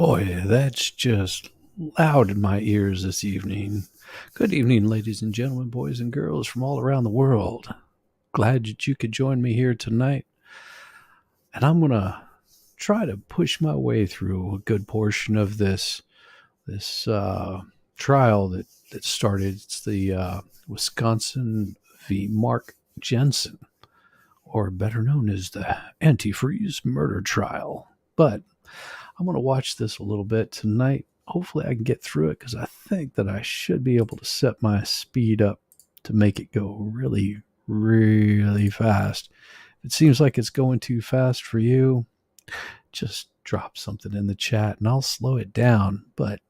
Boy, that's just loud in my ears this evening. Good evening, ladies and gentlemen, boys and girls from all around the world. Glad that you could join me here tonight. And I'm going to try to push my way through a good portion of this trial that started. It's the Wisconsin v. Mark Jensen, or better known as the antifreeze murder trial. But I'm going to watch this a little bit tonight. Hopefully, I can get through it because I think that I should be able to set my speed up to make it go really, really fast. If it seems like it's going too fast for you, just drop something in the chat and I'll slow it down. But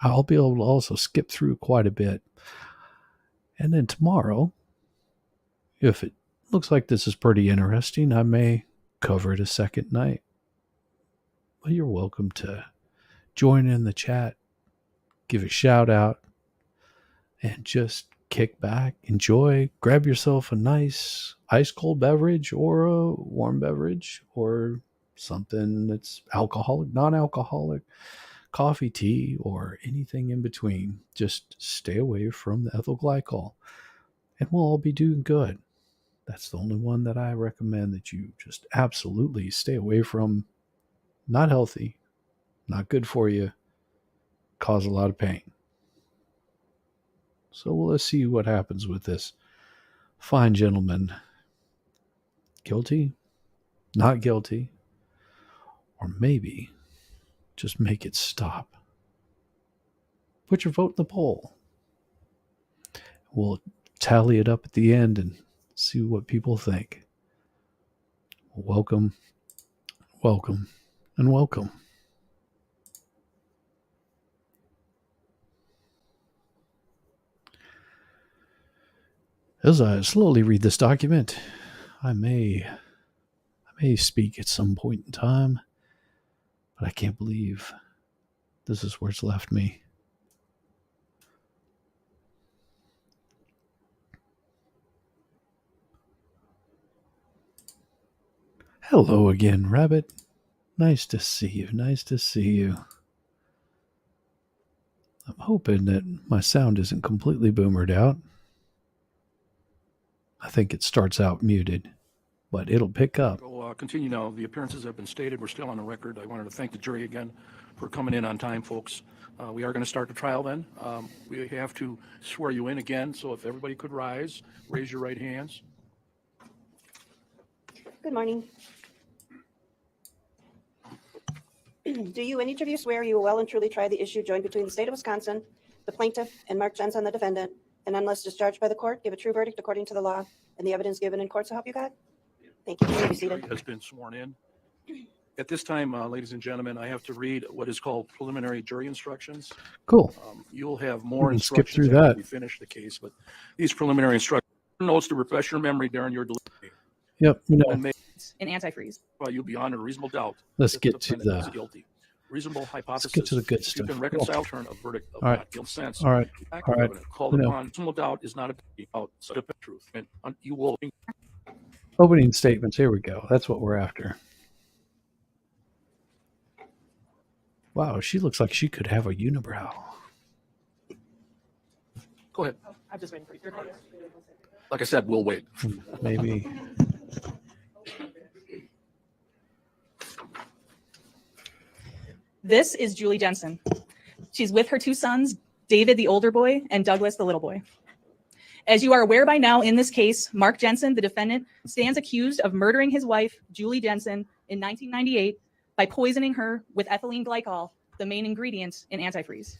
I'll be able to also skip through quite a bit. And then tomorrow, if it looks like this is pretty interesting, I may cover it a second night. Well, you're welcome to join in the chat, give a shout out, and just kick back, enjoy, grab yourself a nice ice cold beverage or a warm beverage or something that's alcoholic, non-alcoholic, coffee, tea, or anything in between. Just stay away from the ethyl glycol and we'll all be doing good. That's the only one that I recommend that you just absolutely stay away from. Not healthy, not good for you, cause a lot of pain. So let's see what happens with this fine gentleman. Guilty, not guilty, or maybe just make it stop. Put your vote in the poll. We'll tally it up at the end and see what people think. Welcome, welcome, and welcome. As I slowly read this document, I may speak at some point in time, but I can't believe this is where it's left me. Hello again, Rabbit. Nice to see you. Nice to see you. I'm hoping that my sound isn't completely boomered out. I think it starts out muted, but it'll pick up. We'll continue now. The appearances have been stated. We're still on the record. I wanted to thank the jury again for coming in on time, folks. We are going to start the trial then. We have to swear you in again, so if everybody could rise, raise your right hands. Good morning. Do you and each of you swear you will well and truly try the issue joined between the state of Wisconsin, the plaintiff, and Mark Jensen, the defendant, and unless discharged by the court, give a true verdict according to the law and the evidence given in court, so help you God? Thank you. You may be seated. Has been sworn in. At this time, ladies and gentlemen, I have to read what is called preliminary jury instructions. Cool. You'll have more skip instructions through after that. we finish the case, but these preliminary instructions notes to refresh your memory during your delivery. Yep. In antifreeze. Well, you'll be beyond a reasonable doubt. Let's that get to defendant is the guilty. Reasonable hypothesis. Let's get to the good You stuff. can reconcile turn a verdict of All right. not guilt sense. All right. Accurate All right. evidence called upon. Reasonable doubt is not about the truth, and you will. Opening statements. Here we go. That's what we're after. Wow, she looks like she could have a unibrow. Go ahead. I'm just waiting for you. Like I said, we'll wait. Maybe. This is Julie Jensen. She's with her two sons, David, the older boy, and Douglas, the little boy. As you are aware by now, in this case, Mark Jensen, the defendant, stands accused of murdering his wife, Julie Jensen, in 1998 by poisoning her with ethylene glycol, the main ingredient in antifreeze.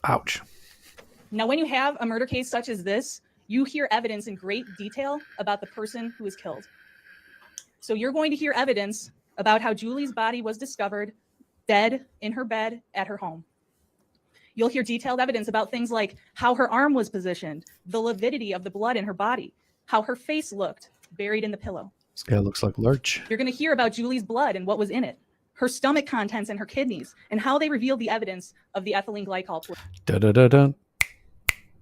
Ouch. Now, when you have a murder case such as this, you hear evidence in great detail about the person who was killed. So you're going to hear evidence about how Julie's body was discovered dead in her bed at her home. You'll hear detailed evidence about things like how her arm was positioned, the lividity of the blood in her body, how her face looked buried in the pillow. This guy looks like Lurch. You're going to hear about Julie's blood and what was in it, her stomach contents and her kidneys, and how they revealed the evidence of the ethylene glycol Da-da-da-dun.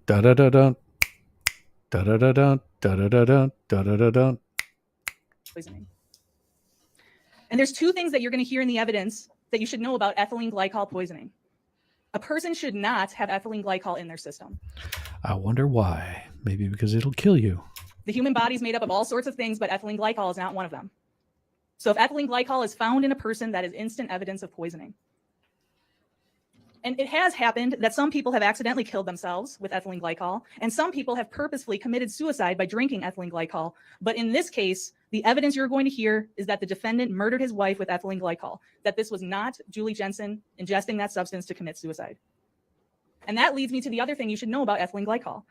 Da-da-da-dun. Da-da-da-dun. Da-da-da-dun. Da-da-da-dun. poisoning. And there's two things that you're going to hear in the evidence that you should know about ethylene glycol poisoning. A person should not have ethylene glycol in their system. I wonder why. Maybe because it'll kill you. The human body is made up of all sorts of things, but ethylene glycol is not one of them. So if ethylene glycol is found in a person, that is instant evidence of poisoning. And it has happened that some people have accidentally killed themselves with ethylene glycol, and some people have purposefully committed suicide by drinking ethylene glycol. But in this case, the evidence you're going to hear is that the defendant murdered his wife with ethylene glycol, that this was not Julie Jensen ingesting that substance to commit suicide. And that leads me to the other thing you should know about ethylene glycol.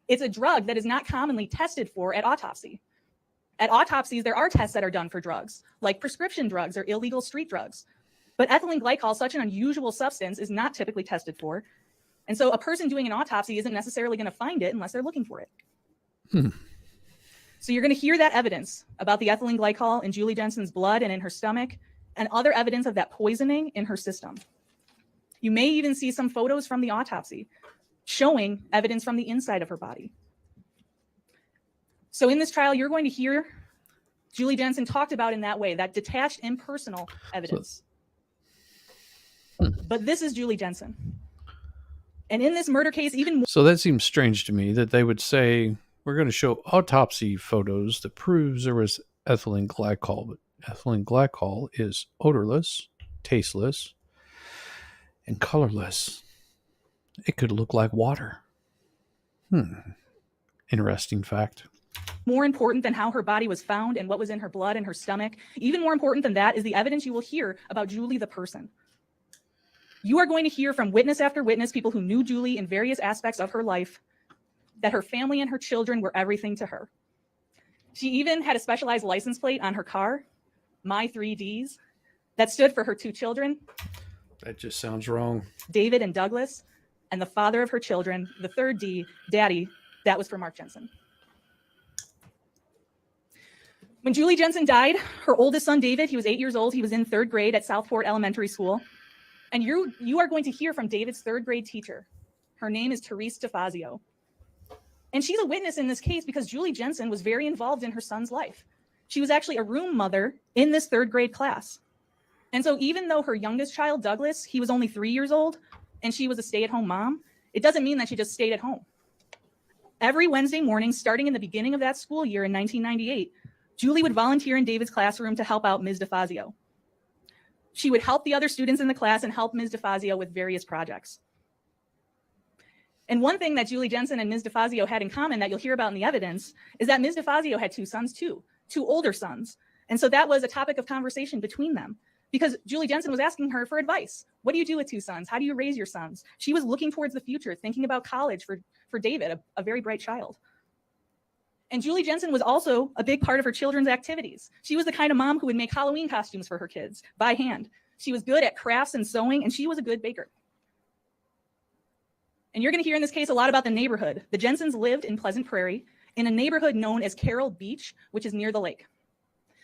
It's a drug that is not commonly tested for at autopsy. At autopsies, there are tests that are done for drugs, like prescription drugs or illegal street drugs. But ethylene glycol, such an unusual substance, is not typically tested for. And so a person doing an autopsy isn't necessarily going to find it unless they're looking for it. So you're going to hear that evidence about the ethylene glycol in Julie Jensen's blood and in her stomach, and other evidence of that poisoning in her system. You may even see some photos from the autopsy showing evidence from the inside of her body. So in this trial, you're going to hear Julie Jensen talked about in that way, that detached, impersonal evidence. But this is Julie Jensen. And in this murder case, even more. So that seems strange to me that they would say, we're going to show autopsy photos that proves there was ethylene glycol. But ethylene glycol is odorless, tasteless, and colorless. It could look like water. Interesting fact. More important than how her body was found and what was in her blood and her stomach, even more important than that is the evidence you will hear about Julie the person. You are going to hear from witness after witness, people who knew Julie in various aspects of her life, that her family and her children were everything to her. She even had a specialized license plate on her car, My 3Ds, that stood for her two children. That just sounds wrong. David and Douglas, and the father of her children, the third D, Daddy, that was for Mark Jensen. When Julie Jensen died, her oldest son, David, he was 8 years old. He was in third grade at Southport Elementary School. And you are going to hear from David's third grade teacher. Her name is Therese DeFazio. And she's a witness in this case because Julie Jensen was very involved in her son's life. She was actually a room mother in this third grade class. And so even though her youngest child, Douglas, he was only 3 years old, and she was a stay-at-home mom, it doesn't mean that she just stayed at home. Every Wednesday morning, starting in the beginning of that school year in 1998, Julie would volunteer in David's classroom to help out Ms. DeFazio. She would help the other students in the class and help Ms. DeFazio with various projects. And one thing that Julie Jensen and Ms. DeFazio had in common that you'll hear about in the evidence is that Ms. DeFazio had two sons too, two older sons. And so that was a topic of conversation between them because Julie Jensen was asking her for advice. What do you do with two sons? How do you raise your sons? She was looking towards the future, thinking about college for David, a very bright child. And Julie Jensen was also a big part of her children's activities. She was the kind of mom who would make Halloween costumes for her kids by hand. She was good at crafts and sewing, and she was a good baker. And you're going to hear in this case a lot about the neighborhood. The Jensens lived in Pleasant Prairie in a neighborhood known as Carroll Beach, which is near the lake.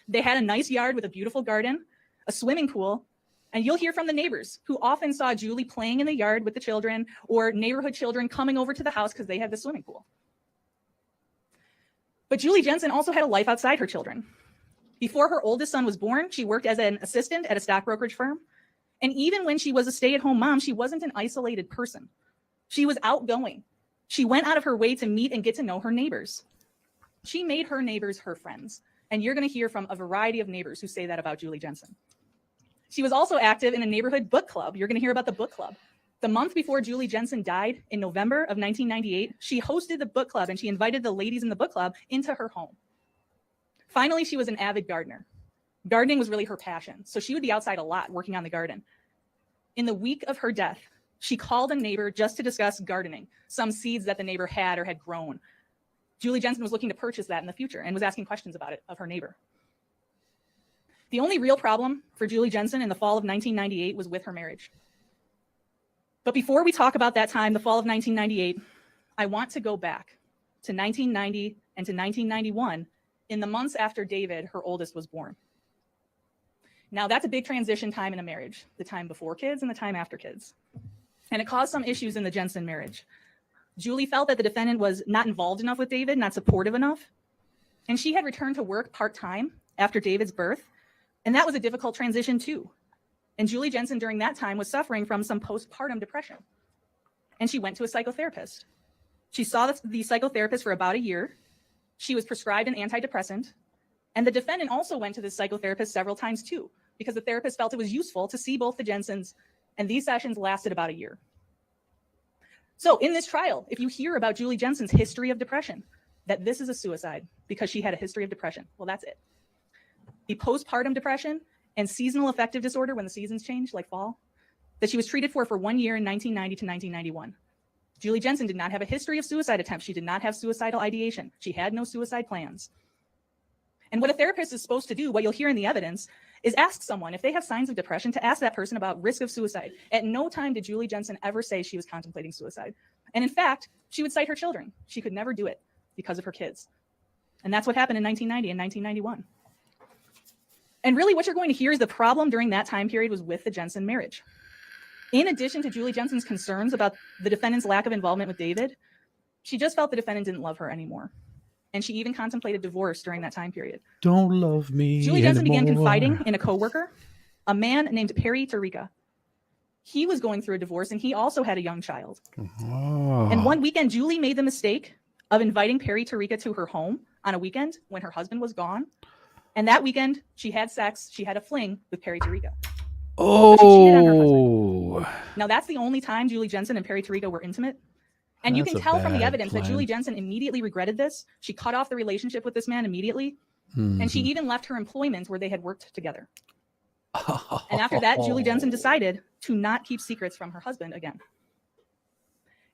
They had a nice yard with a beautiful garden, a swimming pool, and you'll hear from the neighbors who often saw Julie playing in the yard with the children or neighborhood children coming over to the house because they had the swimming pool. But Julie Jensen also had a life outside her children. Before her oldest son was born, she worked as an assistant at a stock brokerage firm. And even when she was a stay-at-home mom, she wasn't an isolated person. She was outgoing. She went out of her way to meet and get to know her neighbors. She made her neighbors her friends. And you're going to hear from a variety of neighbors who say that about Julie Jensen. She was also active in a neighborhood book club. You're going to hear about the book club. The month before Julie Jensen died in November of 1998, she hosted the book club and she invited the ladies in the book club into her home. Finally, she was an avid gardener. Gardening was really her passion, so she would be outside a lot working on the garden. In the week of her death, she called a neighbor just to discuss gardening, some seeds that the neighbor had or had grown. Julie Jensen was looking to purchase that in the future and was asking questions about it of her neighbor. The only real problem for Julie Jensen in the fall of 1998 was with her marriage. But before we talk about that time, the fall of 1998, I want to go back to 1990 and to 1991 in the months after David, her oldest, was born. Now, that's a big transition time in a marriage, the time before kids and the time after kids. And it caused some issues in the Jensen marriage. Julie felt that the defendant was not involved enough with David, not supportive enough. And she had returned to work part-time after David's birth. And that was a difficult transition too. And Julie Jensen during that time was suffering from some postpartum depression. And she went to a psychotherapist. She saw the psychotherapist for about a year. She was prescribed an antidepressant. And the defendant also went to this psychotherapist several times too, because the therapist felt it was useful to see both the Jensens, and these sessions lasted about a year. So in this trial, if you hear about Julie Jensen's history of depression, that this is a suicide because she had a history of depression, well, that's it. The postpartum depression and seasonal affective disorder, when the seasons change, like fall, that she was treated for 1 year in 1990 to 1991. Julie Jensen did not have a history of suicide attempts. She did not have suicidal ideation. She had no suicide plans. And what a therapist is supposed to do, what you'll hear in the evidence, is ask someone, if they have signs of depression, to ask that person about risk of suicide. At no time did Julie Jensen ever say she was contemplating suicide. And in fact, she would cite her children. She could never do it because of her kids. And that's what happened in 1990 and 1991. And really what you're going to hear is the problem during that time period was with the Jensen marriage. In addition to Julie Jensen's concerns about the defendant's lack of involvement with David, she just felt the defendant didn't love her anymore. And she even contemplated divorce during that time period. Don't love me Julie Jensen began anymore. confiding in a coworker, a man named Perry Tariqa. He was going through a divorce and he also had a young child. Oh. And one weekend, Julie made the mistake of inviting Perry Tariqa to her home on a weekend when her husband was gone. And that weekend, she had sex. She had a fling with Perry Tariqa. Oh. So she cheated on her husband. Now, that's the only time Julie Jensen and Perry Tariqa were intimate. And you That's can a tell from the bad evidence that plan. Julie Jensen immediately regretted this. She cut off the relationship with this man immediately. And she even left her employment where they had worked together. And after that, Julie Jensen decided to not keep secrets from her husband again.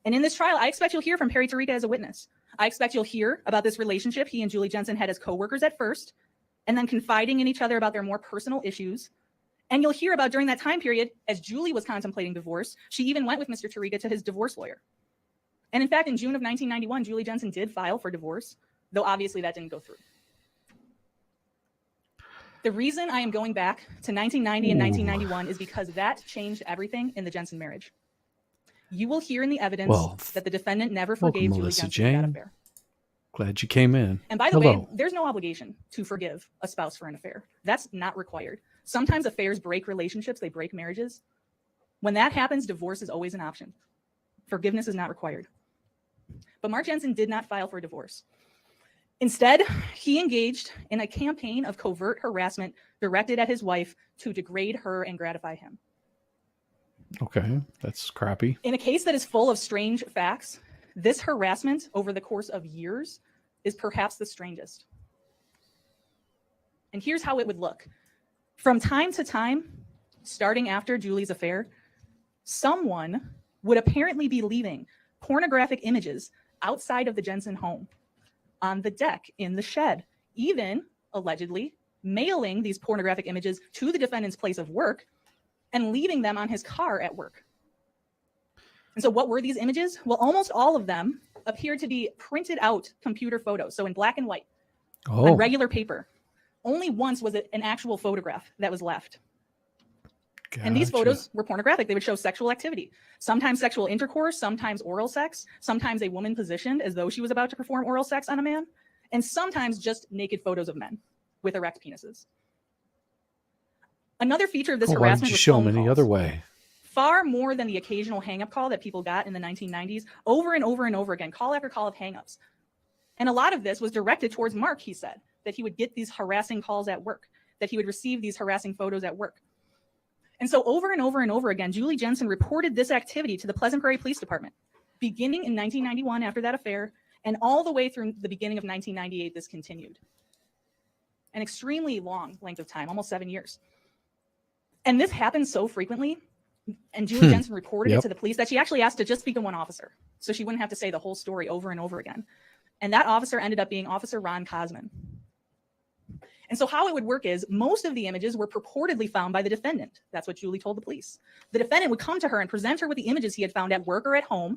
And in this trial, I expect you'll hear from Perry Tariqa as a witness. I expect you'll hear about this relationship he and Julie Jensen had as coworkers at first, and then confiding in each other about their more personal issues. And you'll hear about during that time period, as Julie was contemplating divorce, she even went with Mr. Tariqa to his divorce lawyer. And in fact, in June of 1991, Julie Jensen did file for divorce, though obviously that didn't go through. The reason I am going back to 1990 and 1991 is because that changed everything in the Jensen marriage. You will hear in the evidence that the defendant never forgave Julie Melissa Jensen for that Jane. affair. Glad you came in. And by the Hello. way, there's no obligation to forgive a spouse for an affair. That's not required. Sometimes affairs break relationships, they break marriages. When that happens, divorce is always an option. Forgiveness is not required. But Mark Jensen did not file for divorce. Instead, he engaged in a campaign of covert harassment directed at his wife to degrade her and gratify him. Okay, that's crappy. In a case that is full of strange facts, this harassment over the course of years is perhaps the strangest. And here's how it would look. From time to time, starting after Julie's affair, someone would apparently be leaving pornographic images outside of the Jensen home, on the deck, in the shed, even, allegedly, mailing these pornographic images to the defendant's place of work and leaving them on his car at work. And so what were these images? Well, almost all of them appeared to be printed out computer photos, so in black and white, on regular paper. Only once was it an actual photograph that was left. And these photos were pornographic. They would show sexual activity, sometimes sexual intercourse, sometimes oral sex, sometimes a woman positioned as though she was about to perform oral sex on a man, and sometimes just naked photos of men with erect penises. Another feature of this Why harassment did you was show phone them any calls. other way? Far more than the occasional hang-up call that people got in the 1990s, over and over and over again, call after call of hang-ups. And a lot of this was directed towards Mark, he said, that he would get these harassing calls at work, that he would receive these harassing photos at work. And so over and over and over again, Julie Jensen reported this activity to the Pleasant Prairie Police Department, beginning in 1991 after that affair, and all the way through the beginning of 1998, this continued. An extremely long length of time, almost 7 years. And this happened so frequently, and Julie Jensen reported it to the police, that she actually asked to just speak to one officer, so she wouldn't have to say the whole story over and over again. And that officer ended up being Officer Ron Cosman. And so how it would work is most of the images were purportedly found by the defendant. That's what Julie told the police. The defendant would come to her and present her with the images he had found at work or at home.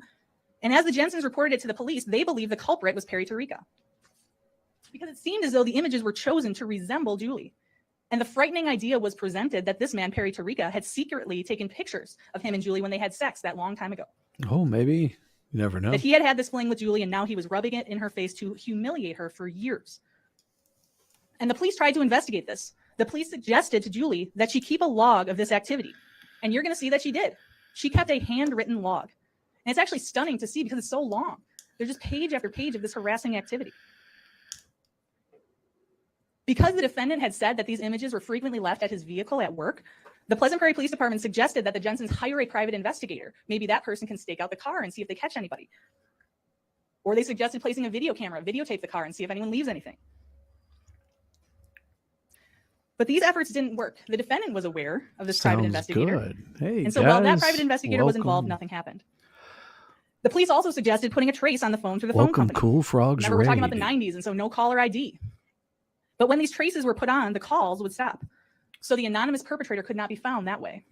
And as the Jensens reported it to the police, they believed the culprit was Perry Tariqa, because it seemed as though the images were chosen to resemble Julie. And the frightening idea was presented that this man, Perry Tariqa, had secretly taken pictures of him and Julie when they had sex that long time ago. Oh, maybe. You never know. That he had had this fling with Julie, and now he was rubbing it in her face to humiliate her for years. And the police tried to investigate this. The police suggested to Julie that she keep a log of this activity. And you're going to see that she did. She kept a handwritten log. And it's actually stunning to see because it's so long. There's just page after page of this harassing activity. Because the defendant had said that these images were frequently left at his vehicle at work, the Pleasant Prairie Police Department suggested that the Jensens hire a private investigator. Maybe that person can stake out the car and see if they catch anybody. Or they suggested placing a video camera, videotape the car and see if anyone leaves anything. But these efforts didn't work. The defendant was aware of this private investigator. Good. Hey, and so while that private investigator was involved, nothing happened. The police also suggested putting a trace on the phone through the phone company. Cool Frogs. Remember, we're talking about the 90s, and so no caller ID. But when these traces were put on, the calls would stop. So the anonymous perpetrator could not be found that way.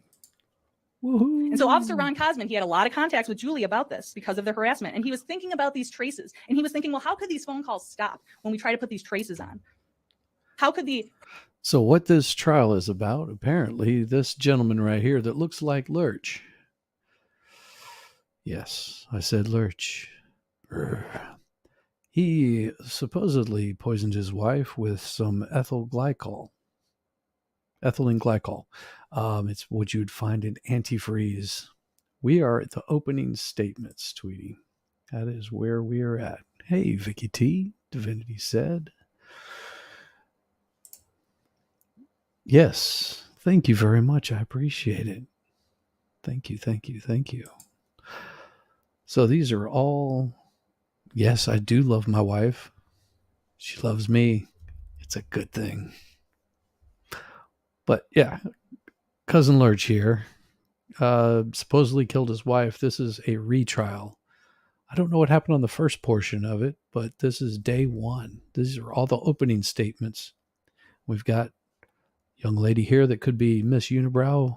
Woohoo. And so Officer Ron Cosman, he had a lot of contacts with Julie about this because of the harassment. And he was thinking about these traces. And he was thinking, well, how could these phone calls stop when we try to put these traces on? How could the... So what this trial is about, apparently, this gentleman right here that looks like Lurch. Yes, I said Lurch. He supposedly poisoned his wife with some ethylene glycol. It's what you'd find in antifreeze. We are at the opening statements, Tweety. That is where we are at. Hey, Vicky T, Divinity said. Yes, thank you very much. I appreciate it. Thank you. So these are all, yes, I do love my wife. She loves me. It's a good thing. But yeah, Cousin Lurch here supposedly killed his wife. This is a retrial. I don't know what happened on the first portion of it, but this is day one. These are all the opening statements. We've got young lady here that could be Miss Unibrow.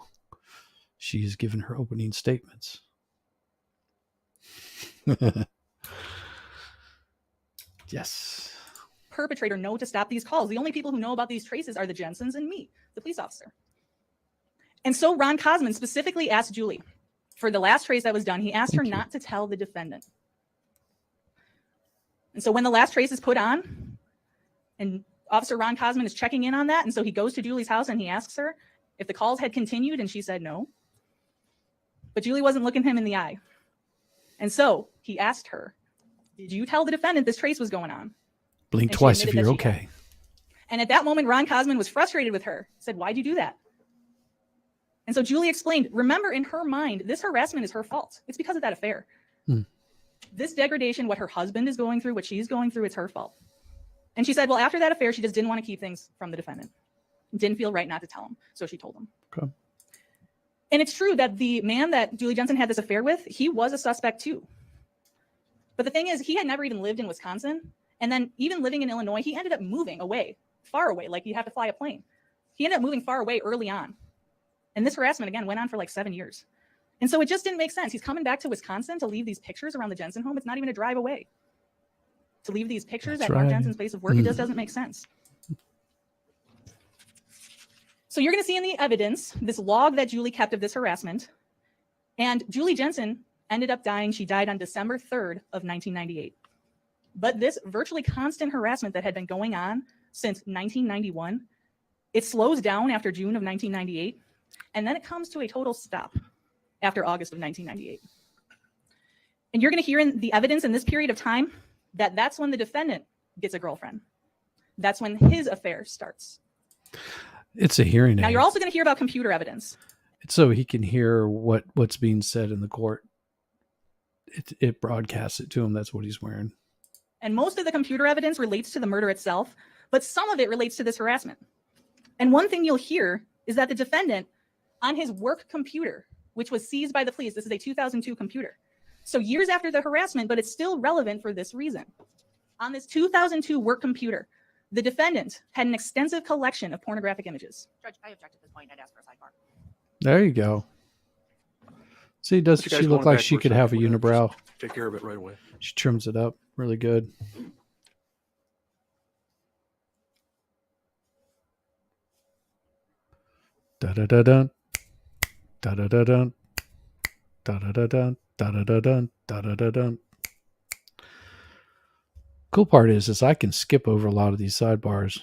She's given her opening statements. Yes. perpetrator know to stop these calls? The only people who know about these traces are the Jensens and me, the police officer. And so Ron Cosman specifically asked Julie, for the last trace that was done, he asked her not to tell the defendant. And so when the last trace is put on, and Officer Ron Cosman is checking in on that, and so he goes to Julie's house and he asks her if the calls had continued, and she said no. But Julie wasn't looking him in the eye. And so he asked her, did you tell the defendant this trace was going on? Blink twice if you're okay. And at that moment, Ron Cosman was frustrated with her, said, why'd you do that? And so Julie explained, remember, in her mind, this harassment is her fault. It's because of that affair. This degradation, what her husband is going through, what she's going through, it's her fault. And she said, well, after that affair, she just didn't want to keep things from the defendant. Didn't feel right not to tell him. So she told him. Okay. And it's true that the man that Julie Jensen had this affair with, he was a suspect too. But the thing is, he had never even lived in Wisconsin. And then even living in Illinois, he ended up moving away, far away, like you have to fly a plane. He ended up moving far away early on. And this harassment, again, went on for like 7 years. And so it just didn't make sense. He's coming back to Wisconsin to leave these pictures around the Jensen home. It's not even a drive away. To leave these pictures at Mark Jensen's place of work, it just doesn't make sense. So you're going to see in the evidence this log that Julie kept of this harassment. And Julie Jensen ended up dying. She died on December 3rd of 1998. But this virtually constant harassment that had been going on since 1991, it slows down after June of 1998. And then it comes to a total stop after August of 1998. And you're going to hear in the evidence in this period of time that that's when the defendant gets a girlfriend. That's when his affair starts. It's a hearing aid. Now, you're also going to hear about computer evidence. It's so he can hear what's being said in the court. It broadcasts it to him. That's what he's wearing. And most of the computer evidence relates to the murder itself, but some of it relates to this harassment. And one thing you'll hear is that the defendant, on his work computer, which was seized by the police, this is a 2002 computer. So years after the harassment, but it's still relevant for this reason. On this 2002 work computer, the defendant had an extensive collection of pornographic images. Judge, I object at this point. I'd ask for a sidebar. There you go. See, doesn't she look like she could have a unibrow? Take care of it right away. She trims it up really good. Da-da-da-dun. Da-da-da-dun. Da-da-da-dun. Da-da-da-dun. Da-da-da-dun. Cool part is I can skip over a lot of these sidebars.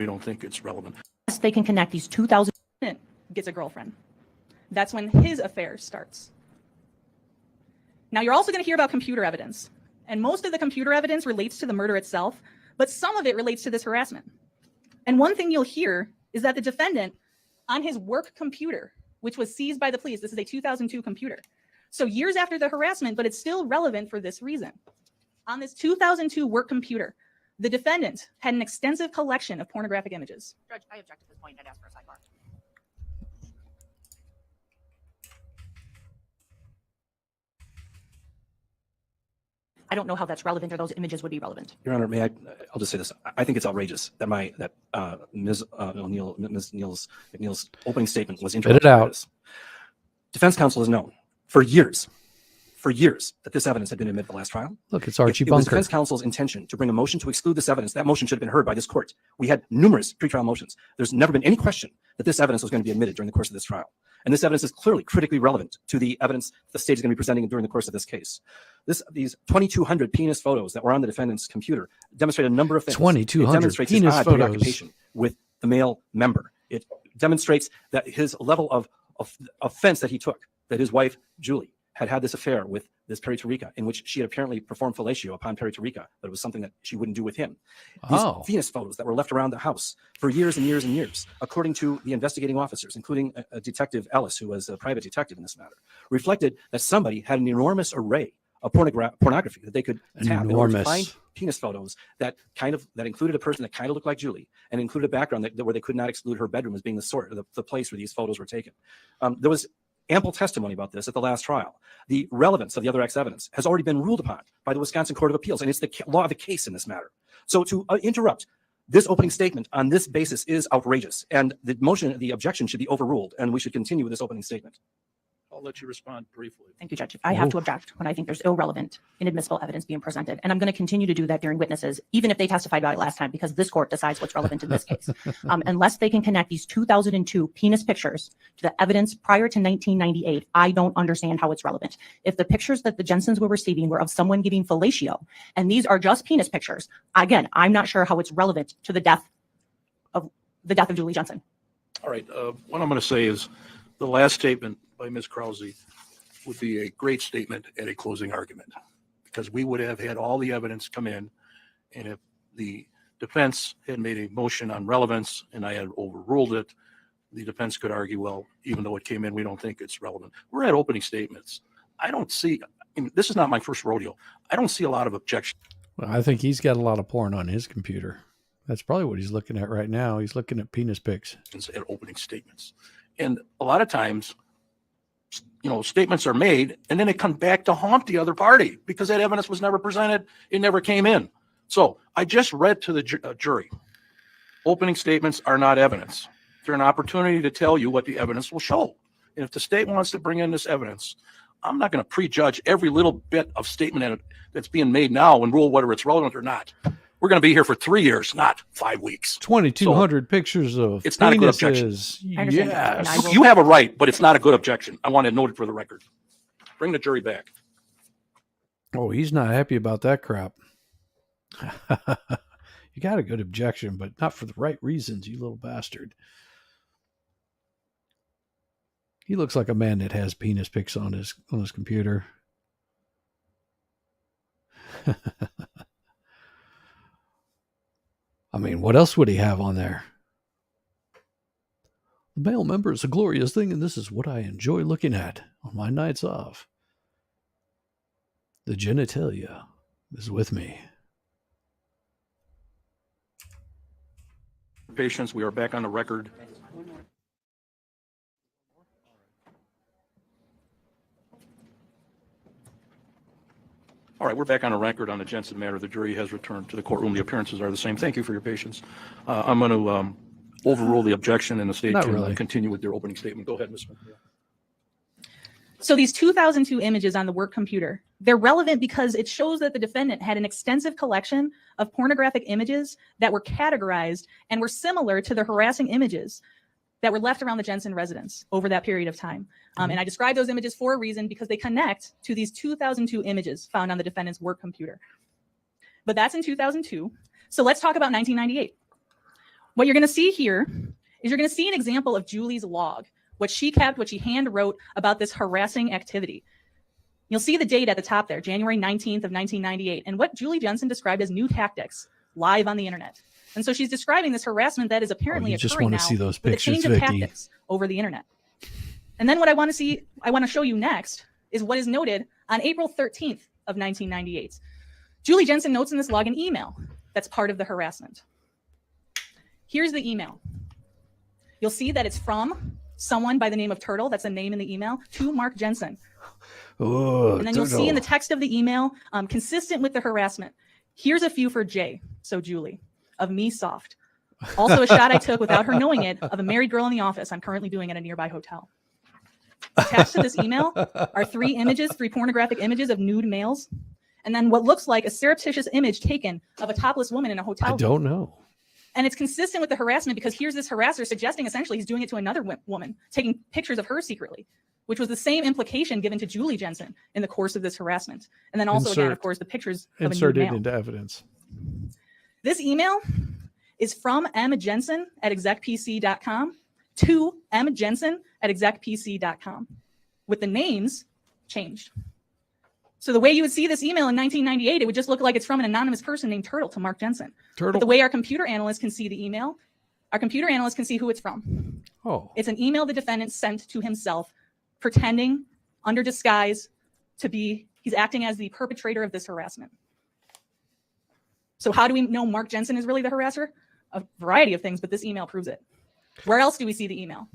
We don't think it's relevant. They can connect these 2,000. Gets a girlfriend. That's when his affair starts. Now, you're also going to hear about computer evidence. And most of the computer evidence relates to the murder itself, but some of it relates to this harassment. And one thing you'll hear is that the defendant, on his work computer, which was seized by the police, this is a 2002 computer. So years after the harassment, but it's still relevant for this reason. On this 2002 work computer, the defendant had an extensive collection of pornographic images. Judge, I object at this point. I'd ask for a sidebar. I don't know how that's relevant or those images would be relevant. Your Honor, I'll just say this. I think it's outrageous that Ms. McNeil's opening statement was interrupted. Spit it out. by this. Defense counsel has known for years that this evidence had been admitted at the last trial. Look, it's Archie It was Bunker. defense counsel's intention to bring a motion to exclude this evidence. That motion should have been heard by this court. We had numerous pretrial motions. There's never been any question that this evidence was going to be admitted during the course of this trial. And this evidence is clearly critically relevant to the evidence the state is going to be presenting during the course of this case. These 2,200 penis photos that were on the defendant's computer demonstrate a number of things. 2,200 It demonstrates his penis odd photos. preoccupation with the male member. It demonstrates that his level of offense that he took, that his wife, Julie, had this affair with this Perry Tariqa, in which she had apparently performed fellatio upon Perry Tariqa, but it was something that she wouldn't do with him. These penis photos that were left around the house for years and years and years, according to the investigating officers, including a Detective Ellis, who was a private detective in this matter, reflected that somebody had an enormous array of pornography that they could tap in order to find penis photos that included a person that kind of looked like Julie and included a background where they could not exclude her bedroom as being the place where these photos were taken. There was ample testimony about this at the last trial. The relevance of the other X evidence has already been ruled upon by the Wisconsin Court of Appeals, and it's the law of the case in this matter. So to interrupt this opening statement on this basis is outrageous, and the objection should be overruled, and we should continue with this opening statement. I'll let you respond briefly. Thank you, Judge. I have to object when I think there's irrelevant, inadmissible evidence being presented. And I'm going to continue to do that during witnesses, even if they testified about it last time, because this court decides what's relevant in this case. Unless they can connect these 2002 penis pictures to the evidence prior to 1998, I don't understand how it's relevant. If the pictures that the Jensens were receiving were of someone giving fellatio, and these are just penis pictures, again, I'm not sure how it's relevant to the death of Julie Jensen. All right. What I'm going to say is the last statement by Ms. Krause would be a great statement at a closing argument, because we would have had all the evidence come in, and if the defense had made a motion on relevance and I had overruled it, the defense could argue, well, even though it came in, we don't think it's relevant. We're at opening statements. This is not my first rodeo. I don't see a lot of objection. Well, I think he's got a lot of porn on his computer. That's probably what he's looking at right now. He's looking at penis pics. At opening statements. And a lot of times, statements are made and then they come back to haunt the other party because that evidence was never presented. It never came in. So I just read to the jury, opening statements are not evidence. They're an opportunity to tell you what the evidence will show. And if the state wants to bring in this evidence, I'm not going to prejudge every little bit of statement that's being made now and rule whether it's relevant or not. We're going to be here for 3 years, not 5 weeks. 2,200 pictures of it's not a good objection. Yes. You have a right, but it's not a good objection. I want to note it for the record. Bring the jury back. Oh, he's not happy about that crap. You got a good objection, but not for the right reasons, you little bastard. He looks like a man that has penis pics on his computer. I mean, what else would he have on there? The male member is a glorious thing, and this is what I enjoy looking at on my nights off. The genitalia is with me. Patients, we are back on the record. All right, we're back on the record on the Jensen matter. The jury has returned to the courtroom. The appearances are the same. Thank you for your patience. I'm going to overrule the objection, and the state can continue with their opening statement. Go ahead, Ms. Smith. So these 2002 images on the work computer, they're relevant because it shows that the defendant had an extensive collection of pornographic images that were categorized and were similar to the harassing images that were left around the Jensen residence over that period of time. And I describe those images for a reason, because they connect to these 2002 images found on the defendant's work computer. But that's in 2002. So let's talk about 1998. What you're going to see here is you're going to see an example of Julie's log, what she kept, what she hand wrote about this harassing activity. You'll see the date at the top there, January 19th of 1998, and what Julie Jensen described as new tactics live on the internet. And so she's describing this harassment that is apparently you just occurring want to now see those with a pictures, change of Vicky. tactics over the internet. And then what I want to show you next is what is noted on April 13th of 1998. Julie Jensen notes in this log an email that's part of the harassment. Here's the email. You'll see that it's from someone by the name of Turtle, that's a name in the email, to Mark Jensen. Oh, And then you'll see in the text of the email, consistent with the harassment, here's a few for Jay, so Julie, of me soft. Also a shot I took without her knowing it of a married girl in the office I'm currently doing at a nearby hotel. Attached to this email are three pornographic images of nude males, and then what looks like a surreptitious image taken of a topless woman in a hotel I room. don't know. And it's consistent with the harassment because here's this harasser suggesting essentially he's doing it to another woman, taking pictures of her secretly, which was the same implication given to Julie Jensen in the course of this harassment. And then also, again, of course, the pictures of a nude Inserted male. into evidence. This email is from M. Jensen at execpc.com to M. Jensen at execpc.com with the names changed. So the way you would see this email in 1998, it would just look like it's from an anonymous person named Turtle to Mark Jensen. But the way our computer analysts can see the email, our computer analysts can see who it's from. Oh, It's an email the defendant sent to himself, pretending under disguise to be, he's acting as the perpetrator of this harassment. So how do we know Mark Jensen is really the harasser? A variety of things, but this email proves it. Where else do we see the email?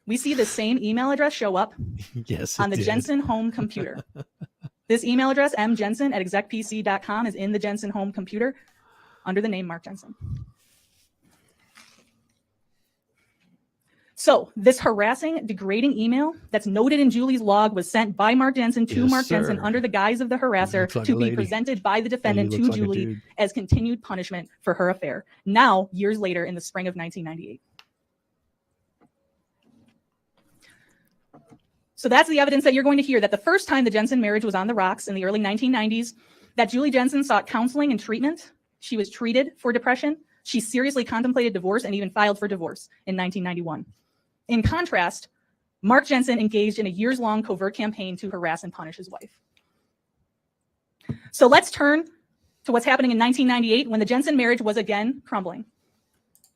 We see the same email address show up yes, on the did. Jensen home computer. This email address, mjensen at execpc.com, is in the Jensen home computer under the name Mark Jensen. So this harassing, degrading email that's noted in Julie's log was sent by Mark Jensen to Yes, Mark Jensen sir. under the guise of the harasser Looks like to a be lady. presented by the defendant Lady to looks like a Julie dude. as continued punishment for her affair. Now, years later, in the spring of 1998. So that's the evidence that you're going to hear, that the first time the Jensen marriage was on the rocks in the early 1990s, that Julie Jensen sought counseling and treatment. She was treated for depression. She seriously contemplated divorce and even filed for divorce in 1991. In contrast, Mark Jensen engaged in a years-long covert campaign to harass and punish his wife. So let's turn to what's happening in 1998 when the Jensen marriage was again crumbling.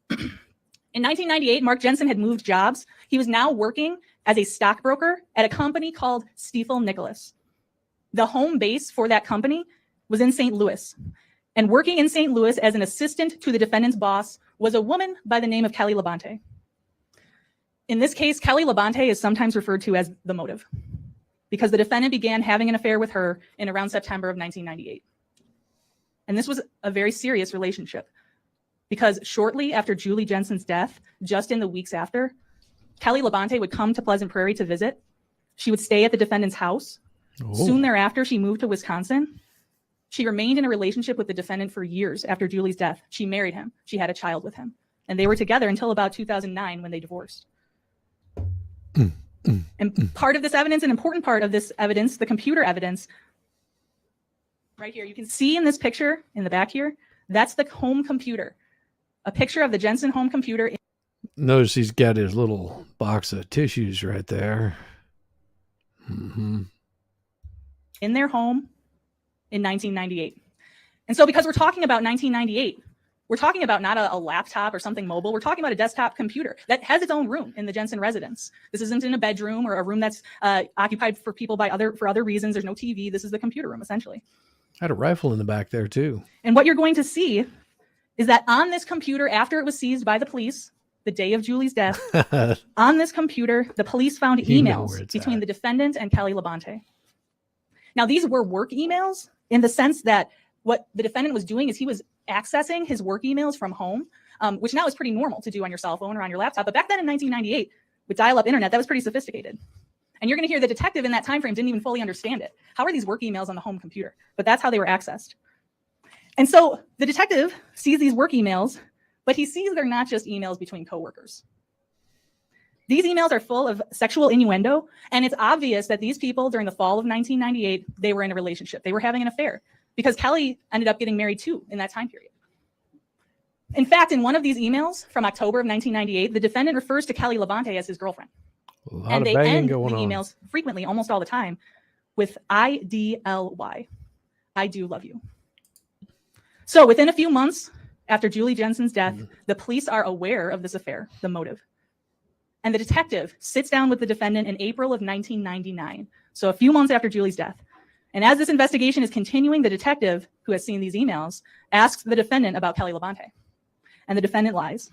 In 1998, Mark Jensen had moved jobs. He was now working as a stockbroker at a company called Stiefel Nicholas. The home base for that company was in St. Louis. And working in St. Louis as an assistant to the defendant's boss was a woman by the name of Kelly Labonte. In this case, Kelly Labonte is sometimes referred to as the motive, because the defendant began having an affair with her in around September of 1998. And this was a very serious relationship, because shortly after Julie Jensen's death, just in the weeks after, Kelly Labonte would come to Pleasant Prairie to visit. She would stay at the defendant's house. Oh. Soon thereafter, she moved to Wisconsin. She remained in a relationship with the defendant for years after Julie's death. She married him. She had a child with him. And they were together until about 2009 when they divorced. And part of this evidence, an important part of this evidence, the computer evidence, right here, you can see in this picture in the back here, that's the home computer. A picture of the Jensen home computer. Notice he's got his little box of tissues right there. In their home in 1998. And so because we're talking about 1998, we're talking about not a laptop or something mobile. We're talking about a desktop computer that has its own room in the Jensen residence. This isn't in a bedroom or a room that's occupied for people for other reasons. There's no TV. This is the computer room, essentially. Had a rifle in the back there, too. And what you're going to see is that on this computer, after it was seized by the police, the day of Julie's death, on this computer, the police found You know emails where it's between at. the defendant and Kelly Labonte. Now, these were work emails in the sense that what the defendant was doing is he was accessing his work emails from home, which now is pretty normal to do on your cell phone or on your laptop. But back then in 1998, with dial-up internet, that was pretty sophisticated. And you're going to hear the detective in that time frame didn't even fully understand it. How are these work emails on the home computer? But that's how they were accessed. And so the detective sees these work emails, but he sees they're not just emails between coworkers. These emails are full of sexual innuendo, and it's obvious that these people, during the fall of 1998, they were in a relationship. They were having an affair, because Kelly ended up getting married too in that time period. In fact, in one of these emails from October of 1998, the defendant refers to Kelly Labonte as his girlfriend. A lot And of they banging end the going on. emails frequently, almost all the time, with IDLY. I do love you. So within a few months after Julie Jensen's death, the police are aware of this affair, the motive. And the detective sits down with the defendant in April of 1999, so a few months after Julie's death. And as this investigation is continuing, the detective, who has seen these emails, asks the defendant about Kelly Labonte. And the defendant lies.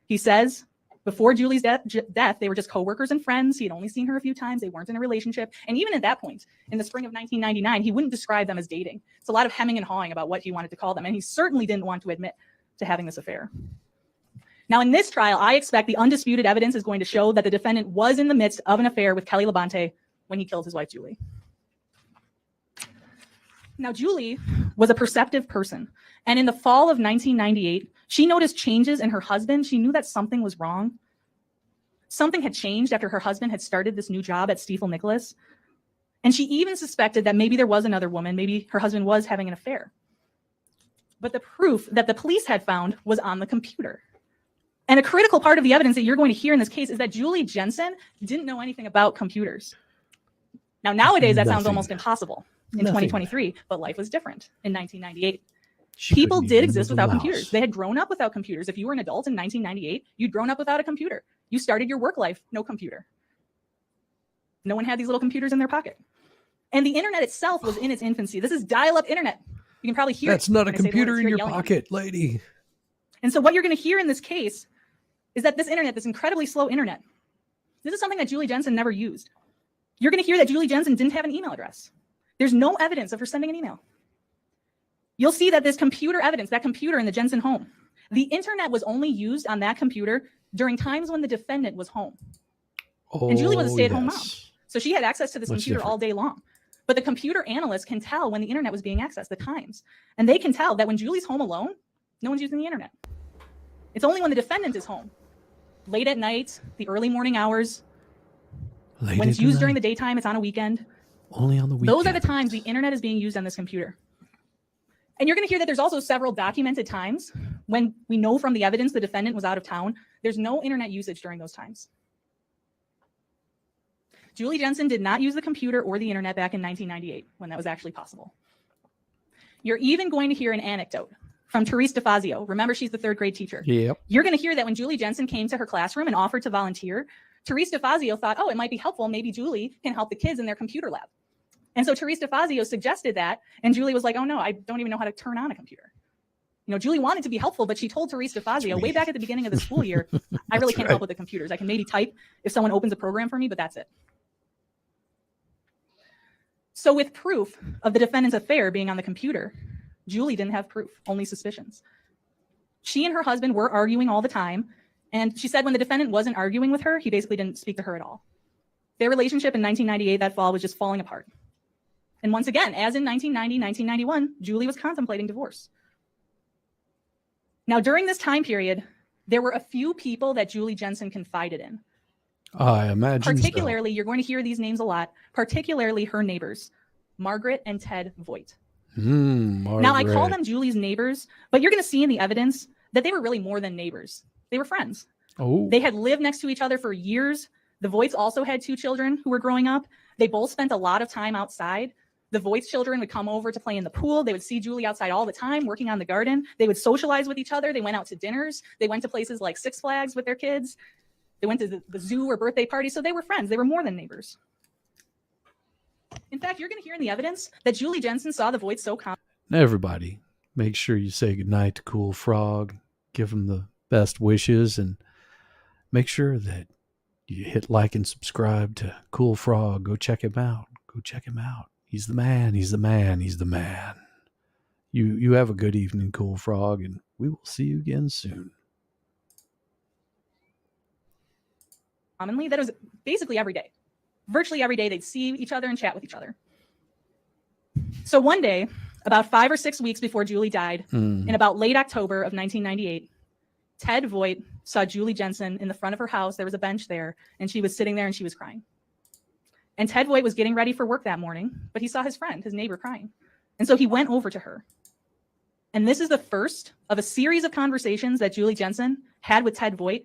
He says, before Julie's death, they were just coworkers and friends. He had only seen her a few times. They weren't in a relationship. And even at that point, in the spring of 1999, he wouldn't describe them as dating. It's a lot of hemming and hawing about what he wanted to call them. And he certainly didn't want to admit to having this affair. Now, in this trial, I expect the undisputed evidence is going to show that the defendant was in the midst of an affair with Kelly Labonte when he killed his wife, Julie. Now, Julie was a perceptive person. And in the fall of 1998, she noticed changes in her husband. She knew that something was wrong. Something had changed after her husband had started this new job at Stiefel Nicholas. And she even suspected that maybe there was another woman. Maybe her husband was having an affair. But the proof that the police had found was on the computer. And a critical part of the evidence that you're going to hear in this case is that Julie Jensen didn't know anything about computers. Now, nowadays, that sounds almost impossible in 2023, but life was different in 1998. People did exist without computers. They had grown up without computers. If you were an adult in 1998, you'd grown up without a computer. You started your work life, no computer. No one had these little computers in their pocket. And the internet itself was in its infancy. This is dial-up internet. You can probably hear it. That's not a when I say the computer words, in you're your yelling at me. pocket, lady. And so what you're going to hear in this case is that this internet, this incredibly slow internet, this is something that Julie Jensen never used. You're going to hear that Julie Jensen didn't have an email address. There's no evidence of her sending an email. You'll see that this computer evidence, that computer in the Jensen home, the internet was only used on that computer during times when the defendant was home. And Julie was a stay-at-home mom. So she had access to this computer all day long. But the computer analyst can tell when the internet was being accessed, the times. And they can tell that when Julie's home alone, no one's using the internet. It's only when the defendant is home, late at night, the early morning hours, when it's used during the daytime, it's on a weekend. Only on the weekend. Those are the times the internet is being used on this computer. And you're going to hear that there's also several documented times when we know from the evidence the defendant was out of town. There's no internet usage during those times. Julie Jensen did not use the computer or the internet back in 1998 when that was actually possible. You're even going to hear an anecdote from Therese DeFazio. Remember, she's the third grade teacher. Yep. You're going to hear that when Julie Jensen came to her classroom and offered to volunteer, Therese DeFazio thought, oh, it might be helpful. Maybe Julie can help the kids in their computer lab. And so Therese DeFazio suggested that, and Julie was like, oh no, I don't even know how to turn on a computer. You know, Julie wanted to be helpful, but she told Therese DeFazio way back at the beginning of the school year, I really can't help with the computers. I can maybe type if someone opens a program for me, but that's it. So with proof of the defendant's affair being on the computer, Julie didn't have proof, only suspicions. She and her husband were arguing all the time, and she said when the defendant wasn't arguing with her, he basically didn't speak to her at all. Their relationship in 1998, that fall, was just falling apart. And once again, as in 1990, 1991, Julie was contemplating divorce. Now, during this time period, there were a few people that Julie Jensen confided in. I imagine Particularly, you're going to hear these names a lot, particularly her neighbors, Margaret and Ted Voigt. Now, I call them Julie's neighbors, but you're going to see in the evidence that they were really more than neighbors. They were friends. Oh. They had lived next to each other for years. The Voights also had 2 children who were growing up. They both spent a lot of time outside. The Voight's children would come over to play in the pool. They would see Julie outside all the time, working on the garden. They would socialize with each other. They went out to dinners. They went to places like Six Flags with their kids. They went to the zoo or birthday parties. So they were friends. They were more than neighbors. In fact, you're going to hear in the evidence that Julie Jensen saw the Voights so confident. Everybody, make sure you say goodnight to Cool Frog. Give him the best wishes, and make sure that you hit like and subscribe to Cool Frog. Go check him out. Go check him out. He's the man. He's the man. He's the man. You have a good evening, Cool Frog, and we will see you again soon. Commonly, that was basically every day. Virtually every day, they'd see each other and chat with each other. So one day, about 5 or 6 weeks before Julie died, in about late October of 1998, Ted Voigt saw Julie Jensen in the front of her house. There was a bench there, and she was sitting there and she was crying. And Ted Voigt was getting ready for work that morning, but he saw his friend, his neighbor, crying. And so he went over to her. And this is the first of a series of conversations that Julie Jensen had with Ted Voigt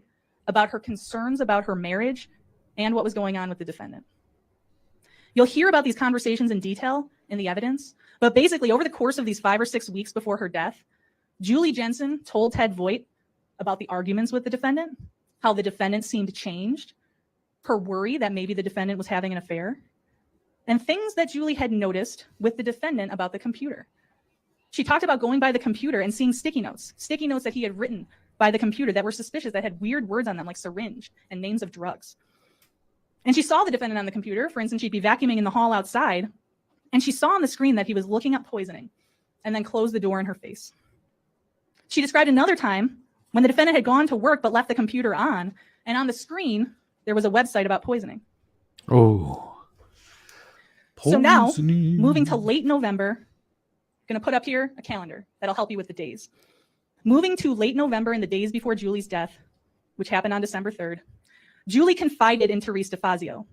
about her concerns about her marriage and what was going on with the defendant. You'll hear about these conversations in detail in the evidence, but basically over the course of these 5 or 6 weeks before her death, Julie Jensen told Ted Voigt about the arguments with the defendant, how the defendant seemed changed, her worry that maybe the defendant was having an affair, and things that Julie had noticed with the defendant about the computer. She talked about going by the computer and seeing sticky notes that he had written by the computer that were suspicious, that had weird words on them like syringe and names of drugs. And she saw the defendant on the computer. For instance, she'd be vacuuming in the hall outside, and she saw on the screen that he was looking up poisoning and then closed the door in her face. She described another time when the defendant had gone to work but left the computer on, and on the screen, there was a website about poisoning. Oh. So now, Poisoning. moving to late November, going to put up here a calendar that'll help you with the days. Moving to late November in the days before Julie's death, which happened on December 3rd, Julie confided in Therese DeFazio.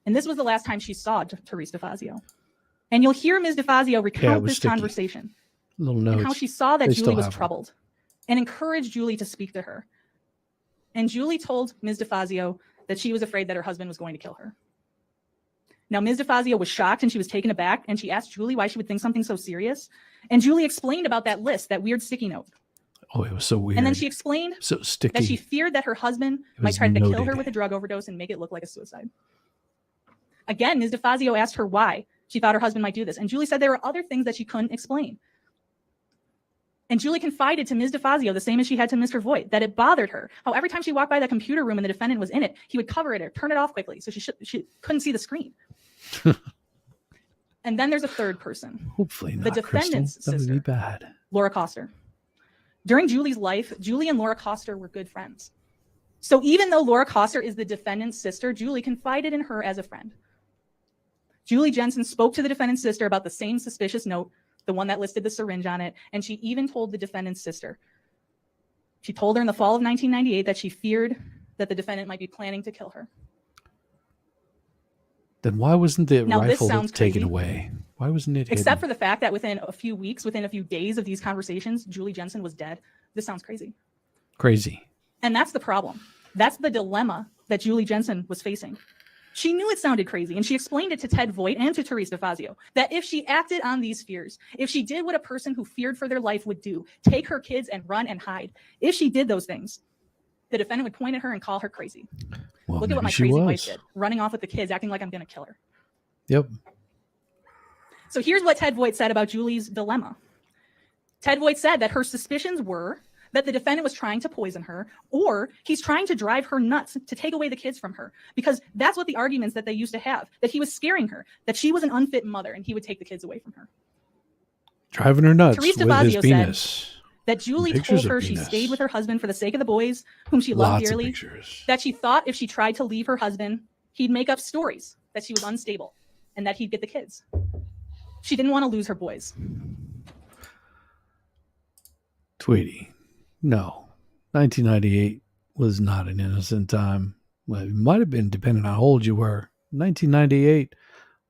And this was the last time she saw Therese DeFazio. And you'll hear Ms. DeFazio recount this sticky. conversation Little notes. and how she saw that They Julie still was have them. troubled and encouraged Julie to speak to her. And Julie told Ms. DeFazio that she was afraid that her husband was going to kill her. Now, Ms. DeFazio was shocked and she was taken aback, and she asked Julie why she would think something so serious. And Julie explained about that list, that weird sticky note. Oh, it was so weird. And then she explained so sticky. that she feared that her husband It might was try to kill her noted. with a drug overdose and make it look like a suicide. Again, Ms. DeFazio asked her why she thought her husband might do this. And Julie said there were other things that she couldn't explain. And Julie confided to Ms. DeFazio, the same as she had to Mr. Voigt, that it bothered her how every time she walked by that computer room and the defendant was in it, he would cover it or turn it off quickly so she couldn't see the screen. And then there's a third person, Hopefully not, the defendant's Crystal. That would be sister. bad. Laura Coster. During Julie's life, Julie and Laura Coster were good friends. So even though Laura Coster is the defendant's sister, Julie confided in her as a friend. Julie Jensen spoke to the defendant's sister about the same suspicious note, the one that listed the syringe on it, and she even told the defendant's sister. She told her in the fall of 1998 that she feared that the defendant might be planning to kill her. Then why wasn't the Now, this rifle sounds taken crazy. away? Why wasn't it Except hidden? for the fact that within a few weeks, within a few days of these conversations, Julie Jensen was dead. This sounds crazy. Crazy. And that's the problem. That's the dilemma that Julie Jensen was facing. She knew it sounded crazy, and she explained it to Ted Voigt and to Therese DeFazio, that if she acted on these fears, if she did what a person who feared for their life would do, take her kids and run and hide, if she did those things, the defendant would point at her and call her crazy. Well, Look at what my maybe she crazy was. wife did, running off with the kids, acting like I'm going to kill her. Yep. So here's what Ted Voigt said about Julie's dilemma. Ted Voigt said that her suspicions were that the defendant was trying to poison her, or he's trying to drive her nuts to take away the kids from her, because that's what the arguments that they used to have, that he was scaring her, that she was an unfit mother and he would take the kids away from her. Driving her nuts Therese with DeFazio his said penis. That Julie Pictures told of her she penis. stayed with her husband for the sake of the boys, whom she loved Lots of dearly, pictures. that she thought if she tried to leave her husband, he'd make up stories that she was unstable and that he'd get the kids. She didn't want to lose her boys. Tweety, no. 1998 was not an innocent time. Well, it might have been, depending on how old you were. 1998,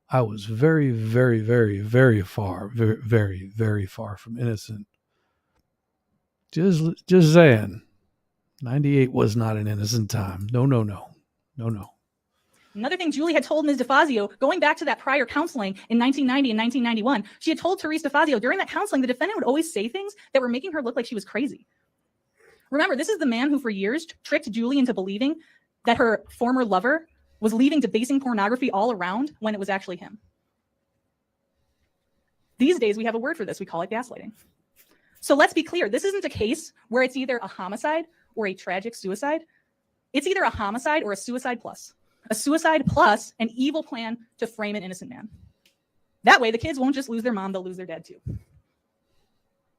I was very, very, very, very far, very, very, very far from innocent. Just saying. 98 was not an innocent time. No. Another thing Julie had told Ms. DeFazio, going back to that prior counseling in 1990 and 1991, she had told Therese DeFazio during that counseling, the defendant would always say things that were making her look like she was crazy. Remember, this is the man who for years tricked Julie into believing that her former lover was leaving debasing pornography all around when it was actually him. These days, we have a word for this. We call it gaslighting. So let's be clear. This isn't a case where it's either a homicide or a tragic suicide. It's either a homicide or a suicide plus. A suicide plus an evil plan to frame an innocent man. That way, the kids won't just lose their mom, they'll lose their dad too.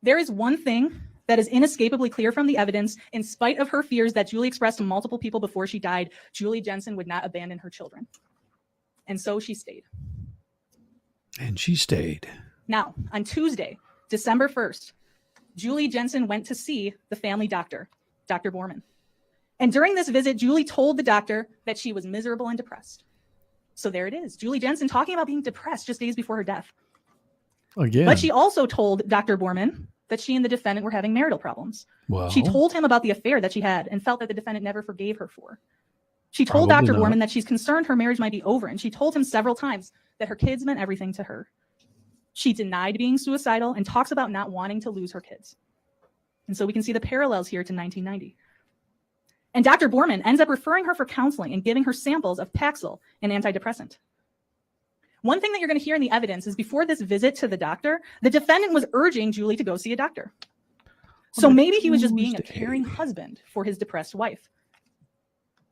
There is one thing that is inescapably clear from the evidence. In spite of her fears that Julie expressed to multiple people before she died, Julie Jensen would not abandon her children. And so she stayed. And she stayed. Now, on Tuesday, December 1st, Julie Jensen went to see the family doctor, Dr. Borman. And during this visit, Julie told the doctor that she was miserable and depressed. So there it is. Julie Jensen talking about being depressed just days before her death. Again. But she also told Dr. Borman that she and the defendant were having marital problems. Well, She told him about the affair that she had and felt that the defendant never forgave her for. She told Probably Dr. not. Borman that she's concerned her marriage might be over, and she told him several times that her kids meant everything to her. She denied being suicidal and talks about not wanting to lose her kids. And so we can see the parallels here to 1990. And Dr. Borman ends up referring her for counseling and giving her samples of Paxil, an antidepressant. One thing that you're going to hear in the evidence is before this visit to the doctor, the defendant was urging Julie to go see a doctor. So maybe he was just being a caring husband for his depressed wife.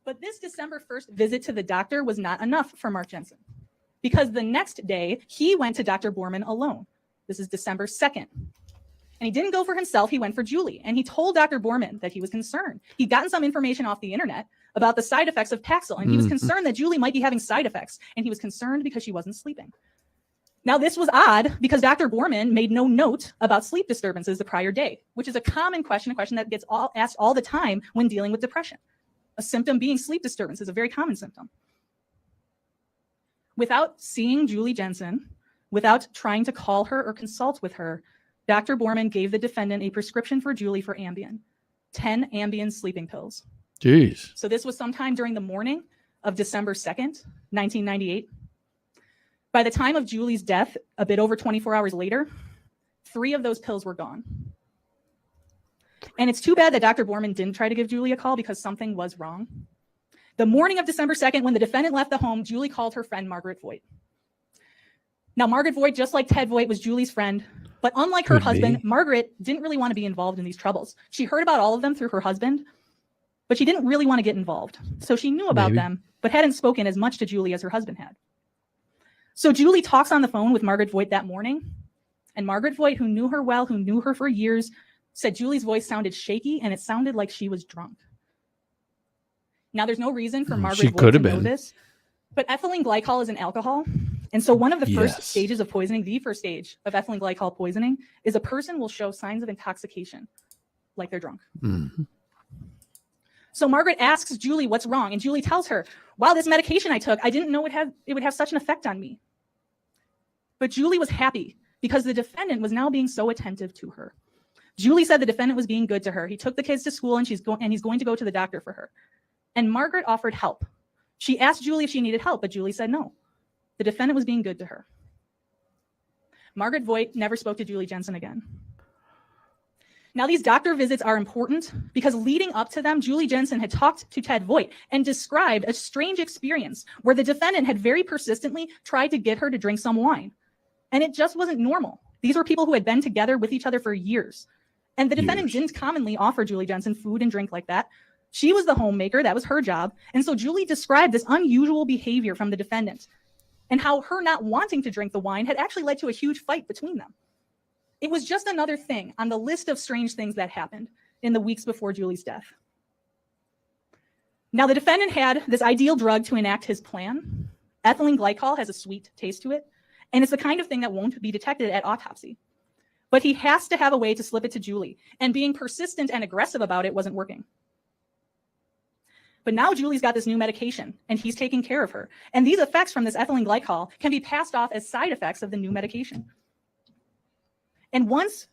But this December 1st visit to the doctor was not enough for Mark Jensen, because the next day he went to Dr. Borman alone. This is December 2nd. And he didn't go for himself, he went for Julie. And he told Dr. Borman that he was concerned. He'd gotten some information off the internet about the side effects of Paxil, and he was concerned that Julie might be having side effects, and he was concerned because she wasn't sleeping. Now, this was odd because Dr. Borman made no note about sleep disturbances the prior day, which is a common question, a question that gets asked all the time when dealing with depression. A symptom being sleep disturbance is a very common symptom. Without seeing Julie Jensen, without trying to call her or consult with her, Dr. Borman gave the defendant a prescription for Julie for Ambien, 10 Ambien sleeping pills. Jeez. So this was sometime during the morning of December 2nd, 1998. By the time of Julie's death, a bit over 24 hours later, 3 of those pills were gone. And it's too bad that Dr. Borman didn't try to give Julie a call, because something was wrong. The morning of December 2nd, when the defendant left the home, Julie called her friend Margaret Voigt. Now, Margaret Voigt, just like Ted Voigt, was Julie's friend. But unlike her husband, Margaret didn't really want to be involved in these troubles. She heard about all of them through her husband, but she didn't really want to get involved. So she knew about them, but hadn't spoken as much to Julie as her husband had. So Julie talks on the phone with Margaret Voigt that morning. And Margaret Voigt, who knew her well, who knew her for years, said Julie's voice sounded shaky and it sounded like she was drunk. Now, there's no reason for Margaret Voigt to know this, but ethylene glycol is an alcohol. And so one of the first stages of poisoning, the first stage of ethylene glycol poisoning, is a person will show signs of intoxication, like they're drunk. So Margaret asks Julie what's wrong, and Julie tells her, wow, this medication I took, I didn't know it would have such an effect on me. But Julie was happy because the defendant was now being so attentive to her. Julie said the defendant was being good to her. He took the kids to school, and he's going to go to the doctor for her. And Margaret offered help. She asked Julie if she needed help, but Julie said no. The defendant was being good to her. Margaret Voigt never spoke to Julie Jensen again. Now, these doctor visits are important because leading up to them, Julie Jensen had talked to Ted Voigt and described a strange experience where the defendant had very persistently tried to get her to drink some wine. And it just wasn't normal. These were people who had been together with each other for years. And the defendant didn't commonly offer Julie Jensen food and drink like that. She was the homemaker. That was her job. And so Julie described this unusual behavior from the defendant and how her not wanting to drink the wine had actually led to a huge fight between them. It was just another thing on the list of strange things that happened in the weeks before Julie's death. Now, the defendant had this ideal drug to enact his plan. Ethylene glycol has a sweet taste to it, and it's the kind of thing that won't be detected at autopsy. But he has to have a way to slip it to Julie, and being persistent and aggressive about it wasn't working. But now Julie's got this new medication, and he's taking care of her. And these effects from this ethylene glycol can be passed off as side effects of the new medication. And once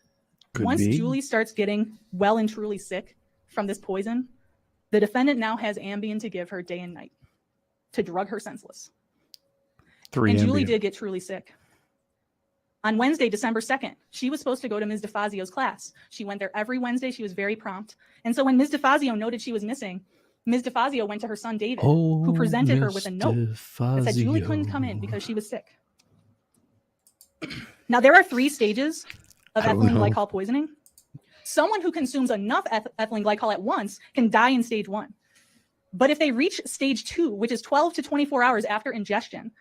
Julie starts getting well and truly sick from this poison, the defendant now has Ambien to give her day and night to drug her senseless. And Julie did get truly sick. On Wednesday, December 2nd, she was supposed to go to Ms. DeFazio's class. She went there every Wednesday. She was very prompt. And so when Ms. DeFazio noted she was missing, Ms. DeFazio went to her son, David, who presented her with a note that said Julie couldn't come in because she was sick. Now, there are 3 stages of ethylene glycol poisoning. Someone who consumes enough ethylene glycol at once can die in stage 1. But if they reach stage 2, which is 12 to 24 hours after ingestion,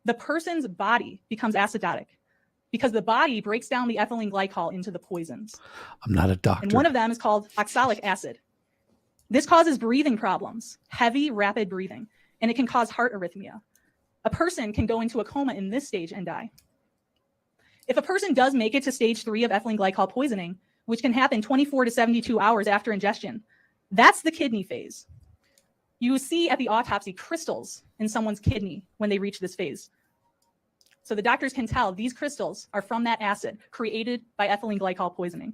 the person's body becomes acidotic because the body breaks down the ethylene glycol into the poisons. I'm not a doctor. And one of them is called oxalic acid. This causes breathing problems, heavy, rapid breathing, and it can cause heart arrhythmia. A person can go into a coma in this stage and die. If a person does make it to stage 3 of ethylene glycol poisoning, which can happen 24 to 72 hours after ingestion, that's the kidney phase. You see at the autopsy crystals in someone's kidney when they reach this phase. So the doctors can tell these crystals are from that acid created by ethylene glycol poisoning,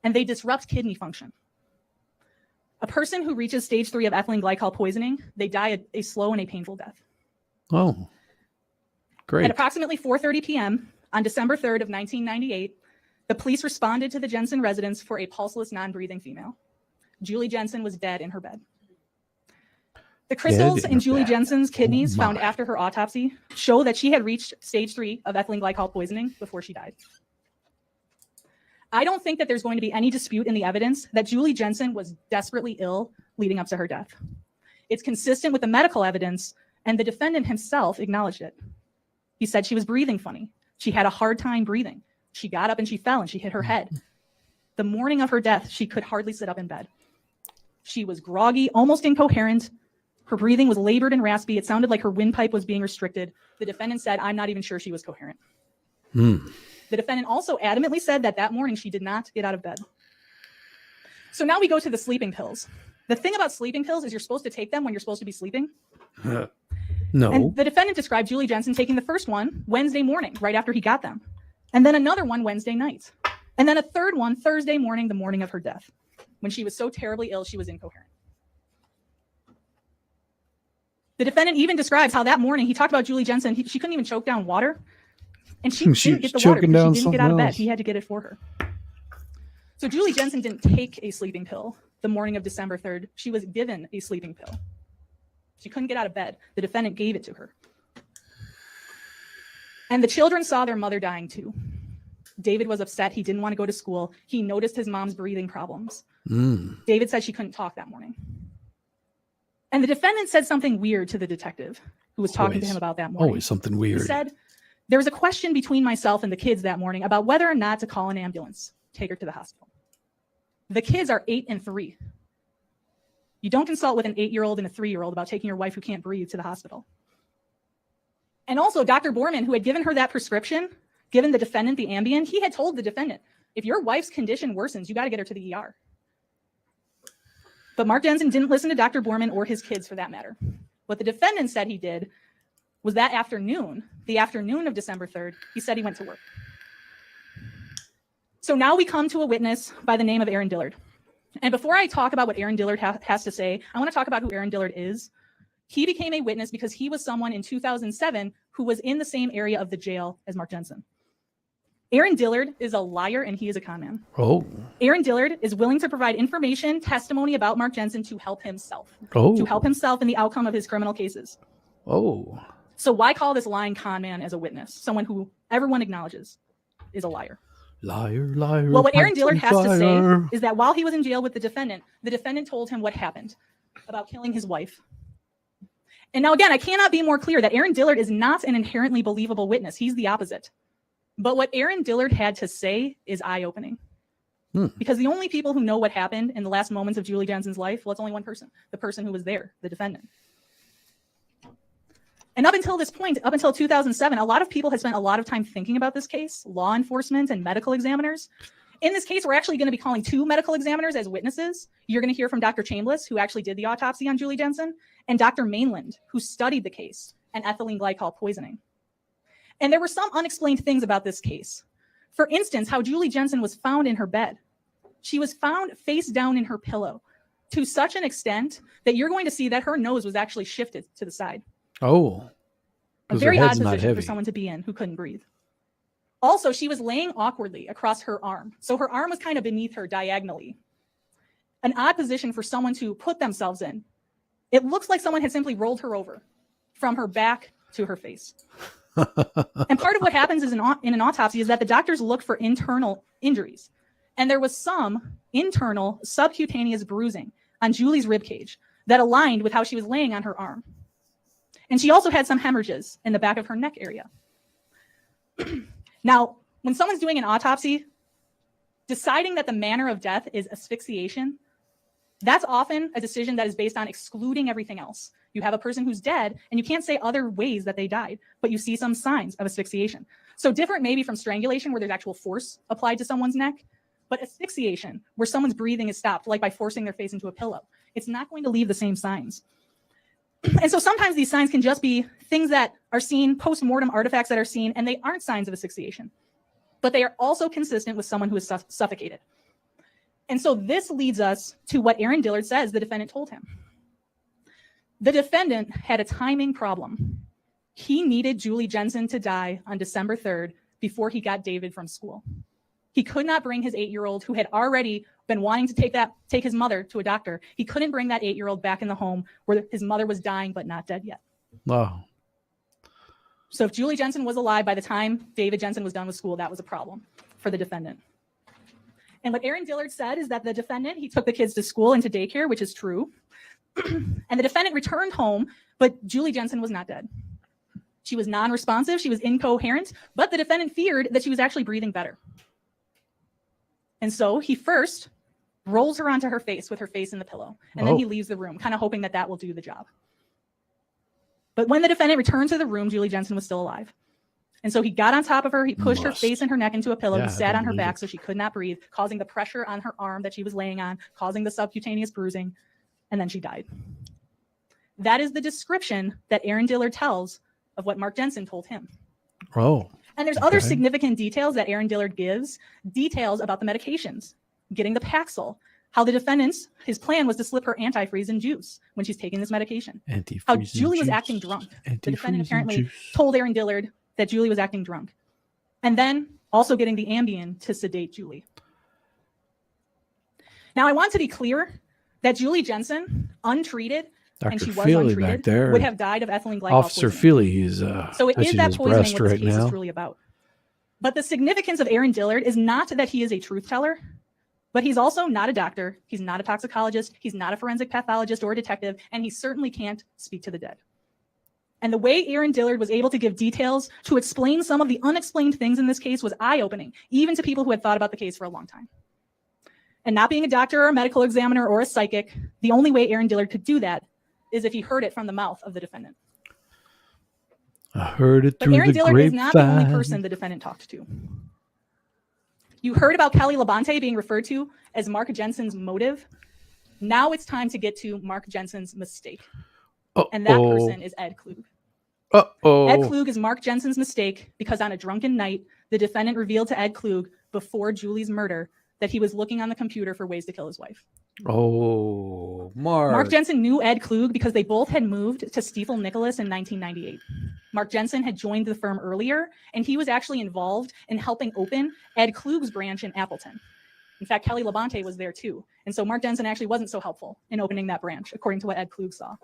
and they disrupt kidney function. A person who reaches stage 3 of ethylene glycol poisoning, they die a slow and a painful death. Oh, great. At approximately 4:30 p.m. on December 3rd of 1998, the police responded to the Jensen residence for a pulseless, non-breathing female. Julie Jensen was dead in her bed. The crystals in Julie Jensen's kidneys found after her autopsy show that she had reached stage 3 of ethylene glycol poisoning before she died. I don't think that there's going to be any dispute in the evidence that Julie Jensen was desperately ill leading up to her death. It's consistent with the medical evidence, and the defendant himself acknowledged it. He said she was breathing funny. She had a hard time breathing. She got up and she fell and she hit her head. The morning of her death, she could hardly sit up in bed. She was groggy, almost incoherent. Her breathing was labored and raspy. It sounded like her windpipe was being restricted. The defendant said, I'm not even sure she was coherent. The defendant also adamantly said that that morning she did not get out of bed. So now we go to the sleeping pills. The thing about sleeping pills is you're supposed to take them when you're supposed to be sleeping. No. And the defendant described Julie Jensen taking the first one Wednesday morning, right after he got them. And then another one Wednesday night. And then a third one Thursday morning, the morning of her death, when she was so terribly ill she was incoherent. The defendant even describes how that morning he talked about Julie Jensen. She couldn't even choke down water. And she didn't get the water because she didn't get out of bed. He had to get it for her. So Julie Jensen didn't take a sleeping pill the morning of December 3rd. She was given a sleeping pill. She couldn't get out of bed. The defendant gave it to her. And the children saw their mother dying too. David was upset. He didn't want to go to school. He noticed his mom's breathing problems. David said she couldn't talk that morning. And the defendant said something weird to the detective who was talking to him about that morning. Always something weird. He said, there was a question between myself and the kids that morning about whether or not to call an ambulance, take her to the hospital. The kids are 8 and 3. You don't consult with an 8-year-old and a 3-year-old about taking your wife who can't breathe to the hospital. And also, Dr. Borman, who had given her that prescription, given the defendant the Ambien, he had told the defendant, if your wife's condition worsens, you got to get her to the ER. But Mark Jensen didn't listen to Dr. Borman or his kids for that matter. What the defendant said he did was that afternoon, the afternoon of December 3rd, he said he went to work. So now we come to a witness by the name of Aaron Dillard. And before I talk about what Aaron Dillard has to say, I want to talk about who Aaron Dillard is. He became a witness because he was someone in 2007 who was in the same area of the jail as Mark Jensen. Aaron Dillard is a liar and he is a con man. Oh. Aaron Dillard is willing to provide information, testimony about Mark Jensen to help himself. Oh. To help himself in the outcome of his criminal cases. Oh. So why call this lying con man as a witness? Someone who everyone acknowledges is a liar. Liar, liar. Well, what Aaron Dillard has to say fire. is that while he was in jail with the defendant told him what happened about killing his wife. And now again, I cannot be more clear that Aaron Dillard is not an inherently believable witness. He's the opposite. But what Aaron Dillard had to say is eye-opening. Because the only people who know what happened in the last moments of Julie Jensen's life, well, it's only one person, the person who was there, the defendant. And up until this point, up until 2007, a lot of people had spent a lot of time thinking about this case, law enforcement and medical examiners. In this case, we're actually going to be calling 2 medical examiners as witnesses. You're going to hear from Dr. Chambliss, who actually did the autopsy on Julie Jensen, and Dr. Mainland, who studied the case and ethylene glycol poisoning. And there were some unexplained things about this case. For instance, how Julie Jensen was found in her bed. She was found face down in her pillow to such an extent that you're going to see that her nose was actually shifted to the side. Oh. A very odd position for someone to be in who couldn't breathe. Also, she was laying awkwardly across her arm. So her arm was kind of beneath her diagonally. An odd position for someone to put themselves in. It looks like someone had simply rolled her over from her back to her face. And part of what happens is in an autopsy is that the doctors look for internal injuries. And there was some internal subcutaneous bruising on Julie's ribcage that aligned with how she was laying on her arm. And she also had some hemorrhages in the back of her neck area. Now, when someone's doing an autopsy, deciding that the manner of death is asphyxiation, that's often a decision that is based on excluding everything else. You have a person who's dead, and you can't say other ways that they died, but you see some signs of asphyxiation. So different maybe from strangulation, where there's actual force applied to someone's neck, but asphyxiation, where someone's breathing is stopped, like by forcing their face into a pillow. It's not going to leave the same signs. And so sometimes these signs can just be things that are seen, post-mortem artifacts that are seen, and they aren't signs of asphyxiation. But they are also consistent with someone who is suffocated. And so this leads us to what Aaron Dillard says the defendant told him. The defendant had a timing problem. He needed Julie Jensen to die on December 3rd before he got David from school. He could not bring his 8-year-old, who had already been wanting to take his mother to a doctor. He couldn't bring that 8-year-old back in the home where his mother was dying but not dead yet. Wow. So if Julie Jensen was alive by the time David Jensen was done with school, that was a problem for the defendant. And what Aaron Dillard said is that the defendant, he took the kids to school and to daycare, which is true. And the defendant returned home, but Julie Jensen was not dead. She was non-responsive, she was incoherent, but the defendant feared that she was actually breathing better. And so he first rolls her onto her face with her face in the pillow, and then he leaves the room, kind of hoping that that will do the job. But when the defendant returned to the room, Julie Jensen was still alive. And so he got on top of her, he pushed her face and her neck into a pillow, he sat on her back so she could not breathe, causing the pressure on her arm that she was laying on, causing the subcutaneous bruising, and then she died. That is the description that Aaron Dillard tells of what Mark Jensen told him. Oh. And there's other significant details that Aaron Dillard gives, details about the medications, getting the Paxil, how the defendant's, his plan was to slip her antifreeze in juice when she's taking this medication. How Julie was acting drunk. The defendant apparently told Aaron Dillard that Julie was acting drunk. And then also getting the Ambien to sedate Julie. Now I want to be clear that Julie Jensen, untreated, Dr. and she was Feely untreated, back there. would have died of ethylene glycol Officer poisoning. Feely is so it is that poisoning what this case now. is truly about. But the significance of Aaron Dillard is not that he is a truth teller, but he's also not a doctor, he's not a toxicologist, he's not a forensic pathologist or a detective, and he certainly can't speak to the dead. And the way Aaron Dillard was able to give details to explain some of the unexplained things in this case was eye-opening, even to people who had thought about the case for a long time. And not being a doctor or a medical examiner or a psychic, the only way Aaron Dillard could do that is if he heard it from the mouth of the defendant. I heard it through but Aaron the Dillard is not the only grapevine. person the defendant talked to. You heard about Kelly Labonte being referred to as Mark Jensen's motive. Now it's time to get to Mark Jensen's mistake. And that person is Ed Klug. Ed Klug is Mark Jensen's mistake because on a drunken night, the defendant revealed to Ed Klug before Julie's murder that he was looking on the computer for ways to kill his wife. Mark Jensen knew Ed Klug because they both had moved to Stiefel Nicholas in 1998. Mark Jensen had joined the firm earlier, and he was actually involved in helping open Ed Klug's branch in Appleton. In fact, Kelly Labonte was there too. And so Mark Jensen actually wasn't so helpful in opening that branch, according to what Ed Klug saw.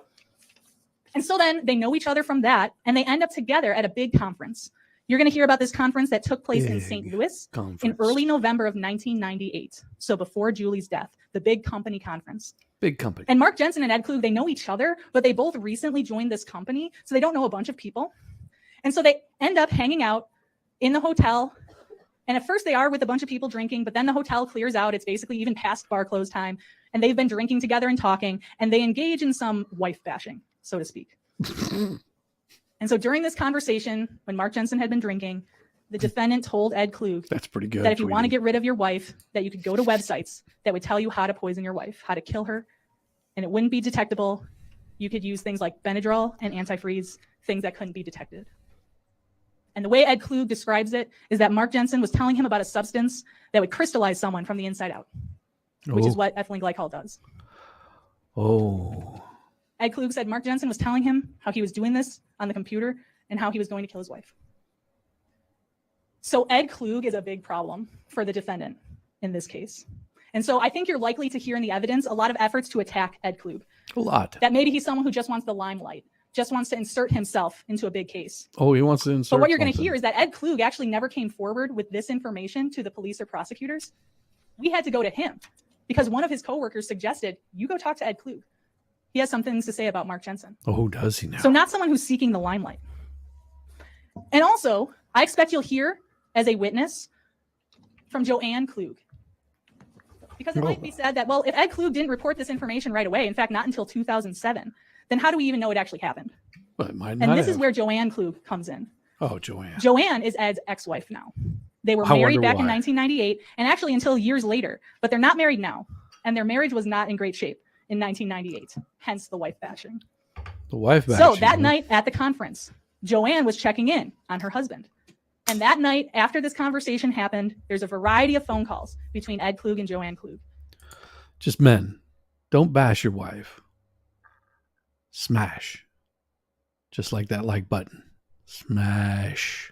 And so then they know each other from that, and they end up together at a big conference. You're going to hear about this conference that took place in St. Louis in early November of 1998. So before Julie's death, the big company conference. Big company. And Mark Jensen and Ed Klug, they know each other, but they both recently joined this company, so they don't know a bunch of people. And so they end up hanging out in the hotel. And at first they are with a bunch of people drinking, but then the hotel clears out. It's basically even past bar close time. And they've been drinking together and talking, and they engage in some wife bashing, so to speak. And so during this conversation, when Mark Jensen had been drinking, the defendant told Ed Klug That's pretty good. that if you want to get rid of your wife, that you could go to websites that would tell you how to poison your wife, how to kill her, and it wouldn't be detectable. You could use things like Benadryl and antifreeze, things that couldn't be detected. And the way Ed Klug describes it is that Mark Jensen was telling him about a substance that would crystallize someone from the inside out, which is what ethylene glycol does. Ed Klug said Mark Jensen was telling him how he was doing this on the computer and how he was going to kill his wife. So Ed Klug is a big problem for the defendant in this case. And so I think you're likely to hear in the evidence a lot of efforts to attack Ed Klug. A lot. That maybe he's someone who just wants the limelight, just wants to insert himself into a big case. He wants to insert But what you're going to something. hear is that Ed Klug actually never came forward with this information to the police or prosecutors. We had to go to him because one of his coworkers suggested, you go talk to Ed Klug. He has some things to say about Mark Jensen. Does he now? So not someone who's seeking the limelight. And also, I expect you'll hear as a witness from Joanne Klug. Because it might be said that, well, if Ed Klug didn't report this information right away, in fact, not until 2007, then how do we even know it actually happened? Well, it might And not this is have. where Joanne Klug comes in. Joanne. Joanne is Ed's ex-wife now. They were I married wonder back in why. 1998 and actually until years later, but they're not married now. And their marriage was not in great shape in 1998, hence the wife bashing. The wife So bashing, that huh? night at the conference, Joanne was checking in on her husband. And that night, after this conversation happened, there's a variety of phone calls between Ed Klug and Joanne Klug. Just men. Don't bash your wife. Smash. Just like that like button. Smash.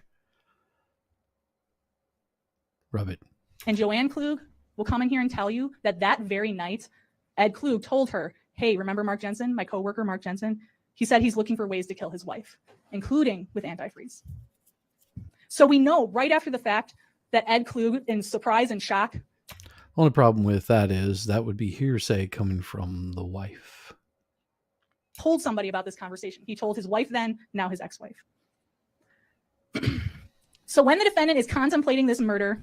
Rub it. And Joanne Klug will come in here and tell you that that very night, Ed Klug told her, hey, remember Mark Jensen, my coworker, Mark Jensen? He said he's looking for ways to kill his wife, including with antifreeze. So we know right after the fact that Ed Klug, in surprise and shock, Only problem with that is that would be hearsay coming from the wife. told somebody about this conversation. He told his wife then, now his ex-wife. So when the defendant is contemplating this murder,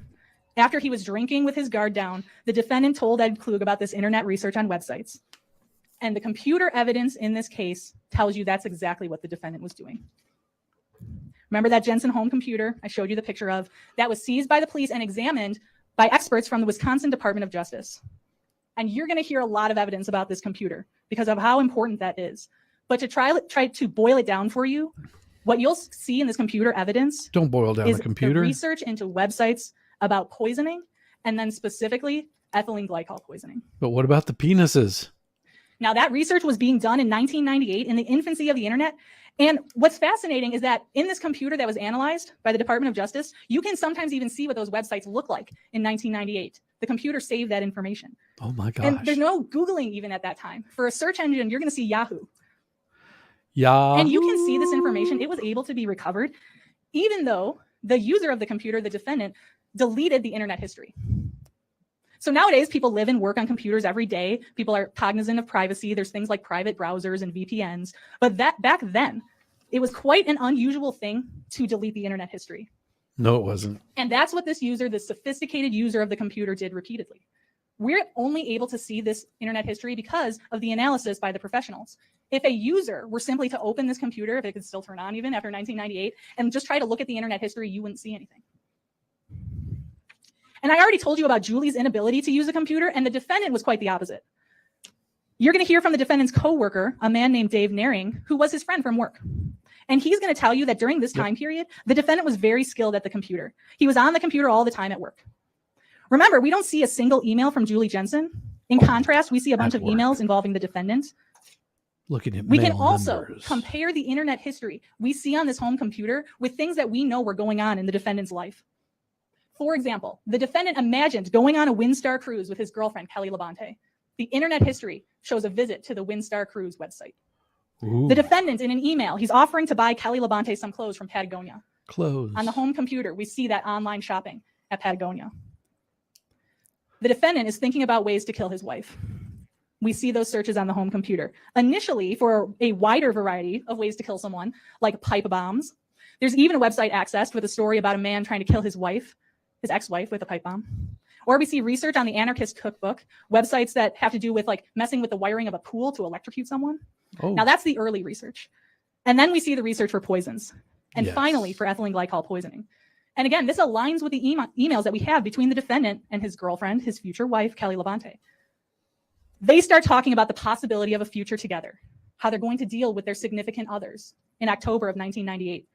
after he was drinking with his guard down, the defendant told Ed Klug about this internet research on websites. And the computer evidence in this case tells you that's exactly what the defendant was doing. Remember that Jensen home computer I showed you the picture of? That was seized by the police and examined by experts from the Wisconsin Department of Justice. And you're going to hear a lot of evidence about this computer because of how important that is. But to try to boil it down for you, what you'll see in this computer evidence Don't boil down is a computer. the research into websites about poisoning, and then specifically ethylene glycol poisoning. But what about the penises? Now, that research was being done in 1998 in the infancy of the internet. And what's fascinating is that in this computer that was analyzed by the Department of Justice, you can sometimes even see what those websites look like in 1998. The computer saved that information. Oh my gosh. And there's no Googling even at that time. For a search engine, you're going to see Yahoo. Yeah. And you can see this information. It was able to be recovered, even though the user of the computer, the defendant, deleted the internet history. So nowadays, people live and work on computers every day. People are cognizant of privacy. There's things like private browsers and VPNs. But that back then, it was quite an unusual thing to delete the internet history. No, it wasn't. And that's what this user, this sophisticated user of the computer, did repeatedly. We're only able to see this internet history because of the analysis by the professionals. If a user were simply to open this computer, if it could still turn on even after 1998, and just try to look at the internet history, you wouldn't see anything. And I already told you about Julie's inability to use a computer, and the defendant was quite the opposite. You're going to hear from the defendant's coworker, a man named Dave Naring, who was his friend from work. And he's going to tell you that during this time period, the defendant was very skilled at the computer. He was on the computer all the time at work. Remember, we don't see a single email from Julie Jensen. In contrast, we see a bunch of emails involving the defendant. Looking at We can male also numbers. compare the internet history we see on this home computer with things that we know were going on in the defendant's life. For example, the defendant imagined going on a Windstar cruise with his girlfriend, Kelly Labonte. The internet history shows a visit to the Windstar cruise website. Ooh, The defendant, in an email, he's offering to buy Kelly Labonte some clothes from Patagonia. clothes. On the home computer, we see that online shopping at Patagonia. The defendant is thinking about ways to kill his wife. We see those searches on the home computer. Initially, for a wider variety of ways to kill someone, like pipe bombs. There's even a website accessed with a story about a man trying to kill his wife, his ex-wife, with a pipe bomb. Or we see research on the Anarchist Cookbook, websites that have to do with like messing with the wiring of a pool to electrocute someone. Oh, Now that's the early research. And then we see the research for poisons. And Yes. finally, for ethylene glycol poisoning. And again, this aligns with the emails that we have between the defendant and his girlfriend, his future wife, Kelly Labonte. They start talking about the possibility of a future together, how they're going to deal with their significant others in October of 1998.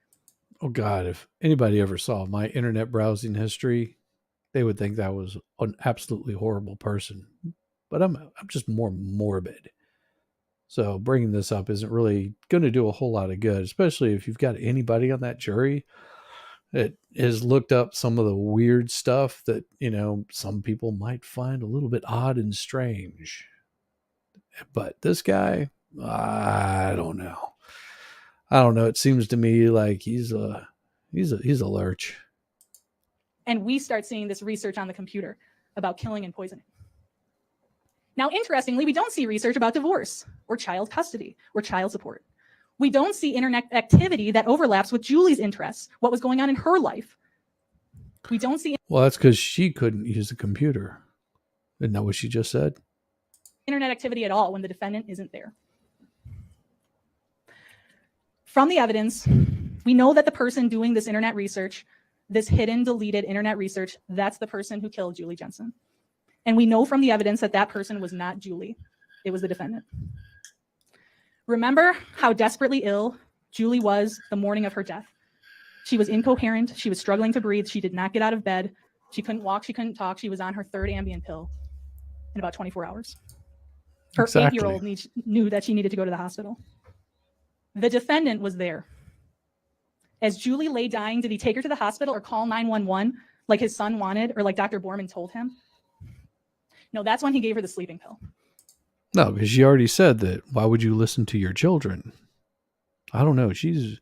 oh God, if anybody ever saw my internet browsing history, they would think that was an absolutely horrible person. But I'm just more morbid. So bringing this up isn't really going to do a whole lot of good, especially if you've got anybody on that jury that has looked up some of the weird stuff that, you know, some people might find a little bit odd and strange. But this guy, I don't know. I don't know. It seems to me like he's a lurch. And we start seeing this research on the computer about killing and poisoning. Now, interestingly, we don't see research about divorce or child custody or child support. We don't see internet activity that overlaps with Julie's interests, what was going on in her life. We don't see Well, that's because she couldn't use the computer. Isn't that what she just said? internet activity at all when the defendant isn't there. From the evidence, we know that the person doing this internet research, this hidden, deleted internet research, that's the person who killed Julie Jensen. And we know from the evidence that that person was not Julie. It was the defendant. Remember how desperately ill Julie was the morning of her death. She was incoherent. She was struggling to breathe. She did not get out of bed. She couldn't walk. She couldn't talk. She was on her 3rd Ambien pill in about 24 hours. Her Exactly. 8-year-old knew that she needed to go to the hospital. The defendant was there. As Julie lay dying, did he take her to the hospital or call 911 like his son wanted or like Dr. Borman told him? No, that's when he gave her the sleeping pill. No, because she already said that. Why would you listen to your children? I don't know. She's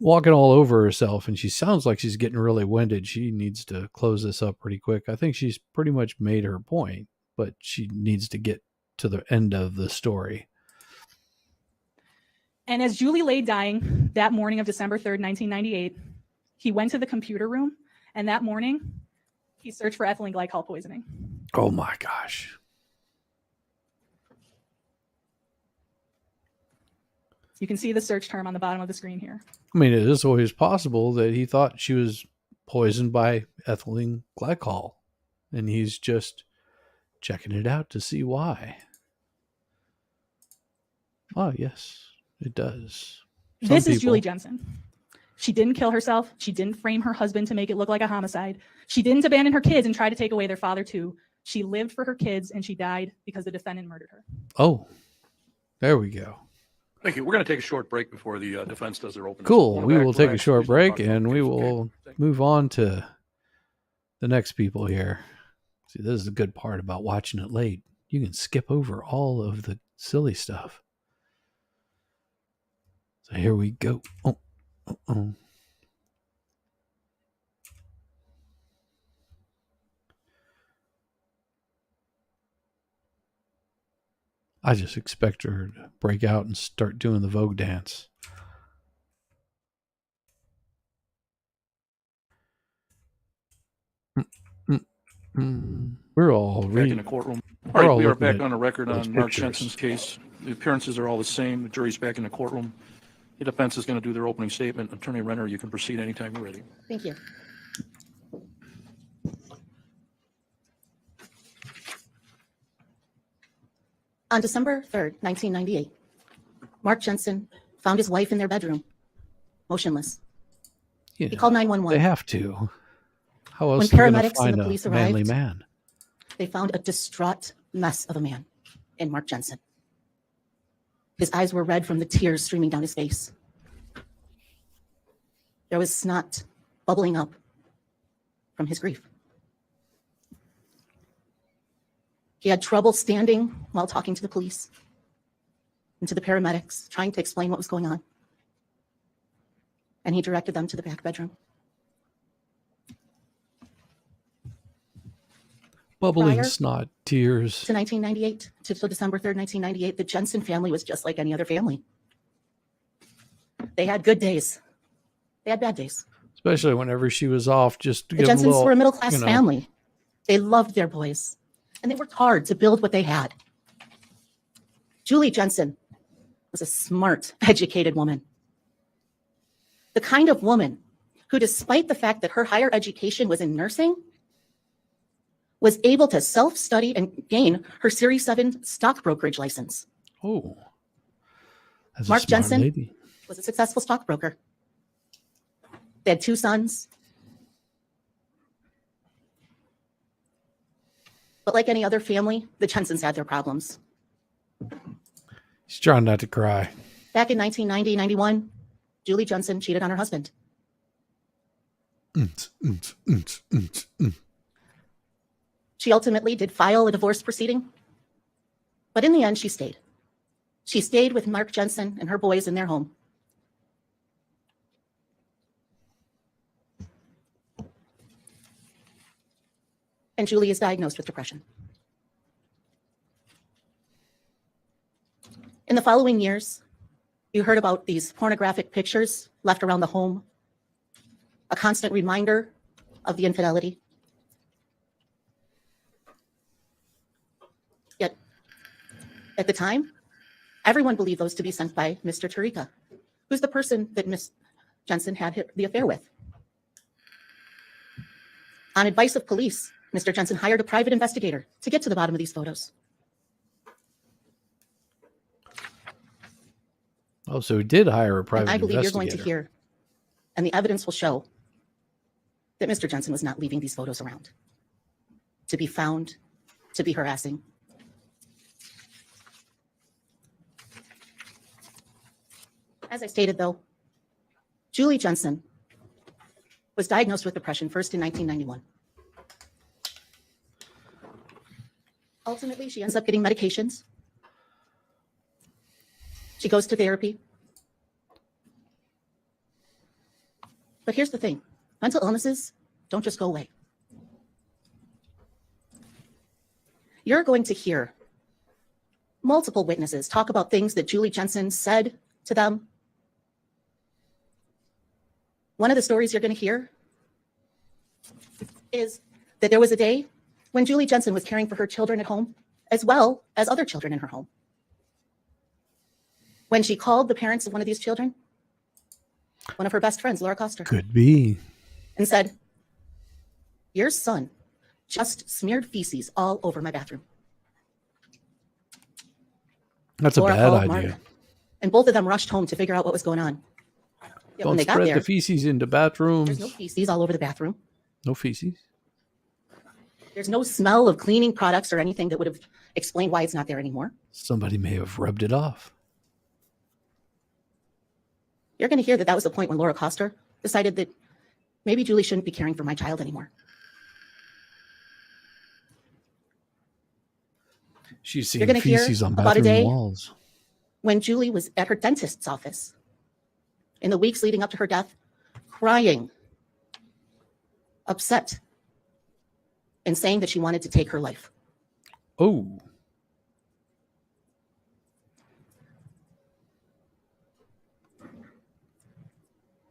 walking all over herself, and she sounds like she's getting really winded. She needs to close this up pretty quick. I think she's pretty much made her point, but she needs to get to the end of the story. And as Julie lay dying that morning of December 3rd, 1998, he went to the computer room, and that morning, he searched for ethylene glycol poisoning. Oh my gosh. You can see the search term on the bottom of the screen here. I mean, it is always possible that he thought she was poisoned by ethylene glycol, and he's just checking it out to see why. Oh, yes, it does. This is Julie Jensen. She didn't kill herself. She didn't frame her husband to make it look like a homicide. She didn't abandon her kids and try to take away their father too. She lived for her kids, and she died because the defendant murdered her. Oh, there we go. Thank you. We're going to take a short break before the defense does their opening. Cool. We will take a Relax, short please don't break, talk about and it. we Okay. will move on to the next people here. See, this is the good part about watching it late. You can skip over all of the silly stuff. So here we go. Oh. I just expect her to break out and start doing the Vogue dance. We're all Back in the courtroom. All We're right, all we are looking back at on the record those on Mark pictures. Jensen's case. The appearances are all the same. The jury's back in the courtroom. The defense is going to do their opening statement. Attorney Renner, you can proceed anytime you're ready. Thank you. On December 3rd, 1998, Mark Jensen found his wife in their bedroom, motionless. You He know, called they 911. have to. How else When are they going to paramedics and find the a police manly arrived, man? They found a distraught mess of a man in Mark Jensen. His eyes were red from the tears streaming down his face. There was snot bubbling up from his grief. He had trouble standing while talking to the police and to the paramedics, trying to explain what was going on. And he directed them to the back bedroom. Bubbling Prior snot, tears. To 1998, to December 3rd, 1998, the Jensen family was just like any other family. They had good days. They had bad days. Especially whenever she was off, just to The give a Jensens little, were a middle-class you know. family. They loved their boys, and they worked hard to build what they had. Julie Jensen was a smart, educated woman. The kind of woman who, despite the fact that her higher education was in nursing, was able to self-study and gain her Series 7 stock brokerage license. Oh, that's Mark a smart Jensen lady. was a successful stockbroker. They had 2 sons. But like any other family, the Jensens had their problems. She's trying not to cry. Back in 1990-91, Julie Jensen cheated on her husband. She ultimately did file a divorce proceeding, but in the end, she stayed. She stayed with Mark Jensen and her boys in their home. And Julie is diagnosed with depression. In the following years, you heard about these pornographic pictures left around the home, a constant reminder of the infidelity. Yet, at the time, everyone believed those to be sent by Mr. Tarika, who's the person that Miss Jensen had the affair with. On advice of police, Mr. Jensen hired a private investigator to get to the bottom of these photos. Oh, so he did hire a And private I believe you're going to investigator. hear, and the evidence will show that Mr. Jensen was not leaving these photos around to be found, to be harassing. As I stated, though, Julie Jensen was diagnosed with depression first in 1991. Ultimately, she ends up getting medications. She goes to therapy. But here's the thing, mental illnesses don't just go away. You're going to hear multiple witnesses talk about things that Julie Jensen said to them. One of the stories you're going to hear is that there was a day when Julie Jensen was caring for her children at home, as well as other children in her home. When she called the parents of one of these children, one of her best friends, Laura Coster, Could be. and said, "Your son just smeared feces all over my bathroom." That's a Laura bad called idea. Mark, and both of them rushed home to figure out what was going on. Yet when Don't they got spread there, the feces into there's bathrooms. no feces all over the bathroom. No feces. There's no smell of cleaning products or anything that would have explained why it's not there anymore. Somebody may have rubbed it off. You're going to hear that that was the point when Laura Coster decided that maybe Julie shouldn't be caring for my child anymore. She's You're seeing gonna hear feces on about a bathroom day walls. When Julie was at her dentist's office in the weeks leading up to her death, crying, upset, and saying that she wanted to take her life. Oh,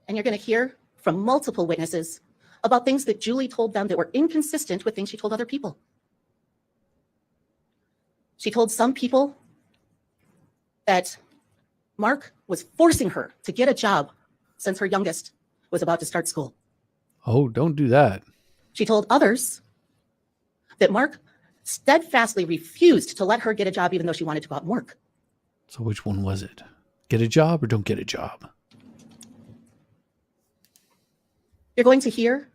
And you're going to hear from multiple witnesses about things that Julie told them that were inconsistent with things she told other people. She told some people that Mark was forcing her to get a job since her youngest was about to start school. oh, don't do that. She told others that Mark steadfastly refused to let her get a job even though she wanted to go out and work. So which one was it? Get a job or don't get a job? You're going to hear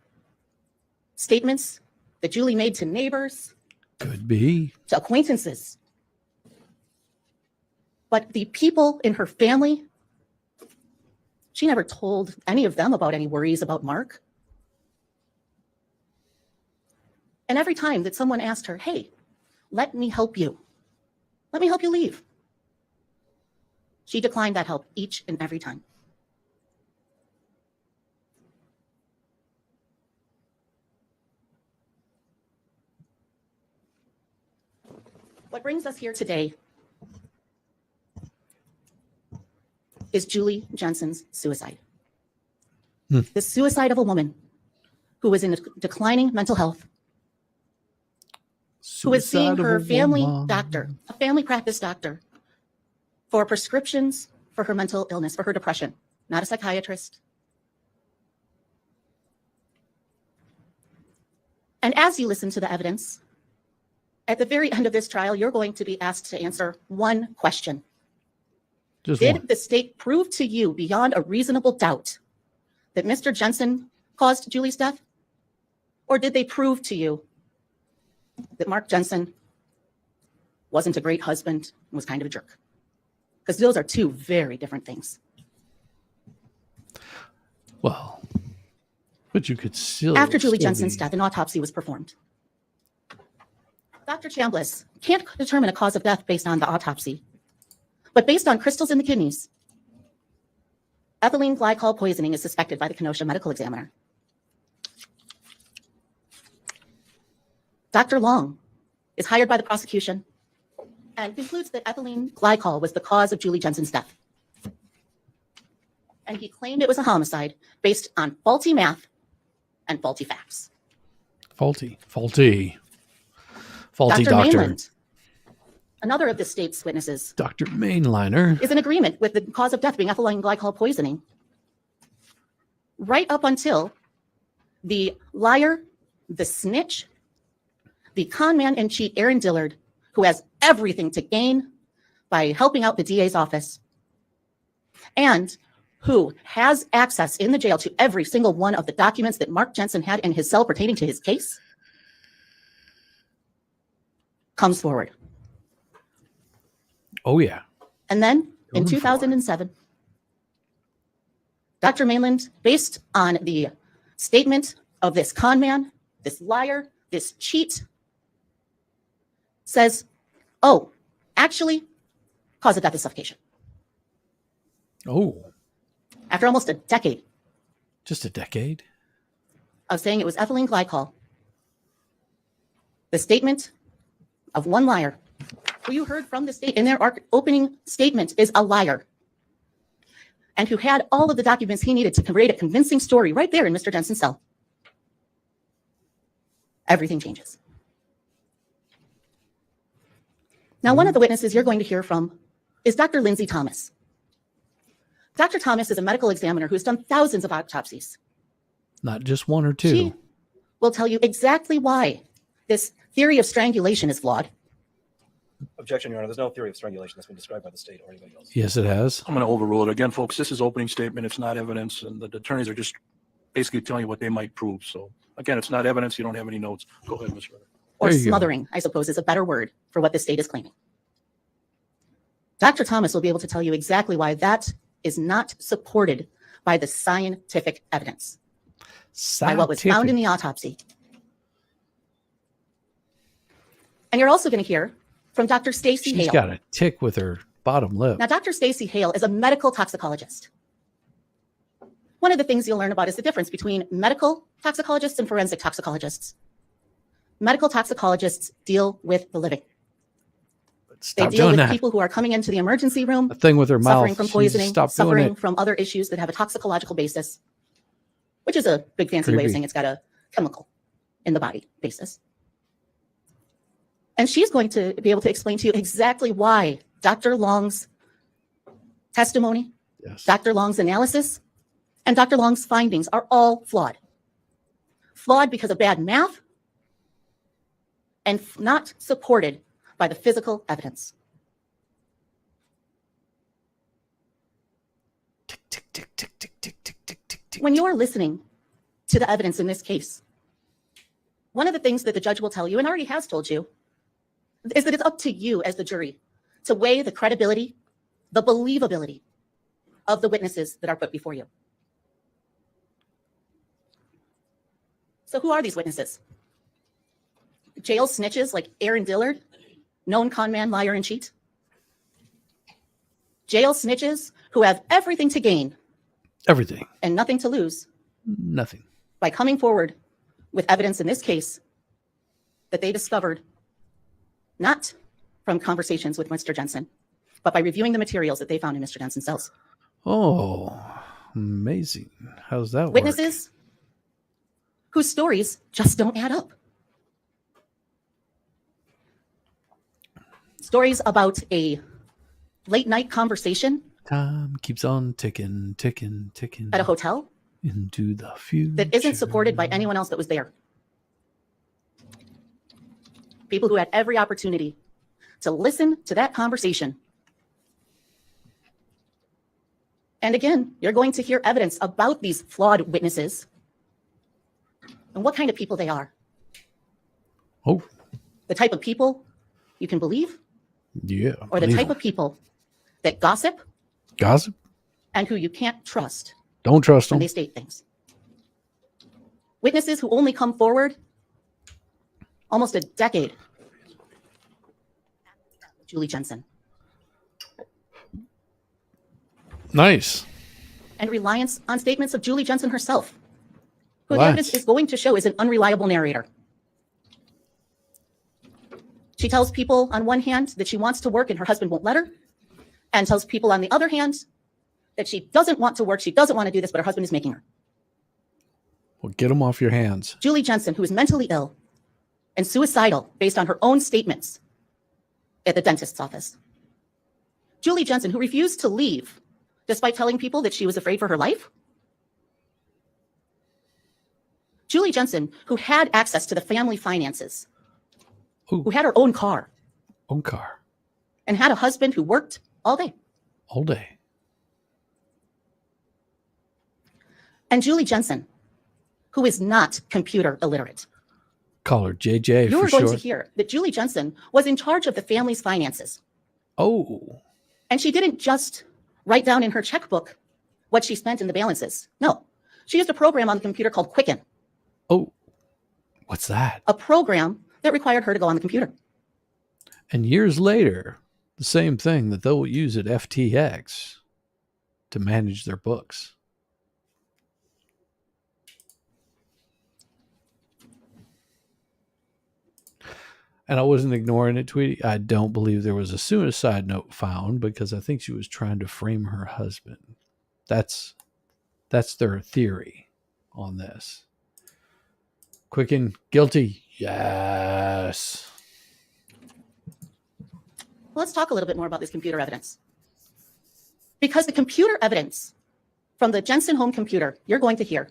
statements that Julie made to neighbors, Could be. to acquaintances. But the people in her family, she never told any of them about any worries about Mark. And every time that someone asked her, "Hey, let me help you leave," she declined that help each and every time. What brings us here today is Julie Jensen's suicide. The suicide of a woman who was in declining mental health, who was seeing Suicide of her a family woman. doctor, a family practice doctor, for prescriptions for her mental illness, for her depression, not a psychiatrist. And as you listen to the evidence, at the very end of this trial, you're going to be asked to answer one question. Just Did one. the state prove to you beyond a reasonable doubt that Mr. Jensen caused Julie's death? Or did they prove to you that Mark Jensen wasn't a great husband and was kind of a jerk? Because those are two very different things. Well, but you could still. After Julie still Jensen's be- death, an autopsy was performed. Dr. Chambliss can't determine a cause of death based on the autopsy, but based on crystals in the kidneys, ethylene glycol poisoning is suspected by the Kenosha medical examiner. Dr. Long is hired by the prosecution and concludes that ethylene glycol was the cause of Julie Jensen's death. And he claimed it was a homicide based on faulty math and faulty facts. Faulty Dr. doctor. Mainland, another of the state's witnesses, Dr. Mainliner. is in agreement with the cause of death being ethylene glycol poisoning, right up until the liar, the snitch, the con man and cheat, Aaron Dillard, who has everything to gain by helping out the DA's office, and who has access in the jail to every single one of the documents that Mark Jensen had in his cell pertaining to his case, comes forward. Oh, yeah. And then in Going for it. 2007, Dr. Mainland, based on the statement of this con man, this liar, this cheat, says, oh, actually, cause of death is suffocation. Oh, After almost a decade just a decade? of saying it was ethylene glycol, the statement of one liar, who you heard from the state in their opening statement is a liar, and who had all of the documents he needed to create a convincing story right there in Mr. Jensen's cell. Everything changes. Now, one of the witnesses you're going to hear from is Dr. Lindsay Thomas. Dr. Thomas is a medical examiner who has done thousands of autopsies. Not just one or two. She will tell you exactly why this theory of strangulation is flawed. Objection, Your Honor. There's no theory of strangulation that's been described by the state or anybody else. Yes, it has. I'm going to overrule it. Again, folks, this is opening statement. It's not evidence, and the attorneys are just basically telling you what they might prove. So again, it's not evidence. You don't have any notes. Go ahead, Ms. Ritter. Or There you go. smothering, I suppose, is a better word for what the state is claiming. Dr. Thomas will be able to tell you exactly why that is not supported by the scientific evidence, by what was found in the autopsy. And you're also going to hear from Dr. Stacy She's Hale. got a tick with her bottom lip. Now, Dr. Stacy Hale is a medical toxicologist. One of the things you'll learn about is the difference between medical toxicologists and forensic toxicologists. Medical toxicologists deal with the living. They Stop deal doing with that. people who are coming into the emergency room, A thing with her mouth. suffering from poisoning, Stop doing suffering it. from other issues that have a toxicological basis, which is a big fancy way of Creepy. saying it's got a chemical in the body basis. And she's going to be able to explain to you exactly why Dr. Long's testimony, Yes. Dr. Long's analysis, and Dr. Long's findings are all flawed. Flawed because of bad math and not supported by the physical evidence. Tick, tick, tick, tick, tick, tick, tick, tick, tick, tick. When you're listening to the evidence in this case, one of the things that the judge will tell you, and already has told you, is that it's up to you as the jury to weigh the credibility, the believability of the witnesses that are put before you. So who are these witnesses? Jail snitches like Aaron Dillard, known con man, liar, and cheat? Jail snitches who have everything to gain Everything. and nothing to lose Nothing. by coming forward with evidence in this case that they discovered not from conversations with Mr. Jensen, but by reviewing the materials that they found in Mr. Jensen's cells. Oh, amazing. How's that work? Witnesses whose stories just don't add up. Stories about a late night conversation Time keeps on ticking, ticking, ticking at a hotel into the future. that isn't supported by anyone else that was there. People who had every opportunity to listen to that conversation. And again, you're going to hear evidence about these flawed witnesses and what kind of people they are. Oh, The type of people you can believe, yeah. or the believe type it. of people that gossip Gossip? and who you can't trust Don't trust when them. they state things. Witnesses who only come forward almost a decade after Julie Jensen. Nice. And reliance on statements of Julie Jensen herself, who the What? evidence is going to show is an unreliable narrator. She tells people on one hand that she wants to work and her husband won't let her, and tells people on the other hand that she doesn't want to work, she doesn't want to do this, but her husband is making her. Well, get them off your hands. Julie Jensen, who is mentally ill and suicidal based on her own statements at the dentist's office. Julie Jensen, who refused to leave despite telling people that she was afraid for her life. Julie Jensen, who had access to the family finances, Ooh, who had her own car, own car and had a husband who worked all day. all day. And Julie Jensen, who is not computer illiterate. Call her JJ You're for going to short. hear that Julie Jensen was in charge of the family's finances. Oh, And she didn't just write down in her checkbook what she spent in the balances. No, she used a program on the computer called Quicken, oh, what's that? a program that required her to go on the computer. And years later, the same thing that they'll use at FTX to manage their books. And I wasn't ignoring it, Tweety. I don't believe there was a suicide note found because I think she was trying to frame her husband. That's their theory on this. Quicken, guilty. Yes. Let's talk a little bit more about this computer evidence. Because the computer evidence from the Jensen home computer you're going to hear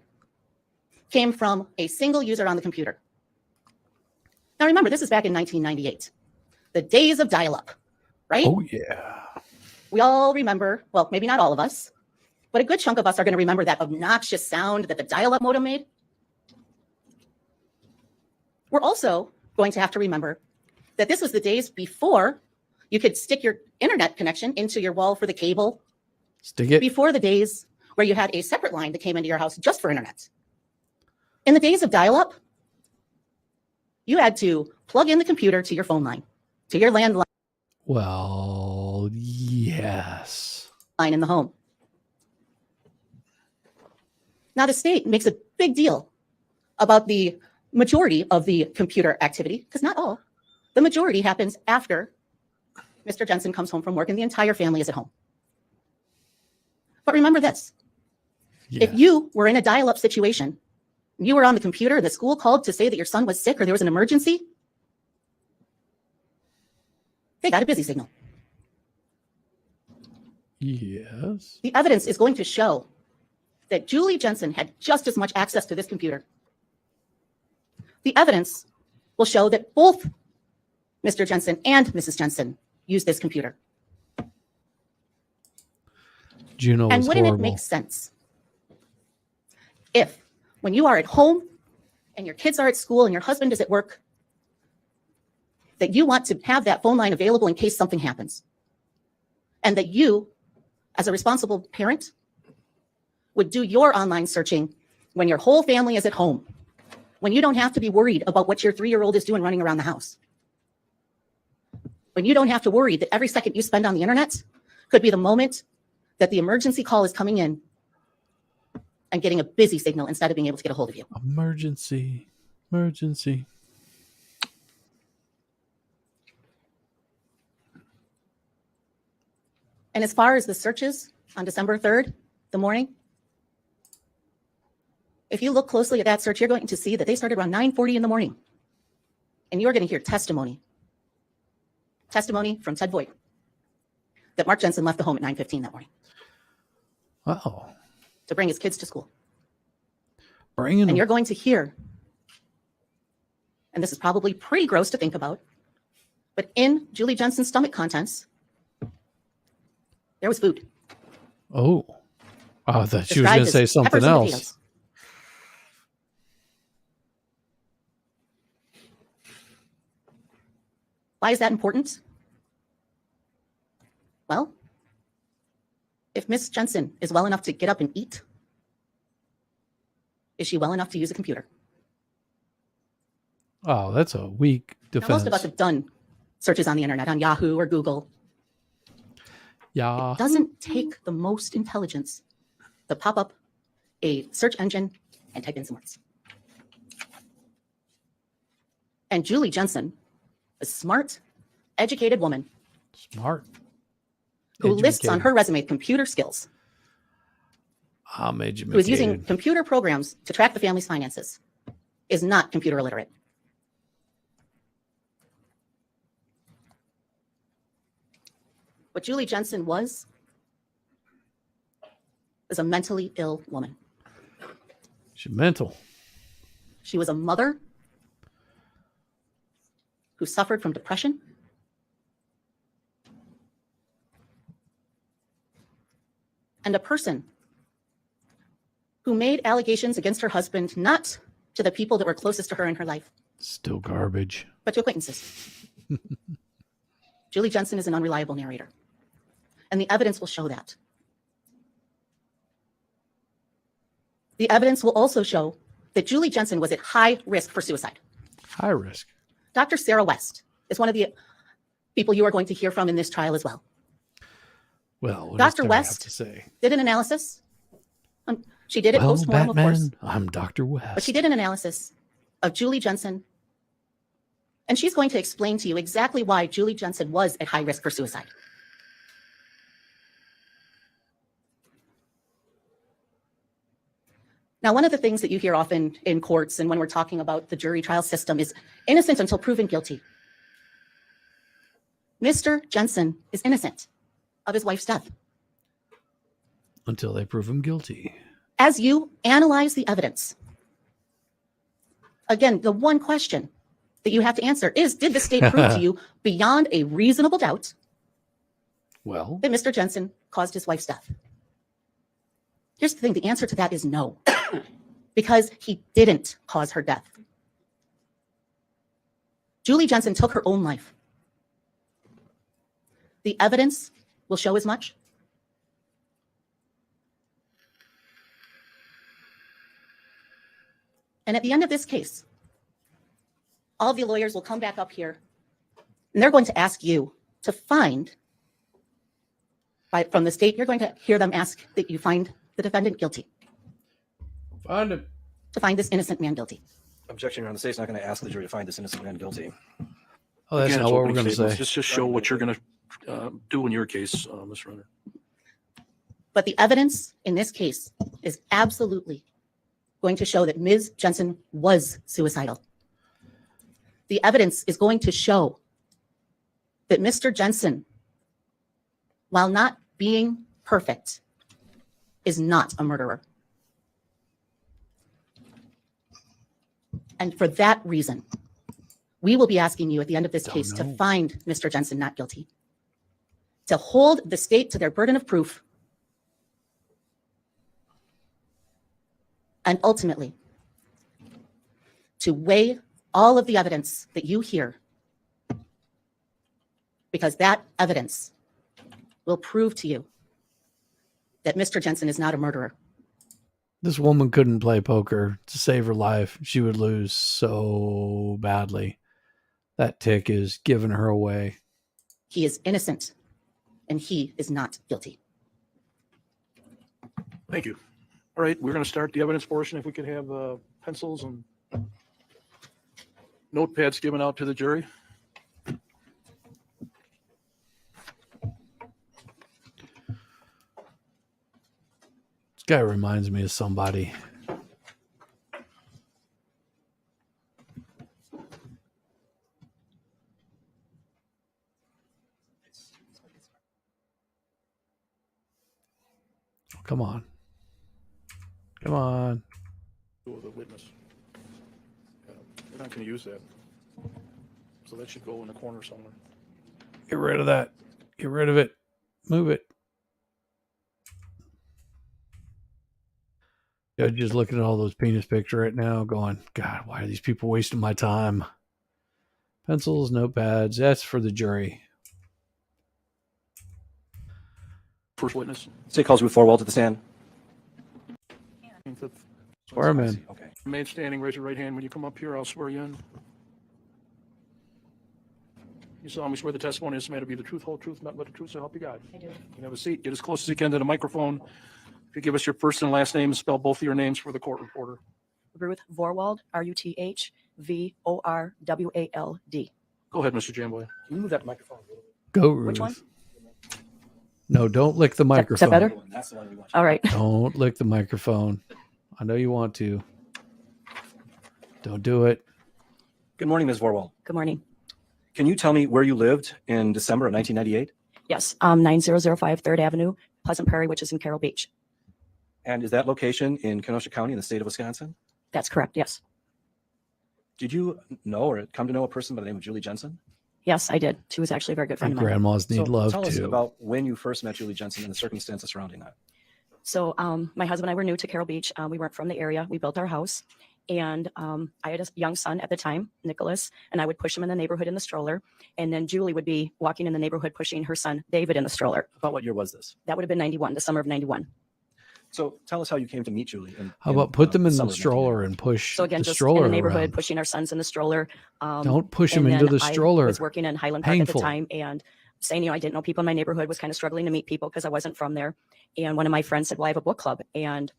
came from a single user on the computer. Now remember, this is back in 1998, the days of dial-up, right? Oh, yeah. We all remember, well, maybe not all of us, but a good chunk of us are going to remember that obnoxious sound that the dial-up modem made. We're also going to have to remember that this was the days before you could stick your internet connection into your wall for the cable, Stick it. before the days where you had a separate line that came into your house just for internet. In the days of dial-up, you had to plug in the computer to your phone line, to your landline Well, yes. in the home. Now, the state makes a big deal about the majority of the computer activity, because not all. The majority happens after Mr. Jensen comes home from work and the entire family is at home. But remember this. Yeah. If you were in a dial-up situation, you were on the computer and the school called to say that your son was sick or there was an emergency, they got a busy signal. Yes. The evidence is going to show that Julie Jensen had just as much access to this computer. The evidence will show that both Mr. Jensen and Mrs. Jensen used this computer. Juno And was wouldn't horrible. it make sense if, when you are at home and your kids are at school and your husband is at work, that you want to have that phone line available in case something happens? And that you, as a responsible parent, would do your online searching when your whole family is at home, when you don't have to be worried about what your 3-year-old is doing running around the house, when you don't have to worry that every second you spend on the internet could be the moment that the emergency call is coming in and getting a busy signal instead of being able to get a hold of you. Emergency. Emergency. And as far as the searches on December 3rd, the morning, if you look closely at that search, you're going to see that they started around 9:40 in the morning. And you're going to hear testimony from Ted Voigt that Mark Jensen left the home at 9:15 that morning Oh. to bring his kids to school. Bringing And you're going to hear, and this is probably pretty gross to think about, but in Julie Jensen's stomach contents, there was food. Oh. I thought she was described going to say as something peppers and else. potatoes. Why is that important? Well, if Miss Jensen is well enough to get up and eat, is she well enough to use a computer? Oh, that's a weak Now, defense. most of us have done searches on the internet, on Yahoo or Google. Yeah. It doesn't take the most intelligence to pop up a search engine and type in some words. And Julie Jensen, a smart, educated woman Smart. who lists on Educated. her resume computer skills, I'm who is using educated. computer programs to track the family's finances, is not computer illiterate. What Julie Jensen was a mentally ill woman. She's mental. She was a mother who suffered from depression, and a person who made allegations against her husband, not to the people that were closest to her in her life, Still garbage. but to acquaintances. Julie Jensen is an unreliable narrator, and the evidence will show that. The evidence will also show that Julie Jensen was at high risk for suicide. High risk. Dr. Sarah West is one of the people you are going to hear from in this trial as well. Well, what does Dr. Terry have West to say? did an analysis. She did it Well, post-mortem, of course, Batman, I'm Dr. West. but she did an analysis of Julie Jensen, and she's going to explain to you exactly why Julie Jensen was at high risk for suicide. Now, one of the things that you hear often in courts and when we're talking about the jury trial system is innocent until proven guilty. Mr. Jensen is innocent of his wife's death. Until they prove him guilty. As you analyze the evidence, again, the one question that you have to answer is, did the state prove to you beyond a reasonable doubt Well, that Mr. Jensen caused his wife's death? Here's the thing, the answer to that is no, because he didn't cause her death. Julie Jensen took her own life. The evidence will show as much. And at the end of this case, all the lawyers will come back up here and they're going to ask you to find, from the state, you're going to hear them ask that you find the defendant guilty, find him. to find this innocent man guilty. Objection, Your Honor. The state's not going to ask the jury to find this innocent man guilty. Oh, that's Again, not it's what we're opening going to statements. say. Just show what you're going to do in your case, Ms. Runner. But the evidence in this case is absolutely going to show that Ms. Jensen was suicidal. The evidence is going to show that Mr. Jensen, while not being perfect, is not a murderer. And for that reason, we will be asking you at the end of this case to find Mr. Jensen not guilty, to hold the state to their burden of proof, and ultimately to weigh all of the evidence that you hear, because that evidence will prove to you that Mr. Jensen is not a murderer. This woman couldn't play poker to save her life. She would lose so badly. That tick is giving her away. He is innocent, and he is not guilty. Thank you. All right, we're going to start the evidence portion. If we could have pencils and notepads given out to the jury. This guy reminds me of somebody. Come on. Come on. The witness. Yeah, we're not going to use that. So that should go in the corner somewhere. Get rid of that. Get rid of it. Move it. Judge is looking at all those penis pictures right now going, God, why are these people wasting my time? Pencils, notepads, that's for the jury. First witness. State calls Ruth Forwell to the stand. Swear him in. Okay. Remain standing, raise your right hand. When you come up here, I'll swear you in. You solemnly swear the testimony is meant to be the truth, whole truth, nothing but the truth, so help you God. I do. You can have a seat. Get as close as you can to the microphone. If you give us your first and last name and spell both of your names for the court reporter. Ruth Vorwald, RUTH VORWALD. Go ahead, Mr. Jamboy. Can you move that microphone a little bit? Go, Ruth. Which one? No, don't lick the microphone. Is that better? That's the one we want. All right. Don't lick the microphone. I know you want to. Don't do it. Good morning, Ms. Vorwell. Good morning. Can you tell me where you lived in December of 1998? Yes, 9005 3rd Avenue, Pleasant Prairie, which is in Carroll Beach. And is that location in Kenosha County in the state of Wisconsin? That's correct. Yes. Did you know or come to know a person by the name of Julie Jensen? Yes, I did. She was actually a very good friend And of mine. grandmas need So love tell us too. about when you first met Julie Jensen and the circumstances surrounding that. So my husband and I were new to Carroll Beach. We weren't from the area. We built our house. And I had a young son at the time, Nicholas, and I would push him in the neighborhood in the stroller. And then Julie would be walking in the neighborhood pushing her son, David, in the stroller. About what year was this? That would have been 91, the summer of 91. So tell us how you came to meet Julie. How about put them in the summer of stroller and push So again, the just stroller in the neighborhood, around? pushing our sons in the stroller. Don't push them And into then the stroller. I was working in Highland Park Painful. at the time and saying, I didn't know people in my neighborhood, was kind of struggling to meet people because I wasn't from there. And one of my friends said, well, I have a book club. And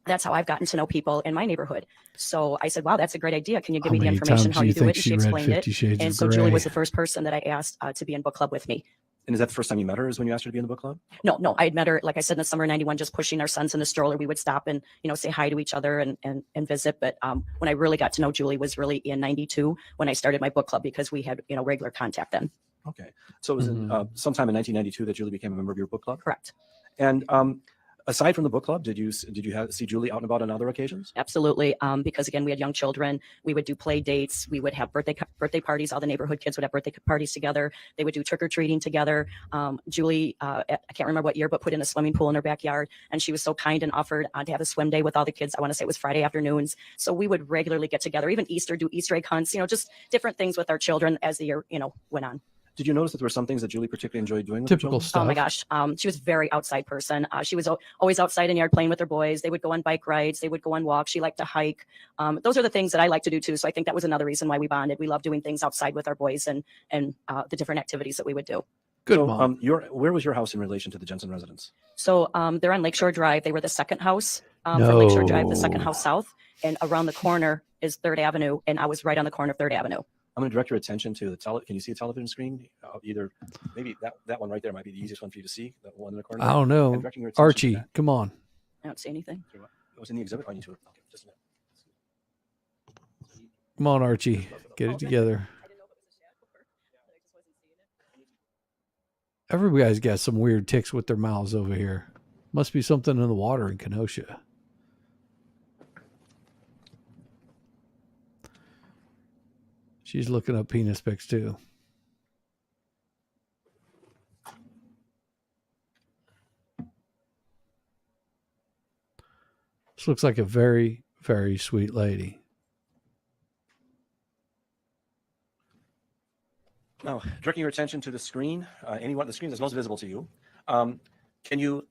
that's how I've gotten to know people in my neighborhood. So I said, wow, that's a great idea. Can you give How me the many information, times how do you you do think it? And she she read explained it. 50 Shades And of so Julie was Grey? the first person that I asked to be in book club with me. And is that the first time you met her, is when you asked her to be in the book club? No, I had met her, like I said, in the summer of 91, just pushing our sons in the stroller. We would stop and, say hi to each other and visit. But when I really got to know Julie was really in 92 when I started my book club because we had, regular contact then. Okay. So it was in, sometime in 1992 that Julie became a member of your book club? Correct. And aside from the book club, did you see Julie out and about on other occasions? Absolutely. Because again, we had young children. We would do play dates. We would have birthday parties. All the neighborhood kids would have birthday parties together. They would do trick or treating together. Julie, I can't remember what year, but put in a swimming pool in her backyard. And she was so kind and offered to have a swim day with all the kids. I want to say it was Friday afternoons. So we would regularly get together, even Easter, do Easter egg hunts, just different things with our children as the year, went on. Did you notice that there were some things that Julie particularly enjoyed doing with the Typical children? stuff. Oh my gosh. She was a very outside person. She was always outside in the yard playing with her boys. They would go on bike rides. They would go on walks. She liked to hike. Those are the things that I like to do too. So I think that was another reason why we bonded. We love doing things outside with our boys and the different activities that we would do. Good So, mom. where was your house in relation to the Jensen residence? So they're on Lakeshore Drive. They were the second house from Lakeshore Drive, the second No. house south. And around the corner is 3rd Avenue. And I was right on the corner of 3rd Avenue. I'm going to direct your attention to the can you see a television screen? Either maybe that one right there might be the easiest one for you to see. That one in the corner. I don't I'm know. directing your attention to Archie, that. come on. I don't see anything. It was in the exhibit. I need to. Okay, just a minute. Come on, Archie. Get it together. Everybody's got some weird ticks with their mouths over here. Must be something in the water in Kenosha. She's looking up penis pics too. This looks like a very, very sweet lady. Now, directing your attention to the screen, the screen that's most visible to you. Can you?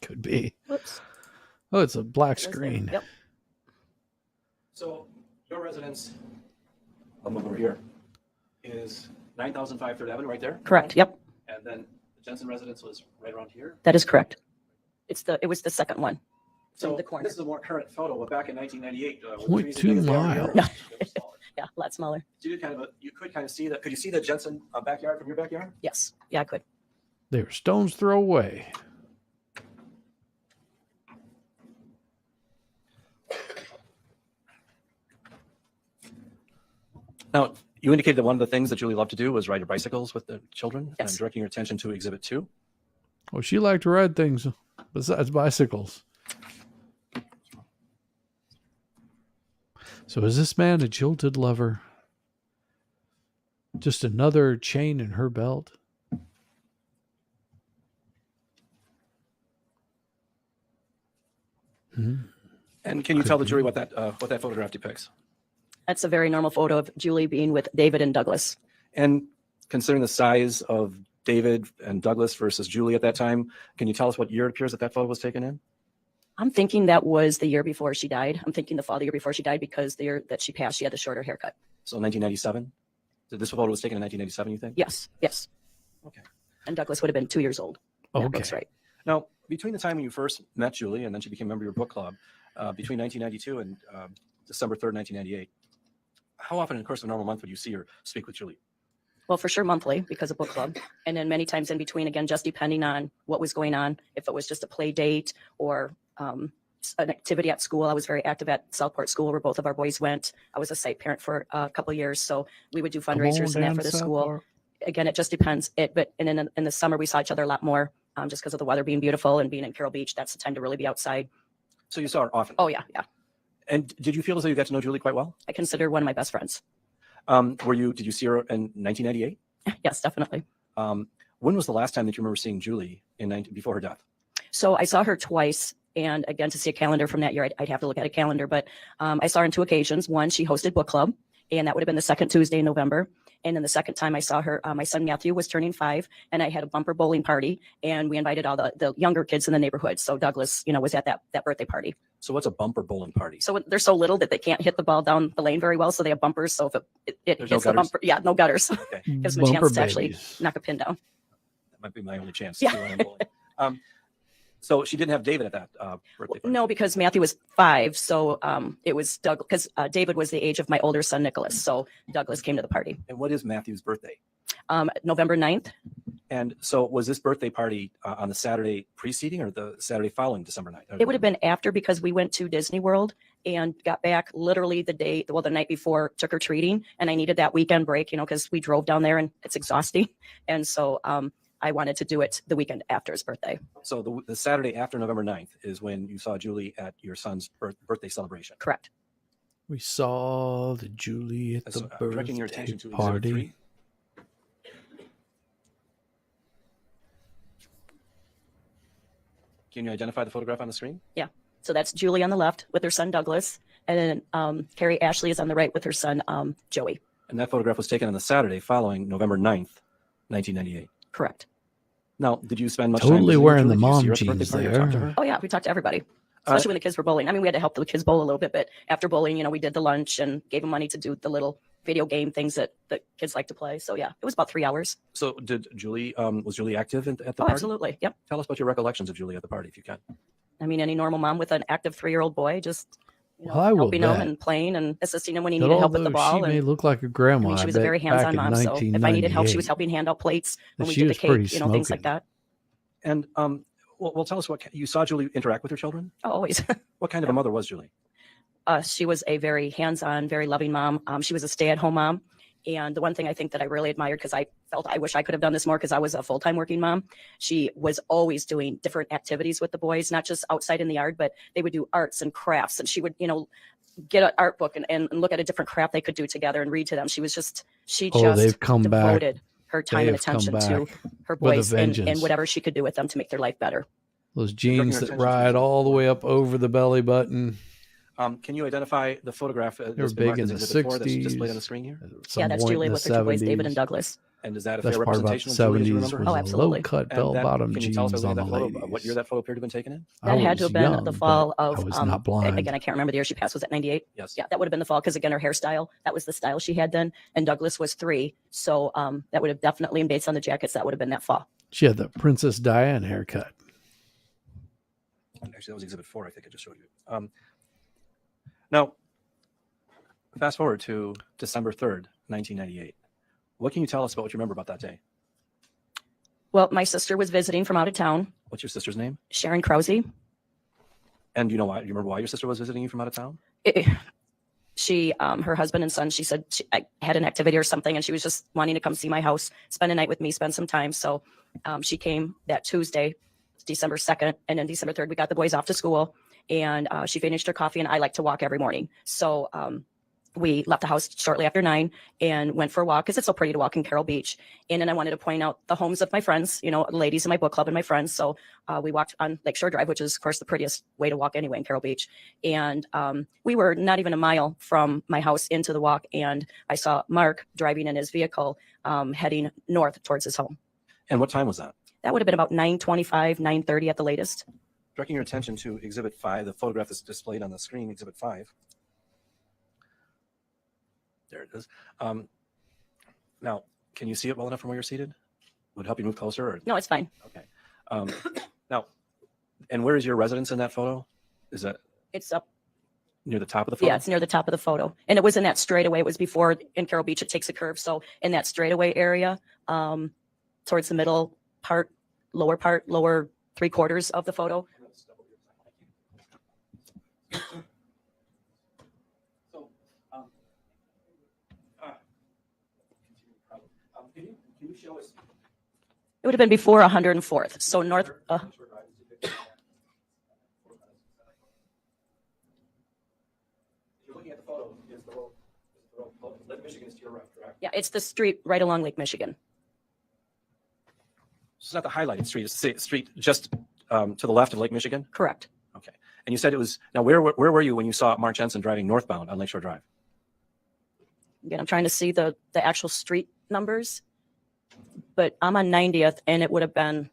Could be. Whoops. Oh, it's a black It was there. screen. Yep. So your residence, I'll move over here, is 9005 3rd Avenue, right there. Correct. Yep. And then the Jensen residence was right around here. That is correct. It was the second one. So the corner. this is a more current photo, but back in 1998, with 0.2 trees as big as they are here, miles. it was smaller. Yeah, a lot smaller. So you could kind of see that. Could you see the Jensen backyard from your backyard? Yes. Yeah, I could. They were stone's throw away. Now, you indicated that one of the things that Julie loved to do was ride her bicycles with the children. And Yes. I'm directing your attention to Exhibit 2. Well, she liked to ride things besides bicycles. So is this man a jilted lover? Just another chain in her belt? And can you tell the jury what that photograph depicts? That's a very normal photo of Julie being with David and Douglas. And considering the size of David and Douglas versus Julie at that time, can you tell us what year it appears that photo was taken in? I'm thinking that was the year before she died. I'm thinking the fall of the year before she died because the year that she passed, she had the shorter haircut. So 1997? This photo was taken in 1997, you think? Yes. Yes. Okay. And Douglas would have been 2 years old. That Okay. looks right. Now, between the time when you first met Julie and then she became a member of your book club, between 1992 and December 3rd, 1998, how often in the course of a normal month would you see or speak with Julie? Well, for sure monthly because of book club. And then many times in between, again, just depending on what was going on. If it was just a play date or an activity at school. I was very active at Southport School where both of our boys went. I was a site parent for a couple of years. So we would do fundraisers and that for the school. Again, it just depends. But in the summer, we saw each other a lot more just because of the weather being beautiful and being in Carroll Beach. That's the time to really be outside. So you saw her often. Oh, yeah. Yeah. And did you feel as though you got to know Julie quite well? I consider her one of my best friends. Did you see her in 1998? Yes, definitely. When was the last time that you remember seeing Julie before her death? So I saw her twice. And again, to see a calendar from that year, I'd have to look at a calendar. But I saw her on 2 occasions. One, she hosted book club, and that would have been the second Tuesday in November. And then the second time I saw her, my son Matthew was turning 5, and I had a bumper bowling party, and we invited all the younger kids in the neighborhood. So Douglas, was at that birthday party. So what's a bumper bowling party? So they're so little that they can't hit the ball down the lane very well. So they have bumpers. So if it There's hits no the gutters? bumper, yeah, no gutters. Okay. Gives them a Bumper chance to actually babies. knock a pin down. That might be my only chance. Yeah. To learn bowling. So she didn't have David at that birthday party? No, because Matthew was 5. So it was Doug, because David was the age of my older son, Nicholas. So Douglas came to the party. And what is Matthew's birthday? November 9th. And so was this birthday party on the Saturday preceding or the Saturday following December 9th? It would have been after, because we went to Disney World and got back literally the night before trick or treating. And I needed that weekend break, because we drove down there and it's exhausting. And so I wanted to do it the weekend after his birthday. So the Saturday after November 9th is when you saw Julie at your son's birthday celebration. Correct. We saw the Julie at the So, directing your birthday attention to Exhibit party. 3. Can you identify the photograph on the screen? So that's Julie on the left with her son, Douglas. And then Carrie Ashley is on the right with her son, Joey. And that photograph was taken on the Saturday following November 9th, 1998. Correct. Now, did you spend much time Totally visiting wearing Julie? the Did you mom see her at the birthday jeans party or talk to there. her? Oh, yeah. We talked to everybody, especially when the kids were bowling. I mean, we had to help the kids bowl a little bit, but after bowling, we did the lunch and gave them money to do the little video game things that kids like to play. So, yeah, it was about 3 hours. So did Julie, was Julie active at the Oh, party? absolutely. Yep. Tell us about your recollections of Julie at the party, if you can. I mean, any normal mom with an active 3-year-old boy, just Well, I will helping him bet and playing and assisting him when he that needed help with the although ball. she may And look like a grandma, I mean, she was I a bet very back hands-on in mom. So if I needed help, she was 1998, helping hand out plates when that we she did the was pretty cake, things like smoking. that. And well, tell us what you saw Julie interact with her children. Oh, always. What kind of a mother was Julie? She was a very hands-on, very loving mom. She was a stay-at-home mom. And the one thing I think that I really admired, because I felt I wish I could have done this more because I was a full-time working mom, she was always doing different activities with the boys, not just outside in the yard, but they would do arts and crafts. And she would, get an art book and look at a different craft they could do together and read to them. She Oh, they've come back. devoted her time and They have come attention to back her with a boys and vengeance. whatever she could do with them to make their life better. Those Directing jeans your that attention to ride Exhibit all the 4. way up over the belly button. Can you identify the photograph that's were been big marked in as the Exhibit 4 that's 60s. displayed on the screen here? At some Yeah, that's point Julie in with the her two boys, David 70s. and Douglas. And is that a Best fair part about the representation of Julie as you 70s remember was her? Oh, the absolutely. low-cut And bell-bottom can you tell us jeans I on believe the that ladies. photo, what year that photo appeared to have been taken in? That had was to have been young, the fall but of, I was not blind. again, I can't remember the year she passed. Was it 98? Yes. Yeah, that would have been the fall, because again, her hairstyle, that was the style she had then. And Douglas was 3. So that would have definitely, and based on the jackets, that would have been that fall. She had the Princess Diana haircut. Actually, that was Exhibit 4, I think I just showed you. Now, fast forward to December 3rd, 1998. What can you tell us about what you remember about that day? Well, my sister was visiting from out of town, What's your sister's name? Sharon Krause. And do you know why? Do you remember why your sister was visiting you from out of town? She, her husband and son, she said I had an activity or something, and she was just wanting to come see my house, spend a night with me, spend some time. So she came that Tuesday, December 2nd, and then December 3rd, we got the boys off to school, and she finished her coffee, and I like to walk every morning. So we left the house shortly after 9 and went for a walk, because it's so pretty to walk in Carroll Beach. And then I wanted to point out the homes of my friends, ladies in my book club and my friends. So we walked on Lakeshore Drive, which is, of course, the prettiest way to walk anyway in Carroll Beach. And we were not even a mile from my house into the walk, and I saw Mark driving in his vehicle heading north towards his home. And what time was that? That would have been about 9:25, 9:30 at the latest. Directing your attention to Exhibit 5, the photograph that's displayed on the screen, Exhibit 5. There it is. Now, can you see it well enough from where you're seated? Would it help you move closer? Or? No, it's fine. Okay. Now, and where is your residence in that photo? Is that It's up. near the top of the photo? Yeah, it's near the top of the photo. And it was in that straightaway. It was before in Carroll Beach, it takes a curve. So in that straightaway area, towards the middle part, lower 3/4 of the photo. Can you show us? It would have been before 104th. So north. You're looking at the photo. Is the road, Lake Michigan is to your right, correct? Yeah, it's the street right along Lake Michigan. It's not the highlighted street. It's the street just to the left of Lake Michigan. Correct. Okay. And you said it was, now where were you when you saw Mark Jensen driving northbound on Lakeshore Drive? Again, I'm trying to see the actual street numbers, but I'm on 90th, and it would have been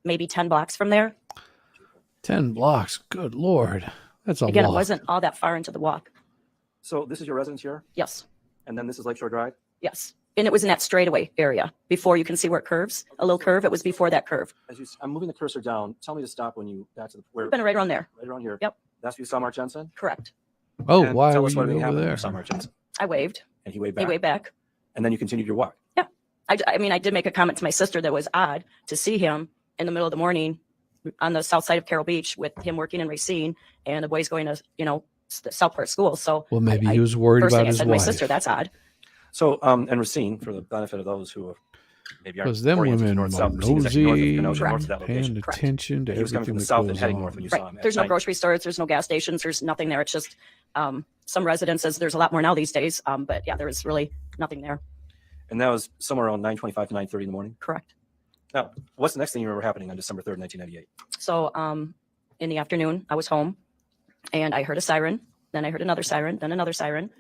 maybe 10 blocks from there. 10 blocks. Good Lord. That's a Again, lot. it wasn't all that far into the walk. So this is your residence here, Yes, and then this is Lakeshore Drive? yes. And it was in that straightaway area before you can see where it curves, a little curve. It was before that curve. I'm moving the cursor down. Tell me to stop when you, back to the, where, It's been right around there. right around here. Yep. That's where you saw Mark Jensen? Correct. Oh, And why tell were us you what happened over when there? you saw Mark Jensen. I waved. And he waved They back. waved back. And then you continued your walk. I mean, I did make a comment to my sister that was odd to see him in the middle of the morning on the south side of Carroll Beach with him working in Racine and the boys going to, the Southport school. So Well, maybe I- he was worried first about thing I his said to my wife. sister, that's odd. So, and Racine, for the benefit of those who maybe aren't Because them oriented women north, are south, Racine is actually north of nosy, Kenosha, north of and that location. paying Correct. attention to He was coming everything from the that south goes and heading on. north when you saw Right. him. at There's no night. grocery stores. There's no gas stations. There's nothing there. It's just some residences. There's a lot more now these days. But yeah, there was really nothing there. And that was somewhere around 9:25 to 9:30 in the morning. Correct. Now, what's the next thing you remember happening on December 3rd, 1998? So in the afternoon, I was home and I heard a siren. Then I heard another siren, then another siren,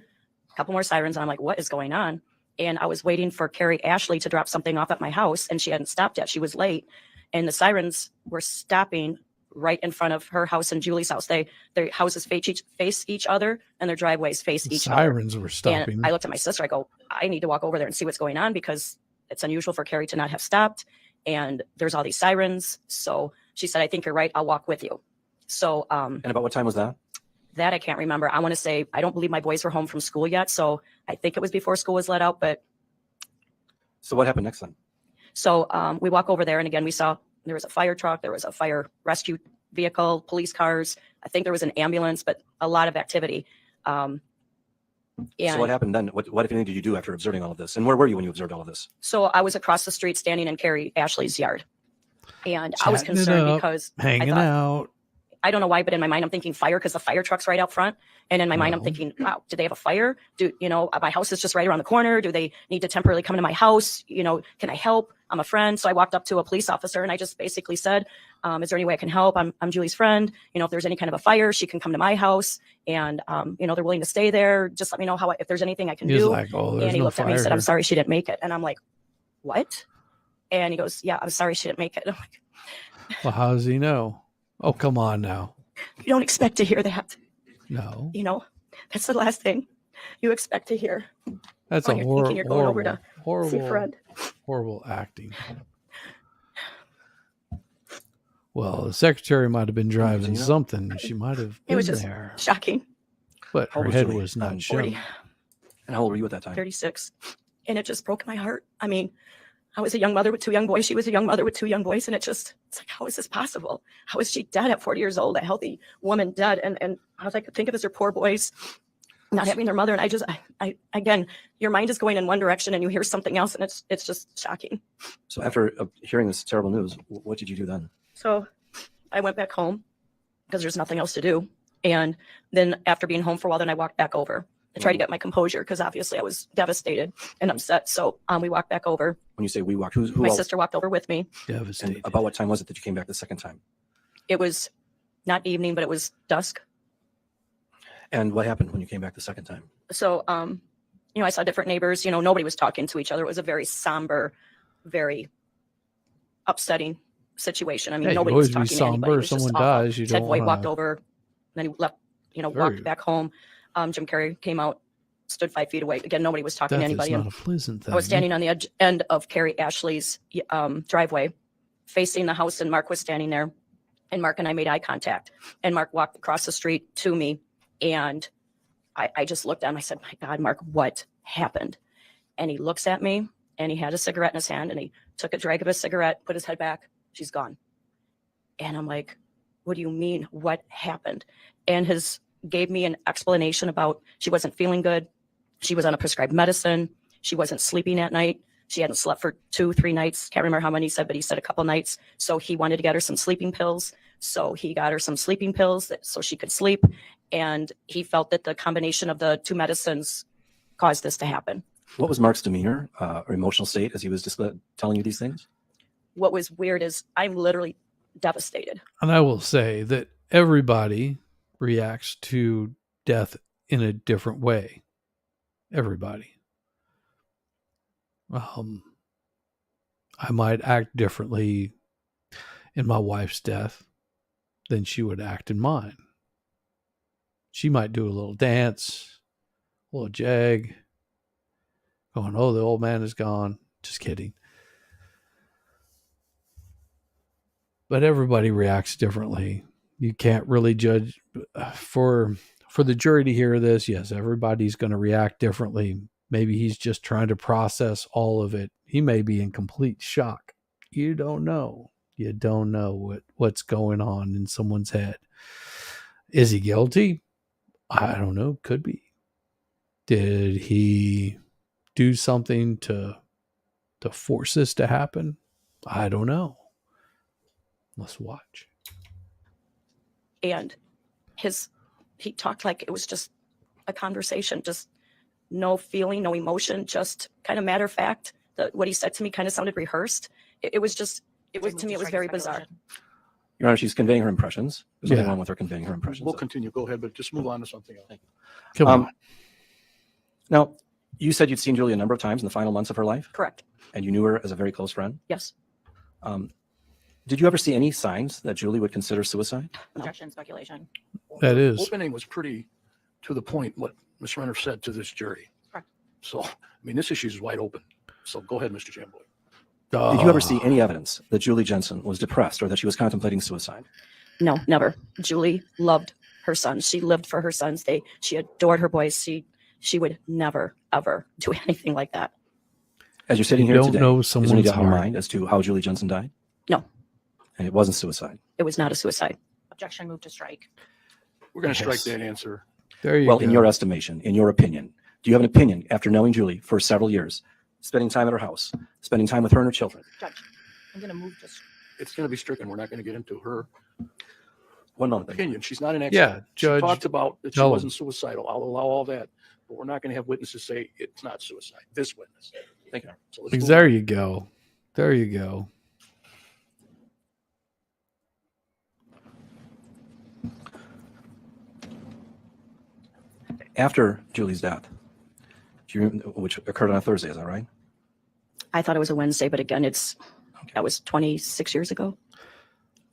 a couple more sirens. And I'm like, what is going on? And I was waiting for Carrie Ashley to drop something off at my house, and she hadn't stopped yet. She was late. And the sirens were stopping right in front of her house and Julie's house. Their houses face each other, and their driveways face The each other. sirens were stopping. And I looked at my sister. I go, I need to walk over there and see what's going on because it's unusual for Carrie to not have stopped. And there's all these sirens. So she said, I think you're right. I'll walk with you. So And about what time was that? that I can't remember. I want to say, I don't believe my boys were home from school yet. So I think it was before school was let out. But So what happened next then? so we walk over there. And again, we saw there was a fire truck. There was a fire rescue vehicle, police cars. I think there was an ambulance, but a lot of activity. So And what happened then? What, if anything, did you do after observing all of this? And where were you when you observed all of this? so I was across the street standing in Carrie Ashley's yard. And I was Chatting it concerned up, because hanging I thought, out. I don't know why, but in my mind, I'm thinking fire because the fire truck's right out front. And in my mind, I'm No. thinking, wow, did they have a fire? My house is just right around the corner. Do they need to temporarily come into my house? Can I help? I'm a friend. So I walked up to a police officer and I just basically said, is there any way I can help? I'm Julie's friend. If there's any kind of a fire, she can come to my house and, they're willing to stay there. Just let me know if there's anything I can He's do. like, oh, there's And he no looked at me and fire said, I'm here. sorry she didn't make it. And I'm like, what? And he goes, yeah, I'm sorry she didn't make it. And I'm like, Well, how does he know? Oh, come on now. you don't expect to hear that. No. That's the last thing you expect to hear. That's when a you're thinking you're going over to see a horrible, friend. horrible acting. Well, the secretary might have been driving Gina? something. She might have It was been just there, shocking. but How her old was head Julie? was not 40, showing. And how old were you at that time? 36. And it just broke my heart. I mean, I was a young mother with two young boys. She was a young mother with two young boys. And it's like, how is this possible? How is she dead at 40 years old, a healthy woman dead? And all I could think of is her poor boys not having their mother. And I again, your mind is going in one direction and you hear something else. And it's just shocking. So after hearing this terrible news, what did you do then? So I went back home because there's nothing else to do. And then after being home for a while, then I walked back over. I tried to get my composure because obviously I was devastated and upset. So we walked back over. When you say we walked, who My else? sister walked over with me. Devastated. And about what time was it that you came back the second time? It was not evening, but it was dusk. And what happened when you came back the second time? So, I saw different neighbors. Nobody was talking to each other. It was a very somber, very upsetting situation. I mean, Hey, you nobody was always be talking to anybody. It somber. was just Someone awful. dies, you Ted don't Voigt wanna- walked over, then he left, Very- walked back home. Jim Carrey came out, stood 5 feet away. Again, nobody was talking Death to is anybody. not And a pleasant thing. I was standing on the end of Carrie Ashley's driveway, facing the house, and Mark was standing there. And Mark and I made eye contact. And Mark walked across the street to me. And I just looked at him. I said, my God, Mark, what happened? And he looks at me and he had a cigarette in his hand and he took a drag of his cigarette, put his head back. She's gone. And I'm like, what do you mean? What happened? And his gave me an explanation about she wasn't feeling good. She was on a prescribed medicine. She wasn't sleeping at night. She hadn't slept for 2-3 nights. Can't remember how many he said, but he said a couple nights. So he wanted to get her some sleeping pills. So he got her some sleeping pills so she could sleep. And he felt that the combination of the two medicines caused this to happen. What was Mark's demeanor or emotional state as he was just telling you these things? what was weird is I'm literally devastated. And I will say that everybody reacts to death in a different way. Everybody. I might act differently in my wife's death than she would act in mine. She might do a little dance, a little jag, going, oh, the old man is gone. Just kidding. But everybody reacts differently. You can't really judge for the jury to hear this. Yes, everybody's going to react differently. Maybe he's just trying to process all of it. He may be in complete shock. You don't know. You don't know what's going on in someone's head. Is he guilty? I don't know. Could be. Did he do something to force this to happen? I don't know. Let's watch. And he talked like it was just a conversation, just no feeling, no emotion, just kind of matter of fact. What he said to me kind of sounded rehearsed. To me, it was very bizarre. Your Honor, she's conveying her impressions. There's nothing Yeah. wrong with her conveying her impressions. We'll continue. Go ahead, but just move on to something else. Come on. Now, you said you'd seen Julie a number of times in the final months of her life, Correct. and you knew her as a very close friend. Yes. Did you ever see any signs that Julie would consider suicide? Objection, speculation. That is. Opening was pretty to the point what Ms. Renner said to this jury. Correct. So, I mean, this issue is wide open. So go ahead, Mr. Jamboy. Did you ever see any evidence that Julie Jensen was depressed or that she was contemplating suicide? No, never. Julie loved her sons. She lived for her sons. She adored her boys. She would never, ever do anything like that. As you're sitting You here don't today, know is there any someone's doubt in your heart. mind as to how Julie Jensen died? No, And it wasn't suicide. it was not a suicide. Objection, move to strike. We're going to strike Yes. that answer. There you Well, go. in your estimation, in your opinion, do you have an opinion after knowing Julie for several years, spending time at her house, spending time with her and her children? Judge, I'm going to move to It's going to be stricken. We're not going to get into her One moment, please. opinion. She's not an Yeah, expert. Judge, She talked about that she tell him. wasn't suicidal. I'll allow all that, but we're not going to have witnesses say it's not suicide. This witness. Thank you. So let's move There on. you go. There you go. After Julie's death, which occurred on a Thursday, is that right? I thought it was a Wednesday, but again, that was 26 years ago,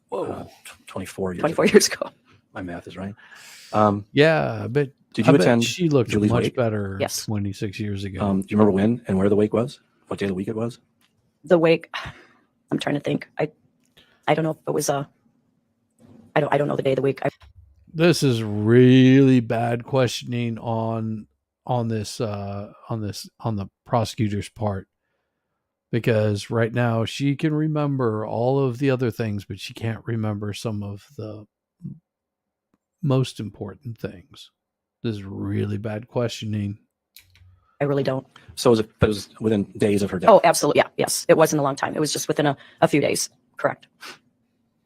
Whoa. 24 years. 24 years ago. My math is right. Yeah, but Did you attend she looked Julie's much wake? better Yes. 26 years ago. Do you remember when and where the wake was? What day of the week it was? The wake, I'm trying to think. I don't know if it was I don't know the day of the week. This is really bad questioning on the prosecutor's part, because right now she can remember all of the other things, but she can't remember some of the most important things. This is really bad questioning. I really don't. So it was within days of her death. Oh, absolutely. Yeah. Yes. It wasn't a long time. It was just within a few days. Correct.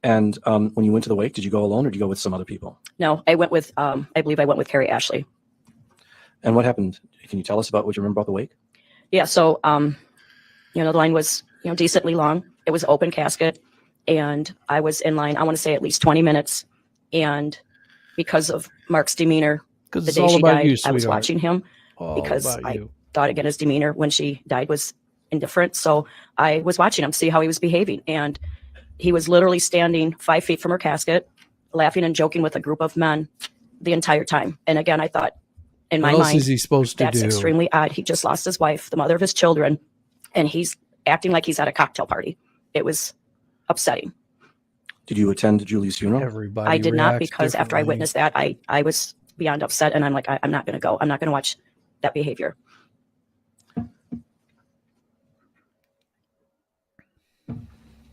And when you went to the wake, did you go alone or did you go with some other people? No, I went with, I believe I went with Carrie Ashley. And what happened? Can you tell us about what you remember about the wake? Yeah. So, the line was, decently long. It was an open casket and I was in line, I want to say at least 20 minutes. And because of Mark's demeanor, Because the it's day all she about died, you, I was sweetheart. watching him All because about I you. thought again his demeanor when she died was indifferent. So I was watching him, see how he was behaving. And he was literally standing 5 feet from her casket, laughing and joking with a group of men the entire time. And again, I thought in my What else mind, is he supposed to that's do? extremely odd. He just lost his wife, the mother of his children, and he's acting like he's at a cocktail party. It was upsetting. Did you attend Julie's funeral? Everybody I did not reacts because after I differently. witnessed that, I was beyond upset, and I'm like, I'm not going to go. I'm not going to watch that behavior.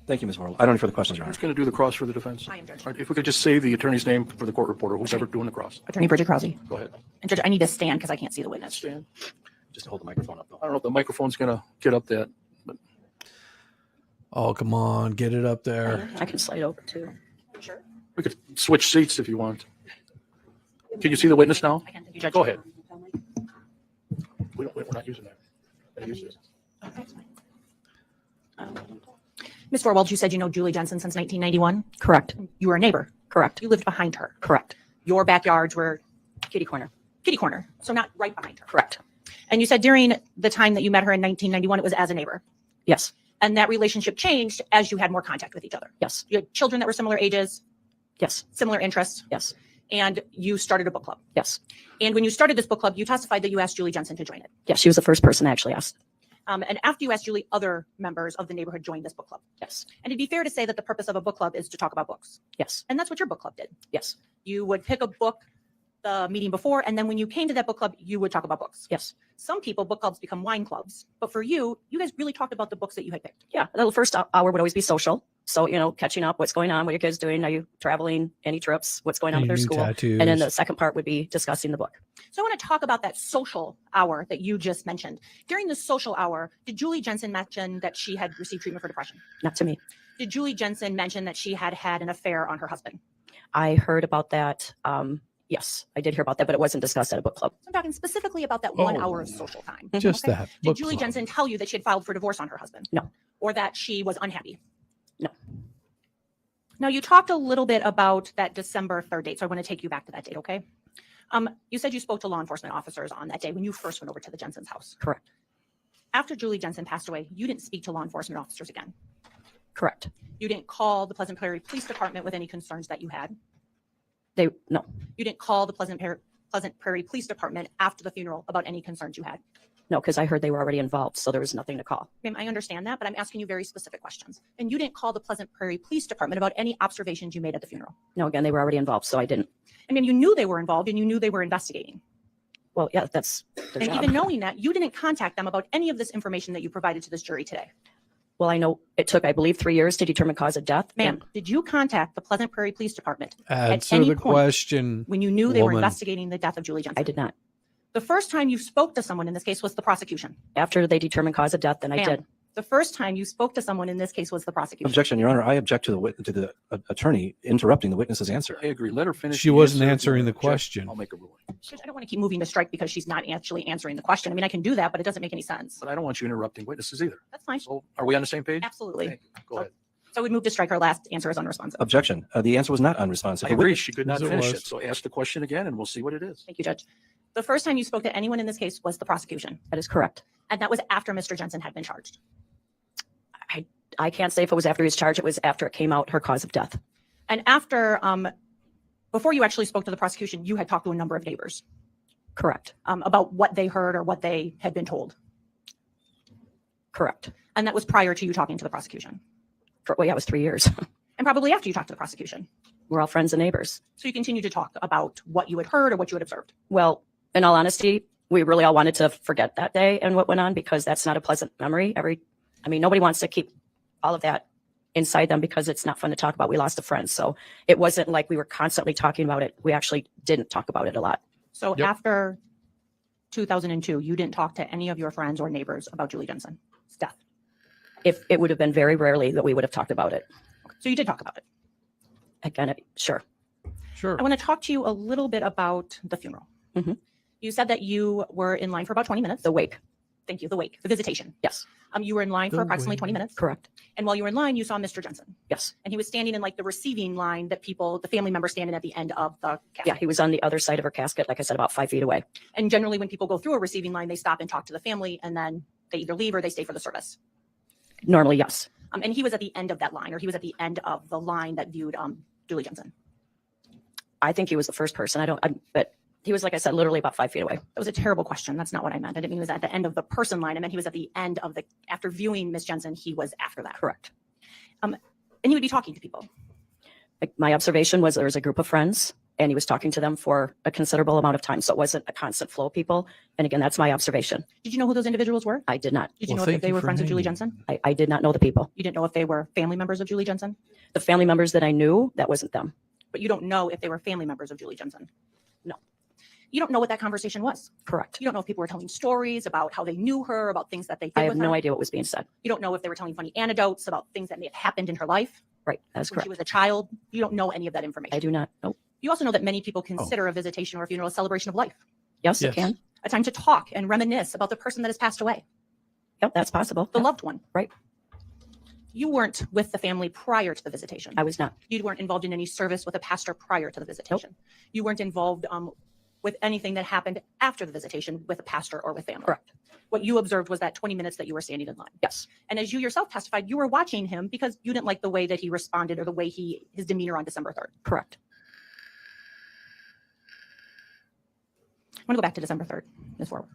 Thank you, Ms. Worrell. I don't have any further questions, Your Who's Honor. going to do the cross for the defense? I am, Judge. All right, if we could just say the attorney's name for the court reporter, who's ever doing the cross. Attorney Bridget Krause. Go ahead. And Judge, I need to stand because I can't see the witness. Stand. Just hold the microphone up, though. I don't know if the microphone's going to get up that. Oh, come on, get it up there. I can slide over too. Sure. We could switch seats if you want. Can you see the witness now? I can. Thank you, Judge. Go ahead. We're not using that. I use this. Okay, it's fine. Ms. Forwald, you said you know Julie Jensen since 1991. Correct. You were a neighbor. Correct. You lived behind her. Correct. Your backyards were Kitty corner. kitty corner, so not right behind her. Correct. And you said during the time that you met her in 1991, it was as a neighbor. Yes. And that relationship changed as you had more contact with each other. Yes. You had children that were similar ages, Yes. similar interests, Yes. and you started a book club. Yes. And when you started this book club, you testified that you asked Julie Jensen to join it. Yes. She was the first person I actually asked. And after you asked Julie, other members of the neighborhood joined this book club. Yes. And it'd be fair to say that the purpose of a book club is to talk about books. Yes. And that's what your book club did. Yes. You would pick a book the meeting before, and then when you came to that book club, you would talk about books. Yes. Some people, book clubs become wine clubs. But for you, you guys really talked about the books that you had picked. Yeah. The first hour would always be social. So, catching up, what's going on, what are your kids doing? Are you traveling? Any trips? What's going on Any with their new school? tattoos? And then the second part would be discussing the book. So I want to talk about that social hour that you just mentioned. During the social hour, did Julie Jensen mention that she had received treatment for depression? Not to me. Did Julie Jensen mention that she had had an affair on her husband? I heard about that. Yes, I did hear about that, but it wasn't discussed at a book club. So I'm talking specifically about that 1 Oh. hour of social time. Just Okay. that. Did book Julie club. Jensen tell you that she had filed for divorce on her husband? No. Or that she was unhappy? No. Now, you talked a little bit about that December 3rd date, so I want to take you back to that date, okay? You said you spoke to law enforcement officers on that day when you first went over to the Jensen's house. Correct. After Julie Jensen passed away, you didn't speak to law enforcement officers again. Correct. You didn't call the Pleasant Prairie Police Department with any concerns that you had. No. You didn't call the Pleasant Prairie Police Department after the funeral about any concerns you had. No, because I heard they were already involved, so there was nothing to call. Ma'am, I understand that, but I'm asking you very specific questions. And you didn't call the Pleasant Prairie Police Department about any observations you made at the funeral. No, again, they were already involved, so I didn't. I mean, you knew they were involved and you knew they were investigating. Well, yeah, that's their And job. even knowing that, you didn't contact them about any of this information that you provided to this jury today. Well, I know it took, I believe, 3 years to determine cause of death. Ma'am, and did you contact the Pleasant Prairie Police Department Answer any the point question. when you knew they were Woman. investigating the death of Julie Jensen? I did not. The first time you spoke to someone in this case was the prosecution. After they determined cause of death, then I Ma'am, did. The first time you spoke to someone in this case was the prosecution. Objection, Your Honor. I object to the attorney interrupting the witness's answer. I agree. Let her finish. She the wasn't answer. answering the Object, question. I'll make a ruling. Judge, I don't want to keep moving to strike because she's not actually answering the question. I mean, I can do that, but it doesn't make any sense. But I don't want you interrupting witnesses either. That's fine. So are we on the same page? Absolutely. Thank you. Go ahead. So we'd move to strike. Her last answer is unresponsive. Objection. The answer was not unresponsive. I agree. She could not Yes, it finish was. it. So ask the question again and we'll see what it is. Thank you, Judge. The first time you spoke to anyone in this case was the prosecution, That is correct. and that was after Mr. Jensen had been charged. I can't say if it was after he was charged. It was after it came out her cause of death. And after, before you actually spoke to the prosecution, you had talked to a number of neighbors Correct. about what they heard or what they had been told. Correct. And that was prior to you talking to the prosecution, Well, yeah, it was 3 years. and probably after you talked to the prosecution. We're all friends and neighbors. So you continue to talk about what you had heard or what you had observed. Well, in all honesty, we really all wanted to forget that day and what went on because that's not a pleasant memory. Nobody wants to keep all of that inside them because it's not fun to talk about. We lost a friend. So it wasn't like we were constantly talking about it. We actually didn't talk about it a lot. So Yep. after 2002, you didn't talk to any of your friends or neighbors about Julie Jensen's death. If it would have been very rarely that we would have talked about it. So you did talk about it. Again, sure. Sure. I want to talk to you a little bit about the funeral. Mhm. You said that you were in line for about 20 minutes. The wake. Thank you. The wake, the visitation. Yes. You were in line for The approximately wake. 20 minutes. Correct. And while you were in line, you saw Mr. Jensen. Yes. And he was standing in like the receiving line that the family members standing at the end of the casket. Yeah, he was on the other side of her casket, like I said, about 5 feet away. And generally when people go through a receiving line, they stop and talk to the family and then they either leave or they stay for the service. Normally, yes. And he was at the end of that line, or he was at the end of the line that viewed Julie Jensen. I think he was the first person. But he was, like I said, literally about 5 feet away. That was a terrible question. That's not what I meant. I didn't mean he was at the end of the person line. I meant he was at the end of after viewing Miss Jensen, he was after that. Correct. And he would be talking to people. Like, my observation was there was a group of friends and he was talking to them for a considerable amount of time. So it wasn't a constant flow of people. And again, that's my observation. Did you know who those individuals were? I did not. Did you Well, know if thank they you were for friends of Julie naming. Jensen? I did not know the people. You didn't know if they were family members of Julie Jensen? The family members that I knew, that wasn't them. But you don't know if they were family members of Julie Jensen? No. You don't know what that conversation was? Correct. You don't know if people were telling stories about how they knew her, about things that they did I have with no her? idea what was being said. You don't know if they were telling funny anecdotes about things that may have happened in her life Right. That's when correct. she was a child. You don't know any of that information. I do not. Nope. You also know that many people consider a visitation or a funeral a celebration of life, Yes, Yes. it can. a time to talk and reminisce about the person that has passed away, Yep, that's possible. the Yep. loved one. Right. You weren't with the family prior to the visitation. I was not. You weren't involved in any service with a pastor prior to the visitation. You weren't involved with anything that happened after the visitation with a pastor or with family. Correct. What you observed was that 20 minutes that you were standing in line. Yes. And as you yourself testified, you were watching him because you didn't like the way that he responded or the way his demeanor on December 3rd. Correct. I'm going to go back to December 3rd, Ms. Warwick.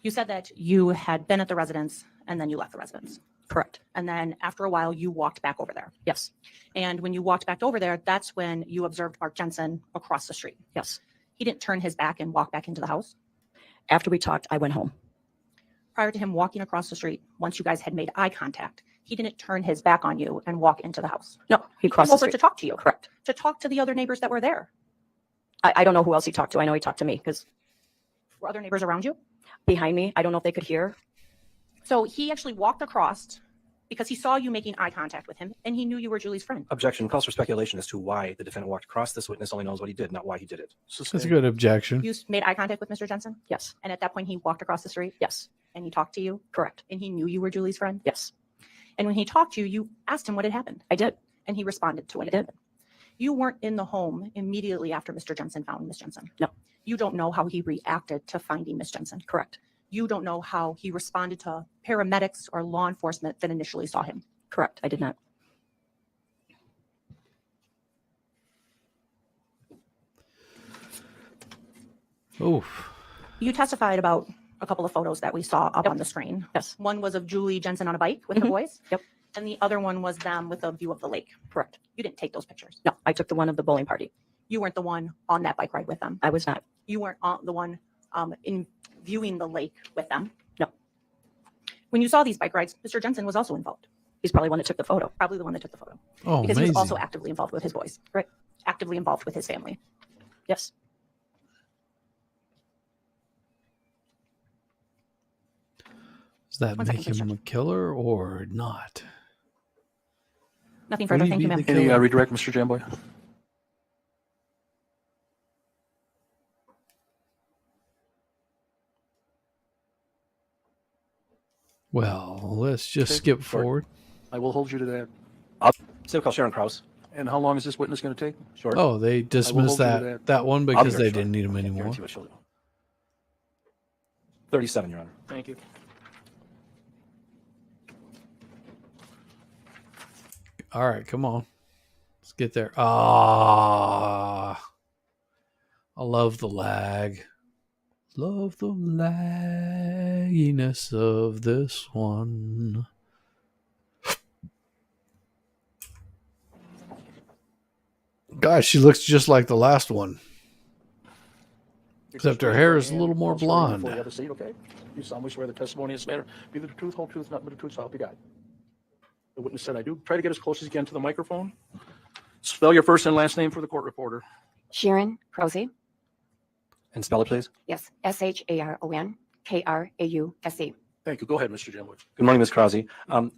You said that you had been at the residence and then you left the residence. Correct. And then after a while, you walked back over there. Yes. And when you walked back over there, that's when you observed Mark Jensen across the street. Yes. He didn't turn his back and walk back into the house. After we talked, I went home. Prior to him walking across the street, once you guys had made eye contact, he didn't turn his back on you and walk into the house. No, he crossed the Over street. to talk to you. Correct. To talk to the other neighbors that were there. I don't know who else he talked to. I know he talked to me because Were other neighbors around you? behind me, I don't know if they could hear. So he actually walked across because he saw you making eye contact with him and he knew you were Julie's friend. Objection calls for speculation as to why the defendant walked across. This witness only knows what he did, not why he did it. That's a good objection. You made eye contact with Mr. Jensen? Yes. And at that point, he walked across the street Yes. and he talked to you Correct. and he knew you were Julie's friend? Yes. And when he talked to you, you asked him what had happened I did. and he responded to what had happened. You weren't in the home immediately after Mr. Jensen found Miss Jensen. No. You don't know how he reacted to finding Miss Jensen. Correct. You don't know how he responded to paramedics or law enforcement that initially saw him. Correct. I did not. Oof. You testified about a couple of photos that we saw up Yep. on the screen. Yes. One was of Julie Jensen on a bike with the Mhm. boys. Yep. And the other one was them with a view of the lake. Correct. You didn't take those pictures. No, I took the one of the bowling party. You weren't the one on that bike ride with them. I was not. You weren't the one in viewing the lake with them. No. When you saw these bike rides, Mr. Jensen was also involved. He's probably one that took the photo. Probably the one that took the photo. Oh, Because amazing. he was also actively involved with his boys. Right. Actively involved with his family. Yes. Does that One second, make him please, a killer or not? Nothing Would further. he Thank you, be ma'am. the Any killer? redirect, Mr. Jamboy? Well, let's just Okay, skip Court. forward. I will hold you to that. Still call Sharon Krause. And how long is this witness going to take? Short. Oh, they dismissed hold you to that that. one I'll be because very they short. didn't need him I anymore. guarantee what she'll do. 37, Your Honor. Thank you. All right, come on. Let's get there. Ah, I love the lag. Love the lagginess of this one. Gosh, she looks just like the last one. Except her hair is a little more blonde. Before you have a seat, okay? You solemnly swear the testimony is matter, be the truth, whole truth, nothing but the truth, so help you God. The witness said, I do. Try to get as close as you can to the microphone. Spell your first and last name for the court reporter. Sharon Krause. And spell it, please. Yes, SharonKrause. Thank you. Go ahead, Mr. Jamwood. Good morning, Ms. Krause.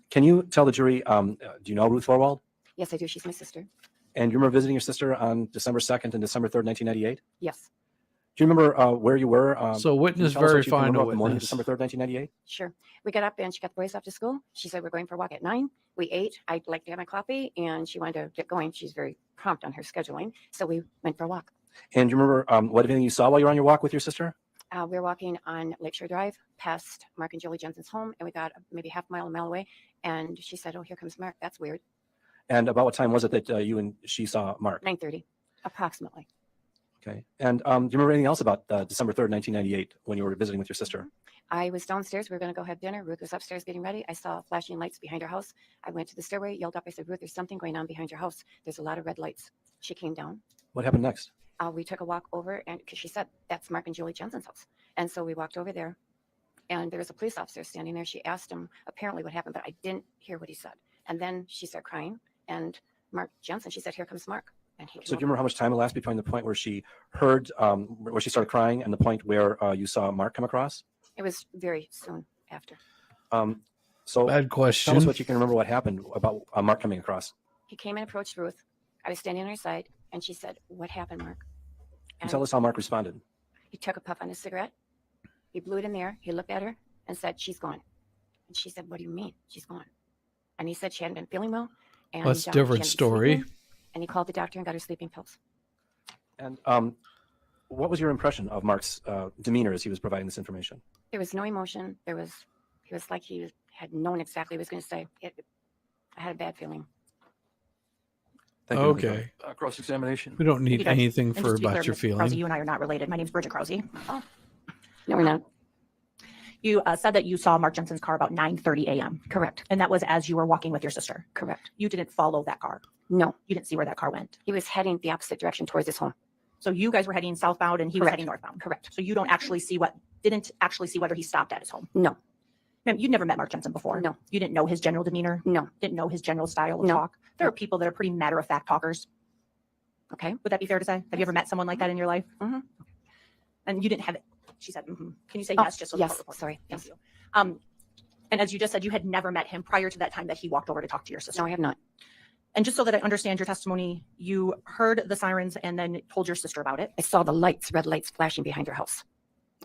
Can you tell the jury, do you know Ruth Thorwald? Yes, I do. She's my sister. And you remember visiting your sister on December 2nd and December 3rd, 1998? Yes, Do you remember where you were? So can you witness tell us what you can verifying remember a about the morning of witness. December 3rd, 1998? sure. We got up and she got the boys off to school. She said, we're going for a walk at 9. We ate. I'd like to have my coffee. And she wanted to get going. She's very prompt on her scheduling. So we went for a walk. And do you remember what, if anything, you saw while you were on your walk with your sister? We were walking on Lakeshore Drive past Mark and Julie Jensen's home. And we got maybe half a mile away. And she said, oh, here comes Mark. That's weird. And about what time was it that you and she saw Mark? 9:30, approximately. Okay. And do you remember anything else about December 3rd, 1998, when you were visiting with your sister? I was downstairs. We were going to go have dinner. Ruth was upstairs getting ready. I saw flashing lights behind her house. I went to the stairway, yelled up. I said, Ruth, there's something going on behind your house. There's a lot of red lights. She came down. What happened next? We took a walk over, and because she said, that's Mark and Julie Jensen's house. And so we walked over there, and there was a police officer standing there. She asked him apparently what happened, but I didn't hear what he said. And then she started crying. And Mark Jensen, she said, here comes Mark. And he So do you remember how much time elapsed between the point where she heard, where she started crying and the point where you saw Mark come across? It was very soon after. So Bad tell us question. what you can remember what happened about Mark coming across. He came and approached Ruth. I was standing on her side, and she said, what happened, Mark? And tell us how Mark responded. He took a puff on his cigarette. He blew it in the air. He looked at her and said, she's gone. And she said, what do you mean? She's gone. and he said she hadn't been feeling well. And That's a she different hadn't been story. sleeping, and he called the doctor and got her sleeping pills. And what was your impression of Mark's demeanor as he was providing this information? There was no emotion. He was like he had known exactly what he was going to say. I had a bad feeling. Thank you. Okay. Cross-examination. We don't need You guys- anything And for just to be about clear, your Ms. Krause, feeling. you and I are not related. My name's Bridget Krause. No, we're not. You said that you saw Mark Jensen's car about 9:30 a.m. Correct. And that was as you were walking with your sister. Correct. You didn't follow that car. No, You didn't see where that car went. he was heading the opposite direction towards his home. So you guys were heading southbound and he was Correct. heading northbound. Correct. So you didn't actually see whether he stopped at his home. No, Ma'am, you'd never met Mark Jensen before. No. You didn't know his general demeanor. no. Didn't know his general style of No. talk. There No. are people that are pretty matter-of-fact talkers. Okay. Would that be fair to say? Have you ever met someone like that in your life? Mhm. And you didn't have it. She said, Can you say Oh, yes? Just so the yes. court reports? Sorry. Thank Yes. you. And as you just said, you had never met him prior to that time that he walked over to talk to your sister. No, I have not. And just so that I understand your testimony, you heard the sirens and then told your sister about it. I saw the lights, red lights flashing behind her house.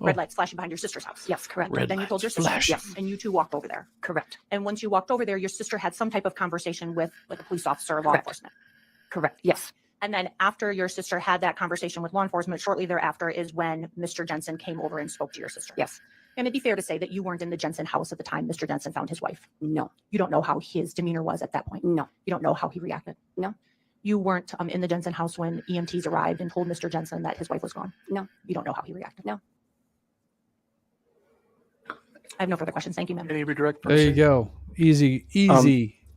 Red Oh. lights flashing behind your sister's house. Yes, correct. Red Then you told your lights sister. flashing. Yes. And you two walked over there. Correct. And once you walked over there, your sister had some type of conversation with like a police officer or law Correct. enforcement. Correct. Yes. And then after your sister had that conversation with law enforcement, shortly thereafter is when Mr. Jensen came over and spoke to your sister. Yes. And it'd be fair to say that you weren't in the Jensen house at the time Mr. Jensen found his wife. No. You don't know how his demeanor was at that point. No. You don't know how he reacted. No. You weren't in the Jensen house when EMTs arrived and told Mr. Jensen that his wife was gone. No. You don't know how he reacted. No. I have no further questions. Thank you, ma'am. Any redirect? There you go. Easy.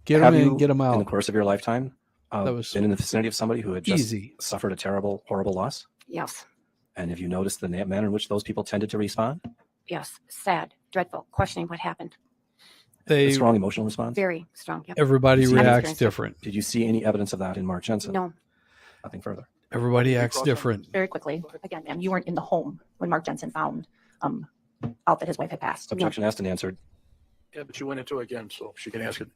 Get Have them you, in, get them in the out. course of your lifetime, That was been in the vicinity of somebody who had just easy. suffered a terrible, horrible loss? Yes. And have you noticed the manner in which those people tended to respond? Yes. Sad. Dreadful. Questioning what happened. A They strong emotional response? Very strong. Yep. everybody I've reacts experienced it. different. Did you see any evidence of that in Mark Jensen? No. Nothing further. Everybody Any acts cross on- different. Very quickly, again, ma'am, you weren't in the home when Mark Jensen found out that his wife had passed. Objection asked and answered. Yeah, but you went into it again, so she can ask it.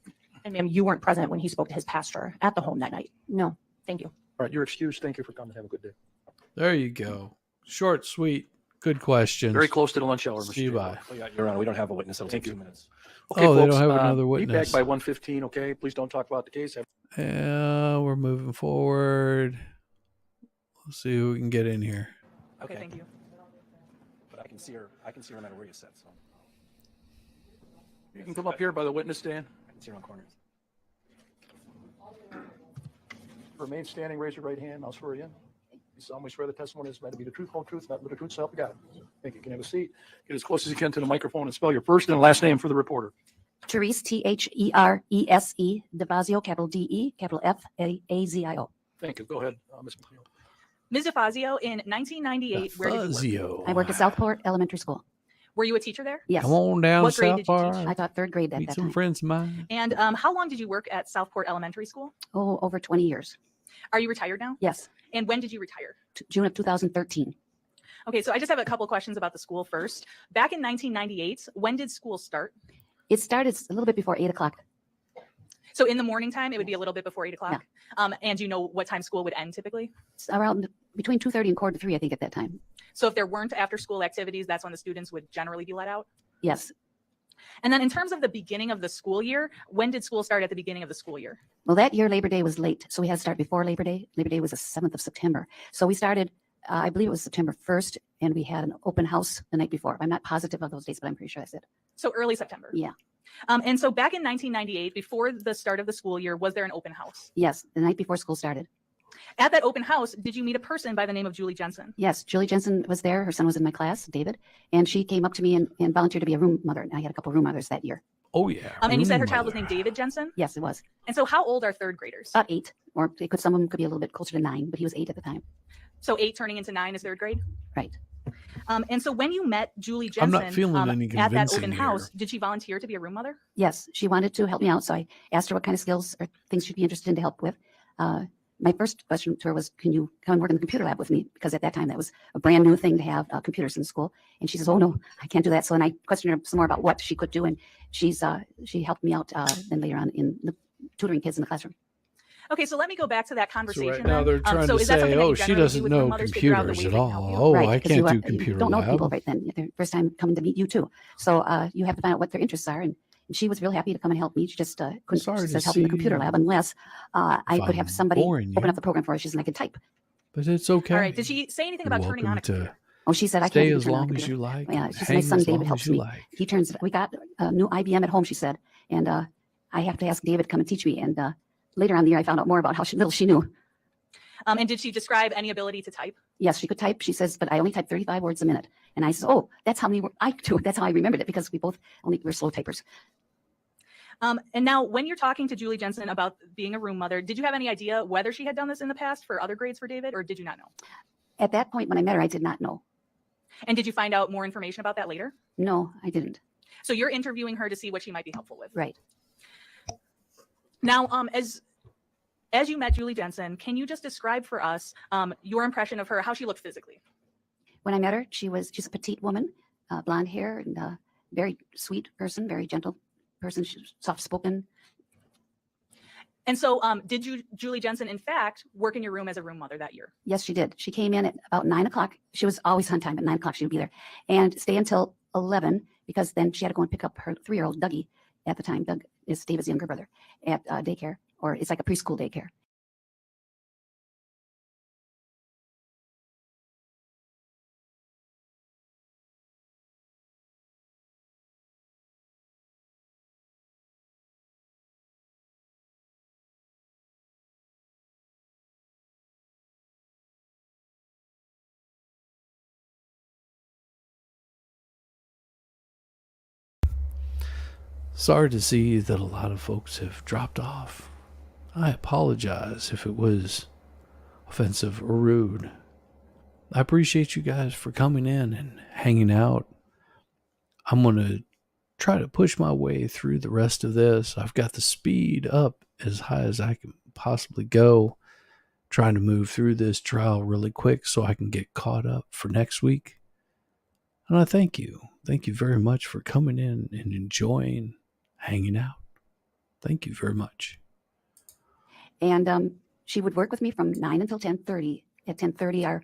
And ma'am, you weren't present when he spoke to his pastor at the home that night. No. Thank you. All right, you're excused. Thank you for coming. Have a good day. There you go. Short, sweet, good questions. Very close to the lunch hour, Mr. See you Chamberlain. bye. Oh, yeah, Your Honor, we don't have a witness. It'll take Thank 2 you. minutes. Okay, Oh, they folks, don't have another Be back witness. by 1:15, okay? Please don't talk about the case. We're moving forward. Let's see who we can get in here. Okay, thank you. But I can see her. I can see her no matter where you sit. So You can come up here by the witness stand. I can see her on corners. Remain standing, raise your right hand, I'll swear you in. You solemnly swear the testimony is meant to be the truth, whole truth, nothing but the truth, so help you God. Thank you. You can have a seat. Get as close as you can to the microphone and spell your first and last name for the reporter. Therese, Therese, DeFazio, capital DE, capital FAZIO. Thank you. Go ahead, Ms. McNeil. Ms. DeFazio, in 1998, where did you work? Fazio. I worked at Southport Elementary School. Were you a teacher there? Yes. Come on down, What grade did you South teach? I Bar. taught third grade at Meet that some time. friends of mine. And how long did you work at Southport Elementary School? Oh, over 20 years. Are you retired now? Yes. And when did you retire? June of 2013. Okay, so I just have a couple questions about the school first. Back in 1998, when did school start? It started a little bit before 8 o'clock. So in the morning time, it would be a little bit before 8 o'clock. And you know what time school would end typically? It's around between 2:30 and 2:45, I think, at that time. So if there weren't after school activities, that's when the students would generally be let out. Yes. And then in terms of the beginning of the school year, when did school start at the beginning of the school year? Well, that year, Labor Day was late. So we had to start before Labor Day. Labor Day was the 7th of September. So we started, I believe it was September 1st, and we had an open house the night before. I'm not positive of those dates, but I'm pretty sure that's it. So early September. Yeah. And so back in 1998, before the start of the school year, was there an open house? Yes, the night before school started. At that open house, did you meet a person by the name of Julie Jensen? Yes, Julie Jensen was there. Her son was in my class, David, and she came up to me and volunteered to be a room mother. And I had a couple room mothers that year. Oh, yeah. And you said her room child was mother. named David Jensen? Yes, it was. And so how old are third graders? About 8, or it could, some of them could be a little bit closer to 9, but he was 8 at the time. So 8 turning into 9 is third grade? Right. And so when you met Julie I'm Jensen not feeling any at that convincing open here. house, did she volunteer to be a room mother? Yes, she wanted to help me out, so I asked her what kind of skills or things she'd be interested in to help with. My first question to her was, can you come and work in the computer lab with me? Because at that time, that was a brand new thing to have computers in school. And she says, oh, no, I can't do that. So then I questioned her some more about what she could do. And she helped me out then later on in the tutoring kids in the classroom. Okay, so let me go back to that So conversation. right now then. they're trying so to is that say, something that you oh, she generally do doesn't with room know mothers, figure out the computers ways at they can help all. you? Oh, I because can't do you computer don't know people lab. right then. Their first time coming to meet you too. So you have to find out what their interests are and She was real happy to come and help me. She just couldn't, Sorry she to says, help me in the see computer lab unless I if could have I'm somebody boring open you. up the program for her. She says, and I could type. But it's okay. All right. Did she say anything You're about turning on welcome a to computer? Oh, she said, I can't stay even as turn on the long as computer. you like. Yeah, and she said, hang my son as David long helps as you me. like. He turns, we got a new IBM at home, she said, and I have to ask David to come and teach me. And later on in the year, I found out more about how little she knew. And did she describe any ability to type? Yes, she could type. She says, but I only type 35 words a minute. And I said, oh, that's how many I do. That's how I remembered it, because we both we're slow typers. And now, when you're talking to Julie Jensen about being a room mother, did you have any idea whether she had done this in the past for other grades for David, or did you not know? At that point, when I met her, I did not know. And did you find out more information about that later? No, I didn't. So you're interviewing her to see what she might be helpful with. Right. Now, as you met Julie Jensen, can you just describe for us your impression of her, how she looked physically? When I met her, she's a petite woman, blonde hair, and very sweet person, very gentle person. She's soft-spoken. And so did Julie Jensen, in fact, work in your room as a room mother that year? Yes, she did. She came in at about 9 o'clock. She was always on time. At 9 o'clock, she would be there and stay until 11, because then she had to go and pick up her 3-year-old Dougie at the time. Doug is David's younger brother, at daycare, or it's like a preschool daycare. Sorry to see that a lot of folks have dropped off. I apologize if it was offensive or rude. I appreciate you guys for coming in and hanging out. I'm going to try to push my way through the rest of this. I've got the speed up as high as I can possibly go, trying to move through this trial really quick so I can get caught up for next week. And I thank you. Thank you very much for coming in and enjoying hanging out. Thank you very much. And she would work with me from 9 until 10:30. At 10:30, our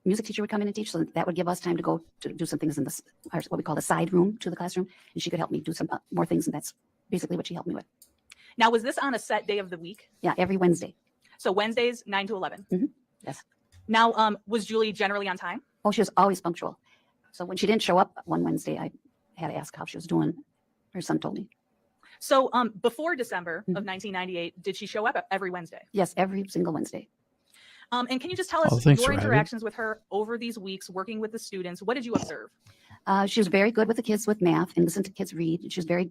music teacher would come in and teach, so that would give us time to go to do some things in what we call the side room to the classroom, and she could help me do some more things, and that's basically what she helped me with. Now, was this on a set day of the week? Yeah, every Wednesday. So Wednesdays, 9 to 11? Mm-hmm. Yes. Now, was Julie generally on time? Oh, she was always punctual. So when she didn't show up one Wednesday, I had to ask how she was doing. Her son told me. So before December of 1998, did she show up every Wednesday? Yes, every single Wednesday. And can you just tell us thanks, your Rabbit. interactions with her over these weeks working with the students? What did you observe? She was very good with the kids with math and listened to kids read. She was very,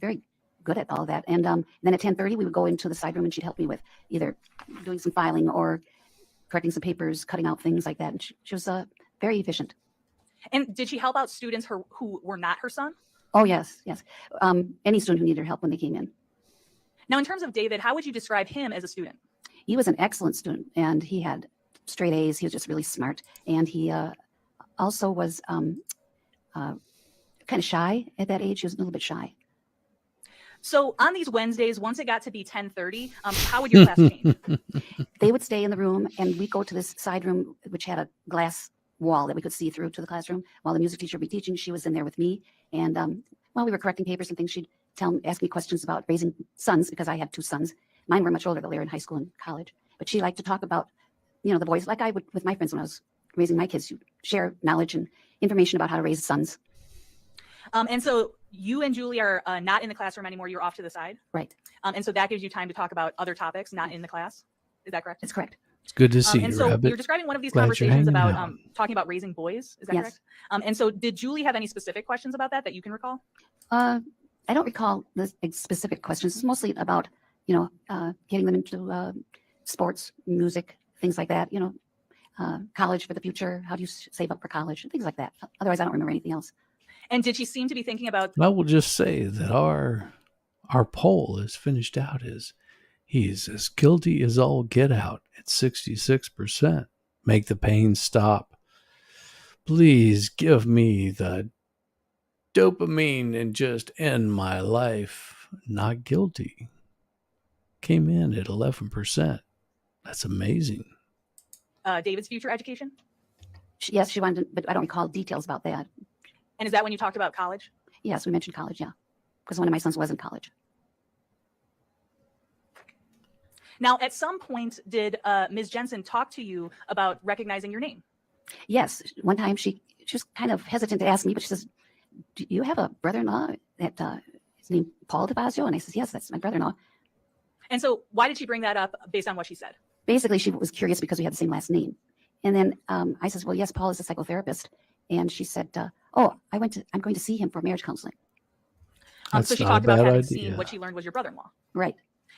very good at all of that. And then at 10:30, we would go into the side room and she'd help me with either doing some filing or correcting some papers, cutting out things like that. And she was very efficient. And did she help out students who were not her son? Oh, yes, yes. Any student who needed help when they came in. Now, in terms of David, how would you describe him as a student? He was an excellent student, and he had straight A's. He was just really smart. And he also was kind of shy at that age. He was a little bit shy. So on these Wednesdays, once it got to be 10:30, how would your class change? They would stay in the room, and we'd go to this side room, which had a glass wall that we could see through to the classroom. While the music teacher would be teaching, she was in there with me. And while we were correcting papers and things, she'd ask me questions about raising sons, because I had 2 sons. Mine were much older, but they were in high school and college. But she liked to talk about, the boys, like I would with my friends when I was raising my kids. You share knowledge and information about how to raise sons. And so you and Julie are not in the classroom anymore. You're off to the side. Right. And so that gives you time to talk about other topics, not in the class. Is that correct? That's correct. It's good to see and you, so Rabbit. you're describing one of these Glad you're conversations hanging about out. talking about raising boys. Is that Yes. correct? And so did Julie have any specific questions about that you can recall? I don't recall the specific questions. It's mostly about, getting them into sports, music, things like that. College for the future. How do you save up for college? Things like that. Otherwise, I don't remember anything else. And did she seem to be thinking about? I will just say that our poll is finished out as he's as guilty as all get out at 66%. Make the pain stop. Please give me the dopamine and just end my life. Not guilty. Came in at 11%. That's amazing. David's future education? Yes, she wanted to, but I don't recall details about that. And is that when you talked about college? Yes, we mentioned college, yeah. because one of my sons was in college. Now, at some point, did Ms. Jensen talk to you about recognizing your name? Yes, one time she was kind of hesitant to ask me, but she says, "Do you have a brother-in-law that his name Paul DeFazio?" And I says, "Yes, that's my brother-in-law." And so why did she bring that up based on what she said? Basically, she was curious because we had the same last name. And then I says, "Well, yes, Paul is a psychotherapist." And she said, "Oh, I'm going to see him for marriage counseling." That's So she not a talked about bad having idea. seen what she learned was your brother-in-law. Right.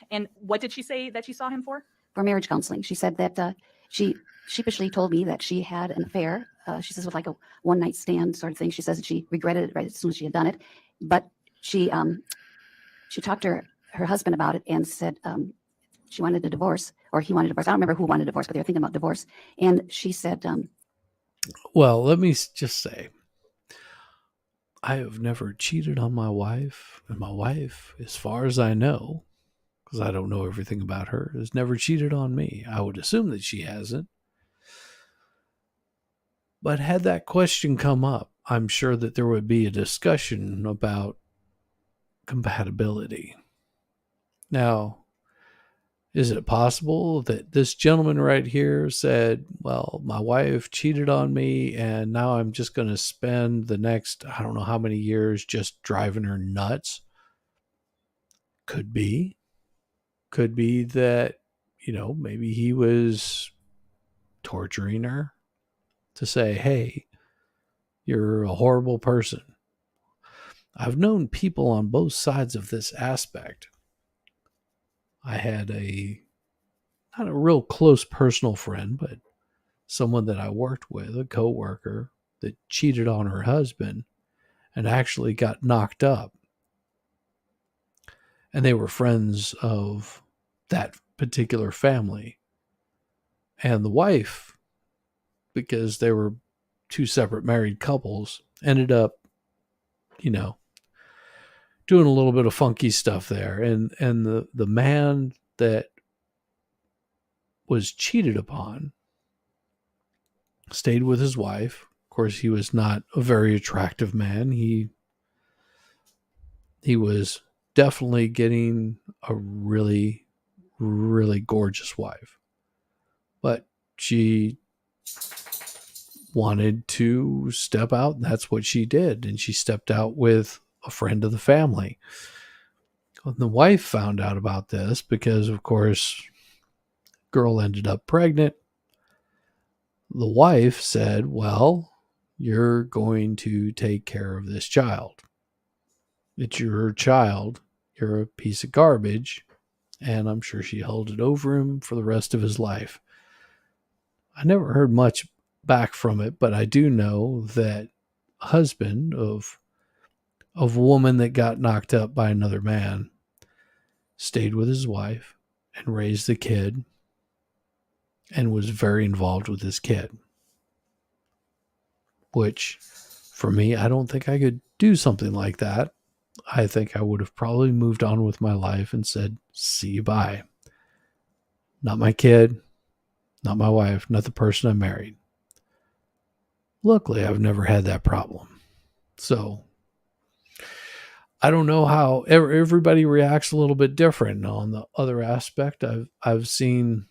And what did she say that she saw him for? For marriage counseling. She said that she sheepishly told me that she had an affair. She says with like a one-night stand sort of thing. She says that she regretted it right as soon as she had done it. But she talked to her husband about it and said she wanted a divorce, or he wanted a divorce. I don't remember who wanted a divorce, but they were thinking about divorce. And she said, Well, let me just say, I have never cheated on my wife, and my wife, as far as I know, because I don't know everything about her, has never cheated on me. I would assume that she hasn't. But had that question come up, I'm sure that there would be a discussion about compatibility. Now, is it possible that this gentleman right here said, well, my wife cheated on me and now I'm just going to spend the next, I don't know how many years just driving her nuts? Could be. Could be that, maybe he was torturing her to say, hey, you're a horrible person. I've known people on both sides of this aspect. I had not a real close personal friend, but someone that I worked with, a coworker that cheated on her husband and actually got knocked up. And they were friends of that particular family. And the wife, because they were two separate married couples, ended up, doing a little bit of funky stuff there. And the man that was cheated upon stayed with his wife. Of course, he was not a very attractive man. He was definitely getting a really, really gorgeous wife. But she wanted to step out, and that's what she did. And she stepped out with a friend of the family. And the wife found out about this because, of course, girl ended up pregnant. The wife said, well, you're going to take care of this child. It's your child. You're a piece of garbage. And I'm sure she held it over him for the rest of his life. I never heard much back from it, but I do know that husband of a woman that got knocked up by another man stayed with his wife and raised the kid and was very involved with his kid. Which, for me, I don't think I could do something like that. I think I would have probably moved on with my life and said, see you, bye. Not my kid, not my wife, not the person I married. Luckily, I've never had that problem. So, I don't know how everybody reacts a little bit different. On the other aspect, I've seen,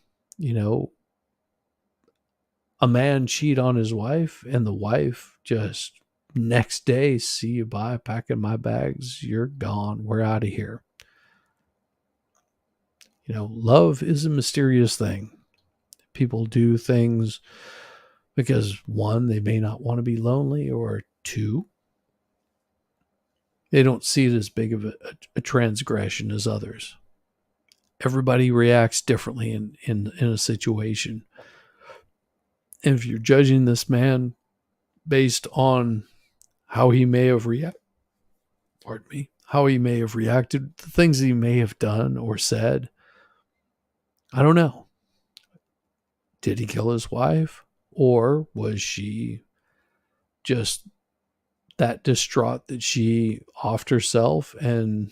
a man cheat on his wife and the wife just next day, see you, bye, packing my bags, you're gone, we're out of here. Love is a mysterious thing. People do things because, one, they may not want to be lonely, or two, they don't see it as big of a transgression as others. Everybody reacts differently in a situation. And if you're judging this man based on how he may have how he may have reacted, the things he may have done or said, I don't know. Did he kill his wife? Or was she just that distraught that she offed herself and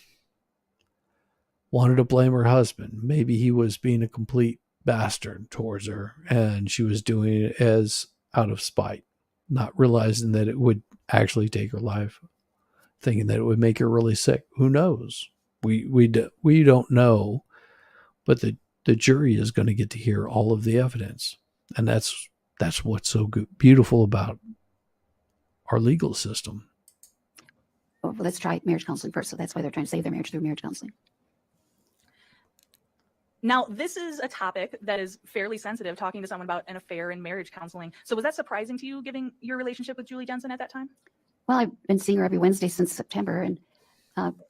wanted to blame her husband? Maybe he was being a complete bastard towards her and she was doing it as out of spite, not realizing that it would actually take her life. thinking that it would make her really sick. Who knows? We don't know, but the jury is going to get to hear all of the evidence, and that's what's so good, beautiful about our legal system. Well, let's try marriage counseling first. So that's why they're trying to save their marriage through marriage counseling. Now, this is a topic that is fairly sensitive, talking to someone about an affair in marriage counseling. So was that surprising to you, given your relationship with Julie Jensen at that time? Well, I've been seeing her every Wednesday since September, and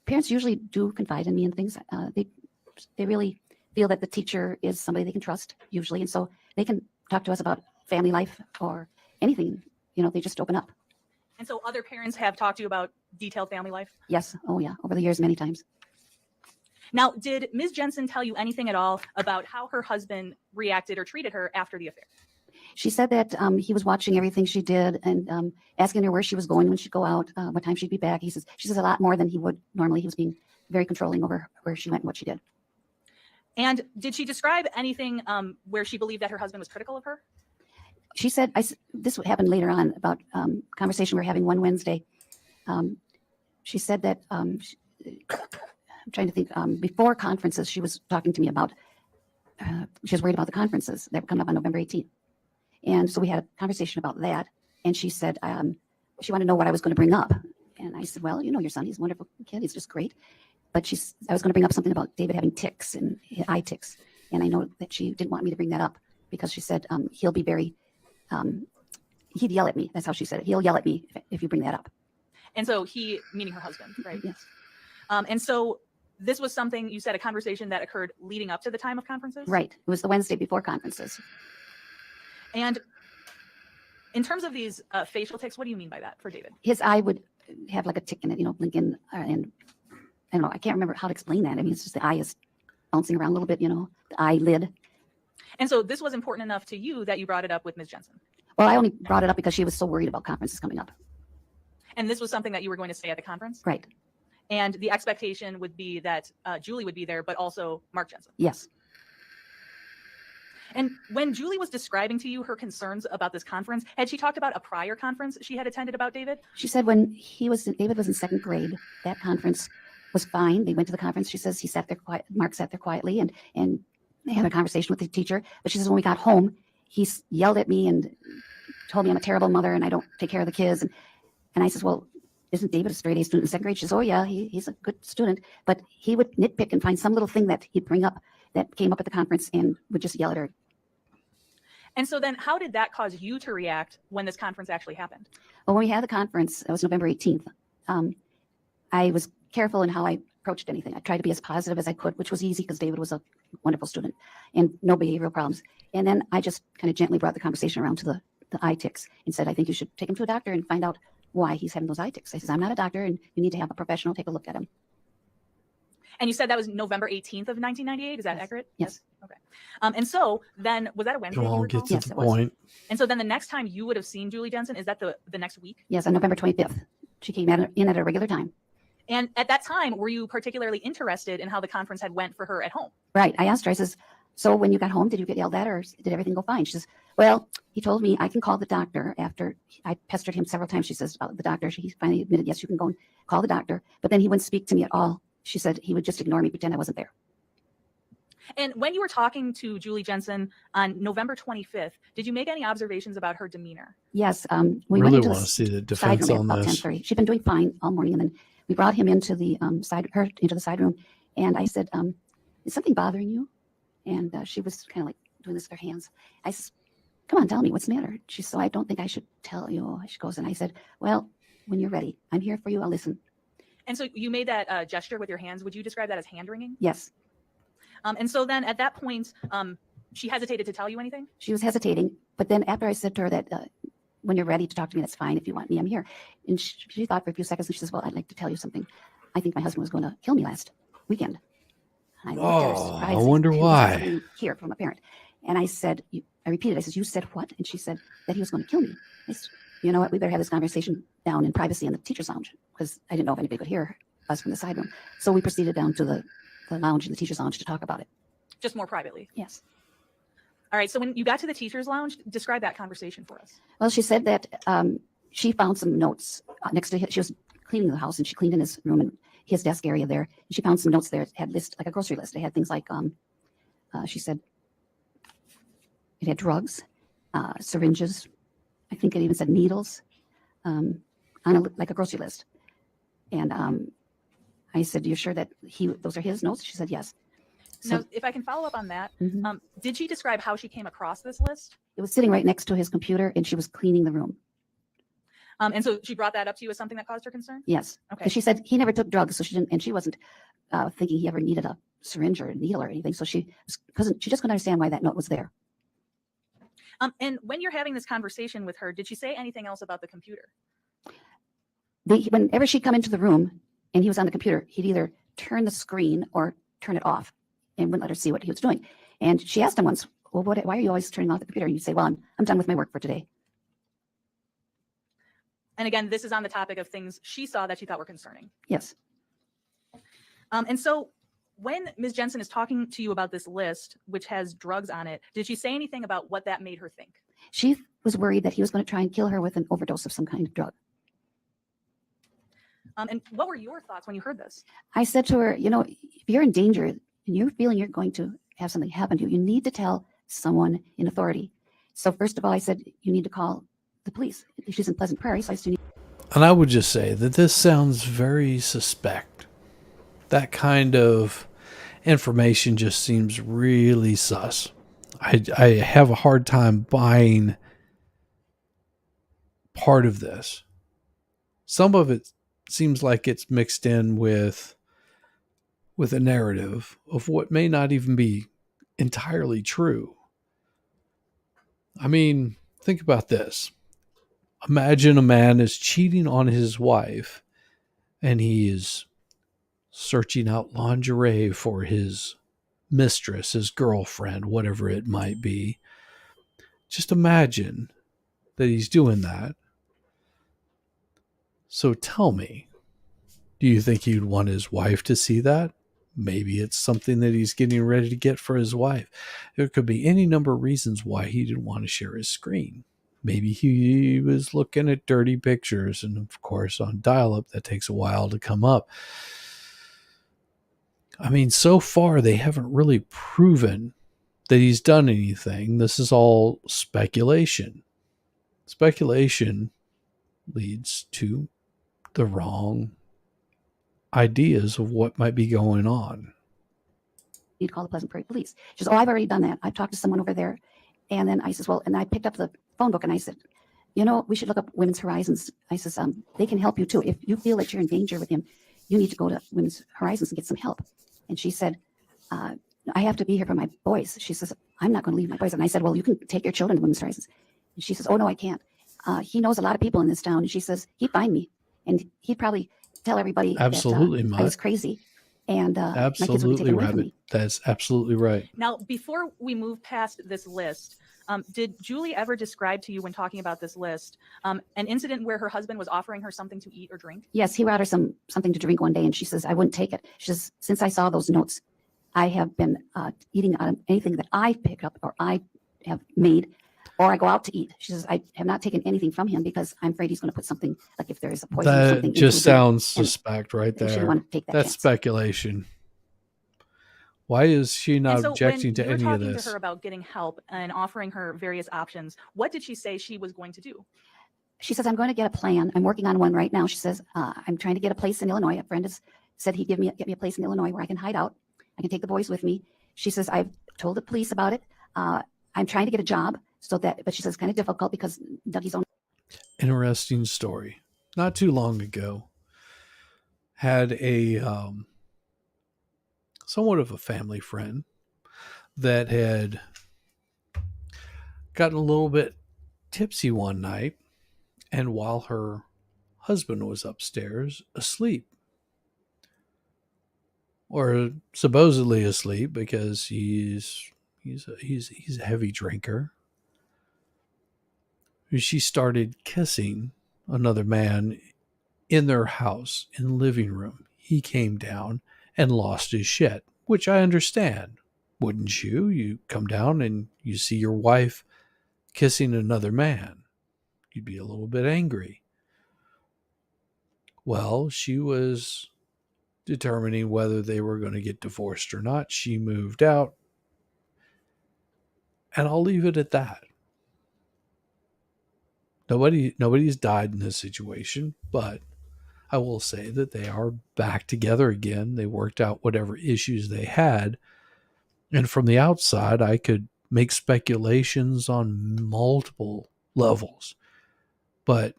parents usually do confide in me and things. They really feel that the teacher is somebody they can trust, usually, and so they can talk to us about family life or anything. You know, they just open up. And so other parents have talked to you about detailed family life? Yes. Oh, yeah. Over the years, many times. Now, did Ms. Jensen tell you anything at all about how her husband reacted or treated her after the affair? She said that he was watching everything she did and asking her where she was going when she'd go out, what time she'd be back. She says a lot more than he would normally. He was being very controlling over where she went and what she did. And did she describe anything where she believed that her husband was critical of her? She said, this happened later on about conversation we were having one Wednesday. She said that, I'm trying to think, before conferences, she was talking to me about, she was worried about the conferences that were coming up on November 18th. And so we had a conversation about that. And she said, she wanted to know what I was going to bring up. And I said, well, you know your son, he's a wonderful kid, he's just great. But I was going to bring up something about David having tics and eye tics. And I know that she didn't want me to bring that up because she said he'll be very, he'd yell at me. That's how she said it. He'll yell at me if you bring that up. And so he, meaning her husband, right? Yes. And so this was something, you said, a conversation that occurred leading up to the time of conferences? Right. It was the Wednesday before conferences. And in terms of these facial tics, what do you mean by that for David? His eye would have like a tick in it, you know, blinking. And I don't know, I can't remember how to explain that. I mean, it's just the eye is bouncing around a little bit, you know, the eyelid. And so this was important enough to you that you brought it up with Ms. Jensen? Well, I only brought it up because she was so worried about conferences coming up. And this was something that you were going to say at the conference? Right. And the expectation would be that Julie would be there, but also Mark Jensen. Yes. And when Julie was describing to you her concerns about this conference, had she talked about a prior conference she had attended about David? She said when David was in second grade, that conference was fine. They went to the conference. She says he sat there quiet. Mark sat there quietly and they had a conversation with the teacher. But she says when we got home, he yelled at me and told me I'm a terrible mother and I don't take care of the kids. And I says, well, isn't David a straight A student in second grade? She says, oh yeah, he's a good student. But he would nitpick and find some little thing that he'd bring up that came up at the conference and would just yell at her. And so then how did that cause you to react when this conference actually happened? Well, when we had the conference, it was November 18th. I was careful in how I approached anything. I tried to be as positive as I could, which was easy because David was a wonderful student and no behavioral problems. And then I just kind of gently brought the conversation around to the eye tics and said, I think you should take him to a doctor and find out why he's having those eye tics. I said, I'm not a doctor and you need to have a professional take a look at him. And you said that was November 18th of 1998. Is that Yes. accurate? Yes. Okay. And so then, was that a Wednesday? It you all recall? gets to Yes, the it was. point. And so then the next time you would have seen Julie Jensen, is that the next week? Yes, on November 25th. She came in at a regular time. And at that time, were you particularly interested in how the conference had went for her at home? Right. I asked her, I says, so when you got home, did you get yelled at or did everything go fine? She says, well, he told me I can call the doctor after I pestered him several times. She says about the doctor. He finally admitted, yes, you can go and call the doctor. But then he wouldn't speak to me at all. She said he would just ignore me, pretend I wasn't there. And when you were talking to Julie Jensen on November 25th, did you make any observations about her demeanor? Yes. We Really went into want to the see the side defense room on at about this. 10:30. She'd been doing fine all morning. And then we brought him into the into the side room. And I said, is something bothering you? And she was kind of like doing this with her hands. I said, come on, tell me what's the matter. She said, I don't think I should tell you. She goes, and I said, well, when you're ready, I'm here for you. I'll listen. And so you made that gesture with your hands. Would you describe that as hand wringing? Yes. And so then at that point, she hesitated to tell you anything? She was hesitating. But then after I said to her that when you're ready to talk to me, that's fine. If you want me, I'm here. And she thought for a few seconds and she says, well, I'd like to tell you something. I think my husband was going to kill me last weekend. And I looked at her Oh, surprised. I wonder This is why. something you hear from a parent. And I said, I repeated, I said, you said what? And she said that he was going to kill me. I said, you know what? We better have this conversation down in privacy in the teacher's lounge because I didn't know if anybody could hear us from the side room. So we proceeded down to the lounge in the teacher's lounge to talk about it. Just more privately. Yes. All right. So when you got to the teacher's lounge, describe that conversation for us. Well, she said that she found some notes next to she was cleaning the house, and she cleaned in his room and his desk area there. And she found some notes there. It had like a grocery list. It had things like, she said, it had drugs, syringes. I think it even said needles, on like a grocery list. And I said, "You're sure that those are his notes?" She said, "Yes." So Now, if I can follow up on that, mhm. did she describe how she came across this list? It was sitting right next to his computer, and she was cleaning the room. And so she brought that up to you as something that caused her concern? Yes, Okay. because she said he never took drugs, so she didn't, and she wasn't thinking he ever needed a syringe or a needle or anything. So she just couldn't understand why that note was there. And when you're having this conversation with her, did she say anything else about the computer? Whenever she'd come into the room and he was on the computer, he'd either turn the screen or turn it off and wouldn't let her see what he was doing. And she asked him once, "Well, why are you always turning off the computer?" And he'd say, "Well, I'm done with my work for today." And again, this is on the topic of things she saw that she thought were concerning. Yes. And so when Ms. Jensen is talking to you about this list, which has drugs on it, did she say anything about what that made her think? She was worried that he was going to try and kill her with an overdose of some kind of drug. And what were your thoughts when you heard this? I said to her, if you're in danger and you're feeling you're going to have something happen to you, you need to tell someone in authority. So first of all, I said, you need to call the police. She's in Pleasant Prairie, so I said, And I would just say that this sounds very suspect. That kind of information just seems really sus. I have a hard time buying part of this. Some of it seems like it's mixed in with a narrative of what may not even be entirely true. I mean, think about this. Imagine a man is cheating on his wife and he is searching out lingerie for his mistress, his girlfriend, whatever it might be. Just imagine that he's doing that. So tell me, do you think he'd want his wife to see that? Maybe it's something that he's getting ready to get for his wife. There could be any number of reasons why he didn't want to share his screen. Maybe he was looking at dirty pictures, and of course on dial-up that takes a while to come up. I mean, so far they haven't really proven that he's done anything. This is all speculation. Speculation leads to the wrong ideas of what might be going on. you'd call the Pleasant Prairie Police. She says, "Oh, I've already done that. I've talked to someone over there." And then I says, "Well," and I picked up the phone book and I said, "We should look up Women's Horizons." I says, "They can help you too. If you feel that you're in danger with him, you need to go to Women's Horizons and get some help." And she said, "I have to be here for my boys." She says, "I'm not going to leave my boys." And I said, "Well, you can take your children to Women's Horizons." And she says, "Oh, no, I can't. He knows a lot of people in this town." And she says, "He'd find me and he'd probably tell everybody Absolutely, that I was crazy. And my kids would be Absolutely, taken away from Rabbit. me." That's absolutely right. Now, before we move past this list, did Julie ever describe to you when talking about this list an incident where her husband was offering her something to eat or drink? Yes, he brought her something to drink one day, and she says, "I wouldn't take it." She says, "Since I saw those notes, I have been eating out of anything that I pick up or I have made, or I go out to eat." She says, "I have not taken anything from him because I'm afraid he's going to put something, like if there is a poison or something." That just into the drink." sounds And suspect right she didn't there. want to take that That's chance. speculation. Why is she not And so objecting when to you were any of talking this? to her about getting help and offering her various options, what did she say she was going to do? She says, "I'm going to get a plan. I'm working on one right now." She says, "I'm trying to get a place in Illinois. A friend has said he'd get me a place in Illinois where I can hide out. I can take the boys with me." She says, "I've told the police about it. I'm trying to get a job but she says it's kind of difficult because Dougie's own." Interesting story. Not too long ago, had a somewhat of a family friend that had gotten a little bit tipsy one night, and while her husband was upstairs asleep, or supposedly asleep because he's a heavy drinker, she started kissing another man in their house in the living room. He came down and lost his shit, which I understand. Wouldn't you? You come down and you see your wife kissing another man. You'd be a little bit angry. Well, she was determining whether they were going to get divorced or not. She moved out, and I'll leave it at that. Nobody's died in this situation, but I will say that they are back together again. They worked out whatever issues they had. And from the outside, I could make speculations on multiple levels. But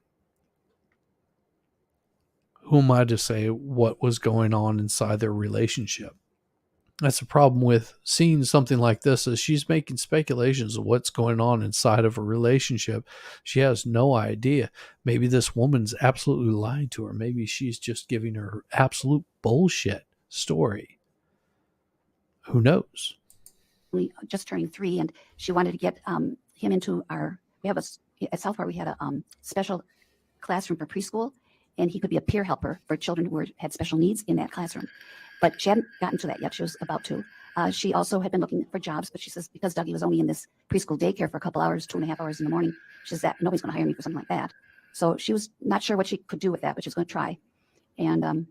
who am I to say what was going on inside their relationship? That's the problem with seeing something like this, is she's making speculations of what's going on inside of a relationship. She has no idea. Maybe this woman's absolutely lying to her. Maybe she's just giving her absolute bullshit story. Who knows? Just turning 3, and she wanted to get him into at Southport we had a special classroom for preschool, and he could be a peer helper for children who had special needs in that classroom. But she hadn't gotten to that yet. She was about to. She also had been looking for jobs, but she says because Dougie was only in this preschool daycare for a couple hours, 2.5 hours in the morning, she says that nobody's going to hire me for something like that. So she was not sure what she could do with that, but she was going to try. And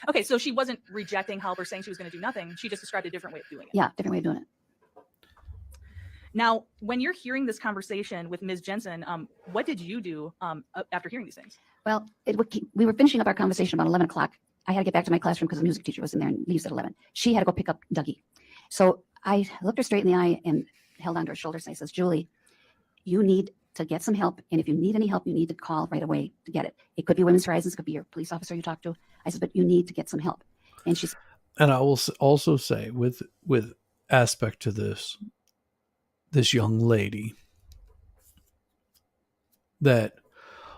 Okay, so she wasn't rejecting help or saying she was going to do nothing. She just described a different way of doing it. yeah, different way of doing it. Now, when you're hearing this conversation with Ms. Jensen, what did you do after hearing these things? Well, we were finishing up our conversation about 11 o'clock. I had to get back to my classroom because the music teacher was in there and leaves at 11. She had to go pick up Dougie. So I looked her straight in the eye and held onto her shoulders. And I says, Julie, you need to get some help. And if you need any help, you need to call right away to get it. It could be Women's Horizons, it could be your police officer you talk to. I said, but you need to get some help. And she's. And I will also say, with aspect to this young lady, that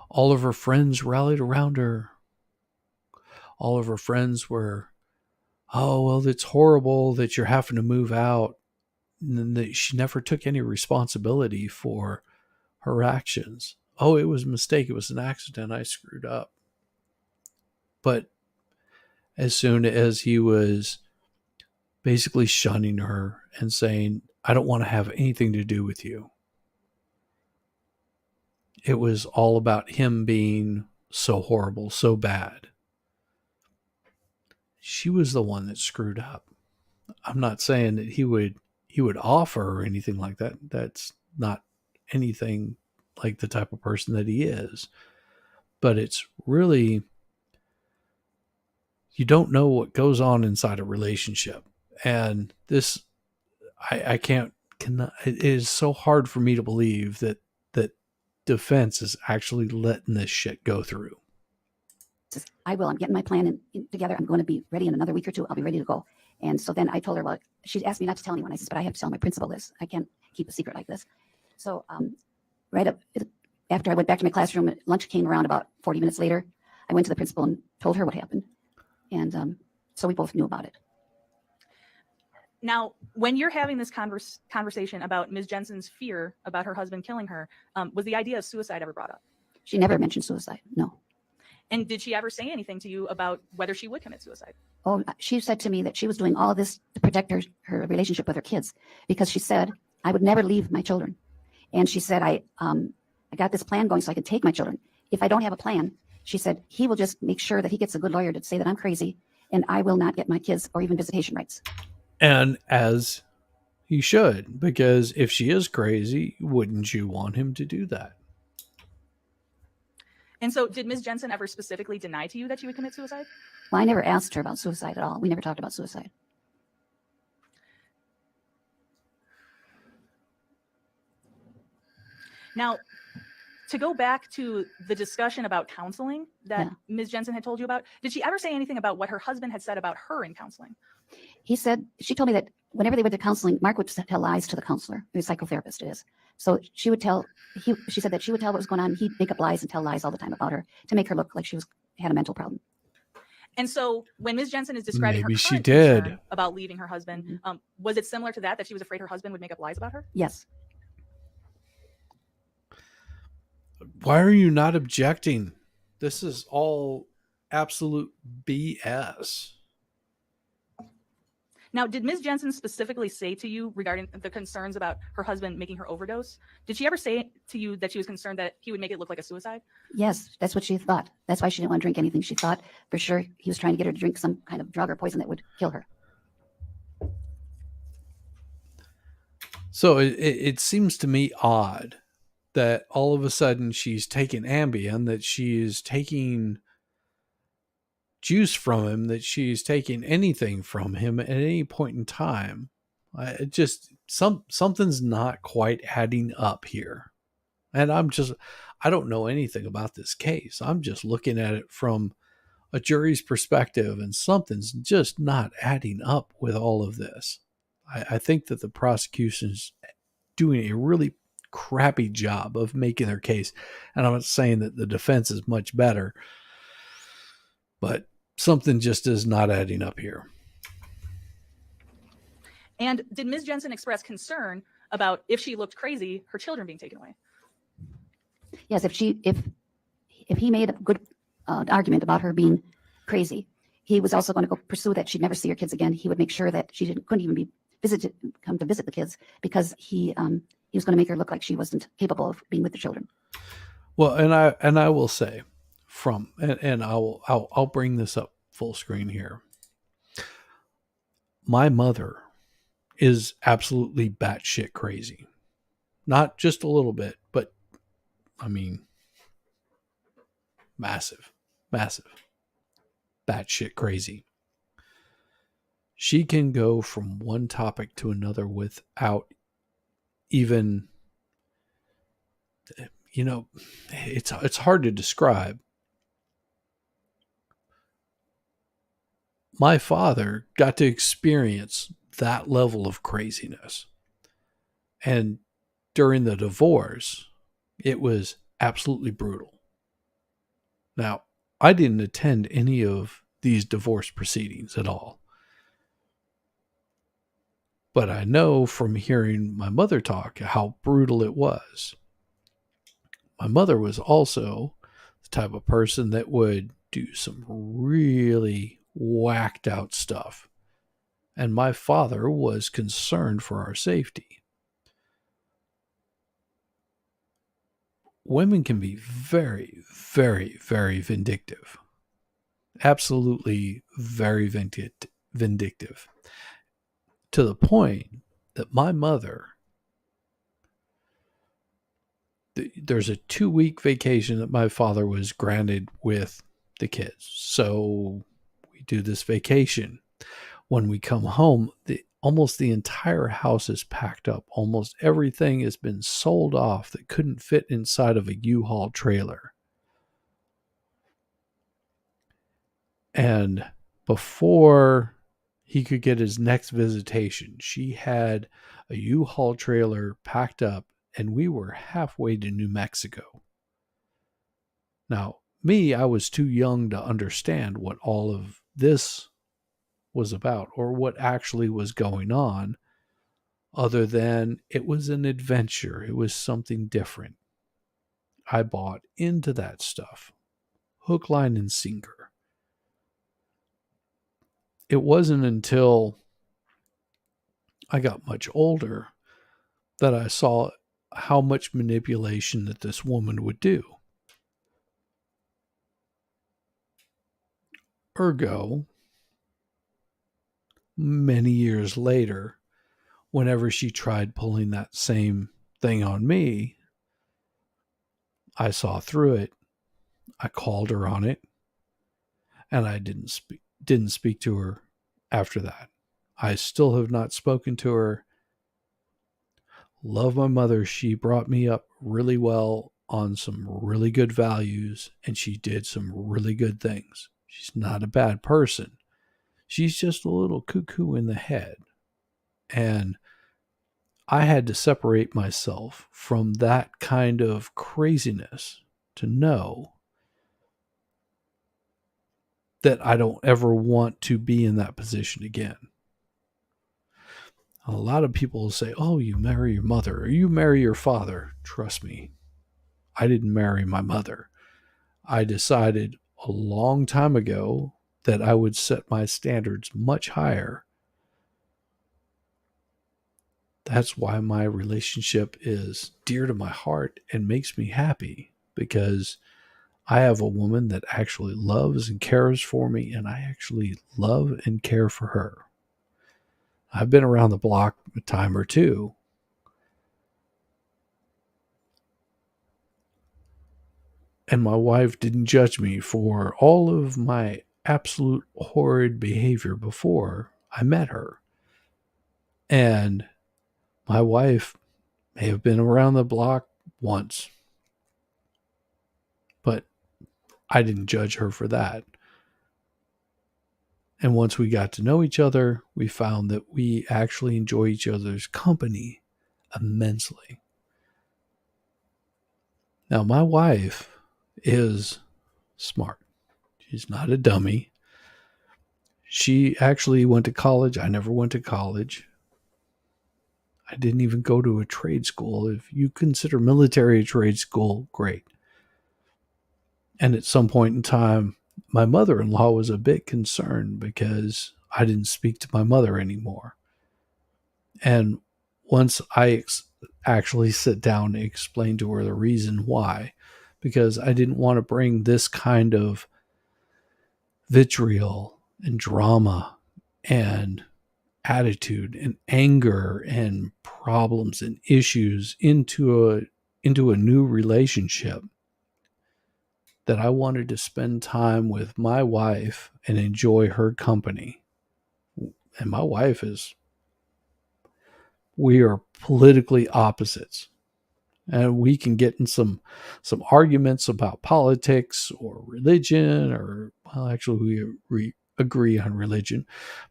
all of her friends rallied around her. All of her friends were, oh, well, it's horrible that you're having to move out. And that she never took any responsibility for her actions. Oh, it was a mistake. It was an accident. I screwed up. But as soon as he was basically shunning her and saying, I don't want to have anything to do with you, it was all about him being so horrible, so bad. She was the one that screwed up. I'm not saying that he would offer or anything like that. That's not anything like the type of person that he is. But it's really, you don't know what goes on inside a relationship. And this, I cannot, it is so hard for me to believe that defense is actually letting this shit go through. Says, I will. I'm getting my plan together. I'm going to be ready in another week or 2. I'll be ready to go. And so then I told her, well, she asked me not to tell anyone. I said, but I have to tell my principal this. I can't keep a secret like this. So right up after I went back to my classroom, lunch came around about 40 minutes later. I went to the principal and told her what happened. And so we both knew about it. Now, when you're having this conversation about Ms. Jensen's fear about her husband killing her, was the idea of suicide ever brought up? She never mentioned suicide. No. And did she ever say anything to you about whether she would commit suicide? Oh, she said to me that she was doing all this to protect her relationship with her kids, because she said, I would never leave my children. And she said, I got this plan going so I could take my children. If I don't have a plan, she said, he will just make sure that he gets a good lawyer to say that I'm crazy and I will not get my kids or even visitation rights. And as he should, because if she is crazy, wouldn't you want him to do that? And so did Ms. Jensen ever specifically deny to you that she would commit suicide? Well, I never asked her about suicide at all. We never talked about suicide. Now, to go back to the discussion about counseling that Ms. Jensen had told you about, did she ever say anything about what her husband had said about her in counseling? He said, she told me that whenever they went to counseling, Mark would tell lies to the counselor, the psychotherapist it is. So she would tell, she said that she would tell what was going on. He'd make up lies and tell lies all the time about her to make her look like she had a mental problem. And so when Ms. Jensen is describing Maybe her she current did. concern about leaving her husband, was it similar to that she was afraid her husband would make up lies about her? Yes. Why are you not objecting? This is all absolute BS. Now, did Ms. Jensen specifically say to you regarding the concerns about her husband making her overdose? Did she ever say to you that she was concerned that he would make it look like a suicide? Yes, that's what she thought. That's why she didn't want to drink anything. She thought for sure he was trying to get her to drink some kind of drug or poison that would kill her. So it seems to me odd that all of a sudden she's taking Ambien, that she is taking juice from him, that she's taking anything from him at any point in time. It just something's not quite adding up here. And I don't know anything about this case. I'm just looking at it from a jury's perspective, and something's just not adding up with all of this. I think that the prosecution's doing a really crappy job of making their case. And I'm not saying that the defense is much better, but something just is not adding up here. And did Ms. Jensen express concern about if she looked crazy, her children being taken away? Yes, if he made a good argument about her being crazy, he was also going to go pursue that she'd never see her kids again. He would make sure that she couldn't even be come to visit the kids, because he was going to make her look like she wasn't capable of being with the children. Well, and I will say, I'll bring this up full screen here. My mother is absolutely batshit crazy. Not just a little bit, but I mean, massive, batshit crazy. She can go from one topic to another without even, it's hard to describe. My father got to experience that level of craziness. And during the divorce, it was absolutely brutal. Now, I didn't attend any of these divorce proceedings at all. But I know from hearing my mother talk how brutal it was. My mother was also the type of person that would do some really whacked out stuff. And my father was concerned for our safety. Women can be very, very, very vindictive. Absolutely very vindictive. To the point that my mother, there's a 2-week vacation that my father was granted with the kids. So we do this vacation. When we come home, almost the entire house is packed up. Almost everything has been sold off that couldn't fit inside of a U-Haul trailer. And before he could get his next visitation, she had a U-Haul trailer packed up, and we were halfway to New Mexico. Now, I was too young to understand what all of this was about or what actually was going on, other than it was an adventure. It was something different. I bought into that stuff, hook, line, and sinker. It wasn't until I got much older that I saw how much manipulation that this woman would do. Ergo, many years later, whenever she tried pulling that same thing on me, I saw through it. I called her on it, and I didn't speak to her after that. I still have not spoken to her. Love my mother. She brought me up really well on some really good values, and she did some really good things. She's not a bad person. She's just a little cuckoo in the head. And I had to separate myself from that kind of craziness to know that I don't ever want to be in that position again. A lot of people will say, oh, you marry your mother or you marry your father. Trust me, I didn't marry my mother. I decided a long time ago that I would set my standards much higher That's why my relationship is dear to my heart and makes me happy, because I have a woman that actually loves and cares for me, and I actually love and care for her. I've been around the block a time or two, and my wife didn't judge me for all of my absolute horrid behavior before I met her. And my wife may have been around the block once, but I didn't judge her for that. And once we got to know each other, we found that we actually enjoy each other's company immensely. Now, my wife is smart. She's not a dummy. She actually went to college. I never went to college. I didn't even go to a trade school. If you consider military a trade school, great. And at some point in time, my mother-in-law was a bit concerned because I didn't speak to my mother anymore. And once I actually sit down and explain to her the reason why, because I didn't want to bring this kind of vitriol and drama and attitude and anger and problems and issues into a new relationship, that I wanted to spend time with my wife and enjoy her company. And my wife we are politically opposites. And we can get in some arguments about politics or religion, or, well, actually we agree on religion,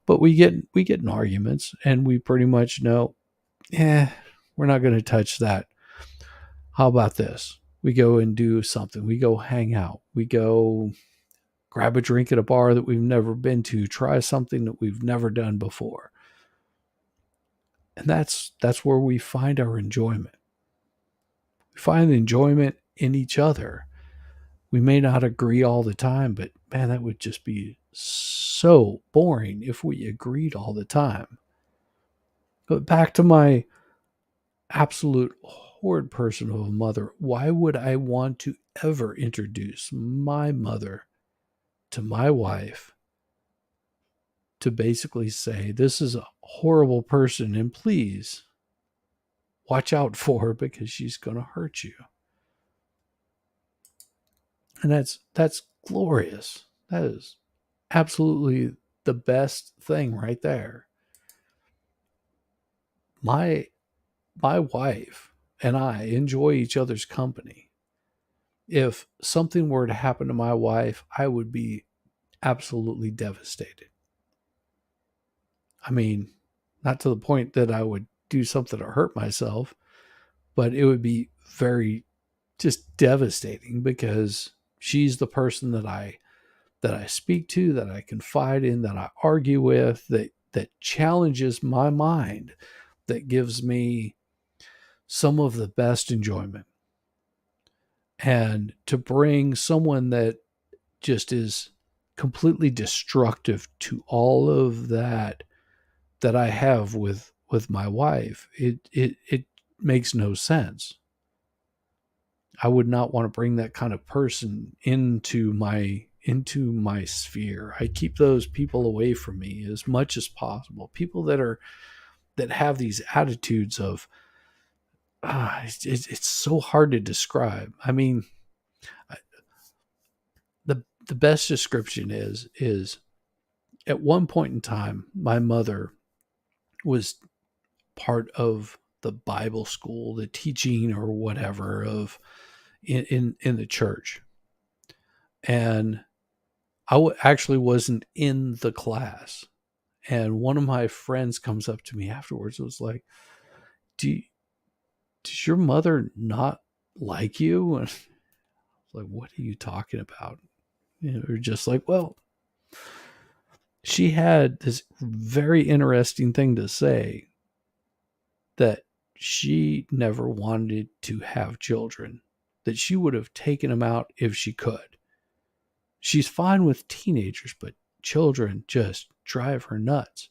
but we get in arguments, and we pretty much know, we're not going to touch that. How about this? We go and do something. We go hang out. We go grab a drink at a bar that we've never been to, try something that we've never done before. And that's where we find our enjoyment. We find the enjoyment in each other. We may not agree all the time, but man, that would just be so boring if we agreed all the time. But back to my absolute horrid person of a mother. Why would I want to ever introduce my mother to my wife to basically say, this is a horrible person, and please watch out for her because she's going to hurt you? And that's glorious. That is absolutely the best thing right there. My wife and I enjoy each other's company. If something were to happen to my wife, I would be absolutely devastated. I mean, not to the point that I would do something to hurt myself, but it would be very just devastating, because she's the person that I speak to, that I confide in, that I argue with, that challenges my mind, that gives me some of the best enjoyment. And to bring someone that just is completely destructive to all of that I have with my wife, it makes no sense. I would not want to bring that kind of person into my sphere. I keep those people away from me as much as possible. People that have these attitudes of, it's so hard to describe. I mean, the best description is at one point in time, my mother was part of the Bible school, the teaching or whatever of in the church. And I actually wasn't in the class. And one of my friends comes up to me afterwards and was like, does your mother not like you? And I was like, what are you talking about? We're just like, well, she had this very interesting thing to say, that she never wanted to have children, that she would have taken them out if she could. She's fine with teenagers, but children just drive her nuts.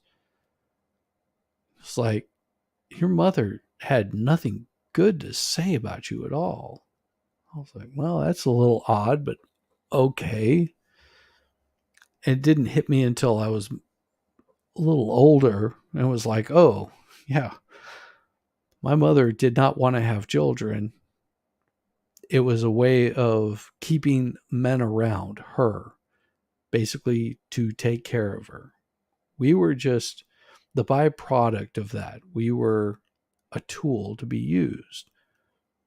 It's like, your mother had nothing good to say about you at all. I was like, well, that's a little odd, but okay. It didn't hit me until I was a little older and was like, oh, yeah, my mother did not want to have children. It was a way of keeping men around her, basically to take care of her. We were just the byproduct of that. We were a tool to be used.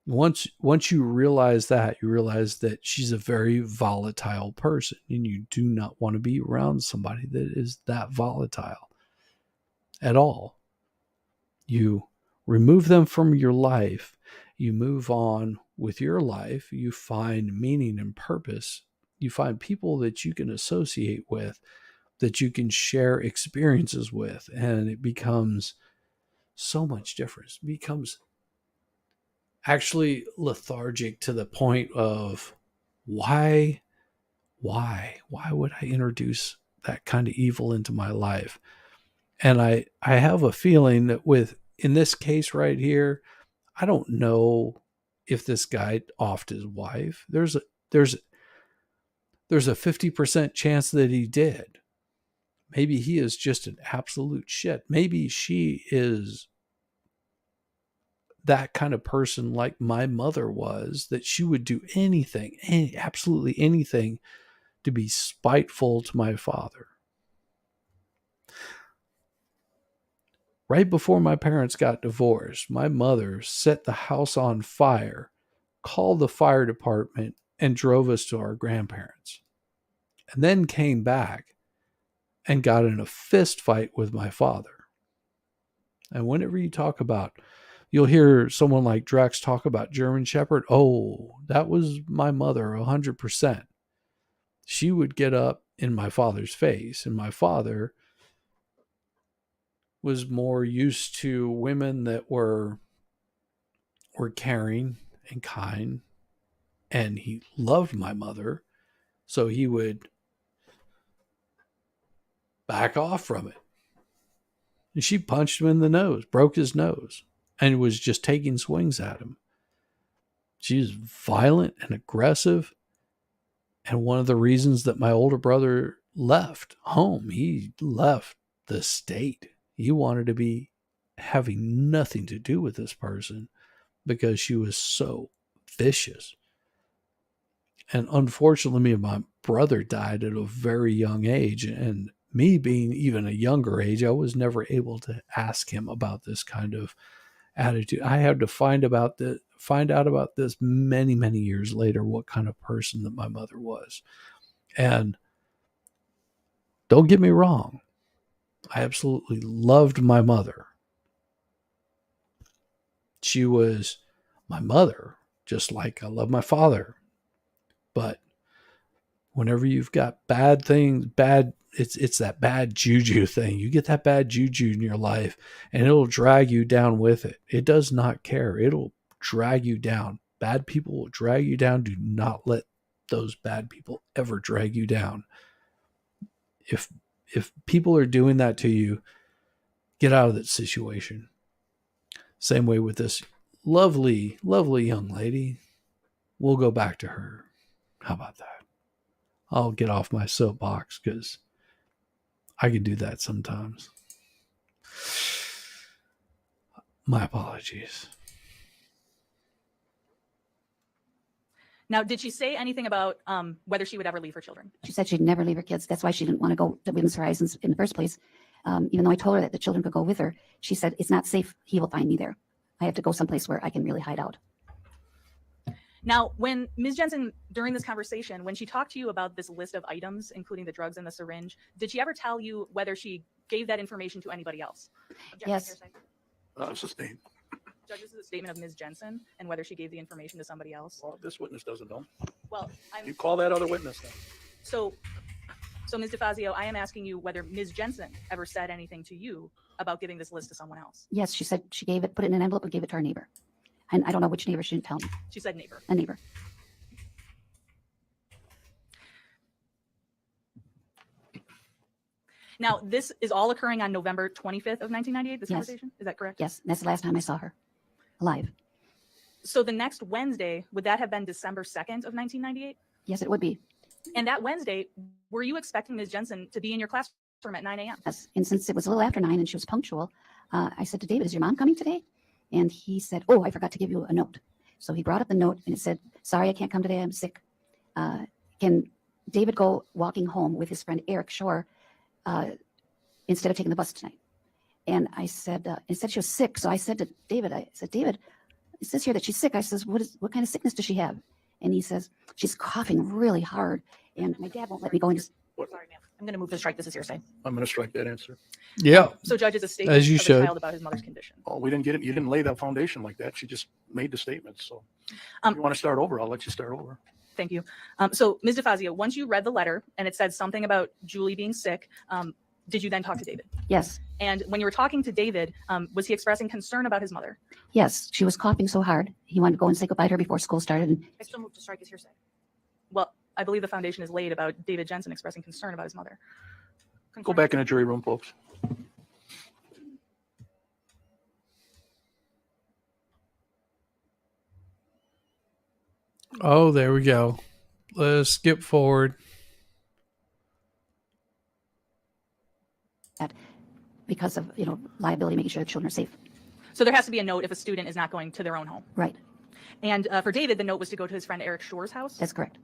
Once you realize that, you realize that she's a very volatile person, and you do not want to be around somebody that is that volatile at all. You remove them from your life, you move on with your life, you find meaning and purpose, you find people that you can associate with, that you can share experiences with, and it becomes so much different. It becomes actually lethargic to the point of why would I introduce that kind of evil into my life? And I have a feeling that with in this case right here, I don't know if this guy offed his wife. There's a 50% chance that he did. Maybe he is just an absolute shit. Maybe she is that kind of person like my mother was, that she would do anything, absolutely anything to be spiteful to my father. Right before my parents got divorced, my mother set the house on fire, called the fire department, and drove us to our grandparents. And then came back and got in a fist fight with my father. And whenever you talk about, you'll hear someone like Drex talk about German Shepherd. Oh, that was my mother 100%. She would get up in my father's face, and my father was more used to women that were caring and kind, and he loved my mother, so he would back off from it. And she punched him in the nose, broke his nose, and was just taking swings at him. She was violent and aggressive. And one of the reasons that my older brother left home, he left the state. He wanted to be having nothing to do with this person because she was so vicious. And unfortunately, me and my brother died at a very young age. And me being even a younger age, I was never able to ask him about this kind of attitude. I had to find out about this many, many years later, what kind of person that my mother was. And don't get me wrong, I absolutely loved my mother. She was my mother, just like I love my father. But whenever you've got bad things, it's that bad juju thing. You get that bad juju in your life, and it'll drag you down with it. It does not care. It'll drag you down. Bad people will drag you down. Do not let those bad people ever drag you down. If people are doing that to you, get out of that situation. Same way with this lovely, lovely young lady. We'll go back to her. How about that? I'll get off my soapbox because I can do that sometimes. My apologies. Now, did she say anything about whether she would ever leave her children? She said she'd never leave her kids. That's why she didn't want to go to Women's Horizons in the first place. Even though I told her that the children could go with her, she said, it's not safe. He will find me there. I have to go someplace where I can really hide out. Now, when Ms. Jensen, during this conversation, when she talked to you about this list of items, including the drugs and the syringe, did she ever tell you whether she gave that information to anybody else? Yes. Sustained. Judge, this is a statement of Ms. Jensen and whether she gave the information to somebody else. Well, this witness doesn't know. Well, You call that other witness then. So Ms. DeFazio, I am asking you whether Ms. Jensen ever said anything to you about giving this list to someone else. Yes, she said she gave it, put it in an envelope and gave it to our neighbor. And I don't know which neighbor. She didn't tell me. She said neighbor. A neighbor. Now, this is all occurring on November 25th of 1998, this Yes. conversation? Is that correct? Yes, that's the last time I saw her alive. So the next Wednesday, would that have been December 2nd of 1998? Yes, it would be. And that Wednesday, were you expecting Ms. Jensen to be in your classroom at 9 a.m.? Yes. And since it was a little after 9 and she was punctual, I said to David, is your mom coming today? And he said, oh, I forgot to give you a note. So he brought up the note and it said, sorry, I can't come today. I'm sick. Can David go walking home with his friend Eric Shore instead of taking the bus tonight? And I said, instead she was sick. So I said to David, David, it says here that she's sick. I says, what kind of sickness does she have? And he says, she's coughing really hard. And my dad won't let me go in. Sorry, ma'am. I'm going to move to strike this as hearsay. I'm going to strike that answer. Yeah. So judge is a statement As you of should. the child about his mother's condition. Oh, we didn't get it. You didn't lay that foundation like that. She just made the statement. So if Um, you want to start over, I'll let you start over. Thank you. So Ms. DeFazio, once you read the letter and it said something about Julie being sick, did you then talk to David? Yes, And when you were talking to David, was he expressing concern about his mother? yes, she was coughing so hard. He wanted to go and say goodbye to her before school started. And I still move to strike as hearsay. Well, I believe the foundation is laid about David Jensen expressing concern about his mother. Go back in the jury room, folks. Oh, there we go. Let's skip forward. because of, liability, making sure the children are safe. So there has to be a note if a student is not going to their own home. Right. And for David, the note was to go to his friend Eric Shore's house. That's correct.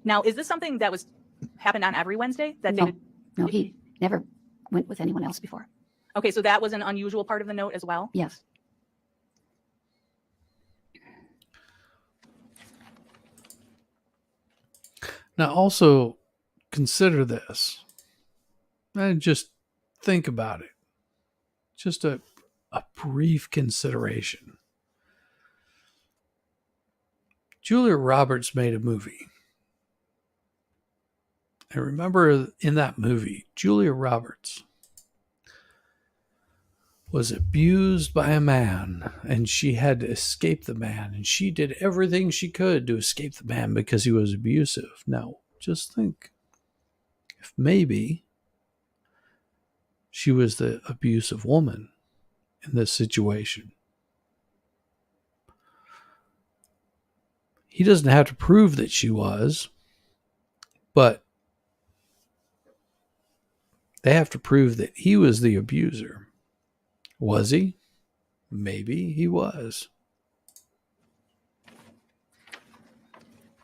Now, is this something that happened on every Wednesday? That No. David? No, he never went with anyone else before. Okay, so that was an unusual part of the note as well. Yes. Now, also consider this and just think about it. Just a brief consideration. Julia Roberts made a movie. And remember, in that movie, Julia Roberts was abused by a man, and she had to escape the man, and she did everything she could to escape the man because he was abusive. Now, just think if maybe she was the abusive woman in this situation. He doesn't have to prove that she was, but they have to prove that he was the abuser. Was he? Maybe he was.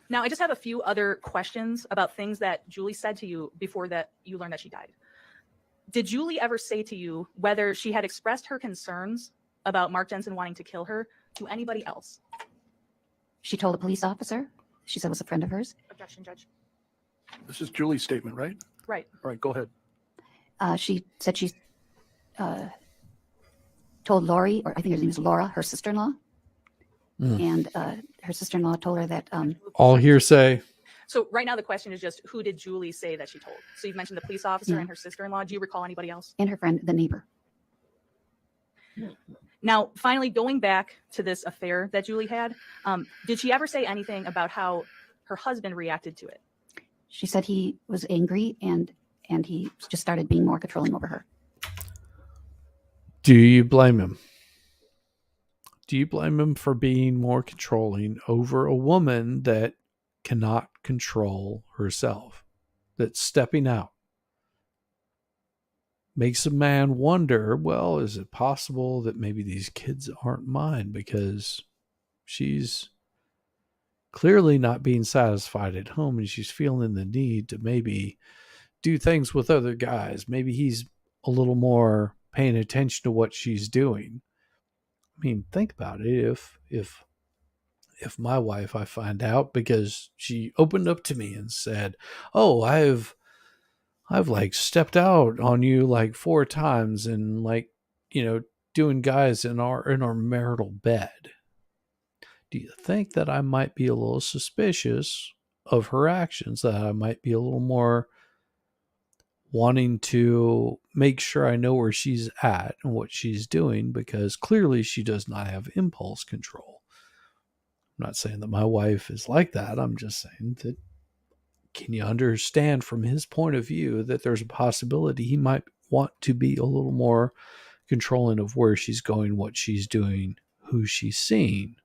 Now, I just have a few other questions about things that Julie said to you before that you learned that she died. Did Julie ever say to you whether she had expressed her concerns about Mark Jensen wanting to kill her to anybody else? She told a police officer. She said it was a friend of hers. Objection, Judge. This is Julie's statement, right? Right. All right, go ahead. She said she told Lori, or I think her name is Laura, her sister-in-law. And her sister-in-law told her that All hearsay. So right now the question is just who did Julie say that she told? So you've mentioned the police officer Yeah. and her sister-in-law. Do you recall anybody else? and her friend, the neighbor. Now, finally, going back to this affair that Julie had, did she ever say anything about how her husband reacted to it? She said he was angry and he just started being more controlling over her. Do you blame him? Do you blame him for being more controlling over a woman that cannot control herself? That's stepping out. Makes a man wonder, well, is it possible that maybe these kids aren't mine because she's clearly not being satisfied at home and she's feeling the need to maybe do things with other guys. Maybe he's a little more paying attention to what she's doing. I mean, think about it. If my wife, I find out because she opened up to me and said, "Oh, I've like stepped out on you like 4 times and like, doing guys in our marital bed." Do you think that I might be a little suspicious of her actions, that I might be a little more wanting to make sure I know where she's at and what she's doing, because clearly she does not have impulse control? I'm not saying that my wife is like that. I'm just saying that can you understand from his point of view that there's a possibility he might want to be a little more controlling of where she's going, what she's doing, who she's seeing?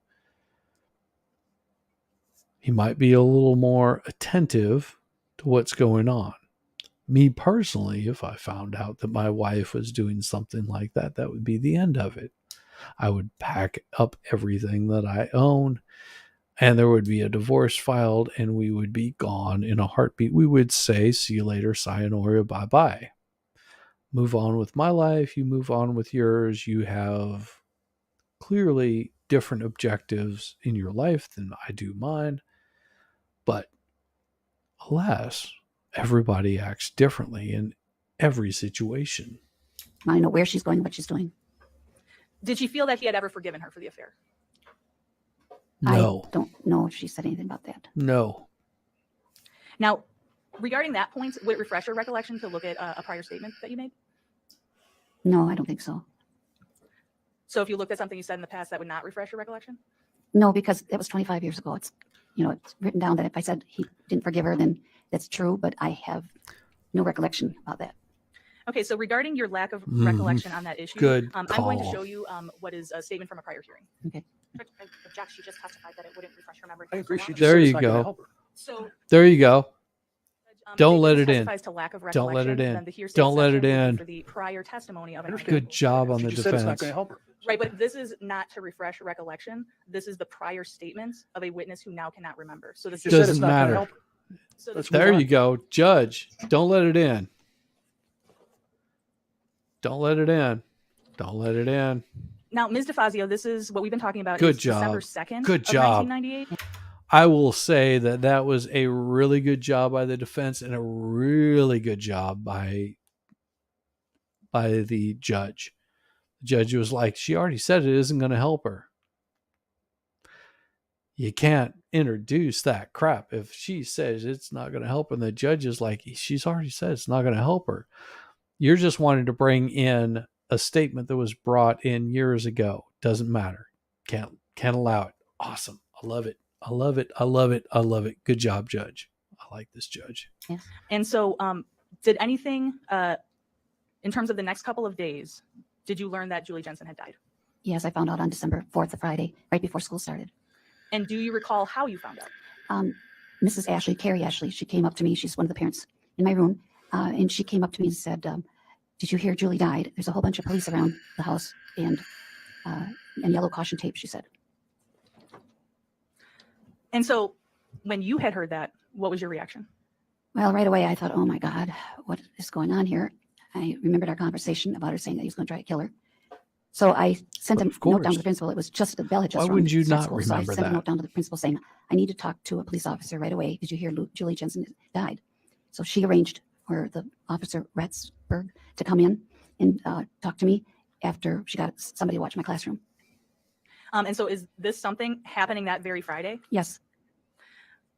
He might be a little more attentive to what's going on. Me personally, if I found out that my wife was doing something like that, that would be the end of it. I would pack up everything that I own, and there would be a divorce filed, and we would be gone in a heartbeat. We would say, see you later, sayonara, bye-bye. Move on with my life, you move on with yours. You have clearly different objectives in your life than I do mine. But alas, everybody acts differently in every situation. I know where she's going, what she's doing. Did she feel that he had ever forgiven her for the affair? No. I don't know if she said anything about that. No. Now, regarding that point, would it refresh your recollection to look at a prior statement that you made? No, I don't think so. So if you looked at something you said in the past, that would not refresh your recollection? No, because that was 25 years ago. It's, it's written down that if I said he didn't forgive her, then that's true, but I have no recollection about that. Okay, so regarding your lack of recollection on that issue, Good I'm going to call. show you what is a statement from a prior hearing. Okay. Jack, she just testified that it wouldn't refresh her memory. I agree. She just There said it's you not gonna go. help her. So There you go. Don't if let he it in. testifies to lack of Don't let it recollection, in. then the hearsay Don't let it exception would be in. For the prior testimony of an Understand. Good job on She the just said it's not defense. going to help her. Right, but this is not to refresh recollection. This is the prior statements of a witness who now cannot remember. So this She said it's Doesn't not going matter. to help her. So Let's this, move There on. you go. Judge, don't let it in. Don't let it in. Don't let it in. now, Ms. DeFazio, this is what we've been talking about. Good is December job. 2nd Good of job. 1998. I will say that that was a really good job by the defense and a really good job by the judge. The judge was like, she already said it isn't going to help her. You can't introduce that crap. If she says it's not going to help her, and the judge is like, she's already said it's not going to help her. You're just wanting to bring in a statement that was brought in years ago. Doesn't matter. Can't allow it. Awesome. I love it. I love it. I love it. I love it. Good job, judge. I like this judge. And so, did anything in terms of the next couple of days, did you learn that Julie Jensen had died? Yes, I found out on December 4th, a Friday, right before school started. And do you recall how you found out? Mrs. Ashley, Carrie Ashley, she came up to me. She's one of the parents in my room. And she came up to me and said, did you hear Julie died? There's a whole bunch of police around the house and yellow caution tape, she said. And so, when you had heard that, what was your reaction? Well, right away I thought, oh my God, what is going on here? I remembered our conversation about her saying that he was going to try to kill her. So I sent a Of note down course. to the principal. It was just the bell had just Why rung wouldn't you to start not school. remember So I sent that? a note down to the principal saying, I need to talk to a police officer right away. Did you hear Julie Jensen died? So she arranged for the officer Ratsberg to come in and talk to me after she got somebody to watch my classroom. And so, is this something happening that very Friday? Yes,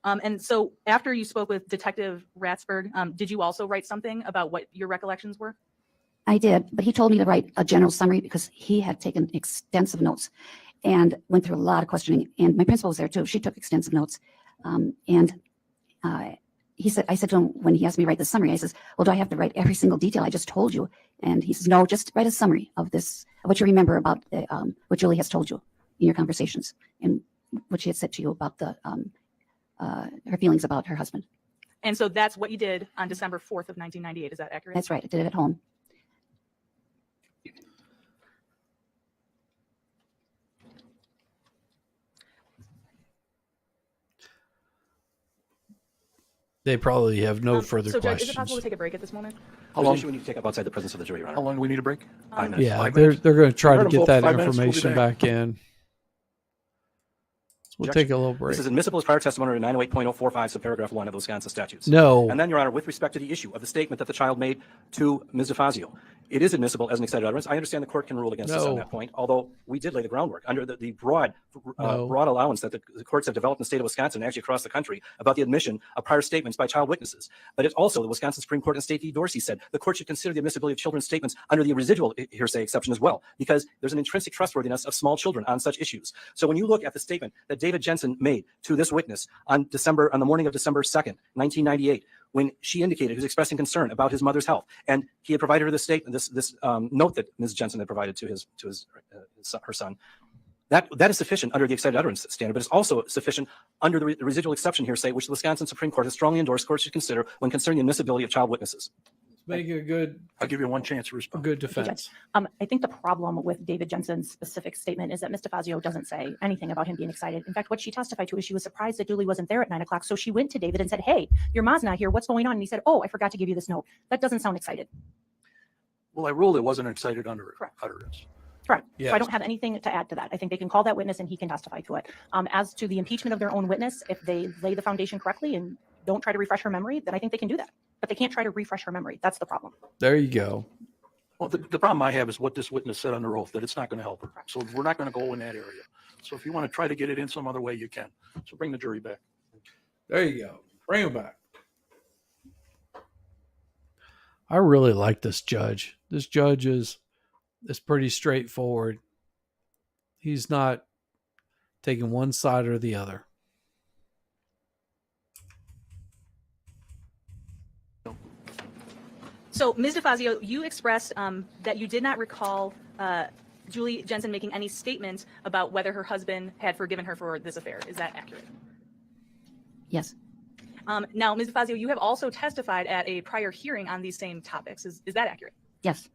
And so, after you spoke with Detective Ratsberg, did you also write something about what your recollections were? I did, but he told me to write a general summary because he had taken extensive notes and went through a lot of questioning. And my principal was there too. She took extensive notes. He said, I said to him when he asked me to write the summary, I says, well, do I have to write every single detail I just told you? And he says, no, just write a summary of this, of what you remember about what Julie has told you in your conversations and what she had said to you about her feelings about her husband. And so, that's what you did on December 4th of 1998. Is that accurate? That's right. I did it at home. They probably have no further so, Judge, questions. is it possible to take a break at this moment? How There's an long, issue when you take up outside the presence of the jury, Your how Honor. long do we need a break? 5 minutes. Yeah, 5 they're minutes? going to try to Heard 'em, get folks. that 5 minutes, we'll be information back. back in. We'll Objection. take a little break. This is admissible as prior testimony under 908.045, subparagraph 1 of the Wisconsin statutes. No. And then, Your Honor, with respect to the issue of the statement that the child made to Ms. DeFazio, it is admissible as an excited utterance. I understand the court can rule against us on No. that point, although we did lay the groundwork under the broad No. broad allowance that the courts have developed in the state of Wisconsin and actually across the country about the admission of prior statements by child witnesses. But it's also the Wisconsin Supreme Court and State v. Dorsey said the court should consider the admissibility of children's statements under the residual hearsay exception as well, because there's an intrinsic trustworthiness of small children on such issues. So when you look at the statement that David Jensen made to this witness on the morning of December 2nd, 1998, when she indicated he was expressing concern about his mother's health, and he had provided her this statement, this note that Ms. Jensen had provided to her son. That is sufficient under the excited utterance standard, but it's also sufficient under the residual exception hearsay, which the Wisconsin Supreme Court has strongly endorsed courts should consider when considering the admissibility of child witnesses. Make a good, I'll give you one chance to a respond. good defense. I think the problem with David Jensen's specific statement is that Ms. DeFazio doesn't say anything about him being excited. In fact, what she testified to is she was surprised that Julie wasn't there at 9 o'clock. So she went to David and said, hey, your mom's not here. What's going on? And he said, oh, I forgot to give you this note. That doesn't sound excited. Well, I ruled it wasn't excited Correct. utterance. Correct. Yes. So I don't have anything to add to that. I think they can call that witness and he can testify to it. As to the impeachment of their own witness, if they lay the foundation correctly and don't try to refresh her memory, then I think they can do that. But they can't try to refresh her memory. That's the problem. There you go. Well, the problem I have is what this witness said under oath, that it's not going to help her. So we're not going to go in that area. So if you want to try to get it in some other way, you can. So bring the jury back. There you go. Bring him back. I really like this judge. This judge is pretty straightforward. He's not taking one side or the other. So, Ms. DeFazio, you expressed that you did not recall Julie Jensen making any statement about whether her husband had forgiven her for this affair. Is that accurate? Yes. Now, Ms. DeFazio, you have also testified at a prior hearing on these same topics. Is that accurate? Yes.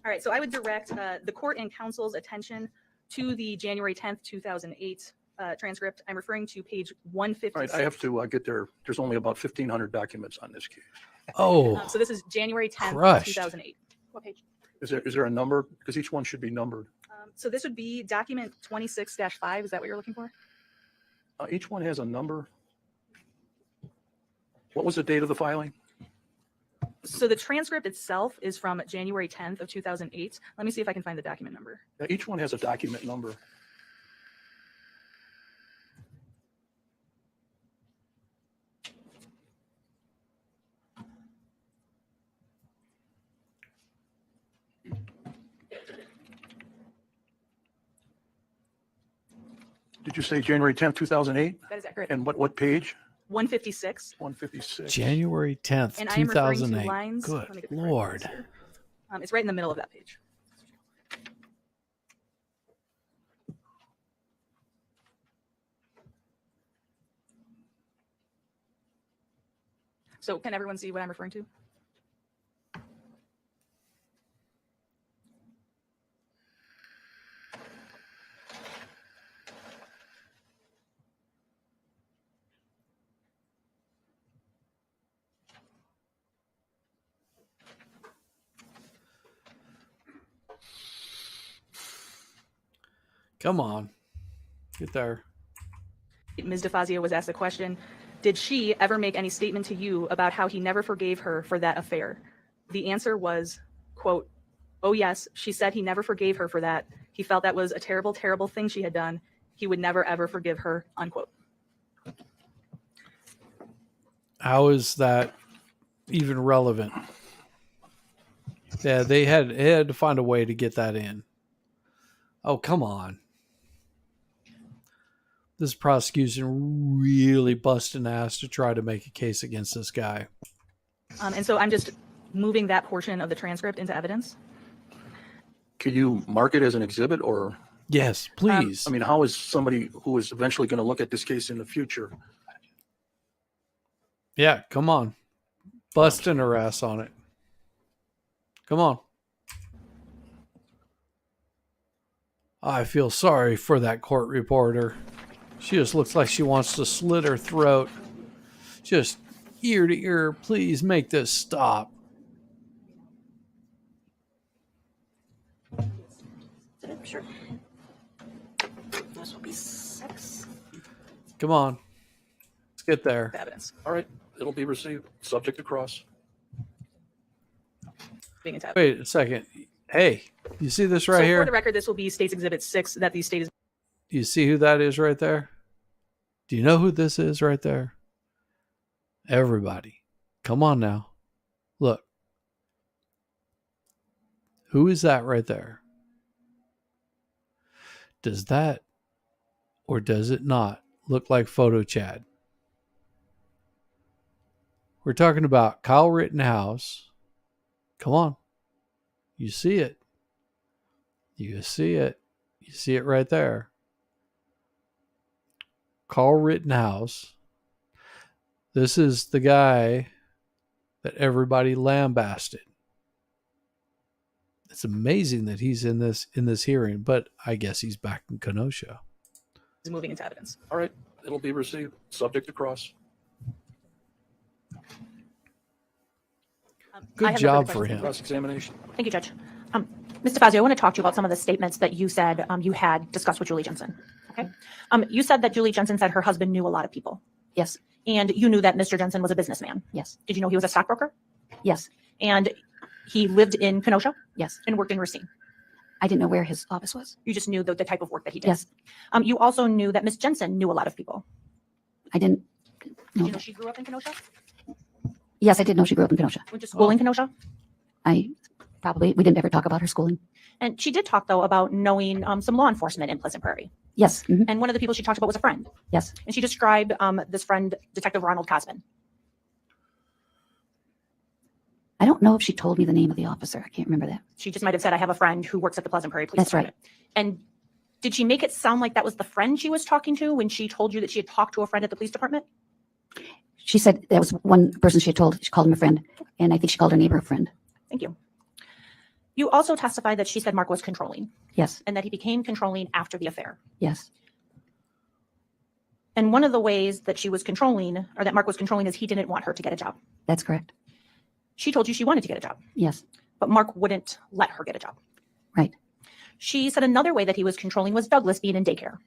All right, so I would direct the court and counsel's attention to the January 10th, 2008 transcript. I'm referring to page 156. All right, I have to get there. There's only about 1,500 documents on this case. Oh, So this is January 10th, Crushed. 2008. What page? Is there a number? Because each one should be numbered. So this would be document 26-5. Is that what you're looking for? Each one has a number. What was the date of the filing? So the transcript itself is from January 10th of 2008. Let me see if I can find the document number. Yeah, each one has a document number. Did you say January 10th, 2008? That is accurate. And what page? 156. 156. January 10th, And I am referring to 2008. lines. Good let me get the correct Lord. lines here. It's right in the middle of that page. So can everyone see what I'm referring to? Come on. Get there. Ms. DeFazio was asked the question, did she ever make any statement to you about how he never forgave her for that affair? The answer was, quote, oh yes, she said he never forgave her for that. He felt that was a terrible, terrible thing she had done. He would never, ever forgive her, unquote. How is that even relevant? Yeah, they had to find a way to get that in. Oh, come on. This prosecution really busting ass to try to make a case against this guy. And so I'm just moving that portion of the transcript into evidence. Can you mark it as an exhibit or? Yes, please. I mean, how is somebody who is eventually going to look at this case in the future? Yeah, come on. Busting her ass on it. Come on. I feel sorry for that court reporter. She just looks like she wants to slit her throat. Just ear to ear, please make this stop. Sure. This will be 6. Come on. Let's get there. The evidence. All right, it'll be received, subject to cross. moving into evidence. Wait a second. Hey, you see this So right for here? the record, this will be State's Exhibit 6 that the state is. Do you see who that is right there? Do you know who this is right there? Everybody. Come on now. Look. Who is that right there? Does that or does it not look like Photo Chad? We're talking about Kyle Rittenhouse. Come on. You see it. You see it. You see it right there. Carl Rittenhouse. This is the guy that everybody lambasted. It's amazing that he's in this hearing, but I guess he's back in Kenosha. Is moving into evidence. All right, it'll be received, subject to cross. I Good have no job further for questions. him. Cross-examination. Thank you, Judge. Mr. Fazio, I want to talk to you about some of the statements that you said you had discussed with Julie Jensen. Okay. You said that Julie Jensen said her husband knew a lot of people. Yes, And you knew that Mr. Jensen was a businessman. yes, Did you know he was a stockbroker? yes, And he lived in Kenosha yes. and worked in Racine. I didn't know where his office was. You just knew the type of work that he did. Yes, You also knew that Miss Jensen knew a lot of people. I didn't Did know. you know she grew up in Kenosha? Yes, I did know she grew up in Kenosha. Went to school in Kenosha? We didn't ever talk about her schooling. And she did talk, though, about knowing some law enforcement in Pleasant Prairie. Yes, mhm, And one of the people she talked about was a friend. yes. And she described this friend, Detective Ronald Cosman. I don't know if she told me the name of the officer. I can't remember that. She just might have said, I have a friend who works at the Pleasant Prairie Police That's right. Department. And did she make it sound like that was the friend she was talking to when she told you that she had talked to a friend at the police department? She said that was one person she had told. She called him a friend, and I think she called her neighbor a friend. Thank you. You also testified that she said Mark was controlling Yes, and that he became controlling after the affair. yes, And one of the ways that she was controlling, or that Mark was controlling, is he didn't want her to get a job. that's correct. She told you she wanted to get a job, Yes, but Mark wouldn't let her get a job. right. She said another way that he was controlling was Douglas being in daycare.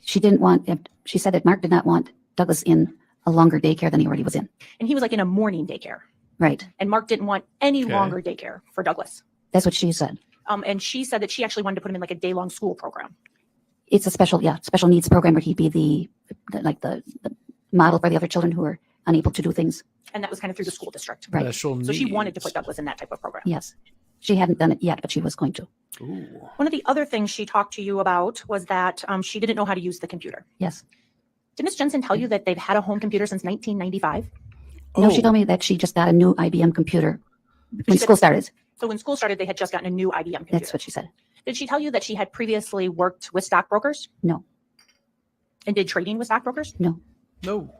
She didn't want, she said that Mark did not want Douglas in a longer daycare than he already was in. And he was like in a morning daycare. Right. And Mark didn't want any Okay. longer daycare for Douglas. That's what she said. And she said that she actually wanted to put him in like a day-long school program. It's a special needs program where he'd be the model for the other children who are unable to do things. And that was kind of through the school district. Right. Special So she wanted to needs. put Douglas in that type of program. Yes. She hadn't done it yet, but she was going to. Ooh. One of the other things she talked to you about was that she didn't know how to use the computer. Yes. Did Ms. Jensen tell you that they've had a home computer since 1995? No, she Oh. told me that she just got a new IBM computer when She said- school started. So when school started, they had just gotten a new IBM computer. That's what she said. Did she tell you that she had previously worked with stockbrokers No, and did trading with stockbrokers? no. No.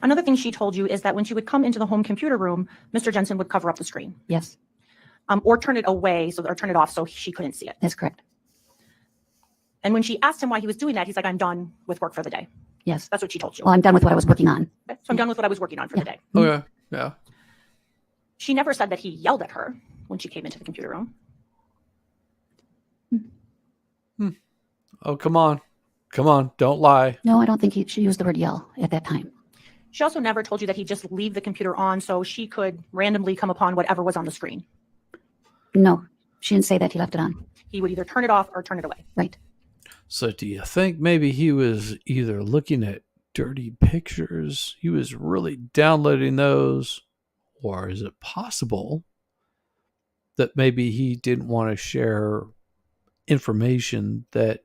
Another thing she told you is that when she would come into the home computer room, Mr. Jensen would cover up the screen Yes, or turn it away or turn it off so she couldn't see it. that's correct. And when she asked him why he was doing that, he's like, I'm done with work for the day. Yes. That's what she told you. Well, I'm done with what I was working on. Okay, so I'm done with what I was working on for the day. Okay. Yeah. She never said that he yelled at her when she came into the computer room. Oh, come on. Come on. Don't lie. No, I don't think she used the word yell at that time. She also never told you that he'd just leave the computer on so she could randomly come upon whatever was on the screen. No, she didn't say that he left it on. He would either turn it off or turn it away. Right. So do you think maybe he was either looking at dirty pictures, he was really downloading those, or is it possible that maybe he didn't want to share information that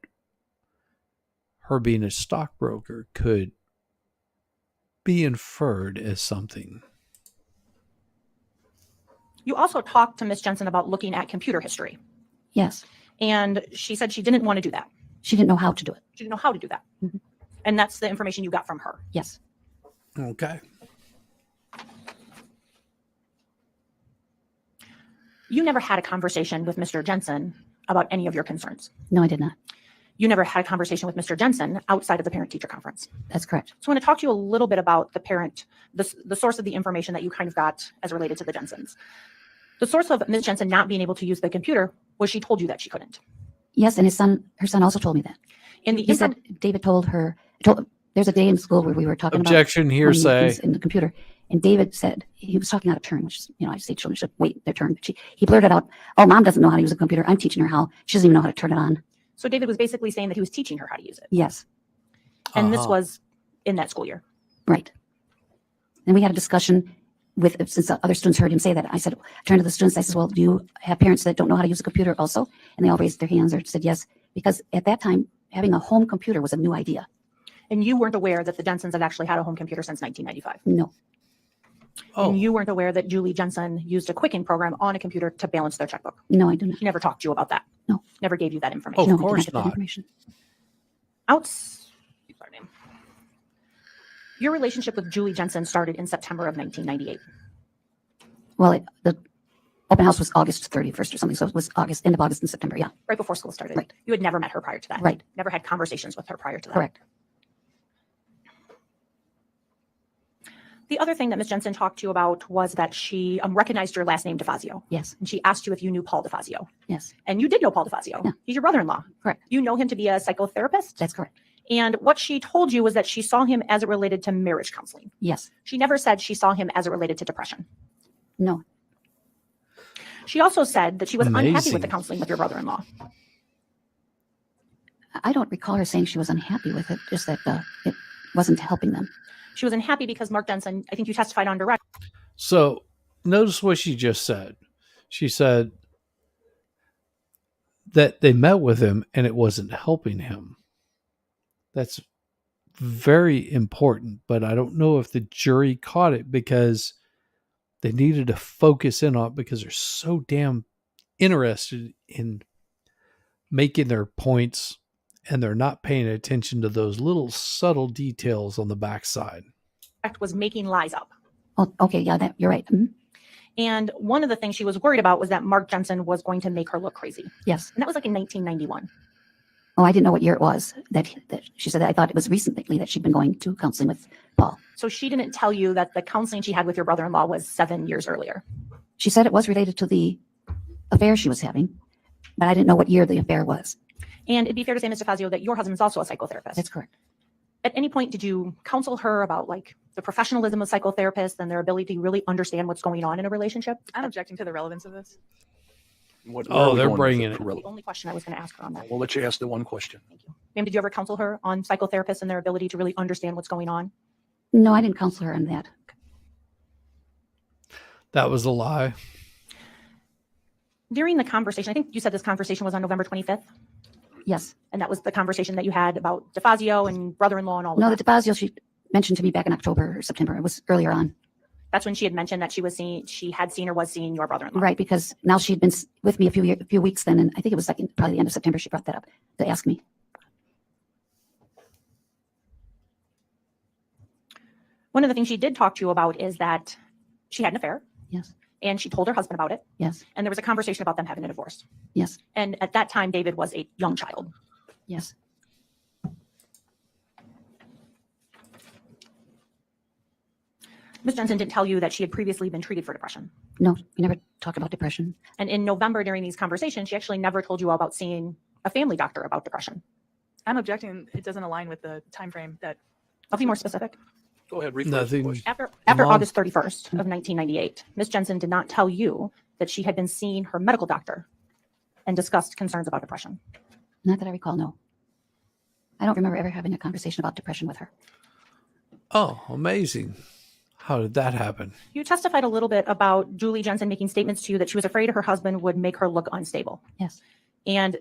her being a stockbroker could be inferred as something? You also talked to Miss Jensen about looking at computer history. Yes. And she said she didn't want to do that. She didn't know how to do it. She didn't know how to do that. Mhm. And that's the information you got from her. Yes. Okay. You never had a conversation with Mr. Jensen about any of your concerns. No, I did not. You never had a conversation with Mr. Jensen outside of the parent-teacher conference. That's correct. So I want to talk to you a little bit about the source of the information that you kind of got as related to the Jensens. The source of Ms. Jensen not being able to use the computer was she told you that she couldn't. Yes, and her son also told me that. In the He said David told her, there's a day in school where we were talking Objection, about hearsay. things in the computer, And David said, he was talking out of turn, which is, I say children should wait their turn. But he blurted out, oh, mom doesn't know how to use a computer. I'm teaching her how. She doesn't even know how to turn it on. So David was basically saying that he was teaching her how to use it. Yes, And this Uh-huh. was in that school year. right. And we had a discussion since the other students heard him say that. I said, I turned to the students, I said, well, do you have parents that don't know how to use a computer also? And they all raised their hands or said yes, because at that time, having a home computer was a new idea. And you weren't aware that the Jensens had actually had a home computer since 1995. No, Oh, And you weren't aware that Julie Jensen used a Quicken program on a computer to balance their checkbook. no, I do not. She never talked to you about that. No. Never gave you that Oh, information. No, of I did course get that not. information. Pardon me. Your relationship with Julie Jensen started in September of 1998. Well, the open house was August 31st or something. So it was end of August and September. Yeah, Right before school started. Right. You had never met her prior to that. Right. Never had conversations with her prior to that. correct. The other thing that Ms. Jensen talked to you about was that she recognized your last name, DeFazio. Yes, And she asked you if you knew Paul DeFazio. yes, And you did know Paul DeFazio. Yeah. He's your brother-in-law. Correct. You know him to be a psychotherapist. that's correct. And what she told you was that she saw him as it related to marriage counseling. Yes, She never said she saw him as it related to depression. no, She also said that she was unhappy Amazing. with the counseling with your brother-in-law. I don't recall her saying she was unhappy with it, just that it wasn't helping them. She was unhappy because Mark Jensen, I think you testified on direct, So notice what she just said. She said that they met with him and it wasn't helping him. That's very important, but I don't know if the jury caught it because they needed to focus in on it because they're so damn interested in making their points and they're not paying attention to those little subtle details on the backside. was making lies up. Oh, okay, yeah, you're right. Mhm. And one of the things she was worried about was that Mark Jensen was going to make her look crazy. Yes. And that was like in 1991. Oh, I didn't know what year it was that she said that. I thought it was recently that she'd been going to counseling with Paul. So she didn't tell you that the counseling she had with your brother-in-law was 7 years earlier. She said it was related to the affair she was having, but I didn't know what year the affair was. And it'd be fair to say, Mr. Fazio, that your husband's also a psychotherapist. That's correct. At any point, did you counsel her about like the professionalism of psychotherapists and their ability to really understand what's going on in a relationship? I'm objecting to the relevance of this. Where Oh, are we they're going with bringing the it. Pirelli? The only question I was going to ask her on that. We'll let you ask the one question. Thank you. Ma'am, did you ever counsel her on psychotherapists and their ability to really understand what's going on? No, I didn't counsel her on that. That was a lie. During the conversation, I think you said this conversation was on November 25th, Yes. and that was the conversation that you had about DeFazio and brother-in-law and all of No, that. the DeFazio she mentioned to me back in October or September. It was earlier on. That's when she had mentioned that she had seen or was seeing your brother-in-law. Right, because now she'd been with me a few weeks then, and I think it was like probably the end of September she brought that up to ask me. One of the things she did talk to you about is that she had an affair, Yes, and she told her husband about it, yes, and there was a conversation about them having a divorce. yes, And at that time, David was a young child. yes. Ms. Jensen didn't tell you that she had previously been treated for depression. No, we never talk about depression. And in November, during these conversations, she actually never told you about seeing a family doctor about depression. I'm objecting. It doesn't align with the time frame that I'll be more specific. Go ahead, rephrase the Nothing. question. After Mom. August 31st of 1998, Ms. Jensen did not tell you that she had been seeing her medical doctor and discussed concerns about depression. Not that I recall, no. I don't remember ever having a conversation about depression with her. Oh, amazing. How did that happen? You testified a little bit about Julie Jensen making statements to you that she was afraid her husband would make her look unstable. Yes, And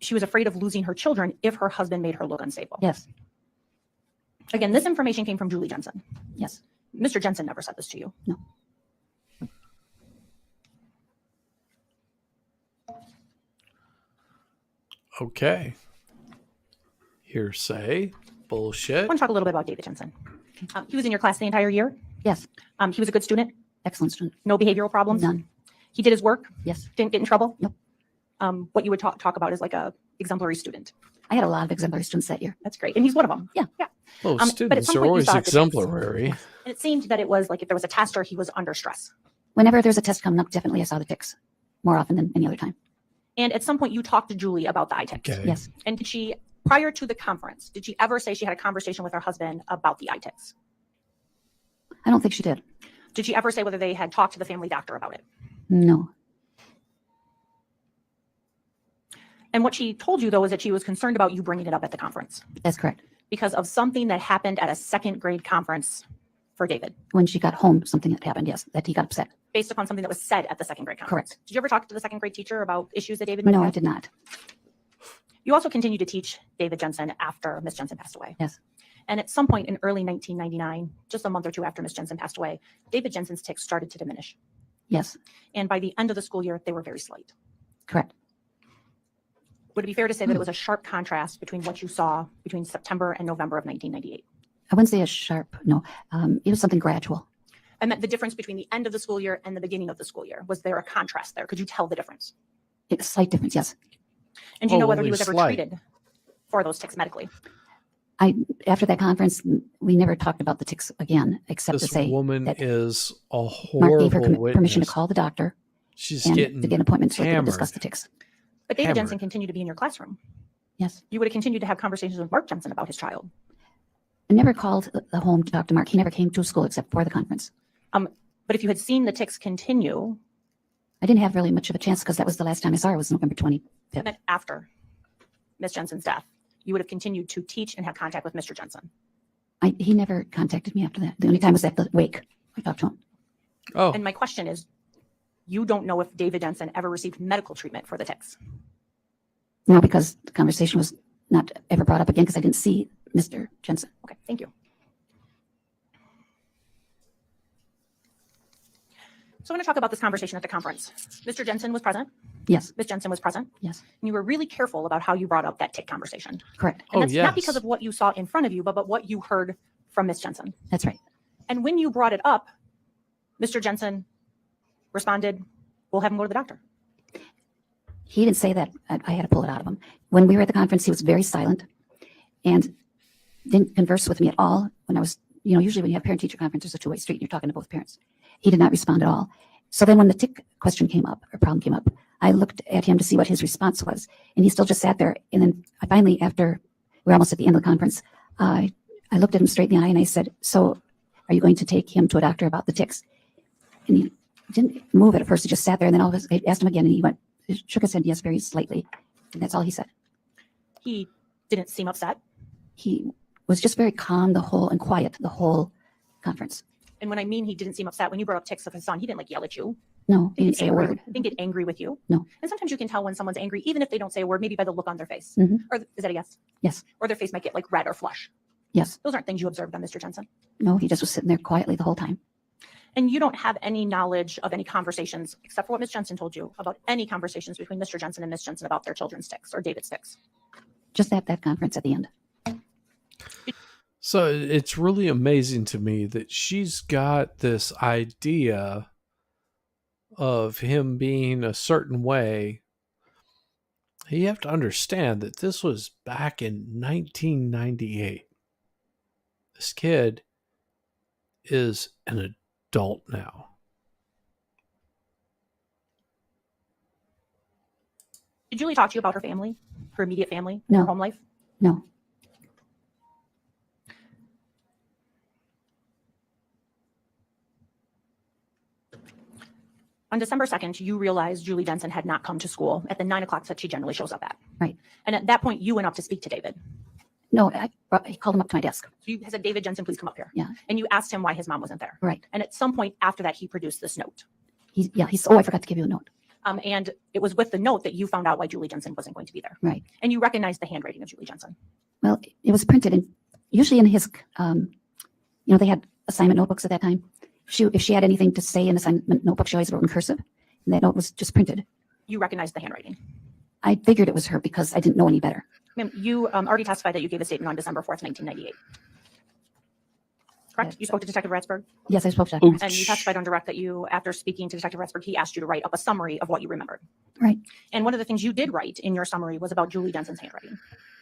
she was afraid of losing her children if her husband made her look unstable. yes, Again, this information came from Julie Jensen. yes. Mr. Jensen never said this to you. No. Okay. Hearsay. I Bullshit. want to talk a little bit about David Jensen. He was in your class the entire year. Yes, He was a good student, excellent student. no behavioral problems. None. He did his work, Yes. didn't get in trouble. Nope. What you would talk about is like a exemplary student. I had a lot of exemplary students that year. That's great. And he's one of them. Yeah. Well, but at students some are point you always thought that- exemplary. And it seemed that it was like if there was a test or he was under stress. Whenever there's a test coming up, definitely I saw the tics more often than any other time. And at some point you talked to Julie about the eye tics. Okay. Yes, And did she, prior to the conference, did she ever say she had a conversation with her husband about the eye tics? I don't think she did. Did she ever say whether they had talked to the family doctor about it? No. And what she told you, though, is that she was concerned about you bringing it up at the conference That's correct. because of something that happened at a second grade conference for David, When she got home, something had happened, yes, that he got upset. based upon something that was said at the second grade conference. Correct. Did you ever talk to the second grade teacher about issues that David might No, have? I did not. You also continued to teach David Jensen after Miss Jensen passed away. Yes. And at some point in early 1999, just a month or two after Miss Jensen passed away, David Jensen's tics started to diminish. Yes, And by the end of the school year, they were very slight. correct. Would it be fair to say that it was a sharp contrast between what you saw between September and November of 1998? I wouldn't say a sharp, no. It was something gradual. I meant the difference between the end of the school year and the beginning of the school year. Was there a contrast there? Could you tell the difference? A slight difference, yes. And do you know Oh, whether he only was ever slight. treated for those tics medically? After that conference, we never talked about the tics again, except to This say woman that is a Mark horrible gave her witness. permission to call the doctor She's and getting to get an appointment so they could hammered. discuss the tics. But David Hammered. Jensen continued to be in your classroom. Yes. You would have continued to have conversations with Mark Jensen about his child. I never called the home to talk to Mark. He never came to school except for the conference. But if you had seen the tics continue, I didn't have really much of a chance because that was the last time I saw her was November 25th. I meant after Miss Jensen's death, you would have continued to teach and have contact with Mr. Jensen. He never contacted me after that. The only time was at the wake. I talked to him. Oh, And my question is, you don't know if David Jensen ever received medical treatment for the tics. No, because the conversation was not ever brought up again because I didn't see Mr. Jensen. Okay, thank you. So I'm going to talk about this conversation at the conference. Mr. Jensen was present. Yes, Miss Jensen was present. yes, And you were really careful about how you brought up that tic conversation. correct. And Oh, that's not because yes. of what you saw in front of you, but what you heard from Miss Jensen. That's right. And when you brought it up, Mr. Jensen responded, we'll have him go to the doctor. He didn't say that. I had to pull it out of him. When we were at the conference, he was very silent and didn't converse with me at all. When I was, usually when you have parent-teacher conference, there's a two-way street and you're talking to both parents. He did not respond at all. So then when the tick question came up, or problem came up, I looked at him to see what his response was. And he still just sat there. And then I finally, after we're almost at the end of the conference, I looked at him straight in the eye and I said, so are you going to take him to a doctor about the ticks? And he didn't move at first. He just sat there. And then I asked him again and he shook his head yes very slightly. And that's all he said. He didn't seem upset. He was just very calm and quiet the whole conference. And when I mean he didn't seem upset, when you brought up tics of his son, he didn't yell at you. No, he didn't say a angry, word. didn't get angry with you. No. And sometimes you can tell when someone's angry, even if they don't say a word, maybe by the look on their face. Mhm. Or is that a yes? Yes. Or their face might get like red or flush. Yes. Those aren't things you observed on Mr. Jensen. No, he just was sitting there quietly the whole time. And you don't have any knowledge of any conversations, except for what Ms. Jensen told you, about any conversations between Mr. Jensen and Ms. Jensen about their children's tics or David's tics. Just at that conference at the end. so it's really amazing to me that she's got this idea of him being a certain way. You have to understand that this was back in 1998. This kid is an adult now. Did Julie talk to you about her family, her immediate family, No. her home life? No. On December 2nd, you realized Julie Jensen had not come to school at the 9 o'clock that she generally shows up at. Right. And at that point, you went up to speak to David. No, he called him up to my desk. So you said, David Jensen, please come up here. Yeah. And you asked him why his mom wasn't there. Right. And at some point after that, he produced this note. Oh, I forgot to give you a note. And it was with the note that you found out why Julie Jensen wasn't going to be there. Right. And you recognized the handwriting of Julie Jensen. Well, it was printed in, usually in his, they had assignment notebooks at that time. If she had anything to say in the assignment notebook, she always wrote in cursive. And that note was just printed. You recognized the handwriting. I figured it was her because I didn't know any better. Ma'am, you already testified that you gave a statement on December 4th, 1998. Correct? Yes. You spoke to Detective Ratsburg, Yes, I spoke to Oh, Dr. and you testified on direct that you, after speaking to Detective Ratsburg, he asked you to write up a summary of what you remembered. Right. And one of the things you did write in your summary was about Julie Jensen's handwriting.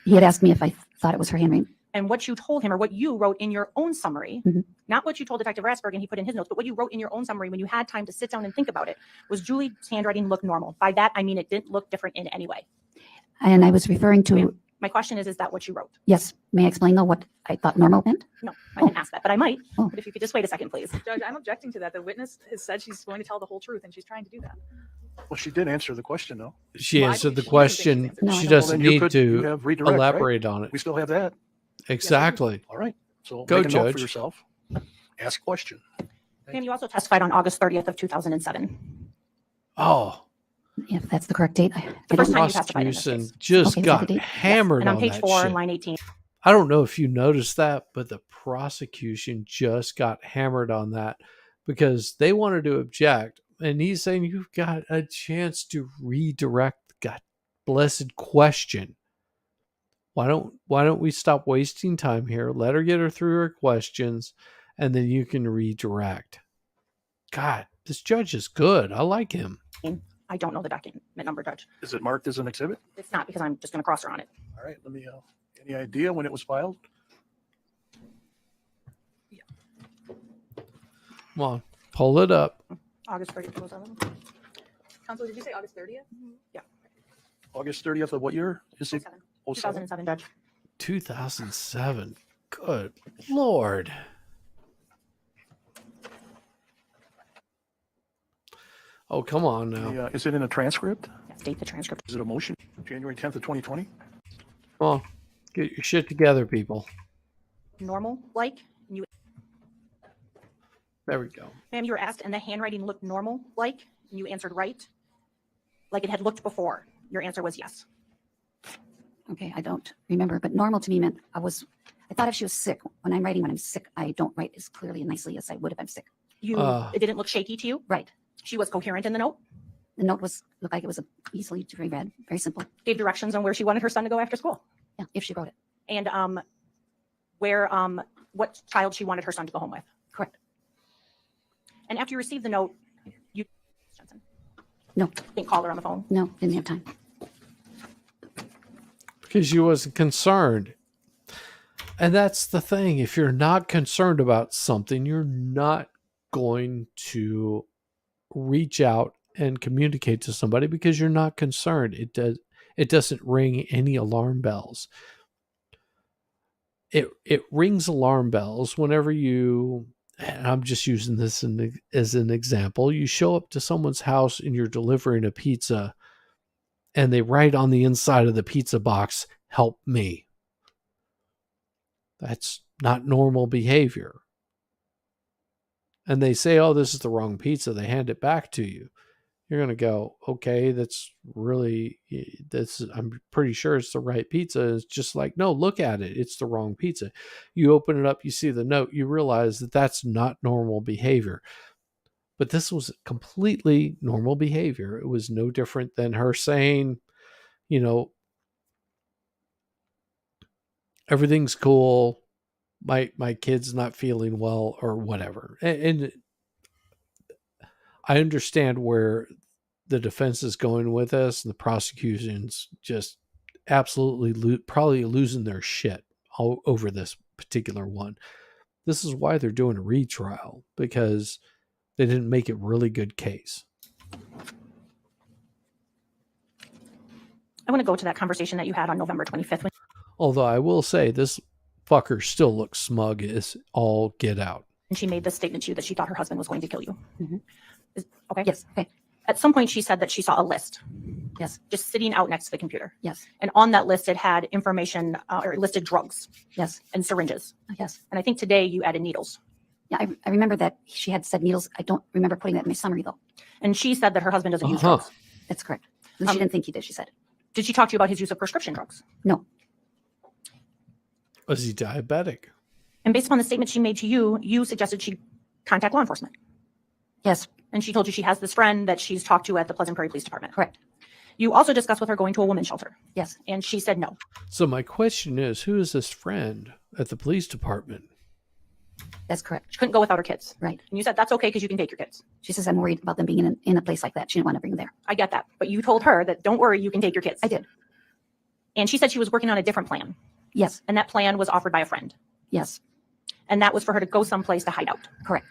He had asked me if I thought it was her handwriting. And what you told him, or what you wrote in your own summary, Mhm. not what you told Detective Ratsburg and he put in his notes, but what you wrote in your own summary when you had time to sit down and think about it, was Julie's handwriting looked normal. By that, I mean it didn't look different in any way. And I was referring to Ma'am. My question is that what you wrote? Yes. May I explain though what I thought normal meant? No, I didn't ask that, but I might. Oh. But if you could just wait a second, please. Judge, I'm objecting to that. The witness has said she's going to tell the whole truth, and she's trying to do that. Well, she did answer the question, though. She Well, I answered the believe she didn't think question. she's answered it. She No, I don't. doesn't Well, then need you to have redirect, right? elaborate on it. We still have that. Exactly. All right. So Go, make a note for Judge. yourself. Ask a question. Ma'am, you also testified on August 30th of 2007. Oh, If that's the correct date. I The don't first know. time you testified in this prosecution case. just Okay, is that got the date? Yes. hammered And on on page that 4, shit. line 18. I don't know if you noticed that, but the prosecution just got hammered on that because they wanted to object. And he's saying, you've got a chance to redirect the God blessed question. Why don't we stop wasting time here? Let her get her through her questions, and then you can redirect. God, this judge is good. I like him. I don't know the document number, Judge. Is it marked as an exhibit? It's not because I'm just going to cross her on it. All right. Let me, any idea when it was filed? Come on, pull it up. August 30th, 2007. Counsel, did you say August 30th? August 30th of what year? Is it 07? 2007, Judge. 2007. Good Lord. Oh, come on now. Is it in a transcript? Yes, date the transcript. Is it a motion? January 10th of 2020? Come on. Get your shit together, people. Normal, like? You, There we go. ma'am, you were asked, and the handwriting looked normal, like? And you answered right? Like it had looked before. Your answer was yes. Okay, I don't remember, but normal to me meant I thought if she was sick, when I'm sick, I don't write as clearly and nicely as I would if I'm sick. It didn't look shaky to you? Right. She was coherent in the note? The note looked like it was easily to be read, very simple. Gave directions on where she wanted her son to go after school? Yeah, if she wrote it. And what child she wanted her son to go home with? Correct. And after you received the note, you Jensen, No, didn't call her on the phone? no, didn't have time. Because you wasn't concerned. And that's the thing. If you're not concerned about something, you're not going to reach out and communicate to somebody because you're not concerned. It doesn't ring any alarm bells. It rings alarm bells whenever you, and I'm just using this as an example, you show up to someone's house and you're delivering a pizza and they write on the inside of the pizza box, "Help me." That's not normal behavior. And they say, "Oh, this is the wrong pizza." They hand it back to you. You're going to go, "Okay, I'm pretty sure it's the right pizza." It's just like, "No, look at it. It's the wrong pizza." You open it up, you see the note, you realize that that's not normal behavior. But this was completely normal behavior. It was no different than her saying, everything's cool. My kid's not feeling well or whatever. And I understand where the defense is going with this. And the prosecution's just absolutely probably losing their shit all over this particular one. This is why they're doing a retrial, because they didn't make a really good case. I want to go to that conversation that you had on November 25th. Although I will say this fucker still looks smug as all get out. And she made this statement to you that she thought her husband was going to kill you. Mhm. Okay. Yes, okay, At some point, she said that she saw a list yes, just sitting out next to the computer. yes, And on that list, it had information or it listed drugs yes, and syringes. yes. And I think today you added needles. Yeah, I remember that she had said needles. I don't remember putting that in my summary though. And she said that her husband doesn't use Uh-huh. drugs. That's correct. She didn't think he did, she said. Did she talk to you about his use of prescription drugs? No, Was he diabetic? And based upon the statement she made to you, you suggested she contact law enforcement. yes, And she told you she has this friend that she's talked to at the Pleasant Prairie Police Department. correct. You also discussed with her going to a women's shelter. Yes, And she said no. So my question is, who is this friend at the police department? that's correct. She couldn't go without her kids. Right. And you said that's okay because you can take your kids. She says I'm worried about them being in a place like that. She didn't want to bring them there. I get that. But you told her that don't worry, you can take your kids. I did. And she said she was working on a different plan. Yes, And that plan was offered by a friend. yes, And that was for her to go someplace to hide out. correct.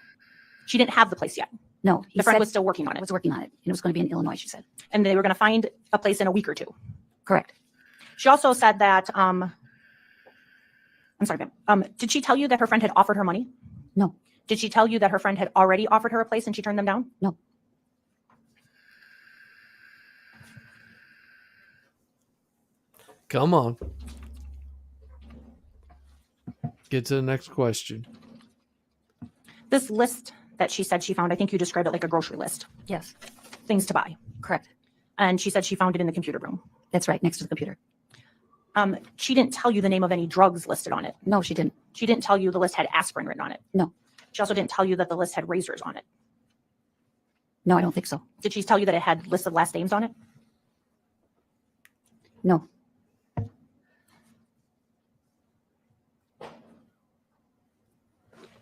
She didn't have the place yet. No, he The friend said was still working on I it. was working on it. And it was going to be in Illinois, she said. And they were going to find a place in a week or two. Correct. She also said that, I'm sorry, ma'am. Did she tell you that her friend had offered her money? No. Did she tell you that her friend had already offered her a place and she turned them down? No. Come on. Get to the next question. This list that she said she found, I think you described it like a grocery list, Yes, things to buy. correct. And she said she found it in the computer room. That's right, next to the computer. She didn't tell you the name of any drugs listed on it. No, she didn't. She didn't tell you the list had aspirin written on it. No. She also didn't tell you that the list had razors on it. No, I don't think so. Did she tell you that it had lists of last names on it? No.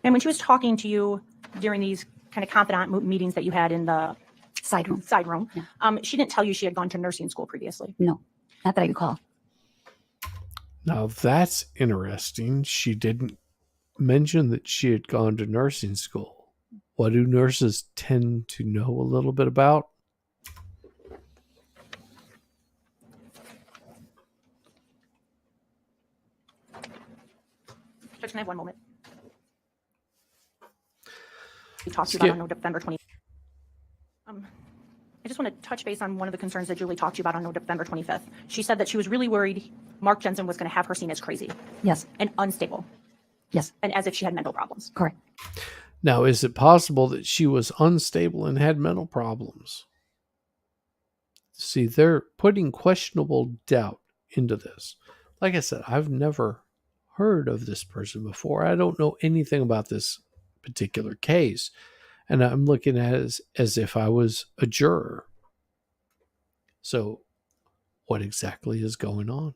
And when she was talking to you during these kind of confidant meetings that you had in the Side room. side room, Yeah. she didn't tell you she had gone to nursing school previously. No, not that I recall. Now that's interesting. She didn't mention that she had gone to nursing school. What do nurses tend to know a little bit about? Judge, can I have one moment? We talked to you about on November 20. I just want to touch base on one of the concerns that Julie talked to you about on November 25th. She said that she was really worried Mark Jensen was going to have her seen as crazy Yes, and unstable yes, and as if she had mental problems. correct. Now, is it possible that she was unstable and had mental problems? See, they're putting questionable doubt into this. Like I said, I've never heard of this person before. I don't know anything about this particular case. And I'm looking at it as if I was a juror. So, what exactly is going on?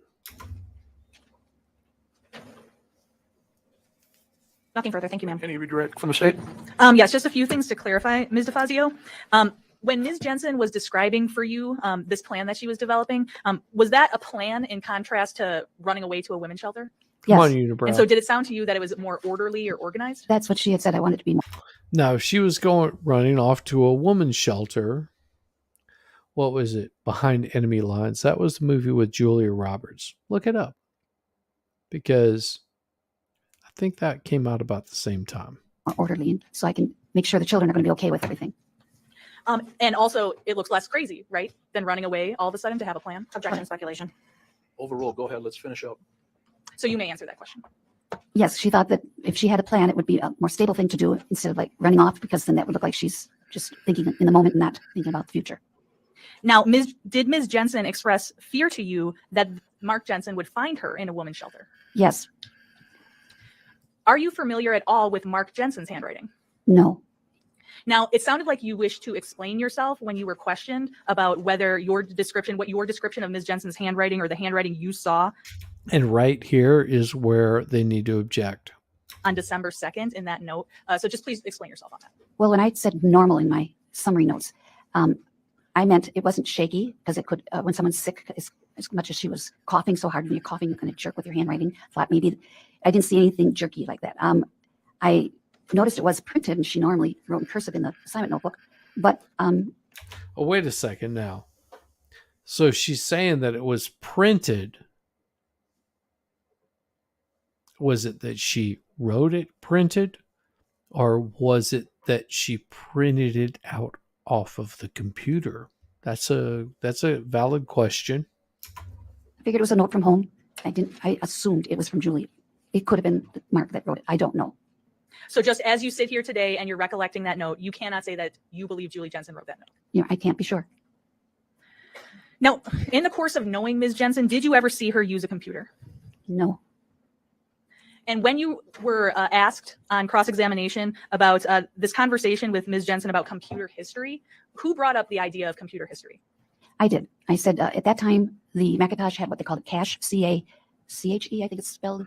Nothing further. Thank you, ma'am. Any redirect from the state? Yes, just a few things to clarify, Ms. DeFazio. When Ms. Jensen was describing for you this plan that she was developing, was that a plan in contrast to running away to a women's shelter? Come on, Yes, Unibrow. And so did it sound to you that it was more orderly or organized? that's what she had said. I wanted to be more. Now, if she was running off to a woman's shelter, what was it? Behind Enemy Lines. That was the movie with Julia Roberts. Look it up. Because I think that came out about the same time. Orderly, so I can make sure the children are going to be okay with everything. And also, it looks less crazy, right, than running away all of a sudden to have a plan. Objection, speculation. Overruled. Go ahead. Let's finish up. So you may answer that question. Yes, she thought that if she had a plan, it would be a more stable thing to do instead of like running off, because then that would look like she's just thinking in the moment and not thinking about the future. Now, did Ms. Jensen express fear to you that Mark Jensen would find her in a woman's shelter? Yes, Are you familiar at all with Mark Jensen's handwriting? no, Now, it sounded like you wished to explain yourself when you were questioned about whether what your description of Ms. Jensen's handwriting or the handwriting you saw And right here is where they need to object. on December 2nd in that note. So just please explain yourself on that. Well, when I said normal in my summary notes, I meant it wasn't shaky, because it could, when someone's sick, as much as she was coughing so hard, when you're coughing, you're going to jerk with your handwriting. Thought maybe I didn't see anything jerky like that. I noticed it was printed, and she normally wrote in cursive in the assignment notebook. But Oh, wait a second now. So she's saying that it was printed. Was it that she wrote it printed? Or was it that she printed it out off of the computer? That's a valid question. I figured it was a note from home. I assumed it was from Julie. It could have been Mark that wrote it. I don't know. So just as you sit here today and you're recollecting that note, you cannot say that you believe Julie Jensen wrote that note. You know, I can't be sure. Now, in the course of knowing Ms. Jensen, did you ever see her use a computer? No. And when you were asked on cross-examination about this conversation with Ms. Jensen about computer history, who brought up the idea of computer history? I did. I said at that time, the Macintosh had what they called cache, C-A-C-H-E, I think it's spelled.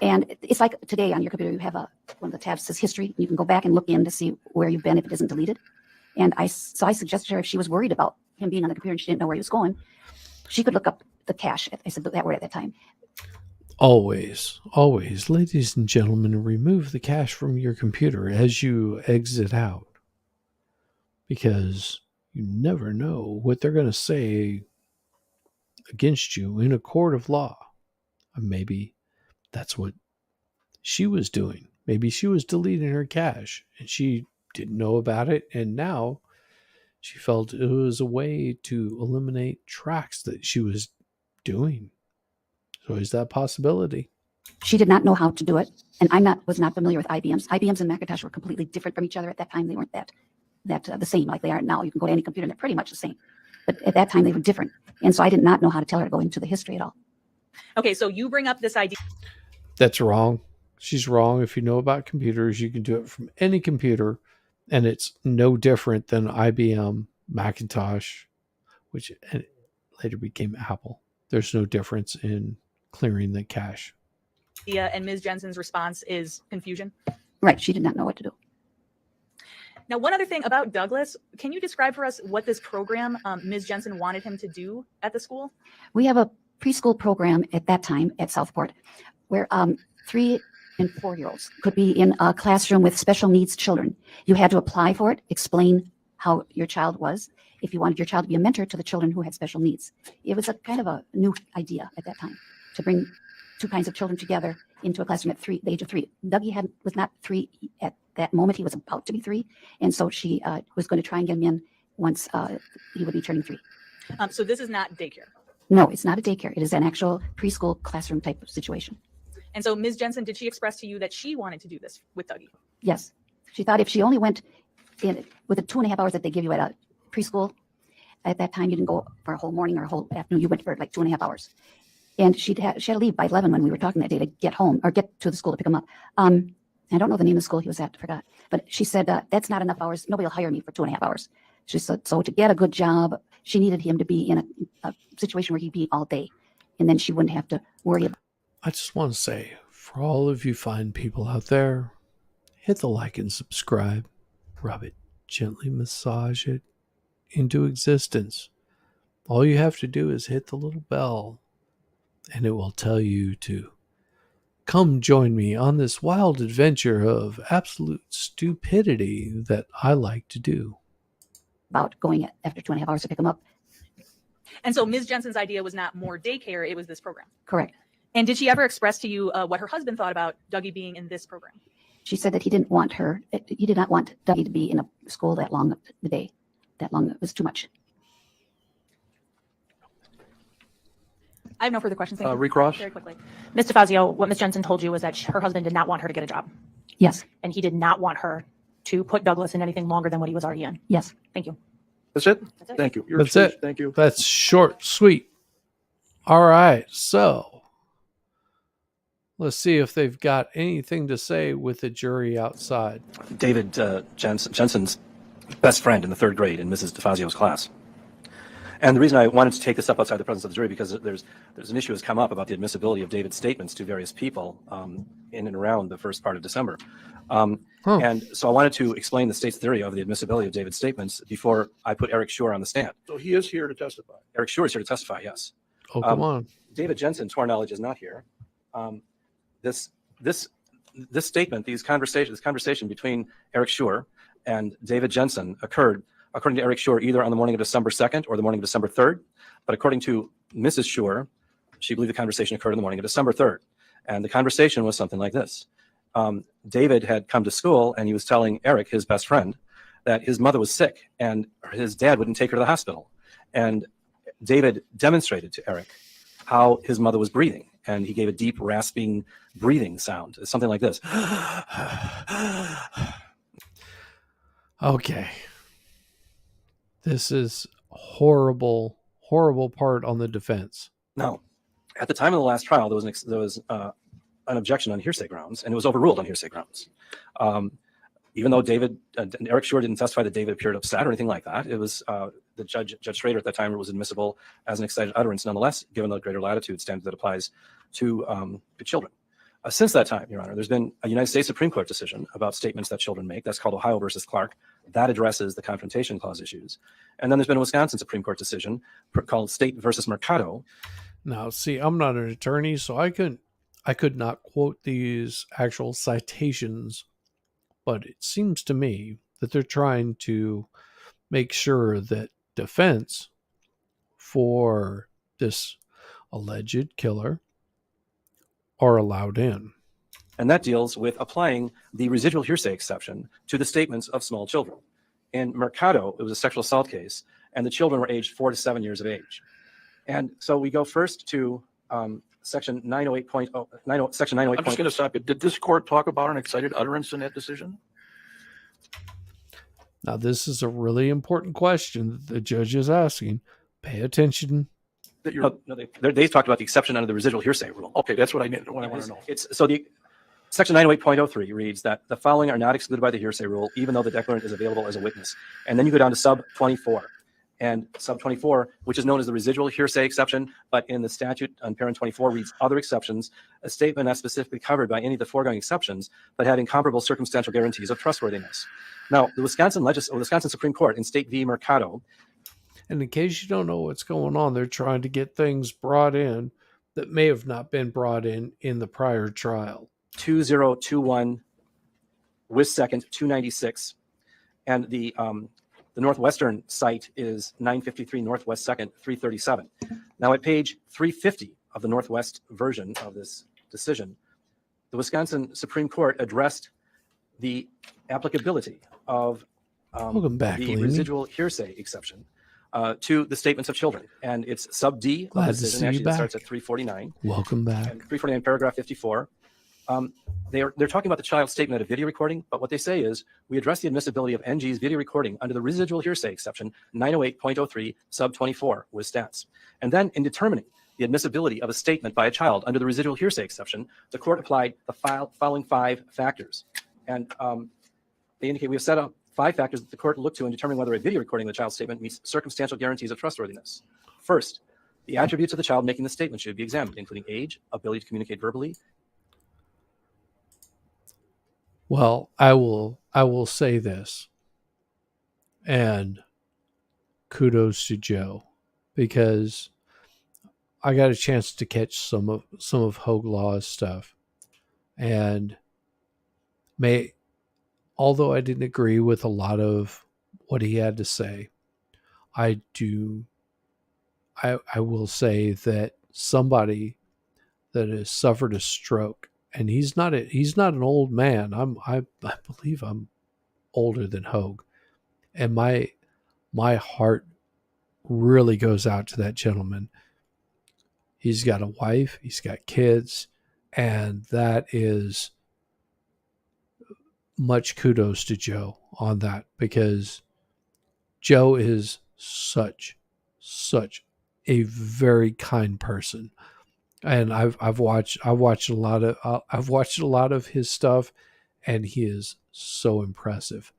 And it's like today on your computer, you have one of the tabs that says history. You can go back and look in to see where you've been if it isn't deleted. And so I suggested to her, if she was worried about him being on the computer and she didn't know where he was going, she could look up the cache. I said that word at that time. Always, ladies and gentlemen, remove the cache from your computer as you exit out. Because you never know what they're going to say against you in a court of law. Maybe that's what she was doing. Maybe she was deleting her cache and she didn't know about it. And now she felt it was a way to eliminate tracks that she was doing. So is that a possibility? She did not know how to do it, and was not familiar with IBMs. IBMs and Macintosh were completely different from each other at that time. They weren't that the same like they are now. You can go to any computer and they're pretty much the same. But at that time they were different. And so I did not know how to tell her to go into the history at all. Okay, so you bring up this idea. That's wrong. She's wrong. If you know about computers, you can do it from any computer, and it's no different than IBM, Macintosh, which later became Apple. There's no difference in clearing the cache. And Ms. Jensen's response is confusion. Right. She did not know what to do. Now, one other thing about Douglas, can you describe for us what this program Ms. Jensen wanted him to do at the school? We have a preschool program at that time at Southport where 3 and 4-year-olds could be in a classroom with special needs children. You had to apply for it, explain how your child was, if you wanted your child to be a mentor to the children who had special needs. It was a kind of a new idea at that time to bring 2 kinds of children together into a classroom at the age of 3. Dougie was not 3 at that moment. He was about to be 3. And so she was going to try and get him in once he would be turning 3. So this is not daycare. No, it's not a daycare. It is an actual preschool classroom type of situation. And so Ms. Jensen, did she express to you that she wanted to do this with Dougie? Yes. She thought if she only went in with the 2.5 hours that they give you at a preschool, at that time you didn't go for a whole morning or a whole afternoon. You went for like 2.5 hours. And she had to leave by 11 when we were talking that day to get home or get to the school to pick him up. I don't know the name of the school he was at, forgot. But she said, that's not enough hours. Nobody will hire me for 2.5 hours. She said, so to get a good job, she needed him to be in a situation where he'd be all day. And then she wouldn't have to worry about. I just want to say, for all of you fine people out there, hit the like and subscribe. Rub it, gently massage it into existence. All you have to do is hit the little bell, and it will tell you to come join me on this wild adventure of absolute stupidity that I like to do. About going after 2.5 hours to pick him up. And so Ms. Jensen's idea was not more daycare, it was this program. Correct. And did she ever express to you what her husband thought about Dougie being in this program? She said that he did not want Dougie to be in a school that long the day. That long, it was too much. I have no further questions. Thank you. Recross? Very quickly. Ms. DeFazio, what Ms. Jensen told you was that her husband did not want her to get a job, Yes. and he did not want her to put Douglas in anything longer than what he was already in. Yes. Thank you. That's it? That's it. Thank you. You're That's excused. it. Thank you. That's short, sweet. All right, so let's see if they've got anything to say with the jury outside. David Jensen's best friend in the 3rd grade in Mrs. DeFazio's class. And the reason I wanted to take this up outside the presence of the jury because there's an issue has come up about the admissibility of David's statements to various people in and around the first part of December. And so I wanted to explain the state's theory of the admissibility of David's statements before I put Eric Schur on the stand. So he is here to testify. Eric Schur is here to testify, yes. Oh, come on. David Jensen, to our knowledge, is not here. This statement, this conversation between Eric Schur and David Jensen occurred, according to Eric Schur, either on the morning of December 2nd or the morning of December 3rd. But according to Mrs. Schur, she believed the conversation occurred on the morning of December 3rd. And the conversation was something like this. David had come to school and he was telling Eric, his best friend, that his mother was sick and his dad wouldn't take her to the hospital. And David demonstrated to Eric how his mother was breathing. And he gave a deep, rasping breathing sound, something like this. Okay. This is horrible, horrible part on the defense. No. At the time of the last trial, there was an objection on hearsay grounds, and it was overruled on hearsay grounds. Even though David and Eric Schur didn't testify that David appeared upset or anything like that, it was the Judge Schrader at that time, it was admissible as an excited utterance, nonetheless, given the greater latitude standard that applies to children. Since that time, Your Honor, there's been a United States Supreme Court decision about statements that children make. That's called Ohio versus Clark. That addresses the Confrontation Clause issues. And then there's been a Wisconsin Supreme Court decision called State versus Mercado. Now, see, I'm not an attorney, so I could not quote these actual citations, but it seems to me that they're trying to make sure that defense for this alleged killer are allowed in. And that deals with applying the residual hearsay exception to the statements of small children. In Mercado, it was a sexual assault case, and the children were aged 4 to 7 years of age. And so we go first to section 908.0, section 908. I'm just going to stop you. Did this court talk about an excited utterance in that decision? Now, this is a really important question that the judge is asking. Pay attention. That you're, No, they talked about the exception under the residual hearsay rule. okay, that's what I want to know. It's so the section 908.03 reads that the following are not excluded by the hearsay rule, even though the declarant is available as a witness. And then you go down to sub 24. And sub 24, which is known as the residual hearsay exception, but in the statute on parent 24 reads other exceptions, a statement not specifically covered by any of the foregoing exceptions, but having comparable circumstantial guarantees of trustworthiness. Now, the Wisconsin Supreme Court in State v. Mercado. And in case you don't know what's going on, they're trying to get things brought in that may have not been brought in the prior trial. 2021 Wis 2nd 296, and the Northwestern site is 953 Northwest 2nd 337. Now at page 350 of the Northwest version of this decision, the Wisconsin Supreme Court addressed the applicability of Welcome back, the Lainey. residual hearsay exception to the statements of children. And it's sub D of Glad the to decision. see you Actually, it back. starts at 349. Welcome back. And 349 paragraph 54. They're talking about the child's statement at a video recording, but what they say is, we address the admissibility of NG's video recording under the residual hearsay exception 908.03 sub 24 with stats. And then in determining the admissibility of a statement by a child under the residual hearsay exception, the court applied the following 5 factors. And they indicate we have set up 5 factors that the court looked to in determining whether a video recording of the child's statement meets circumstantial guarantees of trustworthiness. First, the attributes of the child making the statement should be examined, including age, ability to communicate verbally. Well, I will say this, and kudos to Joe, because I got a chance to catch some of Hogue Law's stuff, and although I didn't agree with a lot of what he had to say, I will say that somebody that has suffered a stroke, and he's not an old man. I believe I'm older than Hogue, and my heart really goes out to that gentleman. He's got a wife, he's got kids, and that is much kudos to Joe on that, because Joe is such a very kind person. And I've watched a lot of his stuff, and he is so impressive.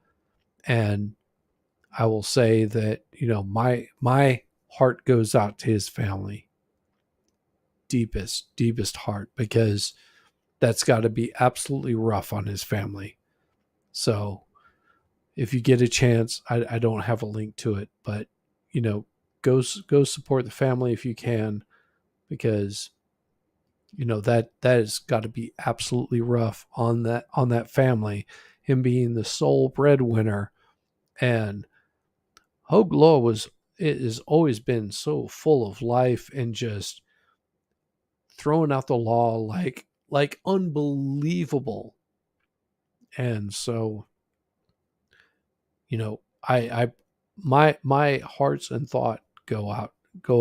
And I will say that, my heart goes out to his family. Deepest heart, because that's got to be absolutely rough on his family. So if you get a chance, I don't have a link to it, but go support the family if you can, because that has got to be absolutely rough on that family, him being the sole breadwinner. And Hogue Law has always been so full of life and just throwing out the law like unbelievable. And so, my hearts and thought go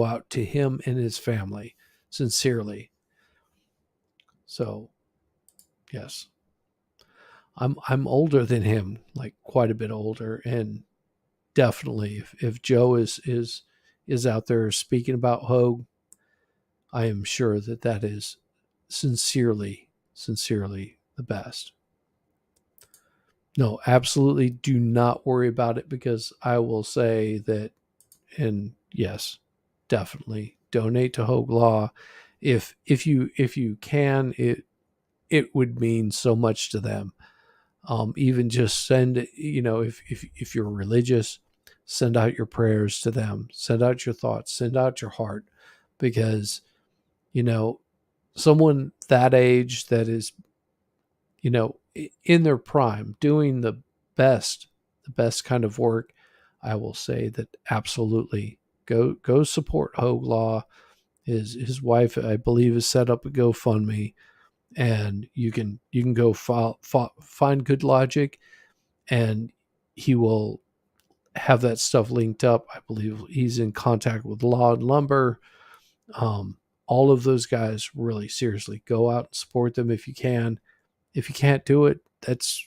out to him and his family sincerely. So, yes, I'm older than him, like quite a bit older, and definitely if Joe is out there speaking about Hogue, I am sure that is sincerely the best. No, absolutely do not worry about it, because I will say that, and yes, definitely donate to Hogue Law. If you can, it would mean so much to them. Even just send, if you're religious, send out your prayers to them, send out your thoughts, send out your heart, because someone that age that is in their prime doing the best kind of work, I will say that absolutely go support Hogue Law. His wife, I believe, has set up a GoFundMe, and you can go find Good Logic, and he will have that stuff linked up. I believe he's in contact with Law and Lumber. All of those guys, really seriously, go out and support them if you can. If you can't do it, that's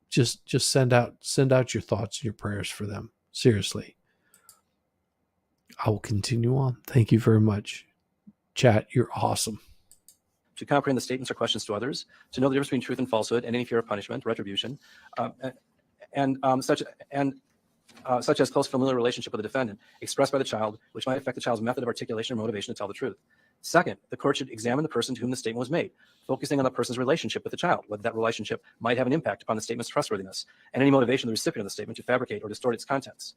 just send out your thoughts and your prayers for them. Seriously. I will continue on. Thank you very much. Chat, you're awesome. To comprehend the statements or questions to others, to know the difference between truth and falsehood, and any fear of punishment, retribution, such as close familial relationship with the defendant, expressed by the child, which might affect the child's method of articulation or motivation to tell the truth. Second, the court should examine the person to whom the statement was made, focusing on the person's relationship with the child, whether that relationship might have an impact upon the statement's trustworthiness, and any motivation of the recipient of the statement to fabricate or distort its contents.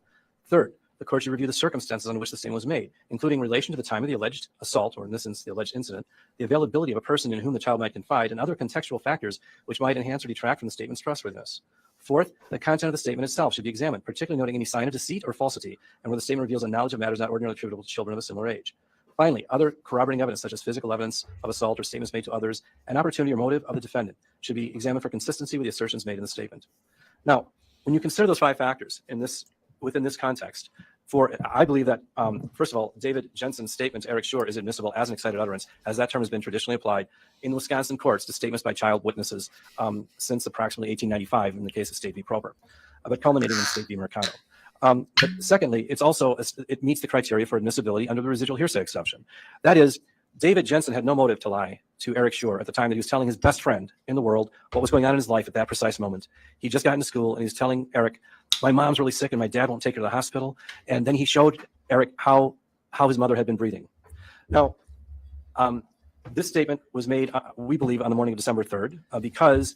Third, the court should review the circumstances under which the statement was made, including in relation to the time of the alleged assault, or in this instance, the alleged incident, the availability of a person in whom the child might confide, and other contextual factors which might enhance or detract from the statement's trustworthiness. Fourth, the content of the statement itself should be examined, particularly noting any sign of deceit or falsity, and where the statement reveals a knowledge of matters not ordinarily attributable to children of a similar age. Finally, other corroborating evidence, such as physical evidence of assault or statements made to others, and opportunity or motive of the defendant, should be examined for consistency with the assertions made in the statement. Now, when you consider those 5 factors within this context, I believe that, first of all, David Jensen's statement to Eric Shore is admissible as an excited utterance, as that term has been traditionally applied in Wisconsin courts to statements by child witnesses since approximately 1895 in the case of State v. Prober, but culminating in State v. Mercado. But secondly, it meets the criteria for admissibility under the residual hearsay exception. That is, David Jensen had no motive to lie to Eric Shore at the time that he was telling his best friend in the world what was going on in his life at that precise moment. He just got into school and he was telling Eric, my mom's really sick and my dad won't take her to the hospital. And then he showed Eric how his mother had been breathing. Now, this statement was made, we believe, on the morning of December 3rd, because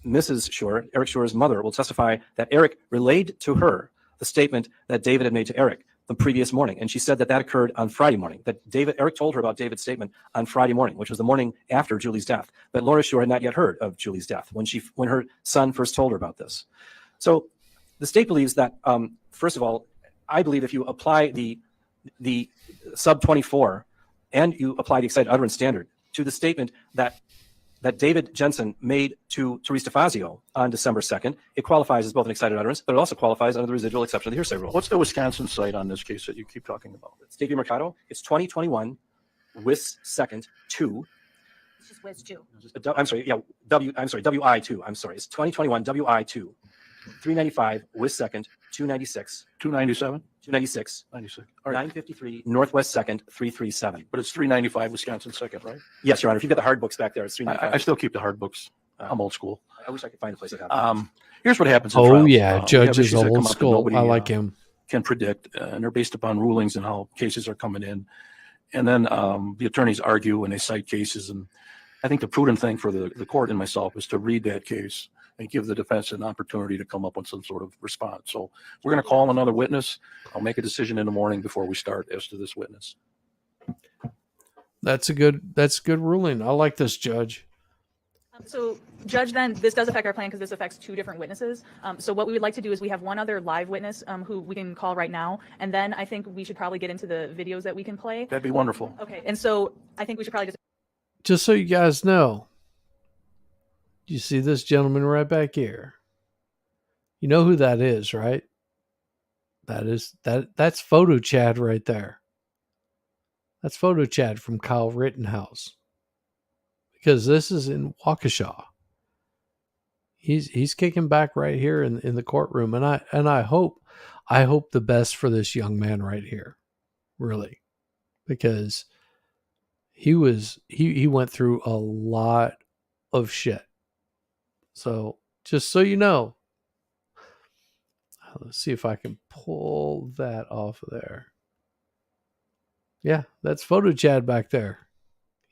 Mrs. Shore, Eric Shore's mother, will testify that Eric relayed to her the statement that David had made to Eric the previous morning. And she said that occurred on Friday morning, that Eric told her about David's statement on Friday morning, which was the morning after Julie's death. But Laura Shore had not yet heard of Julie's death when her son first told her about this. So the state believes that, first of all, I believe if you apply the sub 24 and you apply the excited utterance standard to the statement that David Jensen made to Therese DeFazio on December 2nd, it qualifies as both an excited utterance, but it also qualifies under the residual exception of the hearsay rule. What's the Wisconsin site on this case that you keep talking about? State v. Mercado, it's 2021 WIS 2nd 2. It's just WIS 2. I'm sorry, yeah, WI 2. I'm sorry, it's 2021 WI 2. 395 WIS 2nd 296. 297? 296. 96. All right. 953 Northwest 2nd 337. But it's 395 Wisconsin 2nd, right? Yes, Your Honor. If you've got the hard books back there, it's 395. I still keep the hard books. I'm old school. I wish I could find a place that have Here's what happens in Oh trials. yeah, We have Judge is issues that come old up that school. nobody, I like him. can predict, and they're based upon rulings and how cases are coming in. And then the attorneys argue and they cite cases. And I think the prudent thing for the court and myself is to read that case and give the defense an opportunity to come up with some sort of response. So we're going to call another witness. I'll make a decision in the morning before we start as to this witness. That's good ruling. I like this, Judge. So, Judge, then this does affect our plan because this affects 2 different witnesses. So what we would like to do is we have one other live witness who we can call right now. And then I think we should probably get into the videos that we can play. That'd be wonderful. Okay. And so I think we should probably Just so you guys know, you see this gentleman right back here. You know who that is, right? That's Photo Chad right there. That's Photo Chad from Kyle Rittenhouse. Because this is in Waukesha. He's kicking back right here in the courtroom, and I hope the best for this young man right here, really, because he went through a lot of shit. So just so you know, let's see if I can pull that off of there. Yeah, that's Photo Chad back there.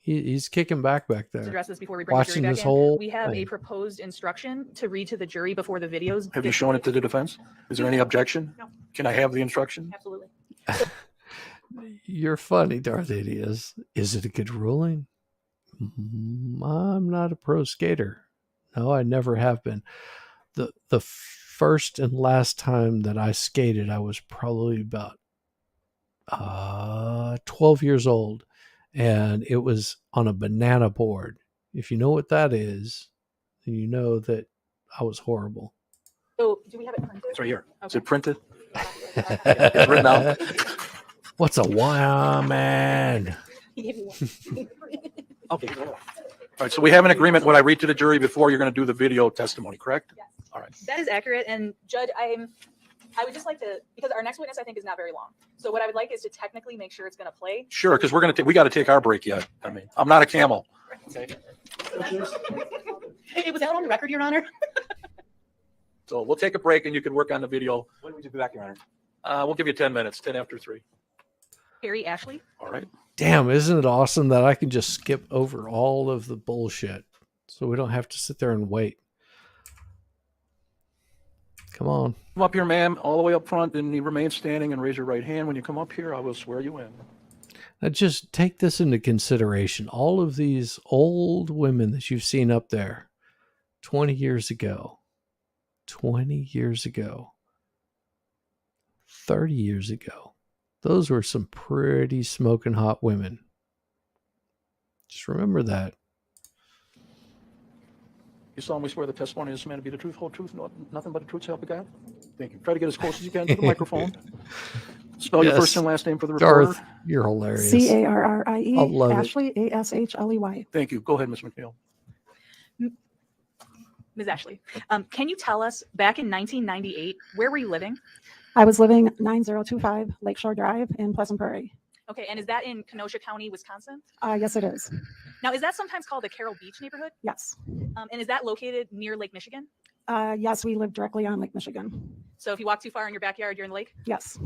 He's kicking back there. address this before we bring Watching the jury this back in. whole We have thing. a proposed instruction to read to the jury before the videos. Have you shown it to the defense? Is there any objection? No. Can I have the instruction? Absolutely. You're funny, Darth Idiot. Is it a good ruling? I'm not a pro skater. No, I never have been. The first and last time that I skated, I was probably about 12 years old, and it was on a banana board. If you know what that is, then you know that I was horrible. So do we have it printed? It's right here. Is Okay. it printed? It's written out. What's a woman? He gave me one. Okay. All right, so we have an agreement. What I read to the jury before, you're going to do the video testimony, correct? Yes. All right. That is accurate. And Judge, I would just like to, because our next witness I think is not very long. So what I would like is to technically make sure it's going to play. Sure, because we got to take our break yet. I mean, I'm not a camel. Okay. It was out on record, Your Honor. So we'll take a break and you can work on the video. When would you be back, Your Honor? We'll give you 10 minutes, 10 after 3. Harry Ashley. All right. Damn, isn't it awesome that I can just skip over all of the bullshit so we don't have to sit there and wait? Come on. Come up here, ma'am, all the way up front, and you remain standing and raise your right hand. When you come up here, I will swear you in. Now just take this into consideration. All of these old women that you've seen up there 20 years ago, 20 years ago, 30 years ago, those were some pretty smoking hot women. Just remember that. You solemnly swear the testimony of this man to be the truth, whole truth, nothing but the truth, so help you God? Thank you. Try to get as close as you can to the microphone. Spell your Yes. first and last name for the recorder. Darth, you're hilarious. Carrie, I love it. Ashley, Ashley. Thank you. Go ahead, Ms. McNeil. Ms. Ashley, can you tell us back in 1998, where were you living? I was living 9025 Lakeshore Drive in Pleasant Prairie. Okay, and is that in Kenosha County, Wisconsin? Yes, it is. Now, is that sometimes called the Carroll Beach neighborhood? Yes. And is that located near Lake Michigan? Yes, we live directly on Lake Michigan. So if you walk too far in your backyard, you're in the lake? Yes.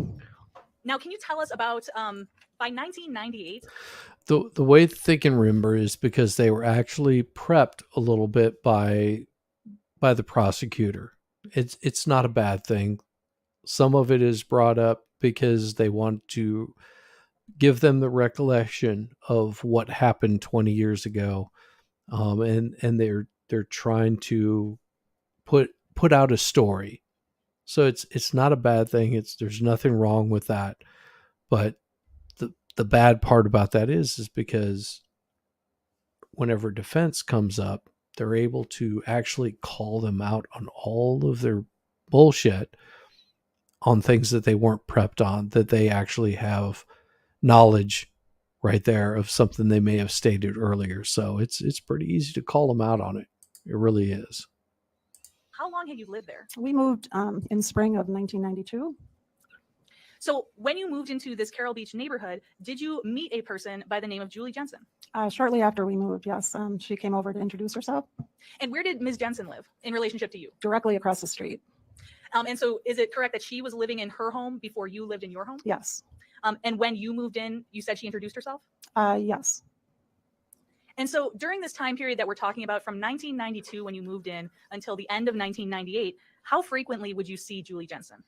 Now, can you tell us about, by 1998? The way they can remember is because they were actually prepped a little bit by the prosecutor. It's not a bad thing. Some of it is brought up because they want to give them the recollection of what happened 20 years ago, and they're trying to put out a story. So it's not a bad thing. There's nothing wrong with that, but the bad part about that is because whenever defense comes up, they're able to actually call them out on all of their bullshit on things that they weren't prepped on, that they actually have knowledge right there of something they may have stated earlier. So it's pretty easy to call them out on it. It really is. How long had you lived there? We moved in spring of 1992. So when you moved into this Carroll Beach neighborhood, did you meet a person by the name of Julie Jensen? Shortly after we moved, yes, she came over to introduce herself. And where did Ms. Jensen live in relationship to you? Directly across the street. And so is it correct that she was living in her home before you lived in your home? Yes. And when you moved in, you said she introduced herself? Yes. And so during this time period that we're talking about, from 1992 when you moved in until the end of 1998, how frequently would you see Julie Jensen?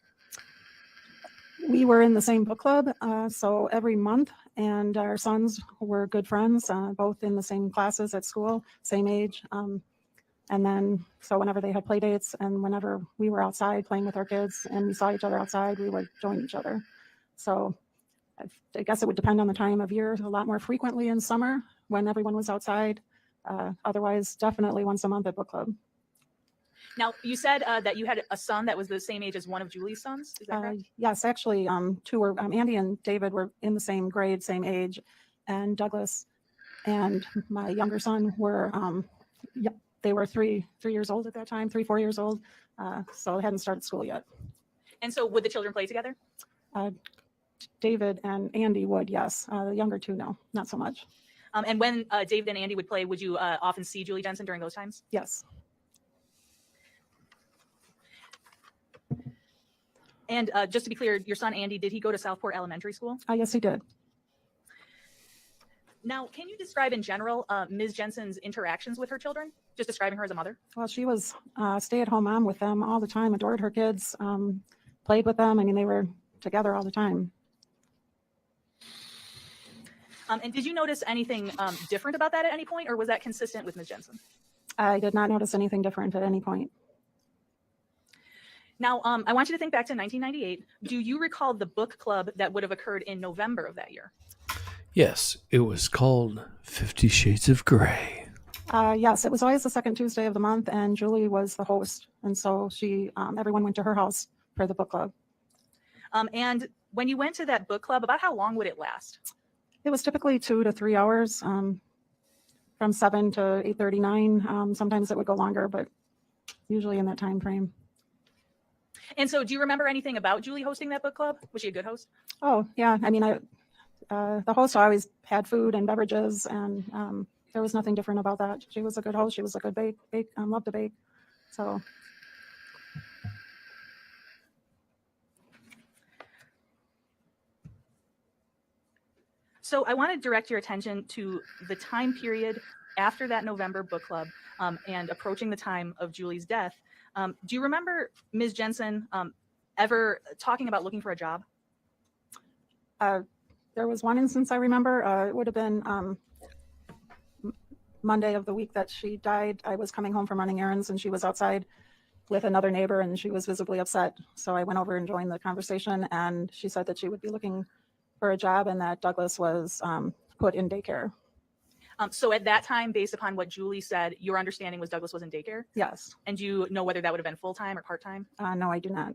We were in the same book club, so every month, and our sons were good friends, both in the same classes at school, same age. And then, so whenever they had play dates and whenever we were outside playing with our kids and we saw each other outside, we would join each other. So I guess it would depend on the time of year, a lot more frequently in summer when everyone was outside. Otherwise, definitely once a month at book club. Now, you said that you had a son that was the same age as one of Julie's sons. Is that correct? Yes, actually, two were, Andy and David were in the same grade, same age, and Douglas and my younger son were, they were 3 years old at that time, 4 years old. So they hadn't started school yet. And so would the children play together? David and Andy would, yes. The younger two, no, not so much. And when David and Andy would play, would you often see Julie Jensen during those times? Yes. And just to be clear, your son Andy, did he go to Southport Elementary School? Yes, he did. Now, can you describe in general Ms. Jensen's interactions with her children? Just describing her as a mother? Well, she was a stay-at-home mom with them all the time, adored her kids, played with them. I mean, they were together all the time. And did you notice anything different about that at any point, or was that consistent with Ms. Jensen? I did not notice anything different at any point. Now, I want you to think back to 1998. Do you recall the book club that would have occurred in November of that year? Yes, it was called 50 Shades of Grey. Yes, it was always the second Tuesday of the month, and Julie was the host. And so everyone went to her house for the book club. And when you went to that book club, about how long would it last? It was typically 2 to 3 hours, from 7 to 8:39. Sometimes it would go longer, but usually in that time frame. And so do you remember anything about Julie hosting that book club? Was she a good host? Oh, yeah. I mean, the host always had food and beverages, and there was nothing different about that. She was a good host. She was a good bake, loved to bake. So So I want to direct your attention to the time period after that November book club and approaching the time of Julie's death. Do you remember Ms. Jensen ever talking about looking for a job? there was one instance I remember. It would have been Monday of the week that she died. I was coming home from running errands, and she was outside with another neighbor, and she was visibly upset. So I went over and joined the conversation, and she said that she would be looking for a job and that Douglas was put in daycare. So at that time, based upon what Julie said, your understanding was Douglas was in daycare? Yes. And do you know whether that would have been full-time or part-time? No, I do not.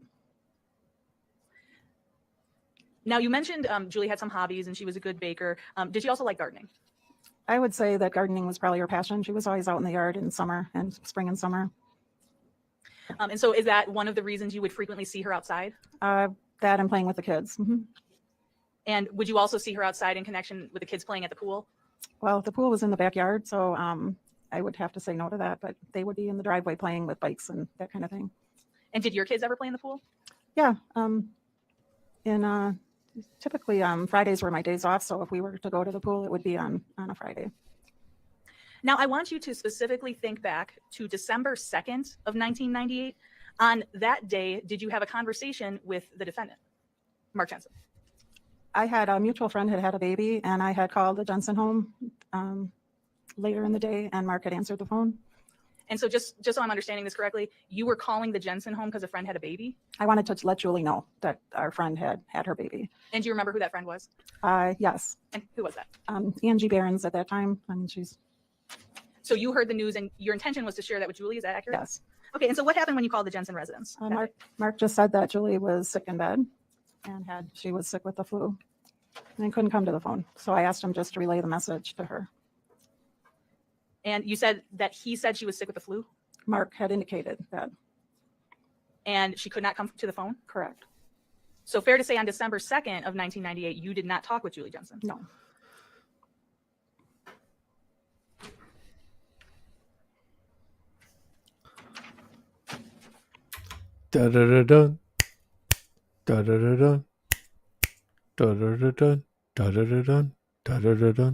Now, you mentioned Julie had some hobbies and she was a good baker. Did she also like gardening? I would say that gardening was probably her passion. She was always out in the yard in summer and spring and summer. And so is that one of the reasons you would frequently see her outside? That and playing with the kids. Mm-hmm. And would you also see her outside in connection with the kids playing at the pool? Well, the pool was in the backyard, so I would have to say no to that, but they would be in the driveway playing with bikes and that kind of thing. And did your kids ever play in the pool? Yeah. Typically Fridays were my days off, so if we were to go to the pool, it would be on a Friday. Now, I want you to specifically think back to December 2nd of 1998. On that day, did you have a conversation with the defendant, Mark Jensen? I had a mutual friend had a baby, and I had called the Jensen home later in the day, and Mark had answered the phone. And so just so I'm understanding this correctly, you were calling the Jensen home because a friend had a baby? I wanted to let Julie know that our friend had her baby. And do you remember who that friend was? Yes. And who was that? Angie Behrens at that time. I mean, she's... So you heard the news and your intention was to share that with Julie, is that accurate? Yes. Okay, and so what happened when you called the Jensen residence? Mark just said that Julie was sick in bed and she was sick with the flu and couldn't come to the phone. So I asked him just to relay the message to her. And you said that he said she was sick with the flu? Mark had indicated that. And she could not come to the phone? Correct. So fair to say on December 2nd of 1998, you did not talk with Julie Jensen? No. Da da da da. Da da da da. Da da da da. Da da da da. Da da da da.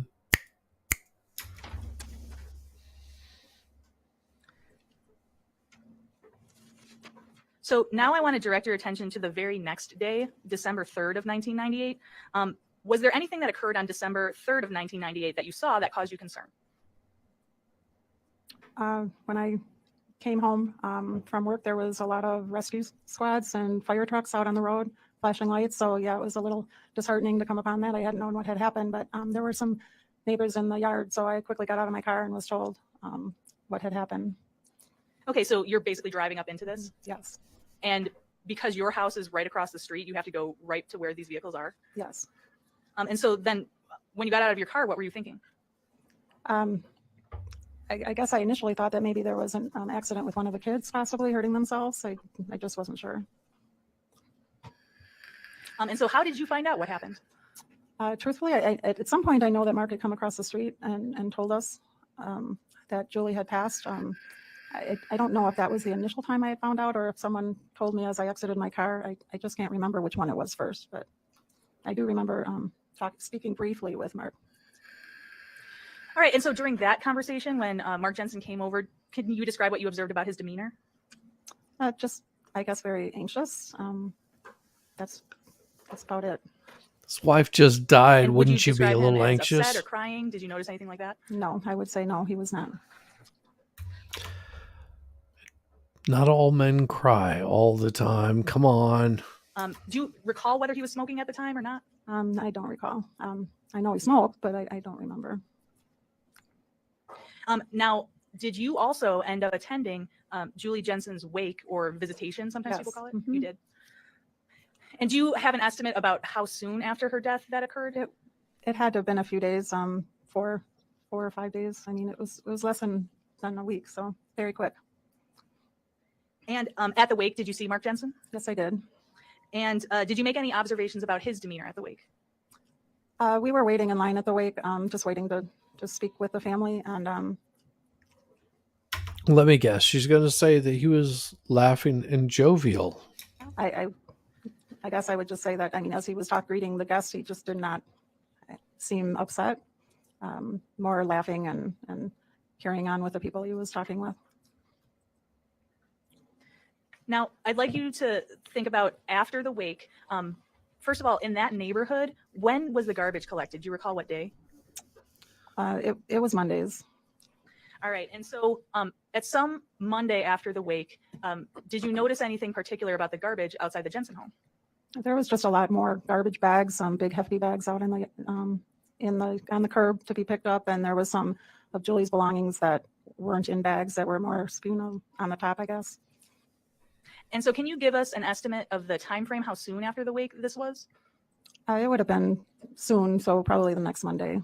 So now I want to direct your attention to the very next day, December 3rd of 1998. Was there anything that occurred on December 3rd of 1998 that you saw that caused you concern? When I came home from work, there was a lot of rescue squads and fire trucks out on the road, flashing lights. So yeah, it was a little disheartening to come upon that. I hadn't known what had happened, but there were some neighbors in the yard. So I quickly got out of my car and was told what had happened. Okay, so you're basically driving up into this? Yes. And because your house is right across the street, you have to go right to where these vehicles are? Yes. And so then when you got out of your car, what were you thinking? I guess I initially thought that maybe there was an accident with one of the kids possibly hurting themselves. I just wasn't sure. And so how did you find out what happened? Truthfully, at some point I know that Mark had come across the street and told us that Julie had passed. I don't know if that was the initial time I had found out or if someone told me as I exited my car. I just can't remember which one it was first, but I do remember speaking briefly with Mark. All right, and so during that conversation, when Mark Jensen came over, can you describe what you observed about his demeanor? Just, I guess, very anxious. That's about it. His wife just died. And would Wouldn't you be a describe him little as anxious? upset or crying? Did you notice anything like that? No, I would say no, he was not. Not all men cry all the time. Come on. Do you recall whether he was smoking at the time or not? I don't recall. I know he smoked, but I don't remember. Now, did you also end up attending Julie Jensen's wake or visitation? Sometimes people Yes. call it. Mhm. You did. And do you have an estimate about how soon after her death that occurred? It had to have been a few days, 4 or 5 days. I mean, it was less than a week, so very quick. And at the wake, did you see Mark Jensen? Yes, I did. And did you make any observations about his demeanor at the wake? We were waiting in line at the wake, just waiting to speak with the family, and Let me guess. She's going to say that he was laughing and jovial. I guess I would just say that, I mean, as he was greeting the guests, he just did not seem upset, more laughing and carrying on with the people he was talking with. Now, I'd like you to think about after the wake. First of all, in that neighborhood, when was the garbage collected? Do you recall what day? It was Mondays. All right. And so at some Monday after the wake, did you notice anything particular about the garbage outside the Jensen home? There was just a lot more garbage bags, some big hefty bags out on the curb to be picked up, and there was some of Julie's belongings that weren't in bags that were more spoon on the top, I guess. And so can you give us an estimate of the time frame, how soon after the wake this was? It would have been soon, so probably the next Monday.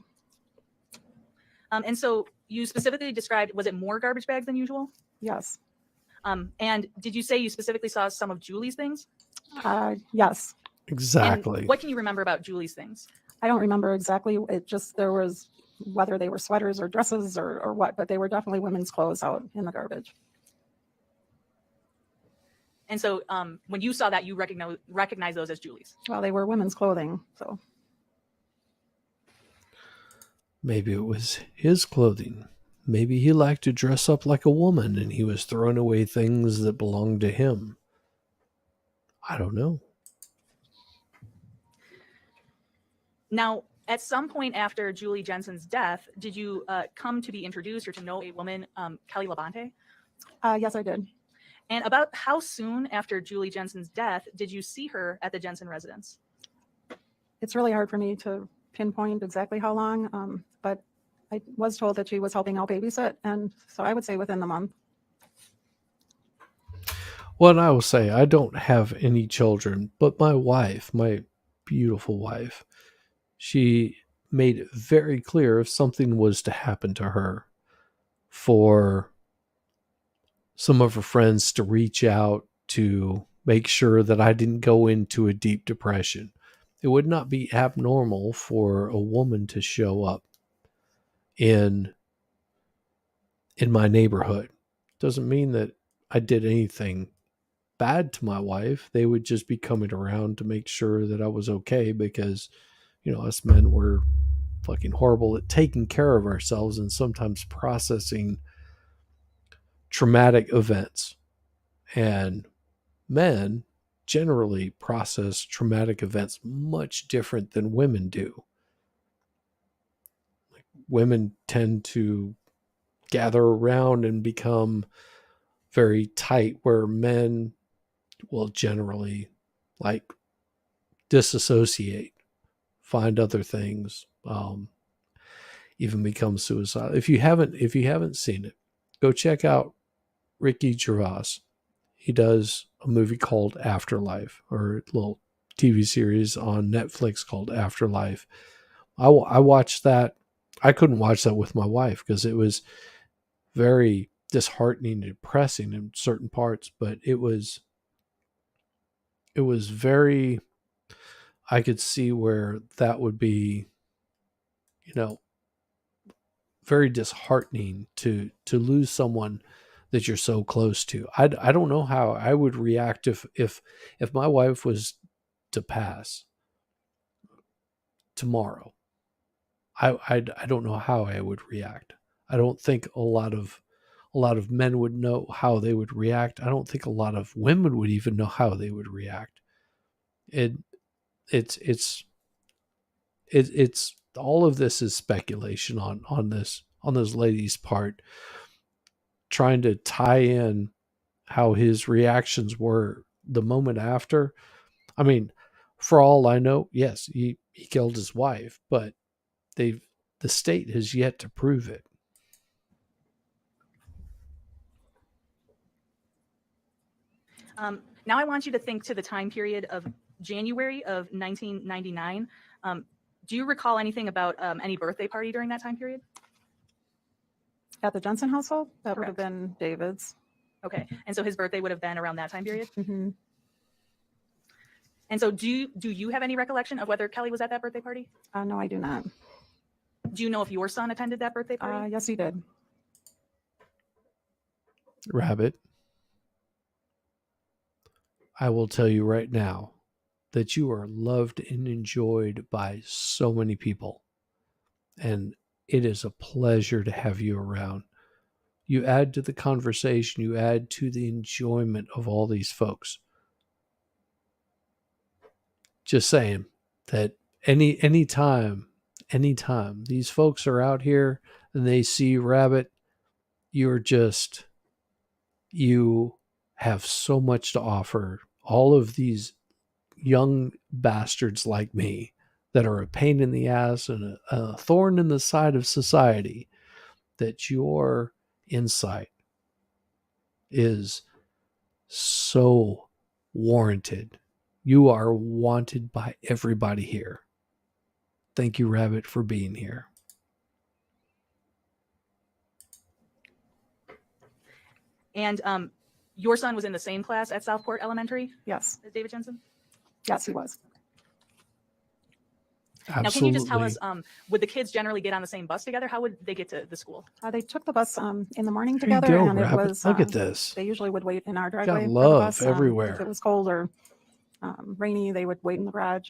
And so you specifically described, was it more garbage bags than usual? Yes. And did you say you specifically saw some of Julie's things? Yes. Exactly. And what can you remember about Julie's things? I don't remember exactly. It just, there was, whether they were sweaters or dresses or what, but they were definitely women's clothes out in the garbage. And so when you saw that, you recognize those as Julie's. Well, they were women's clothing, so. Maybe it was his clothing. Maybe he liked to dress up like a woman and he was throwing away things that belonged to him. I don't know. Now, at some point after Julie Jensen's death, did you come to be introduced or to know a woman, Kelly Labonte? Yes, I did. And about how soon after Julie Jensen's death did you see her at the Jensen residence? It's really hard for me to pinpoint exactly how long, but I was told that she was helping out babysit, and so I would say within the month. Well, and I will say, I don't have any children, but my wife, my beautiful wife, she made it very clear if something was to happen to her, for some of her friends to reach out to make sure that I didn't go into a deep depression. It would not be abnormal for a woman to show up in my neighborhood. Doesn't mean that I did anything bad to my wife. They would just be coming around to make sure that I was okay, because, you know, us men were fucking horrible at taking care of ourselves and sometimes processing traumatic events. And men generally process traumatic events much different than women do. Like, women tend to gather around and become very tight, where men will generally like disassociate, find other things, even become suicidal. If you haven't seen it, go check out Ricky Gervais. He does a movie called Afterlife, or a little TV series on Netflix called Afterlife. I watched that. I couldn't watch that with my wife because it was very disheartening and depressing in certain parts, but it was very, I could see where that would be, you know, very disheartening to lose someone that you're so close to. I don't know how I would react if my wife was to pass tomorrow. I don't know how I would react. I don't think a lot of men would know how they would react. I don't think a lot of women would even know how they would react. It's all of this is speculation on this lady's part, trying to tie in how his reactions were the moment after. I mean, for all I know, yes, he killed his wife, but the state has yet to prove it. Now I want you to think to the time period of January of 1999. Do you recall anything about any birthday party during that time period? At the Jensen household, that would have Correct. been David's. Okay, and so his birthday would have been around that time period. Mhm. And so do you have any recollection of whether Kelly was at that birthday party? No, I do not. Do you know if your son attended that birthday party? Yes, he did. Rabbit, I will tell you right now that you are loved and enjoyed by so many people. And it is a pleasure to have you around. You add to the conversation, you add to the enjoyment of all these folks. Just saying that anytime these folks are out here and they see Rabbit, you have so much to offer. All of these young bastards like me that are a pain in the ass and a thorn in the side of society, that your insight is so warranted. You are wanted by everybody here. Thank you, Rabbit, for being here. And your son was in the same class at Southport Elementary Yes. as David Jensen? Yes, he was. Absolutely. Now, can you just tell us, would the kids generally get on the same bus together? How would they get to the school? They took the bus in the morning There you together, go, and it Rabbit. was. Look at this. They usually would wait in our Got driveway. For the love bus. everywhere. If it was cold or rainy, they would wait in the garage.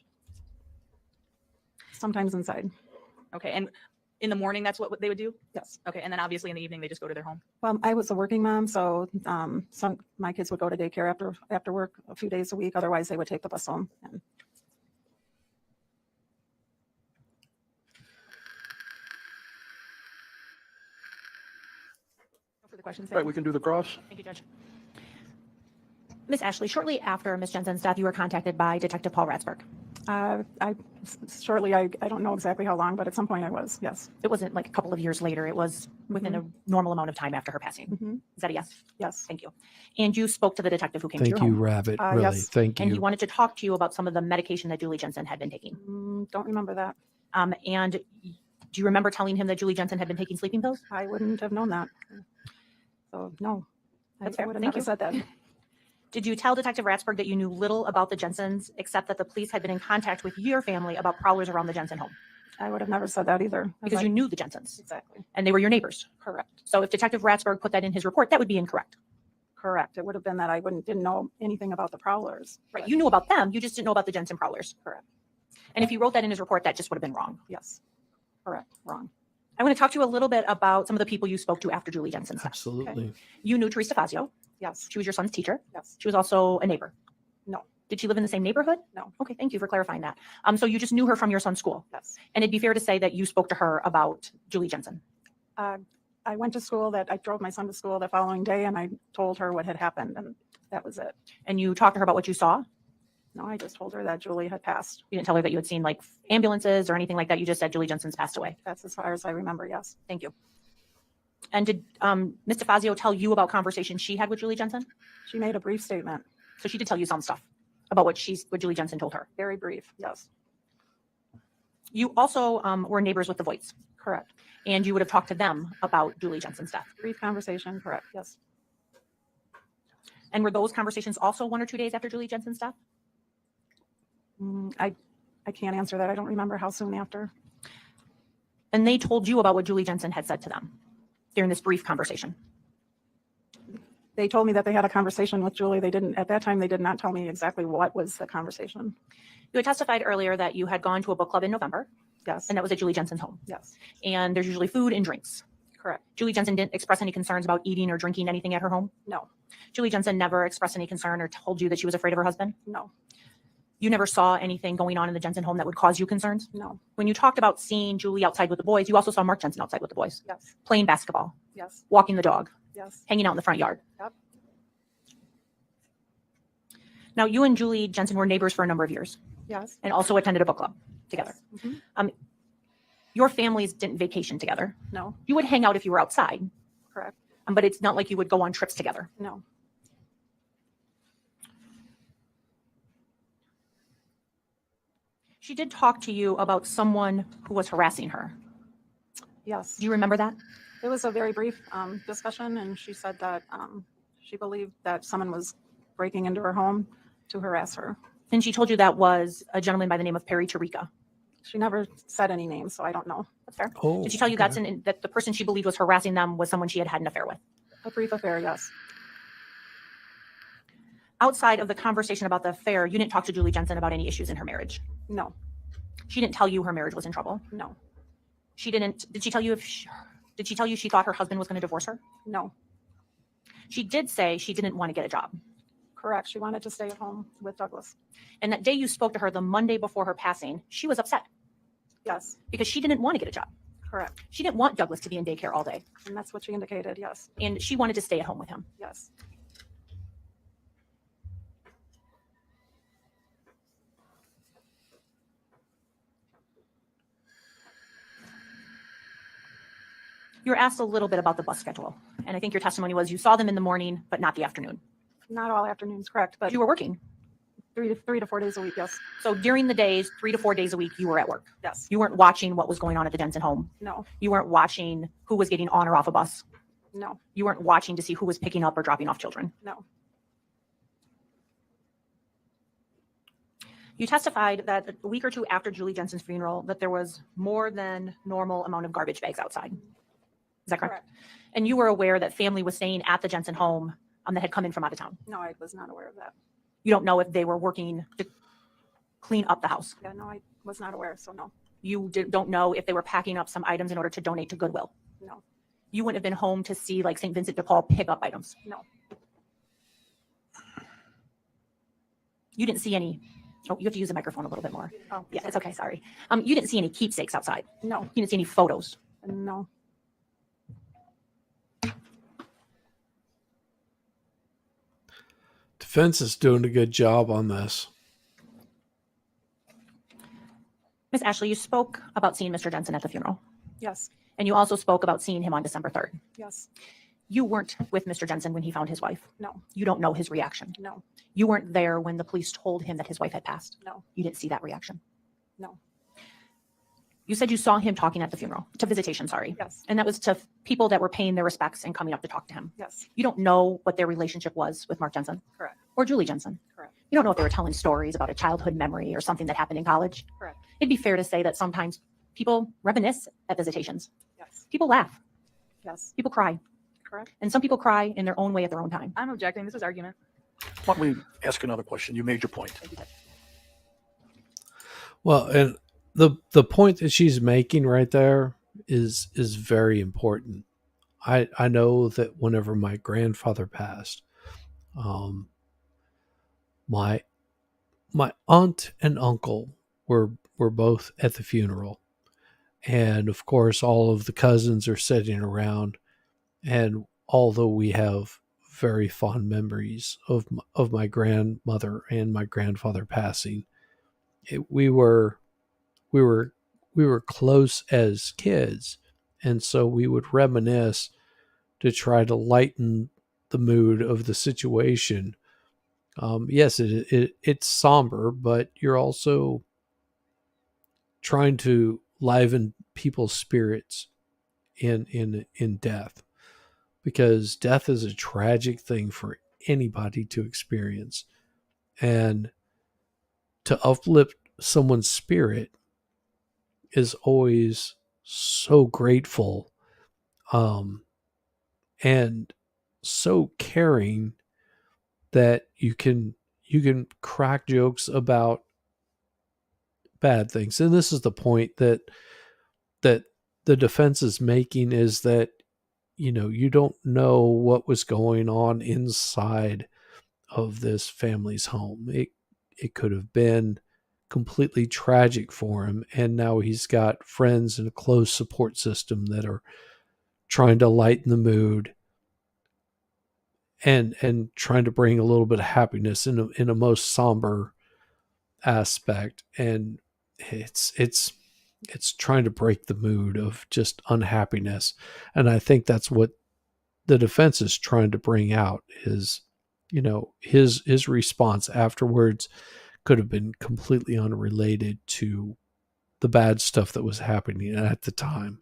Sometimes inside. Okay, and in the morning, that's what they would do? Yes. Okay, and then obviously in the evening, they just go to their home? Well, I was a working mom, so my kids would go to daycare after work a few days a week. Otherwise, they would take the bus home. And No further questions? All right, we can do the cross. Thank you, Judge. Ms. Ashley, shortly after Ms. Jensen's death, you were contacted by Detective Paul Ratzberg. I don't know exactly how long, but at some point I was, yes. It wasn't like a couple of years later. It was within a normal amount of time after her passing. Mhm. Is that a yes? Yes. Thank you. And you spoke to the detective who came to Thank your you, home. Rabbit. Really, Yes. thank And he you. wanted to talk to you about some of the medication that Julie Jensen had been taking. Don't remember that. And do you remember telling him that Julie Jensen had been taking sleeping pills? I wouldn't have known that. So, no. That's I fair. would have Thank never you. said that. Did you tell Detective Ratzberg that you knew little about the Jensens, except that the police had been in contact with your family about prowlers around the Jensen home? I would have never said that either. Because you knew the Jensens Exactly. and they were your neighbors. Correct. So if Detective Ratzberg put that in his report, that would be incorrect. Correct. It would have been that I didn't know anything about the prowlers. Right. You knew about them. You just didn't know about the Jensen prowlers. Correct. And if he wrote that in his report, that just would have been wrong. Yes. Correct. Wrong. I want to talk to you a little bit about some of the people you spoke to after Julie Jensen's death. Absolutely. You knew Teresa Fazio. Yes. She was your son's teacher. Yes. She was also a neighbor. No. Did she live in the same neighborhood? No. Okay, thank you for clarifying that. So you just knew her from your son's school. Yes. And it'd be fair to say that you spoke to her about Julie Jensen. I went to school I drove my son to school the following day and I told her what had happened and that was it. And you talked to her about what you saw. No, I just told her that Julie had passed. You didn't tell her that you had seen like ambulances or anything like that. You just said Julie Jensen's passed away. That's as far as I remember. Yes. Thank you. And did Mr. Fazio tell you about conversations she had with Julie Jensen? She made a brief statement. So she did tell you some stuff about what Julie Jensen told her. Very brief. Yes. You also were neighbors with the Voights, Correct. and you would have talked to them about Julie Jensen's death. Brief conversation. Correct. Yes. And were those conversations also 1 or 2 days after Julie Jensen's death? I can't answer that. I don't remember how soon after. And they told you about what Julie Jensen had said to them during this brief conversation. They told me that they had a conversation with Julie. At that time, they did not tell me exactly what was the conversation. You had testified earlier that you had gone to a book club in November, Yes. and that was at Julie Jensen's home. Yes. And there's usually food and drinks. Correct. Julie Jensen didn't express any concerns about eating or drinking anything at her home? No. Julie Jensen never expressed any concern or told you that she was afraid of her husband? No. You never saw anything going on in the Jensen home that would cause you concerns? No. When you talked about seeing Julie outside with the boys, you also saw Mark Jensen outside with the boys, Yes. playing basketball, Yes. walking the dog, Yes. hanging out in the front yard. Yep. Now, you and Julie Jensen were neighbors for a number of years Yes. and also attended a book club together. Mhm. Your families didn't vacation together. No, You would hang out if you were outside, correct. but it's not like you would go on trips together. No, She did talk to you about someone who was harassing her. yes. Do you remember that? It was a very brief discussion, and she said that she believed that someone was breaking into her home to harass her. And she told you that was a gentleman by the name of Perry Tarika. She never said any names, so I don't know. That's fair. Oh, Did she tell you okay. that the person she believed was harassing them was someone she had had an affair with? A brief affair, yes. Outside of the conversation about the affair, you didn't talk to Julie Jensen about any issues in her marriage. No, She didn't tell you her marriage was in trouble. no, She didn't. Did she tell you did she tell you she thought her husband was going to divorce her? no. She did say she didn't want to get a job. Correct. She wanted to stay at home with Douglas. And that day you spoke to her, the Monday before her passing, she was upset Yes, because she didn't want to get a job. correct. She didn't want Douglas to be in daycare all day. And that's what she indicated. Yes, And she wanted to stay at home with him. yes. You were asked a little bit about the bus schedule. And I think your testimony was you saw them in the morning, but not the afternoon. Not all afternoons, correct, but You were working. three to 4 days a week. Yes, So during the days, 3 to 4 days a week, you were at work. yes. You weren't watching what was going on at the Jensen home. No, You weren't watching who was getting on or off a bus. no, You weren't watching to see who was picking up or dropping off children. no. You testified that a week or two after Julie Jensen's funeral, that there was more than normal amount of garbage bags outside. Is that correct? Correct. And you were aware that family was staying at the Jensen home that had come in from out of town. No, I was not aware of that. You don't know if they were working to clean up the house. Yeah, no, I was not aware, so no, Don't know if they were packing up some items in order to donate to Goodwill. no, You wouldn't have been home to see like St. Vincent de Paul pick up items. no. You didn't see any. Oh, you have to use the microphone a little bit more. Oh, Yeah, it's okay. Sorry. You didn't see any keepsakes outside. no, You didn't see any photos. no. Defense is doing a good job on this. Miss Ashley, you spoke about seeing Mr. Jensen at the funeral, Yes, and you also spoke about seeing him on December 3rd. yes, You weren't with Mr. Jensen when he found his wife. no, You don't know his reaction. no, You weren't there when the police told him that his wife had passed. no, You didn't see that reaction. no. You said you saw him talking at the funeral, to visitation, sorry. Yes, And that was to people that were paying their respects and coming up to talk to him. yes, You don't know what their relationship was with Mark Jensen correct, or Julie Jensen. correct, You don't know if they were telling stories about a childhood memory or something that happened in college. correct. It'd be fair to say that sometimes people reminisce at visitations. Yes, People laugh, yes, people cry, correct. and some people cry in their own way at their own time. I'm objecting. This is argument. Why don't we ask another question? You made your point. Well, and the point that she's making right there is very important. I know that whenever my grandfather passed, my aunt and uncle were both at the funeral, and of course all of the cousins are sitting around, and although we have very fond memories of my grandmother and my grandfather passing, we were close as kids, and so we would reminisce to try to lighten the mood of the situation. Yes, it's somber, but you're also trying to liven people's spirits in death, because death is a tragic thing for anybody to experience, and to uplift someone's spirit is always so grateful, and so caring, that you can crack jokes about bad things. And this is the point that the defense is making, is that you don't know what was going on inside of this family's home. It could have been completely tragic for him, and now he's got friends and a close support system that are trying to lighten the mood and trying to bring a little bit of happiness in a most somber aspect, and it's trying to break the mood of just unhappiness. And I think that's what the defense is trying to bring out is, his response afterwards could have been completely unrelated to the bad stuff that was happening at the time.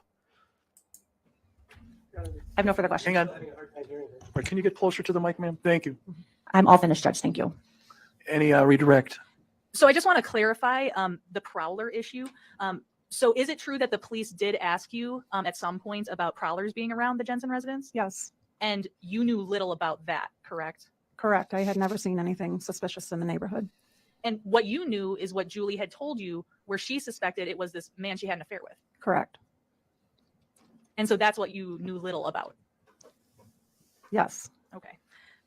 I have no further questions. Hang on. All right, can you get closer to the mic, ma'am? Thank you. I'm all finished, Judge. Thank you. Any redirect? So I just want to clarify the prowler issue. So is it true that the police did ask you at some point about prowlers being around the Jensen residence? Yes, And you knew little about that, correct? correct. I had never seen anything suspicious in the neighborhood. And what you knew is what Julie had told you, where she suspected it was this man she had an affair with. Correct. And so that's what you knew little about. Yes. Okay.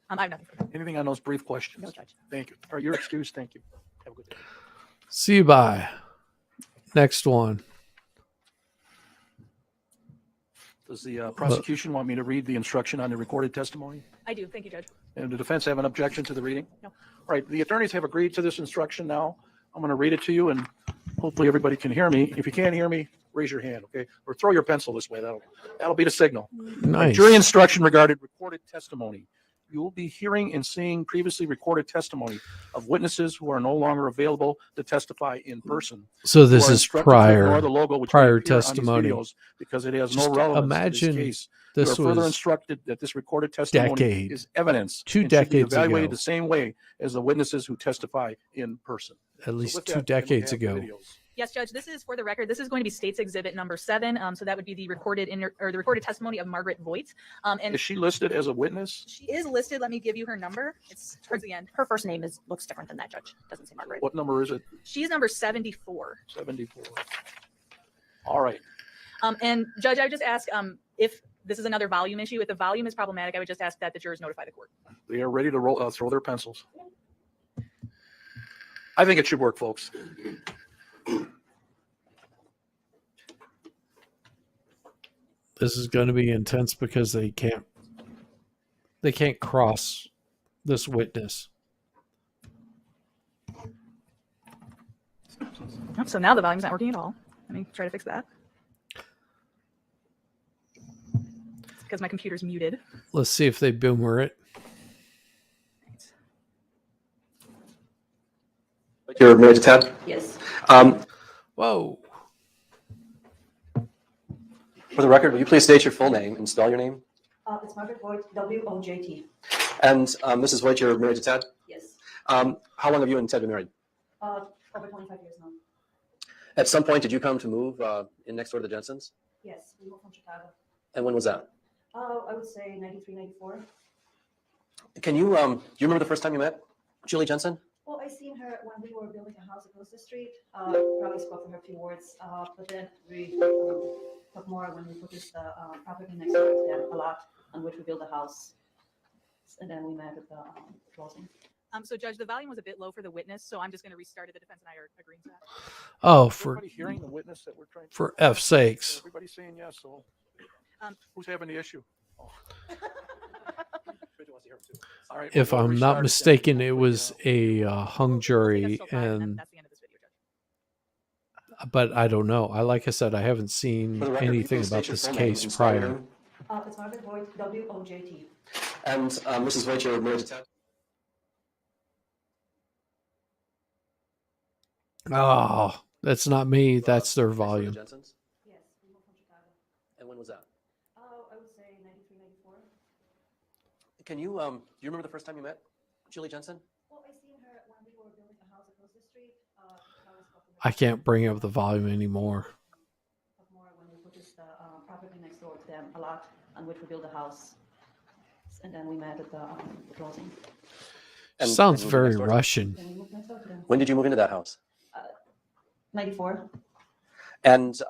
I have nothing further. Anything on those brief questions? No, Judge. Thank you. All right, you're excused. Thank you. Have a good day. See you bye. Next one. Does the prosecution want me to read the instruction on the recorded testimony? I do. Thank you, Judge. And the defense have an objection to the reading? No. All right, the attorneys have agreed to this instruction now. I'm going to read it to you, and hopefully everybody can hear me. If you can't hear me, raise your hand, okay? Or throw your pencil this way. That'll be the signal. Nice. Jury instruction regarding recorded testimony. You will be hearing and seeing previously recorded testimony of witnesses who are no longer available to testify in person. So this You are is instructed to ignore the prior logo which prior may appear on these testimony. videos because it has Just no relevance imagine to this case. You this are further was instructed that this recorded testimony decade, is evidence 2 and should be decades evaluated ago. the same way as the witnesses who testify in person. at least with 2 that, can we decades have the ago. videos? Yes, Judge. This is for the record. This is going to be State's Exhibit number 7. So that would be the recorded the recorded testimony of Margaret Voigt. And Is she listed as a witness? she is listed. Let me give you her number. It's towards the end. Her first name looks different than that, Judge. Doesn't say Margaret. What number is it? She's number 74. 74. All right. And Judge, I would just ask if this is another volume issue. If the volume is problematic, I would just ask that the jurors notify the court. They are ready to throw their pencils. I think it should work, folks. This is going to be intense because they can't cross this witness. Oh, so now the volume's not working at all. Let me try to fix that. It's because my computer's muted. Let's see if they boomer it. You're married to Ted? Yes. Whoa. For the record, will you please state your full name and spell your name? It's Margaret Voigt, W-O-J-T. And Mrs. Voigt, you're married to Ted? Yes. How long have you and Ted been married? Over 25 years now. At some point, did you come to move in next door to the Jensens? Yes, we moved from Chicago. And when was that? I would say 93, 94. Can you, do you remember the first time you met Julie Jensen? Well, I seen her when we were building a house across the street. Probably spoke to her a few words, but then we talked more when we purchased the property next door to them, a lot on which we built a house. And then we met at the closing. So, Judge, the volume was a bit low for the witness, so I'm just going to restart it. The defense and I are agreeing to that. Oh, Everybody hearing the witness that we're trying to... for F's sakes. Everybody's saying yes, so Um, who's having the issue? Oh. All right, If we'll I'm restart not it. mistaken, it was a hung I think jury, that's still fine, and that's the end of this video, Judge. but I don't know. Like I said, I haven't seen For the record, will you anything please about state your this full name case and spell your prior. name? It's Margaret Voigt, W-O-J-T. And Mrs. Voigt, you're married to Ted? Oh, that's not me. That's their Next door to volume. Jensens? Yes, we moved from Chicago. And when was that? I would say 93, 94. Can you, do you remember the first time you met Julie Jensen? Well, I seen her when we were building a house across the street. Probably spoke to her I can't bring up the volume anymore. talked more when we purchased the property next door to them, a lot on which we built a house. And then we met at the closing. And Sounds you moved very next door to- Russian. Then we moved next door to them. When did you move into that house? 94. And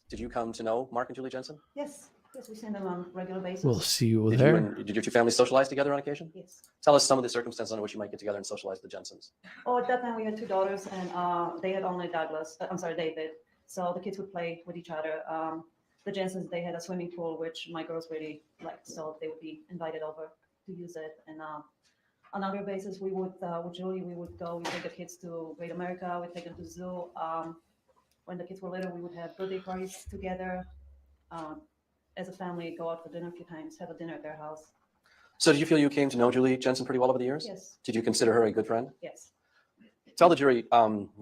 did you come to know Mark and Julie Jensen? Yes, yes, we send them on a regular basis. We'll see you Did there. did your two families socialize together on occasion? Yes. Tell us some of the circumstances under which you might get together and socialize with the Jensens. Oh, at that time we had 2 daughters, and they had only David. So the kids would play with each other. The Jensens, they had a swimming pool, which my girls really liked, so they would be invited over. to use it. And on other basis, we would, with Julie, we would go, we take the kids to Great America, we take them to zoo. When the kids were little, we would have birthday parties together. As a family, go out for dinner a few times, have a dinner at their house. So did you feel you came to know Julie Jensen pretty well over the years? Yes, Did you consider her a good friend? yes. Tell the jury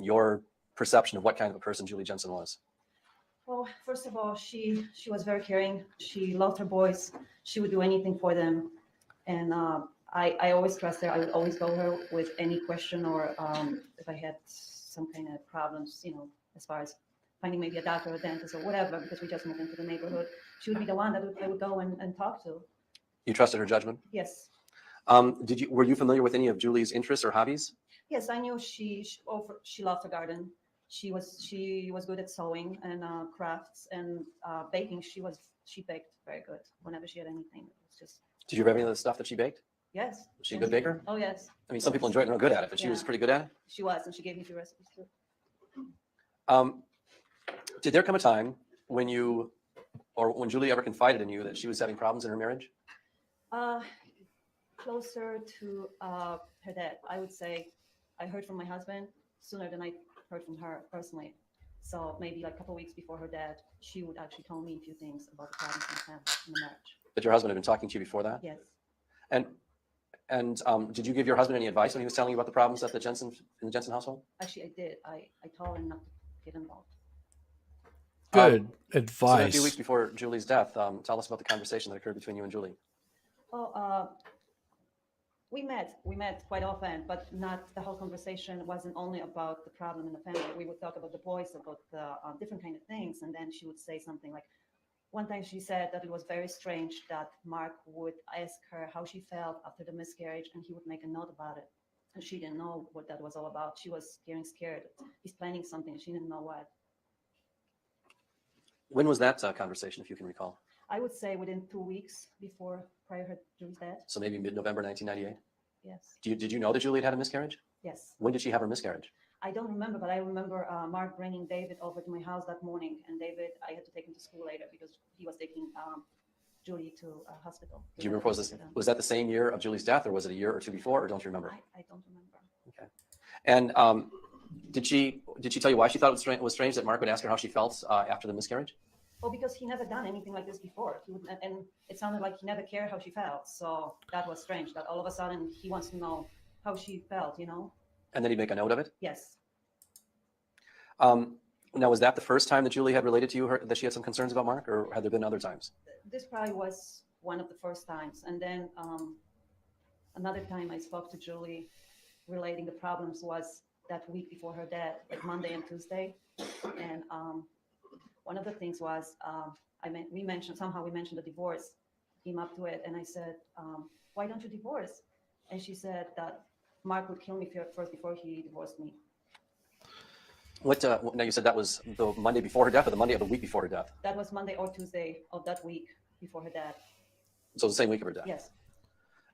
your perception of what kind of a person Julie Jensen was. Well, first of all, she was very caring. She loved her boys. She would do anything for them. And I always trust her. I would always go her with any question or if I had some kind of problems, you know, as far as finding maybe a doctor or a dentist or whatever, because we just moved into the neighborhood. She would be the one that I would go and talk to. You trusted her judgment? Yes. Were you familiar with any of Julie's interests or hobbies? Yes, I knew she loved her garden. She was good at sewing and crafts and baking. She baked very good whenever she had anything. It was just. Did you have any of the stuff that she baked? Yes. Was she a yes. good baker? Oh yes. I mean, some people enjoy it and are good at it, but she was Yeah. pretty good at it. She was, and she gave me a few recipes too. Did there come a time when when Julie ever confided in you that she was having problems in her marriage? Closer to her dad, I would say. I heard from my husband sooner than I heard from her personally. So maybe like a couple weeks before her dad, she would actually tell me a few things about the problems in the marriage. That your husband had been talking to you before that? Yes. And did you give your husband any advice when he was telling you about the problems in the Jensen household? Actually, I did. I told him not to get involved. Good So advice. a few weeks before Julie's death, tell us about the conversation that occurred between you and Julie. Well, we met quite often, but not the whole conversation wasn't only about the problem in the family. We would talk about the boys, about the different kind of things, and then she would say something like, one time she said that it was very strange that Mark would ask her how she felt after the miscarriage, and he would make a note about it. And she didn't know what that was all about. She was getting scared. He's planning something. She didn't know what. When was that conversation, if you can recall? I would say within 2 weeks prior to Julie's death. So maybe mid-November 1998? Yes. Did you know that Julie had had a miscarriage? Yes. When did she have her miscarriage? I don't remember, but I remember Mark bringing David over to my house that morning, and David, I had to take him to school later because he was taking Julie to a hospital. Do you remember, was that the same year of Julie's death, or was it a year or two before, or don't you remember? I don't remember. Okay. And did she tell you why she thought it was strange that Mark would ask her how she felt after the miscarriage? Well, because he never done anything like this before. And it sounded like he never cared how she felt. So that was strange that all of a sudden he wants to know how she felt, you know? And then he'd make a note of it? Yes. Now, was that the first time that Julie had related to you that she had some concerns about Mark, or had there been other times? This probably was one of the first times. And then another time I spoke to Julie relating the problems was that week before her death, like Monday and Tuesday. And one of the things was we mentioned the divorce, came up to it, and I said, why don't you divorce? And she said that Mark would kill me first before he divorced me. Now you said that was the Monday before her death, or the Monday of the week before her death? That was Monday or Tuesday of that week before her death. So the same week of her death? Yes.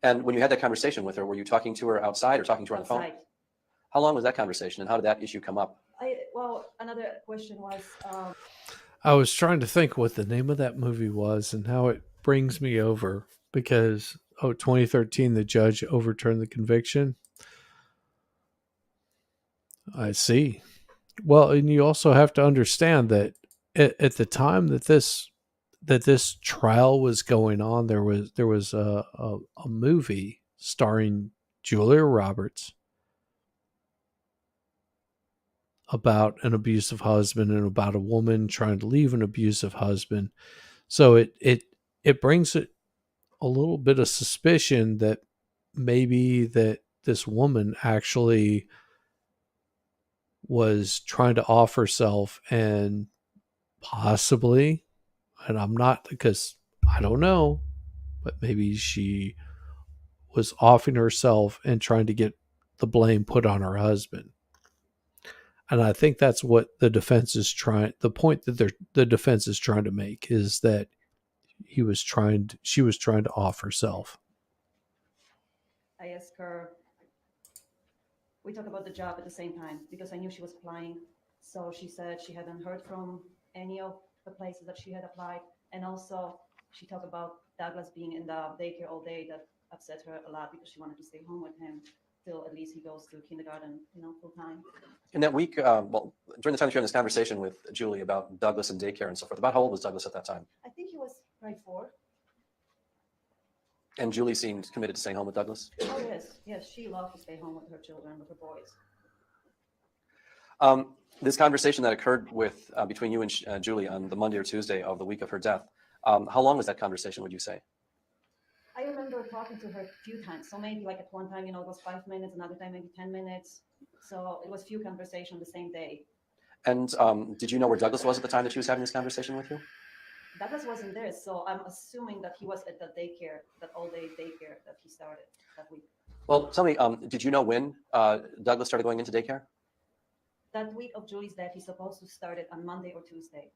And when you had that conversation with her, were you talking to her outside or talking to her on the phone? Outside. How long was that conversation, and how did that issue come up? Well, another question was. I was trying to think what the name of that movie was and how it brings me over because, 2013, the judge overturned the conviction. I see. Well, and you also have to understand that at the time that this trial was going on, there was a movie starring Julia Roberts about an abusive husband and about a woman trying to leave an abusive husband. So it brings it a little bit of suspicion that maybe that this woman actually was trying to off herself and possibly, and I'm not, because I don't know, but maybe she was offing herself and trying to get the blame put on her husband. And I think that's what the defense is trying. The point that the defense is trying to make is that she was trying to off herself. I asked her. We talked about the job at the same time because I knew she was applying. So she said she hadn't heard from any of the places that she had applied, and also she talked about Douglas being in the daycare all day. That upset her a lot because she wanted to stay home with him till at least he goes to kindergarten, full time. In that week, well, during the time that you're in this conversation with Julie about Douglas and daycare and so forth, about how old was Douglas at that time? I think he was probably 4. And Julie seemed committed to staying home with Douglas? Oh, yes, she loved to stay home with her children, with her boys. This conversation that occurred with between you and Julie on the Monday or Tuesday of the week of her death, how long was that conversation, would you say? I remember talking to her a few times. So maybe like at one time, it was 5 minutes, another time maybe 10 minutes. So it was few conversations the same day. And did you know where Douglas was at the time that she was having this conversation with you? Douglas wasn't there, so I'm assuming that he was at the daycare, that all-day daycare that he started that week. Well, tell me, did you know when Douglas started going into daycare? That week of Julie's death, he's supposed to start it on Monday or Tuesday.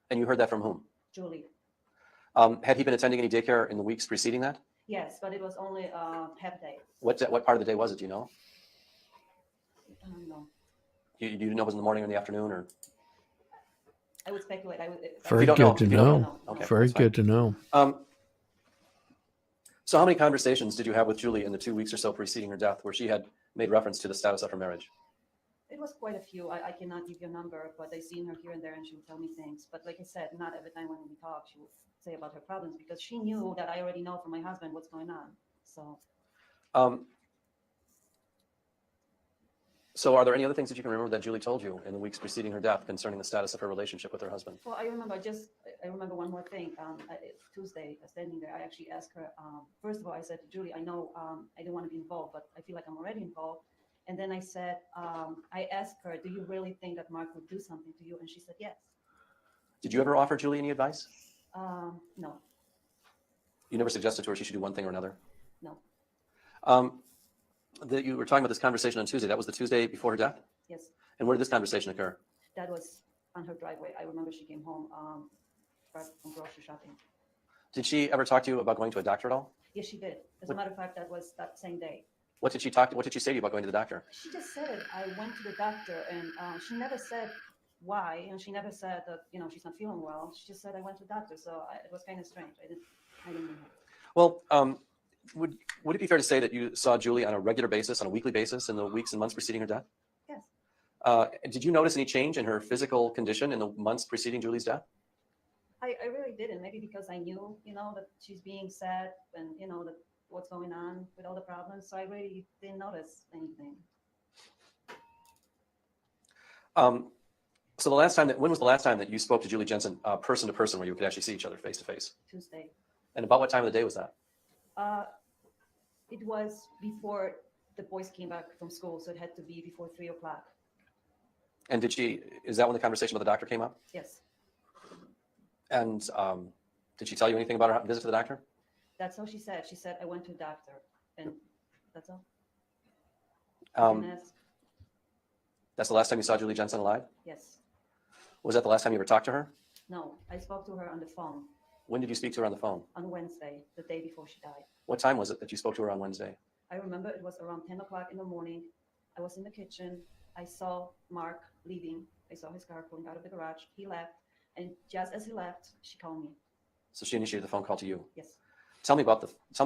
And you heard that from whom? Julie. Had he been attending any daycare in the weeks preceding that? Yes, but it was only half day. What part of the day was it, do you know? I don't know. You didn't know if it was in the morning or in the afternoon, or? I would speculate. Very don't know. good to You don't know. know. Okay, Very that's fine. good to know. So how many conversations did you have with Julie in the 2 weeks or so preceding her death where she had made reference to the status of her marriage? It was quite a few. I cannot give you a number, but I seen her here and there and she would tell me things. But like I said, not every time when we talk, she would say about her problems because she knew that I already know from my husband what's going on. So are there any other things that you can remember that Julie told you in the weeks preceding her death concerning the status of her relationship with her husband? Well, I remember one more thing. Tuesday, standing there, I actually asked her, first of all, I said to Julie, I know I don't want to be involved, but I feel like I'm already involved. And then I said, I asked her, do you really think that Mark would do something to you? And she said, yes. Did you ever offer Julie any advice? No, You never suggested to her she should do one thing or another? no, That you were talking about this conversation on Tuesday. That was the Tuesday before her death? yes. And where did this conversation occur? That was on her driveway. I remember she came home from grocery shopping. Did she ever talk to you about going to a doctor at all? Yes, she did. As a matter of fact, that was that same day. What did she say to you about going to the doctor? She just said it. I went to the doctor, and she never said why, and she never said that she's not feeling well. She just said I went to the doctor, so it was kind of strange. I didn't know. Well, would it be fair to say that you saw Julie on a regular basis, on a weekly basis, in the weeks and months preceding her death? Yes. Did you notice any change in her physical condition in the months preceding Julie's death? I really didn't. Maybe because I knew, that she's being sad and, that what's going on with all the problems. So I really didn't notice anything. So when was the last time that you spoke to Julie Jensen person to person where you could actually see each other face to face? Tuesday. And about what time of the day was that? It was before the boys came back from school. So it had to be before 3 o'clock. And is that when the conversation with the doctor came up? Yes. And did she tell you anything about her visit to the doctor? That's all she said. She said, I went to the doctor, and that's all. That's the last time you saw Julie Jensen alive? Yes. Was that the last time you ever talked to her? No, I spoke to her on the phone. When did you speak to her on the phone? On Wednesday, the day before she died. What time was it that you spoke to her on Wednesday? I remember it was around 10 o'clock in the morning. I was in the kitchen. I saw Mark leaving. I saw his car pulling out of the garage. He left. And just as he left, she called me. So she initiated the phone call to you? Yes. Tell me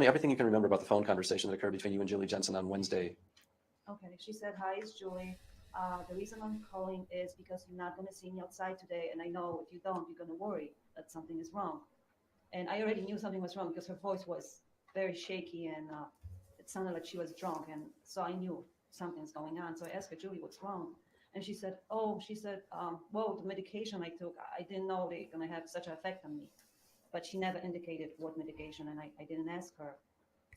everything you can remember about the phone conversation that occurred between you and Julie Jensen on Wednesday. Okay. She said, hi, it's Julie. The reason I'm calling is because you're not going to see me outside today. And I know if you don't, you're going to worry that something is wrong. And I already knew something was wrong because her voice was very shaky and it sounded like she was drunk. And so I knew something's going on. So I asked her, Julie, what's wrong? And she said, well, the medication I took, I didn't know they're going to have such an effect on me. But she never indicated what medication, and I didn't ask her.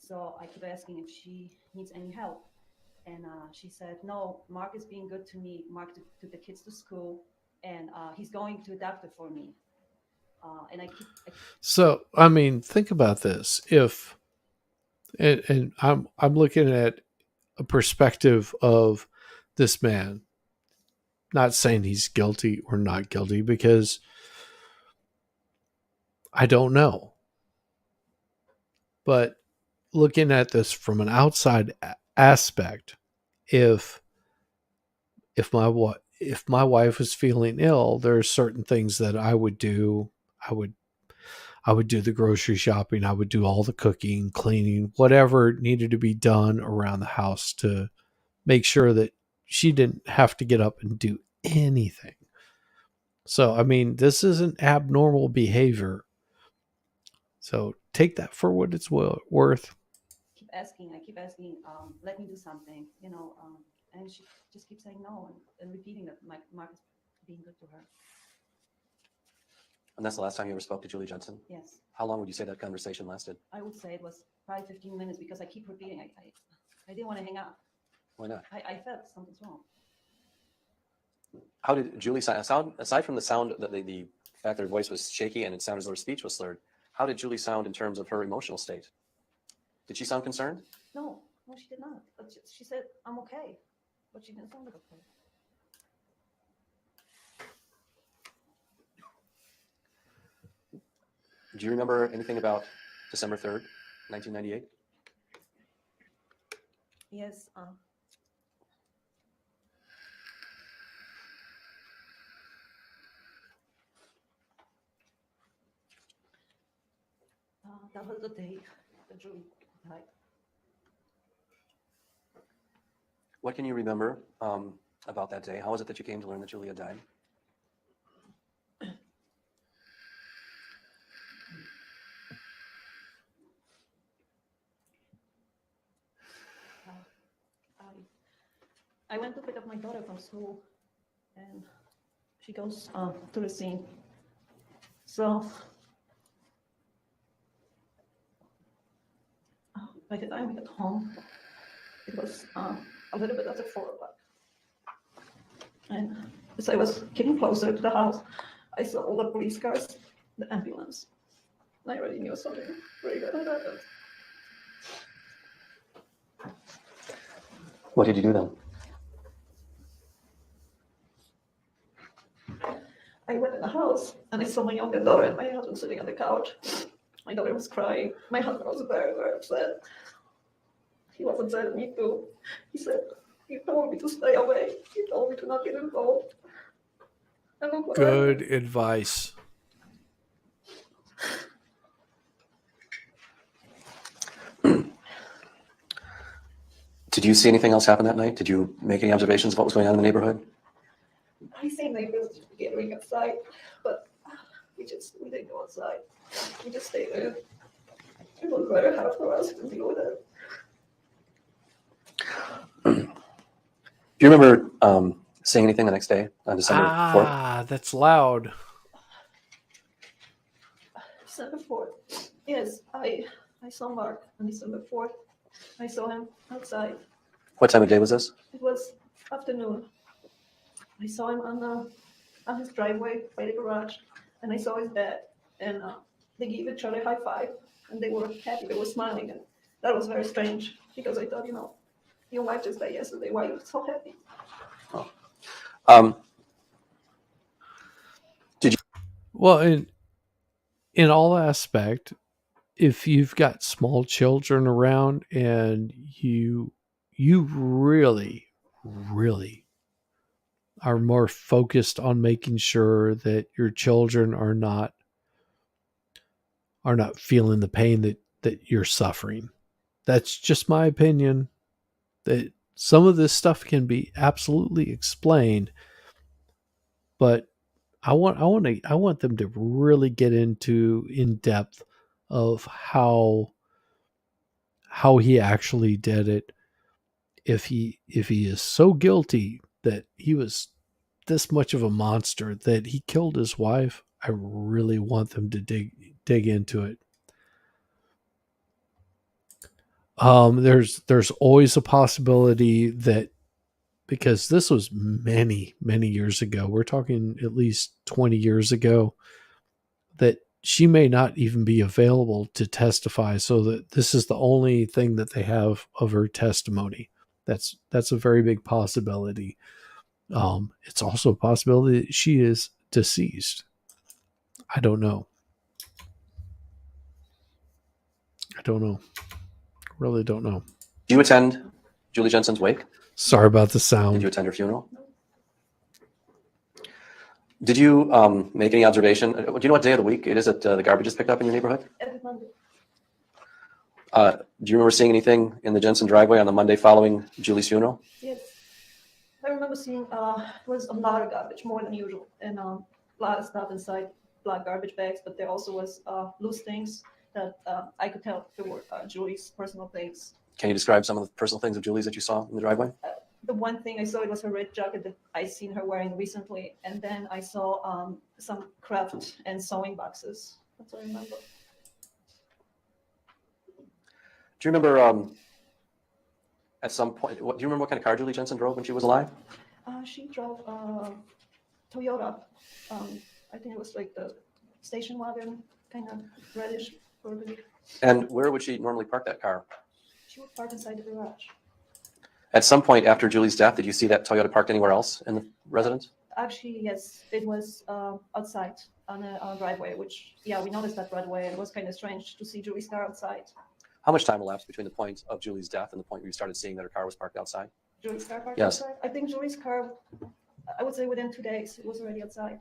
So I kept asking if she needs any help. And she said, no, Mark is being good to me. Mark took the kids to school, and he's going to a doctor for me. So, I mean, think about this. And I'm looking at a perspective of this man, not saying he's guilty or not guilty because I don't know. But looking at this from an outside aspect, if my wife was feeling ill, there are certain things that I would do. I would do the grocery shopping. I would do all the cooking, cleaning, whatever needed to be done around the house to make sure that she didn't have to get up and do anything. So, I mean, this isn't abnormal behavior. So take that for what it's worth. I keep asking, let me do something, and she just keeps saying no and repeating that Mark is being good to her. And that's the last time you ever spoke to Julie Jensen? Yes, How long would you say that conversation lasted? I would say it was probably 15 minutes because I keep repeating. I didn't want to hang up. Why not? I felt something's wrong. How did Julie sound, aside from the sound, the fact that her voice was shaky and it sounded as though her speech was slurred, how did Julie sound in terms of her emotional state? Did she sound concerned? No, she did not. But she said, I'm okay. But she didn't sound like okay. Do you remember anything about December 3rd, 1998? Yes. That was the day that Julie died. What can you remember about that day? How was it that you came to learn that Julia died? I went to pick up my daughter from school, and she goes to the scene. So by the time we got home, it was a little bit after 4 o'clock. And as I was getting closer to the house, I saw all the police cars, the ambulance. And I already knew something really bad had happened. What did you do then? I went in the house and I saw my younger daughter and my husband sitting on the couch. My daughter was crying. My husband was very, very upset. He was upset at me too. He said, "You told me to stay away. You told me to not get involved." And look what Good happened. advice. Did you see anything else happen that night? Did you make any observations of what was going on in the neighborhood? I say neighbors gathering outside, but we didn't go outside. We just stayed there. It was very hard for us to deal with it. Do you remember saying anything the next day on December 4th? Ah, that's loud. December 4th. Yes, I saw Mark on December 4th. I saw him outside. What time of day was this? It was afternoon. I saw him on his driveway by the garage, and I saw his dad, and they gave each other a high five, and they were happy, they were smiling, and that was very strange because I thought, your wife just died yesterday. Why are you so happy? Did you? Well, in all aspect, if you've got small children around and you really, really are more focused on making sure that your children are not feeling the pain that you're suffering. That's just my opinion. That some of this stuff can be absolutely explained, but I want them to really get into in depth of how he actually did it. If he is so guilty that he was this much of a monster that he killed his wife, I really want them to dig into it. There's always a possibility that, because this was many years ago, we're talking at least 20 years ago, that she may not even be available to testify, so that this is the only thing that they have of her testimony. That's a very big possibility. It's also a possibility that she is deceased. I don't know. Really don't know. Do you attend Julie Jensen's wake? Sorry about the Did sound. you attend her funeral? Did you make any observation? Do you know what day of the week it is that the garbage is picked up in your neighborhood? Every Monday. Do you remember seeing anything in the Jensen driveway on the Monday following Julie's funeral? Yes. I remember seeing it was a lot of garbage, more than usual, and a lot of stuff inside black garbage bags, but there also was loose things that I could tell they were Julie's personal things. Can you describe some of the personal things of Julie's that you saw in the driveway? The one thing I saw, it was her red jacket that I seen her wearing recently, and then I saw some craft and sewing boxes. That's what I remember. Do you remember at some point, do you remember what kind of car Julie Jensen drove when she was alive? She drove Toyota. I think it was like the station wagon, kind of reddish burgundy. And where would she normally park that car? She would park inside the garage. At some point after Julie's death, did you see that Toyota parked anywhere else in the residence? Actually, yes, it was outside on a driveway, which, yeah, we noticed that right away. And it was kind of strange to see Julie's car outside. How much time elapsed between the point of Julie's death and the point where you started seeing that her car was parked outside? Julie's car parked Yes. outside? I think Julie's car, I would say within 2 days, it was already outside.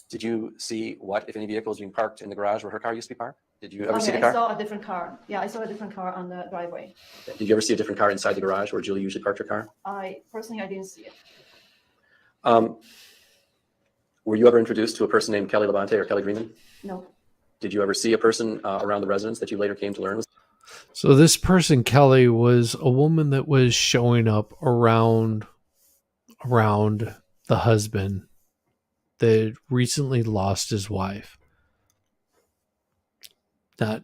Did you see what, if any, vehicles being parked in the garage where her car used to be parked? Did you ever Okay, see the I car? saw a different car. Yeah, I saw a different car on the driveway. Did you ever see a different car inside the garage where Julie usually parked her car? Personally, I didn't see it. Were you ever introduced to a person named Kelly Labonte or Kelly Greenman? No. Did you ever see a person around the residence that you later came to learn was? So this person, Kelly, was a woman that was showing up around the husband that recently lost his wife. Not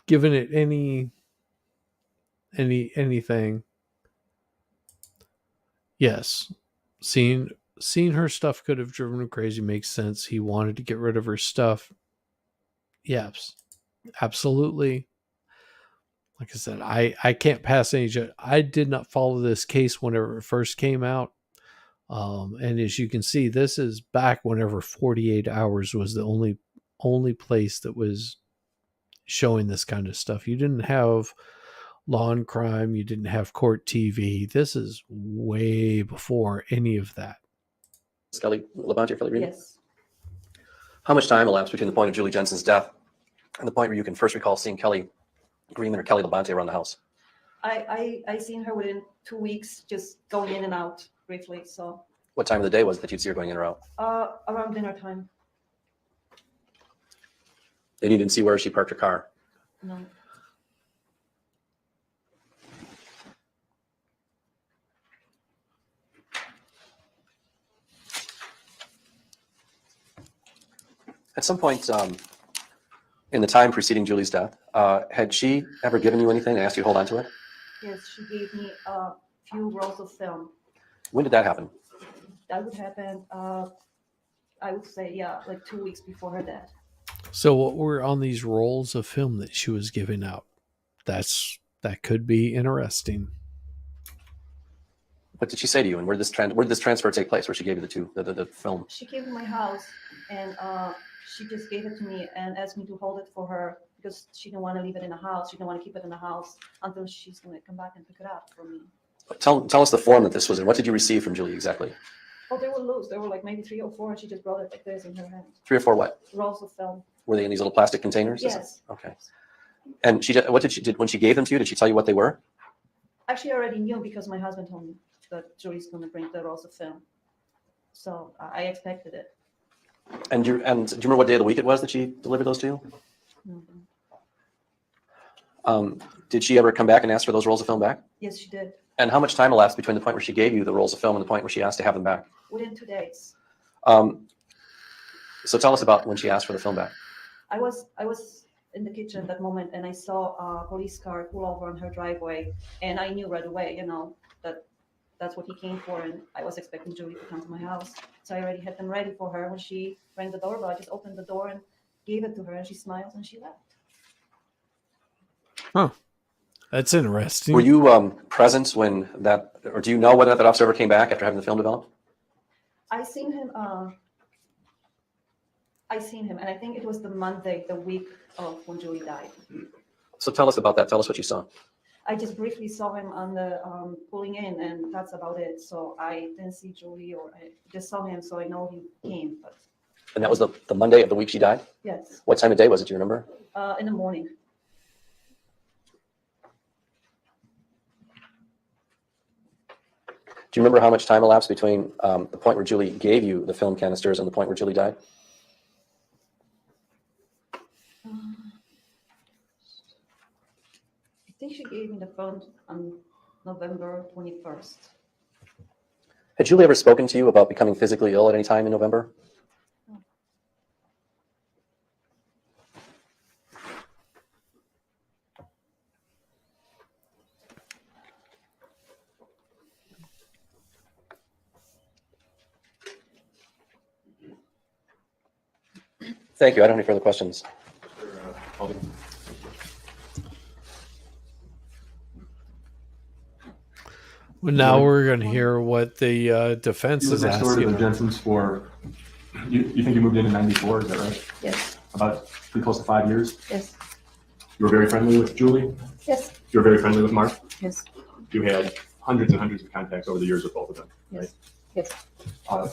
giving it anything. Yes. Seeing her stuff could have driven him crazy. Makes sense. He wanted to get rid of her stuff. Yes. Absolutely. Like I said, I can't pass any judgment. I did not follow this case whenever it first came out. And as you can see, this is back whenever 48 Hours was the only place that was showing this kind of stuff. You didn't have Law and Crime. You didn't have Court TV. This is way before any of that. Kelly Labonte or Kelly Greenman? Yes. How much time elapsed between the point of Julie Jensen's death and the point where you can first recall seeing Kelly Greenman or Kelly Labonte around the house? I seen her within 2 weeks, just going in and out briefly. So What time of the day was it that you'd see her going in or out? around dinner time. And you didn't see where she parked her car? No. At some point in the time preceding Julie's death, had she ever given you anything and asked you to hold on to it? Yes, she gave me a few rolls of film. When did that happen? That would happen, I would say, yeah, like 2 weeks before her death. So what were on these rolls of film that she was giving out? That could be interesting. What did she say to you, and where did this transfer take place? Where she gave you the film? She came to my house and she just gave it to me and asked me to hold it for her because she didn't want to leave it in the house. She didn't want to keep it in the house until she's going to come back and pick it up for me. Tell us the form that this was in. What did you receive from Julie exactly? Oh, they were loose. They were like maybe 3 or 4, and she just brought it like this in her hand. 3 or 4 what? Rolls of film. Were they in these little plastic containers? Yes. Okay. And what did she when she gave them to you? Did she tell you what they were? Actually, I already knew because my husband told me that Julie's going to bring the rolls of film. So I expected it. And do you remember what day of the week it was that she delivered those to you? Mhm. Did she ever come back and ask for those rolls of film back? Yes, she did. And how much time elapsed between the point where she gave you the rolls of film and the point where she asked to have them back? Within 2 days. So tell us about when she asked for the film back. I was in the kitchen at that moment, and I saw a police car pull over on her driveway, and I knew right away, that that's what he came for, and I was expecting Julie to come to my house. So I already had them ready for her. When she rang the doorbell, I just opened the door and gave it to her, and she smiled and she left. Huh. That's interesting. Were you present when that, or do you know whether that officer ever came back after having the film developed? I seen him, and I think it was the Monday, the week of when Julie died. So tell us about that. Tell us what you saw. I just briefly saw him on the pulling in, and that's about it. So I didn't see Julie, or I just saw him, so I know he came. But And that was the Monday of the week she died? yes, What time of day was it? Do you remember? in the morning. Do you remember how much time elapsed between the point where Julie gave you the film canisters and the point where Julie died? I think she gave me the phone on November 21st. Had Julie ever spoken to you about becoming physically ill at any time in November? Thank you. I don't have any further questions. Well, now we're going to hear what the defense You is lived next door to the asking. Jensens for, you think you moved in '94, is that right? Yes, About pretty close to 5 years? yes, You were very friendly with Julie? yes, You were very friendly with Mark? yes, You had hundreds and hundreds of contacts over the years with both of them, right? yes,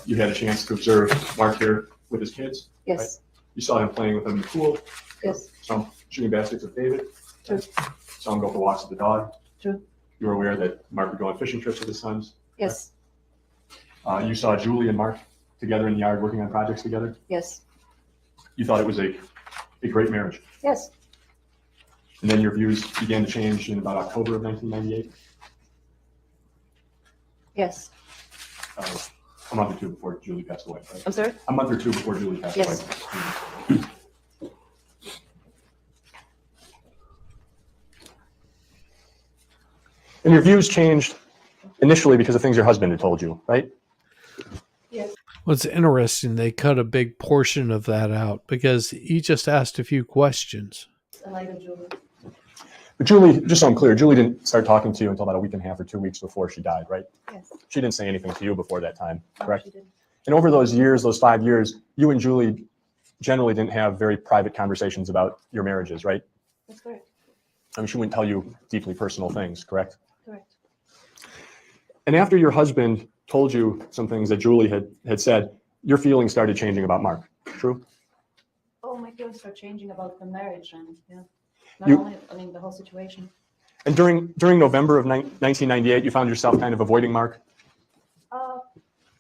You had a chance to observe Mark here with his kids? yes, You saw him playing with them in the pool? yes, Saw him shooting baskets with David? True. Saw him go for walks with the dog? True. You were aware that Mark would go on fishing trips with his sons? yes, You saw Julie and Mark together in the yard working on projects together? yes, You thought it was a great marriage? yes, And then your views began to change in about October of 1998, yes. a month or two before Julie passed away, right? I'm sorry? A month or two before Julie passed Yes. away. And your views changed initially because of things your husband had told you, right? Yes. Well, it's interesting. They cut a big portion of that out because he just asked a few questions. I like the Julie. But Julie, just so I'm clear, Julie didn't start talking to you until about a week and a half or 2 weeks before she died, right? Yes. She didn't say anything to you before that time, No, correct? she didn't. And over those years, those 5 years, you and Julie generally didn't have very private conversations about your marriages, right? That's correct. I mean, she wouldn't tell you deeply personal things, correct? Correct. And after your husband told you some things that Julie had said, your feelings started changing about Mark, true? Oh, my feelings are changing about the marriage, and yeah, You- only, I mean, the whole situation. And during November of 1998, you found yourself kind of avoiding Mark?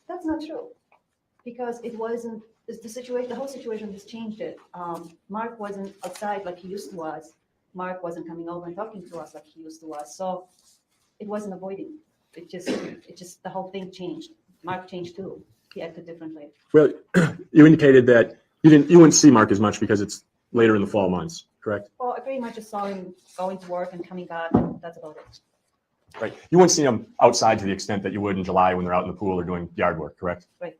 That's not true, because it wasn't, it's the situation, the whole situation has changed it. Mark wasn't outside like he used to was. Mark wasn't coming over and talking to us like he used to was. So it wasn't avoiding. It just, the whole thing changed. Mark changed too. He acted differently. Well, you indicated that you wouldn't see Mark as much because it's later in the fall months, correct? Well, I pretty much just saw him going to work and coming back, and that's about it. Right. You wouldn't see him outside to the extent that you would in July when they're out in the pool or doing yard work, correct? Right.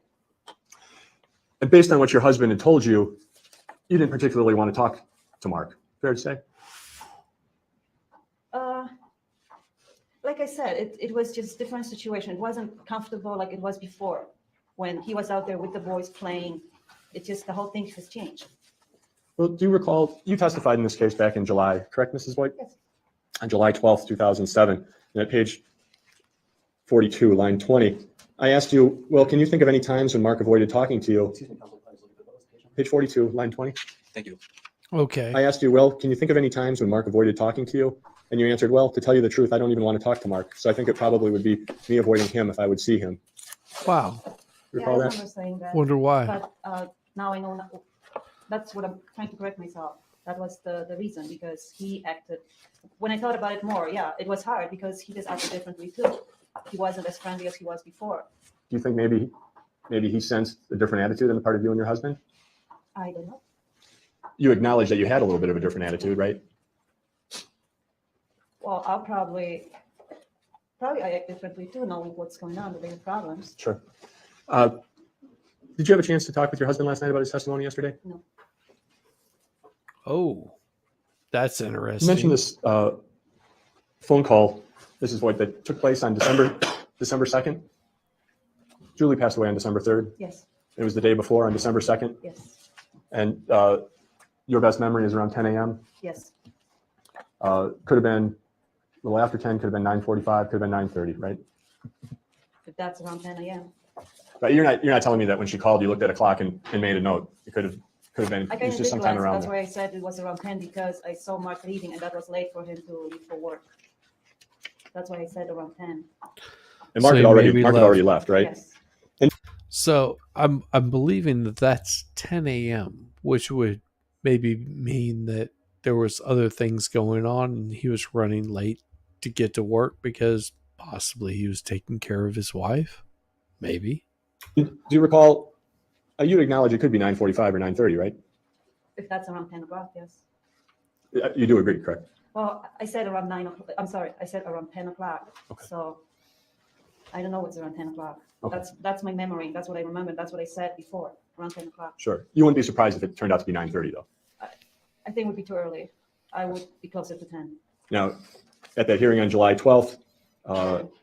And based on what your husband had told you, you didn't particularly want to talk to Mark. Fair to say? Like I said, it was just different situation. It wasn't comfortable like it was before when he was out there with the boys playing. It just, the whole thing has changed. Well, do you recall, you testified in this case back in July, correct, Mrs. White? Yes. On July 12th, 2007, and at page 42, line 20, I asked you, well, can you think of any times when Mark avoided talking to you? Excuse me, Council, please look at the Page 42, line 20. Thank you. Okay. I asked you, well, can you think of any times when Mark avoided talking to you? And you answered, well, to tell you the truth, I don't even want to talk to Mark. So I think it probably would be me avoiding him if I would see him. Wow. You Yeah, I recall that? remember saying that. Wonder why. But now I know that's what I'm trying to correct myself. That was the reason, because he acted, when I thought about it more, yeah, it was hard because he just acted differently too. He wasn't as friendly as he was before. Do you think maybe he sensed a different attitude on the part of you and your husband? I don't know. You acknowledge that you had a little bit of a different attitude, right? Well, I'll probably I act differently too, knowing what's going on, the bigger problems. Sure. Did you have a chance to talk with your husband last night about his testimony yesterday? No. Oh, that's You interesting. mentioned this phone call, Mrs. Voigt, that took place on December 2nd. Julie passed away on December 3rd. Yes, It was the day before on December 2nd. yes, And your best memory is around 10 a.m. yes, Could have been little after 10, could have been 9:45, could have been 9:30, right? If that's around 10 a.m. But you're not telling me that when she called, you looked at a clock and made a note. It could have been, I it kind was of just did sometime glance. around That's there. why I said it was around 10 because I saw Mark leaving and that was late for him to leave for work. That's why I said around 10. And Mark So had he already, maybe Mark had already left, right? Yes. So I'm believing that that's 10 a.m., which would maybe mean that there was other things going on and he was running late to get to work because possibly he was taking care of his wife. Maybe. Do you recall, you acknowledge it could be 9:45 or 9:30, right? If that's around 10 o'clock, yes. You do agree, correct? Well, I said around 9 o'clock. I'm sorry, I said around 10 o'clock. Okay. So I don't know what's around 10 o'clock. Okay. That's my memory. That's what I remember. That's what I said before, around 10 o'clock. Sure. You wouldn't be surprised if it turned out to be 9:30 though. I think it would be too early. I would be closer to 10. Now, at that hearing on July 12th,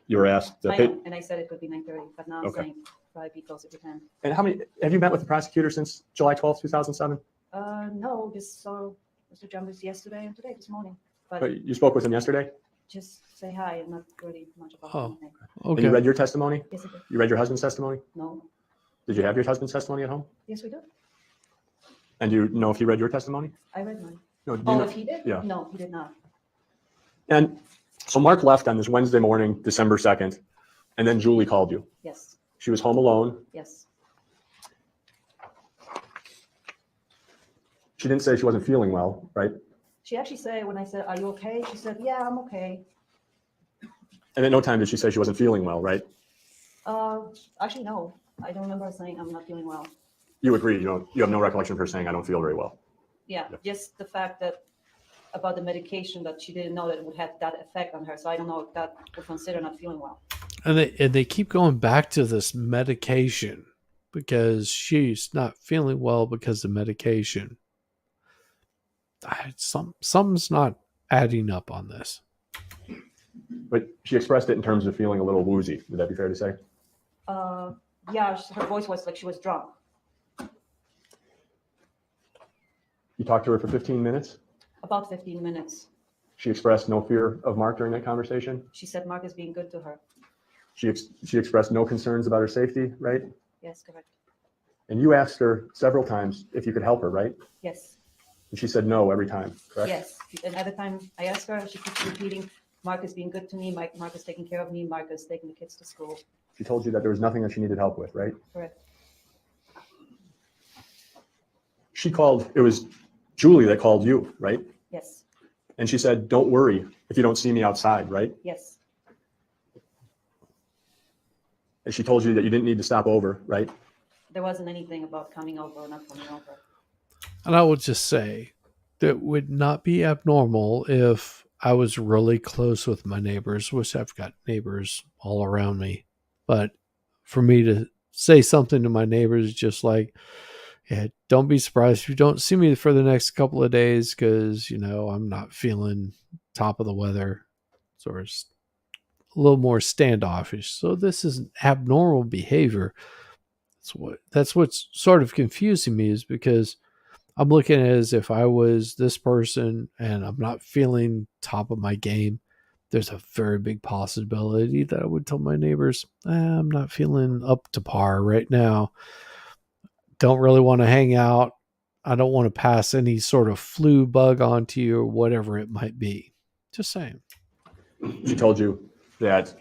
you were asked, I know, and I said it could be 9:30, but now I'm Okay. saying probably be closer to 10. and have you met with the prosecutor since July 12th, 2007? No, just saw Mr. Jumbus yesterday and today, this morning. But But you spoke with him yesterday? just say hi and not really much about Oh. anything. And you Okay. read your testimony? Yes, I did. You read your husband's testimony? No. Did you have your husband's testimony at home? Yes, we do. And do you know if he read your testimony? I read mine. No. Do you Oh, know- if he did? Yeah. No, he did not. And so Mark left on this Wednesday morning, December 2nd, and then Julie called you. Yes, She was home alone. yes. She didn't say she wasn't feeling well, right? She actually said, when I said, "Are you okay?" She said, "Yeah, I'm okay." And at no time did she say she wasn't feeling well, right? Actually, no. I don't remember her saying I'm not feeling well. You agree, you have no recollection of her saying, I don't feel very well. Yeah, just the fact that about the medication that she didn't know that it would have that effect on her. So I don't know if that would consider not feeling well. And they keep going back to this medication because she's not feeling well because of medication. Something's not adding up on this. But she expressed it in terms of feeling a little woozy. Would that be fair to say? Yeah, her voice was like she was drunk. You talked to her for 15 minutes. About 15 minutes. She expressed no fear of Mark during that conversation. She said Mark is being good to her. She expressed no concerns about her safety, right? Yes, correct. And you asked her several times if you could help her, right? Yes, And she said no every time, correct? yes. And every time I asked her, she keeps repeating, Mark is being good to me. Mark is taking care of me. Mark is taking the kids to school. She told you that there was nothing that she needed help with, right? Correct. She called, it was Julie that called you, right? Yes, And she said, don't worry if you don't see me outside, right? yes, And she told you that you didn't need to stop over, right? there wasn't anything about coming over or not coming over. And I would just say that would not be abnormal if I was really close with my neighbors, which I've got neighbors all around me. But for me to say something to my neighbors, just like, yeah, don't be surprised if you don't see me for the next couple of days because, I'm not feeling top of the weather. So it's a little more standoffish. So this isn't abnormal behavior. That's what's sort of confusing me is because I'm looking at it as if I was this person and I'm not feeling top of my game. There's a very big possibility that I would tell my neighbors, I'm not feeling up to par right now. Don't really want to hang out. I don't want to pass any sort of flu bug onto you or whatever it might be. Just saying. She told you that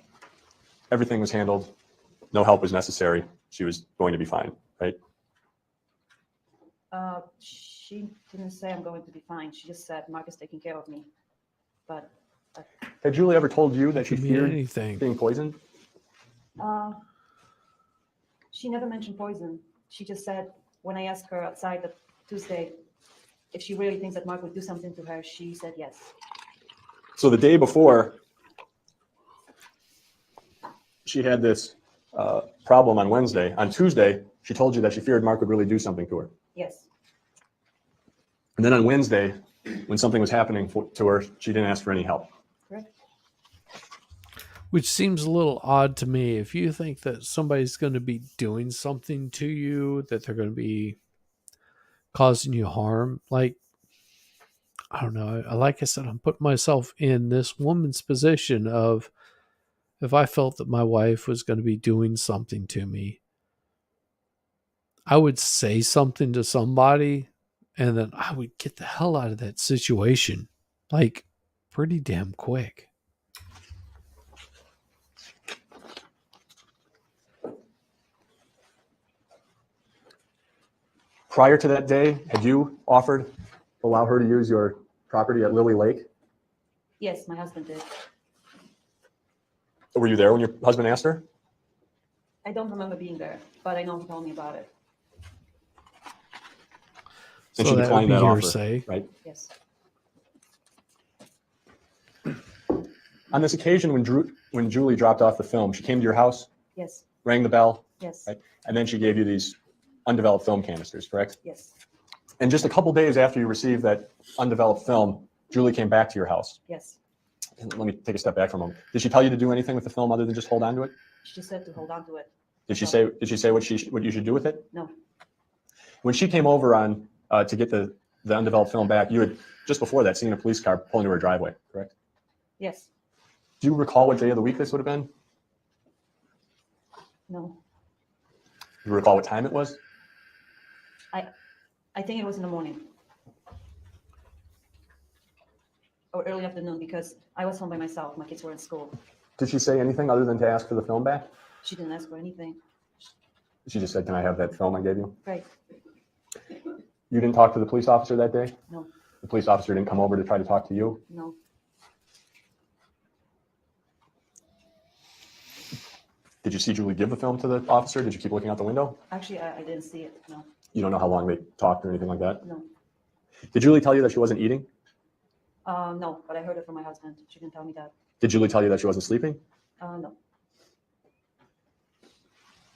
everything was handled, no help was necessary. She was going to be fine, right? She didn't say I'm going to be fine. She just said Mark is taking care of me. But Had Julie ever told you that she Could mean feared anything. being poisoned? she never mentioned poison. She just said when I asked her outside that Tuesday if she really thinks that Mark would do something to her, she said yes. So the day before, she had this problem on Wednesday. On Tuesday, she told you that she feared Mark would really do something to her. Yes, And then on Wednesday, when something was happening to her, she didn't ask for any help. correct. Which seems a little odd to me. If you think that somebody's going to be doing something to you, that they're going to be causing you harm, like I don't know. Like I said, I'm putting myself in this woman's position of if I felt that my wife was going to be doing something to me, I would say something to somebody and then I would get the hell out of that situation like pretty damn quick. Prior to that day, had you offered to allow her to use your property at Lily Lake? Yes, my husband did. Were you there when your husband asked her? I don't remember being there, but I know he told me about it. And So she that would declined be that offer, hearsay. right? Yes. On this occasion when Julie dropped off the film, she came to your house, Yes. rang the bell, Yes. right? And then she gave you these undeveloped film canisters, correct? Yes. And just a couple days after you received that undeveloped film, Julie came back to your house. Yes. And let me take a step back for a moment. Did she tell you to do anything with the film other than just hold on to it? She said to hold on to it. Did she say what you should do with it? No. When she came over to get the undeveloped film back, you had just before that seen a police car pull into her driveway, correct? Yes. Do you recall what day of the week this would have been? No. Do you recall what time it was? I think it was in the morning. Or early afternoon because I was home by myself. My kids were in school. Did she say anything other than to ask for the film back? She didn't ask for anything. She just said, "Can I have that film I gave you?" Right. You didn't talk to the police officer that day? No. The police officer didn't come over to try to talk to you? No. Did you see Julie give the film to the officer? Did you keep looking out the window? Actually, I didn't see it. No. You don't know how long they talked or anything like that? No. Did Julie tell you that she wasn't eating? No, but I heard it from my husband. She didn't tell me that. Did Julie tell you that she wasn't sleeping? No.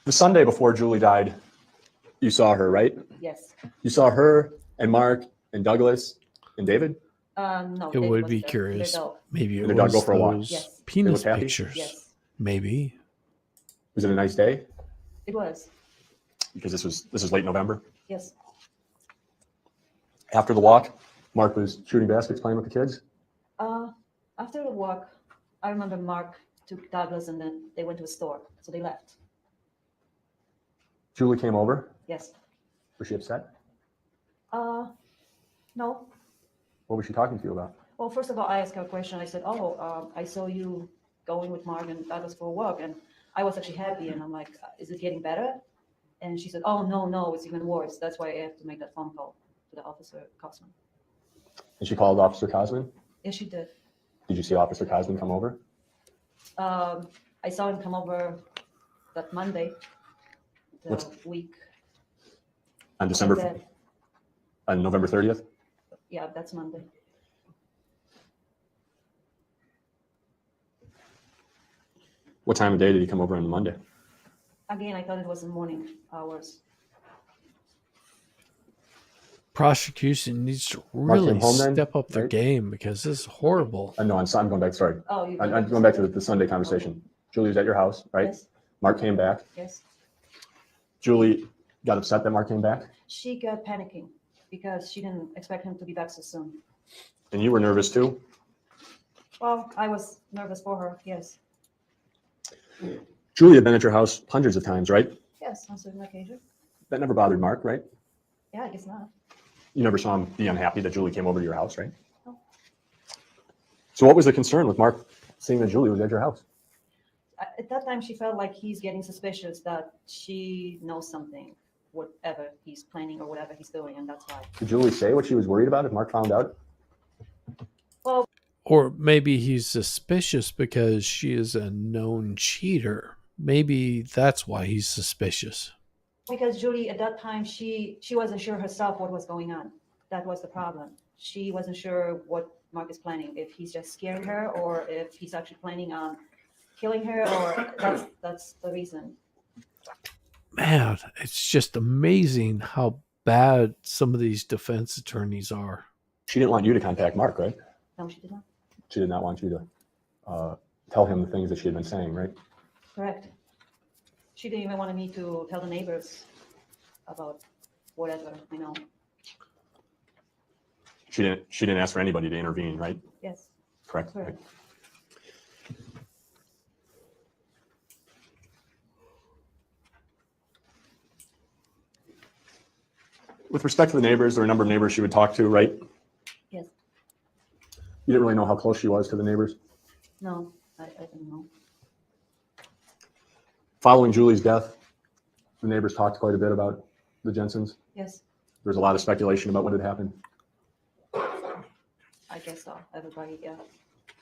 The Sunday before Julie died, you saw her, right? Yes. You saw her and Mark and Douglas and David? No. It David would wasn't be there. curious. Their dog. Maybe it And their dog was go for a walk. those Yes. penis look happy? pictures. Yes. Maybe. Was it a nice day? It was. Because this was late November. Yes. After the walk, Mark was shooting baskets, playing with the kids. After the walk, I remember Mark took Douglas and then they went to a store. So they left. Julie came over. Yes. Was she upset? No. What was she talking to you about? Well, first of all, I asked her a question. I said, I saw you going with Mark and Douglas for a walk. And I was actually happy. And I'm like, is it getting better? And she said, oh, no, it's even worse. That's why I have to make that phone call to the officer, Cosman. And she called Officer Cosman? Yes, she did. Did you see Officer Cosman come over? I saw him come over that Monday, the What's- week. On that- on November 30th? Yeah, that's Monday. What time of day did he come over on Monday? Again, I thought it was in morning hours. Prosecution needs to Mark really came home then, step up their right? game because this is horrible. No, I'm going back, sorry. Oh, you. I'm going back to the Sunday conversation. Julie was at your house, right? Yes. Mark came back. Yes. Julie got upset that Mark came back. She got panicking because she didn't expect him to be back so soon. And you were nervous too? Well, I was nervous for her. Yes. Julie had been at your house hundreds of times, right? Yes, on certain occasion. That never bothered Mark, right? Yeah, I guess not. You never saw him be unhappy that Julie came over to your house, right? No. So what was the concern with Mark seeing that Julie was at your house? At that time, she felt like he's getting suspicious that she knows something, whatever he's planning or whatever he's doing, and that's why. Did Julie say what she was worried about if Mark found out? Well, Or maybe he's suspicious because she is a known cheater. Maybe that's why he's suspicious. because Julie, at that time, she wasn't sure herself what was going on. That was the problem. She wasn't sure what Mark is planning, if he's just scaring her or if he's actually planning on killing her, or that's the reason. Man, it's just amazing how bad some of these defense attorneys are. She didn't want you to contact Mark, right? No, she did not. She did not want you to tell him the things that she had been saying, right? Correct. She didn't even want me to tell the neighbors about whatever, you know. She didn't ask for anybody to intervene, right? Yes. Correct. Correct. With respect to the neighbors, there were a number of neighbors she would talk to, right? Yes. You didn't really know how close she was to the neighbors. No, I don't know. Following Julie's death, the neighbors talked quite a bit about the Jensens. Yes, There was a lot of speculation about what had happened. I guess so. Everybody, yeah,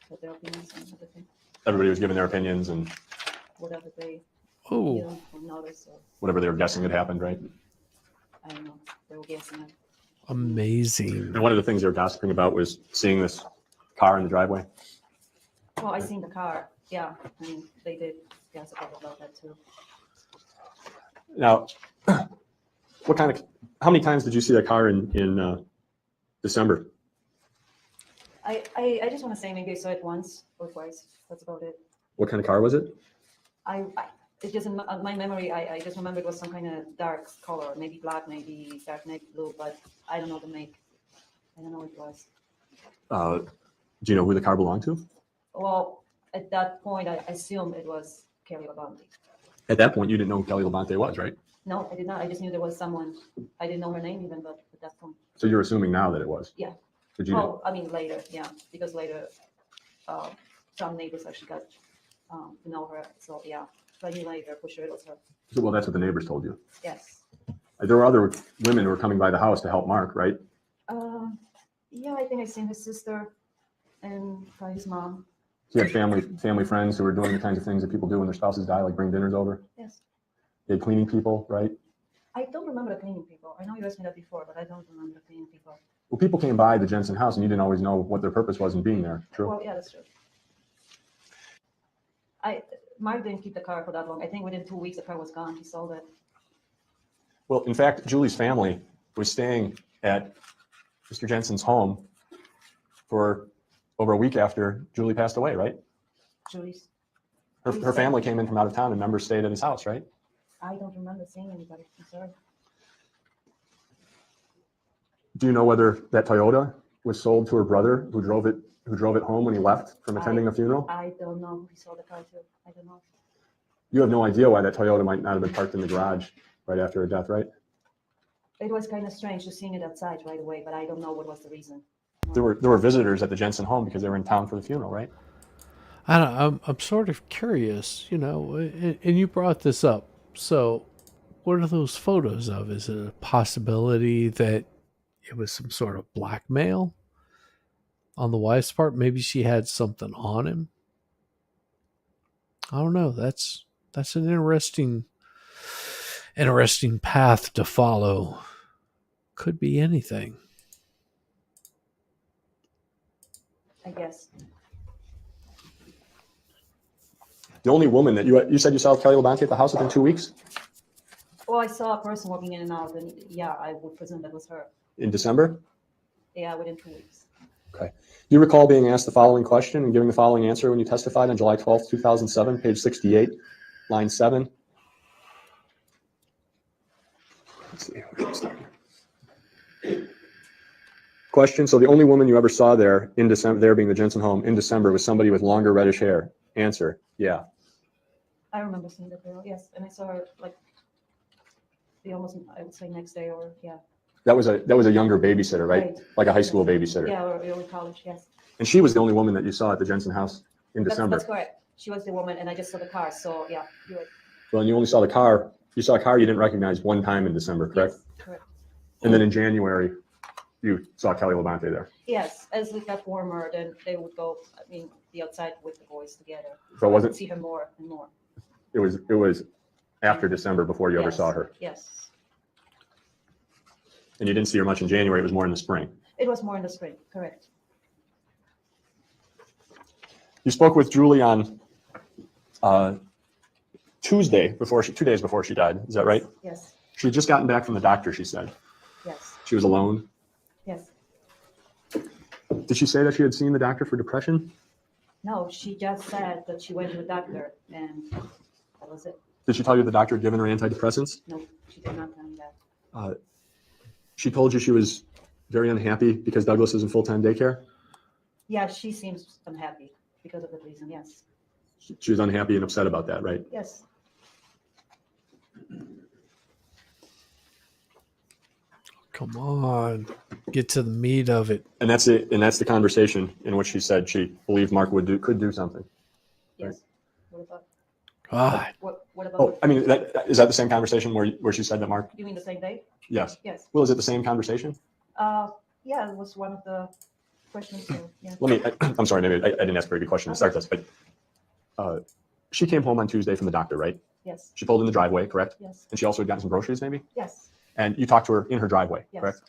had their opinions on everything, Everybody was giving their opinions and whatever they Oh, knew or noticed, or whatever they were guessing had happened, right? I don't know, they were guessing it. amazing. And one of the things they were gossiping about was seeing this car in the driveway. Well, I seen the car, yeah, and they did guess about that too. Now, how many times did you see that car in December? I just want to say maybe I saw it once or twice. That's about it. What kind of car was it? It just in my memory, I just remember it was some kind of dark color, maybe black, maybe dark navy blue, but I don't know the make. I don't know what it was. Do you know who the car belonged to? Well, at that point, I assumed it was Kelly Labonte. At that point, you didn't know who Kelly Labonte was, right? No, I did not. I just knew there was someone. I didn't know her name even, but at that point, So you're assuming now that it was? yeah. Did you? Oh, I mean later, yeah, because later, some neighbors actually got to know her. So yeah, but I knew later for sure it was her. Well, that's what the neighbors told you. Yes. There were other women who were coming by the house to help Mark, right? Yeah, I think I seen his sister and probably his mom. He had family friends who were doing the kinds of things that people do when their spouses die, like bring dinners over. Yes. They had cleaning people, right? I don't remember the cleaning people. I know you asked me that before, but I don't remember the cleaning people. Well, people came by the Jensen house and you didn't always know what their purpose was in being there. True. Well, yeah, that's true. Mark didn't keep the car for that long. I think within 2 weeks the car was gone. He sold it. Well, in fact, Julie's family was staying at Mr. Jensen's home for over a week after Julie passed away, right? Julie's. Her family came in from out of town and members stayed at his house, right? I don't remember seeing anybody. I'm sorry. Do you know whether that Toyota was sold to her brother who drove it home when he left from attending the funeral? I don't know who he sold the car to. I don't know. You have no idea why that Toyota might not have been parked in the garage right after her death, right? It was kind of strange just seeing it outside right away, but I don't know what was the reason. There were visitors at the Jensen home because they were in town for the funeral, right? I'm sort of curious, and you brought this up. So, what are those photos of? Is it a possibility that it was some sort of blackmail on the wife's part? Maybe she had something on him. I don't know. That's an interesting path to follow. Could be anything. I guess. The only woman that you said you saw Kelly Labonte at the house within 2 weeks? Well, I saw a person walking in and out, and yeah, I would presume that was her. In December? Yeah, within 2 weeks. Okay. Do you recall being asked the following question and giving the following answer when you testified on July 12th, 2007, page 68, line 7? Let's see. Where should I start here? Question. So the only woman you ever saw there in December, there being the Jensen home in December, was somebody with longer reddish hair. Answer. Yeah. I remember seeing the girl, yes, and I saw her like I would say next day or yeah. That was a younger babysitter, right? Like a high school babysitter. Yeah, or early college, yes. And she was the only woman that you saw at the Jensen house in December. That's correct. She was the woman, and I just saw the car, so yeah, you're right. Well, and you only saw the car. You saw a car you didn't recognize one time in December, correct? Yes, correct. And then in January, you saw Kelly Labonte there. Yes, as it got warmer, then they would go, be outside with the boys together. So I was would it? see her more and more. It was after December before you ever saw her. Yes. And you didn't see her much in January. It was more in the spring. It was more in the spring, correct. You spoke with Julie on Tuesday 2 days before she died. Is that right? Yes. She had just gotten back from the doctor, she said. Yes. She was alone. Yes. Did she say that she had seen the doctor for depression? No, she just said that she went to the doctor, and that was it. Did she tell you the doctor had given her antidepressants? No, she did not tell me that. She told you she was very unhappy because Douglas is in full-time daycare? Yeah, she seems unhappy because of that reason, yes. She was unhappy and upset about that, right? Yes. Come on, get to the meat of it. And that's it. And that's the conversation in which she said she believed Mark could do something. Yes. What about? God. What about? Oh, I mean, is that the same conversation where she said that Mark? You mean the same day? Yes. Yes. Well, is it the same conversation? Yeah, it was one of the questions. So, yeah. I'm sorry, maybe I didn't ask a very good question to start this, but she came home on Tuesday from the doctor, right? Yes. She pulled in the driveway, correct? Yes. And she also had gotten some groceries, maybe? Yes. And you talked to her in her driveway, Yes. correct?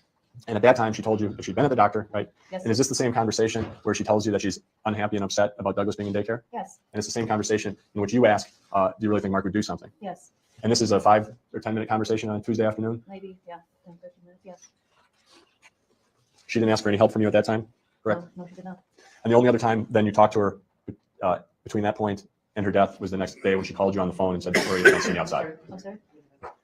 And at that time, she told you that she'd been at the doctor, right? Yes. And is this the same conversation where she tells you that she's unhappy and upset about Douglas being in daycare? Yes. And it's the same conversation in which you ask, do you really think Mark would do something? Yes. And this is a 5 or 10 minute conversation on a Tuesday afternoon? Maybe, yeah, 10, 15 minutes, yes. She didn't ask for any help from you at that time, correct? No, she did not. And the only other time then you talked to her between that point and her death was the next day when she called you on the phone and said, don't worry, you don't see me outside. I'm sorry?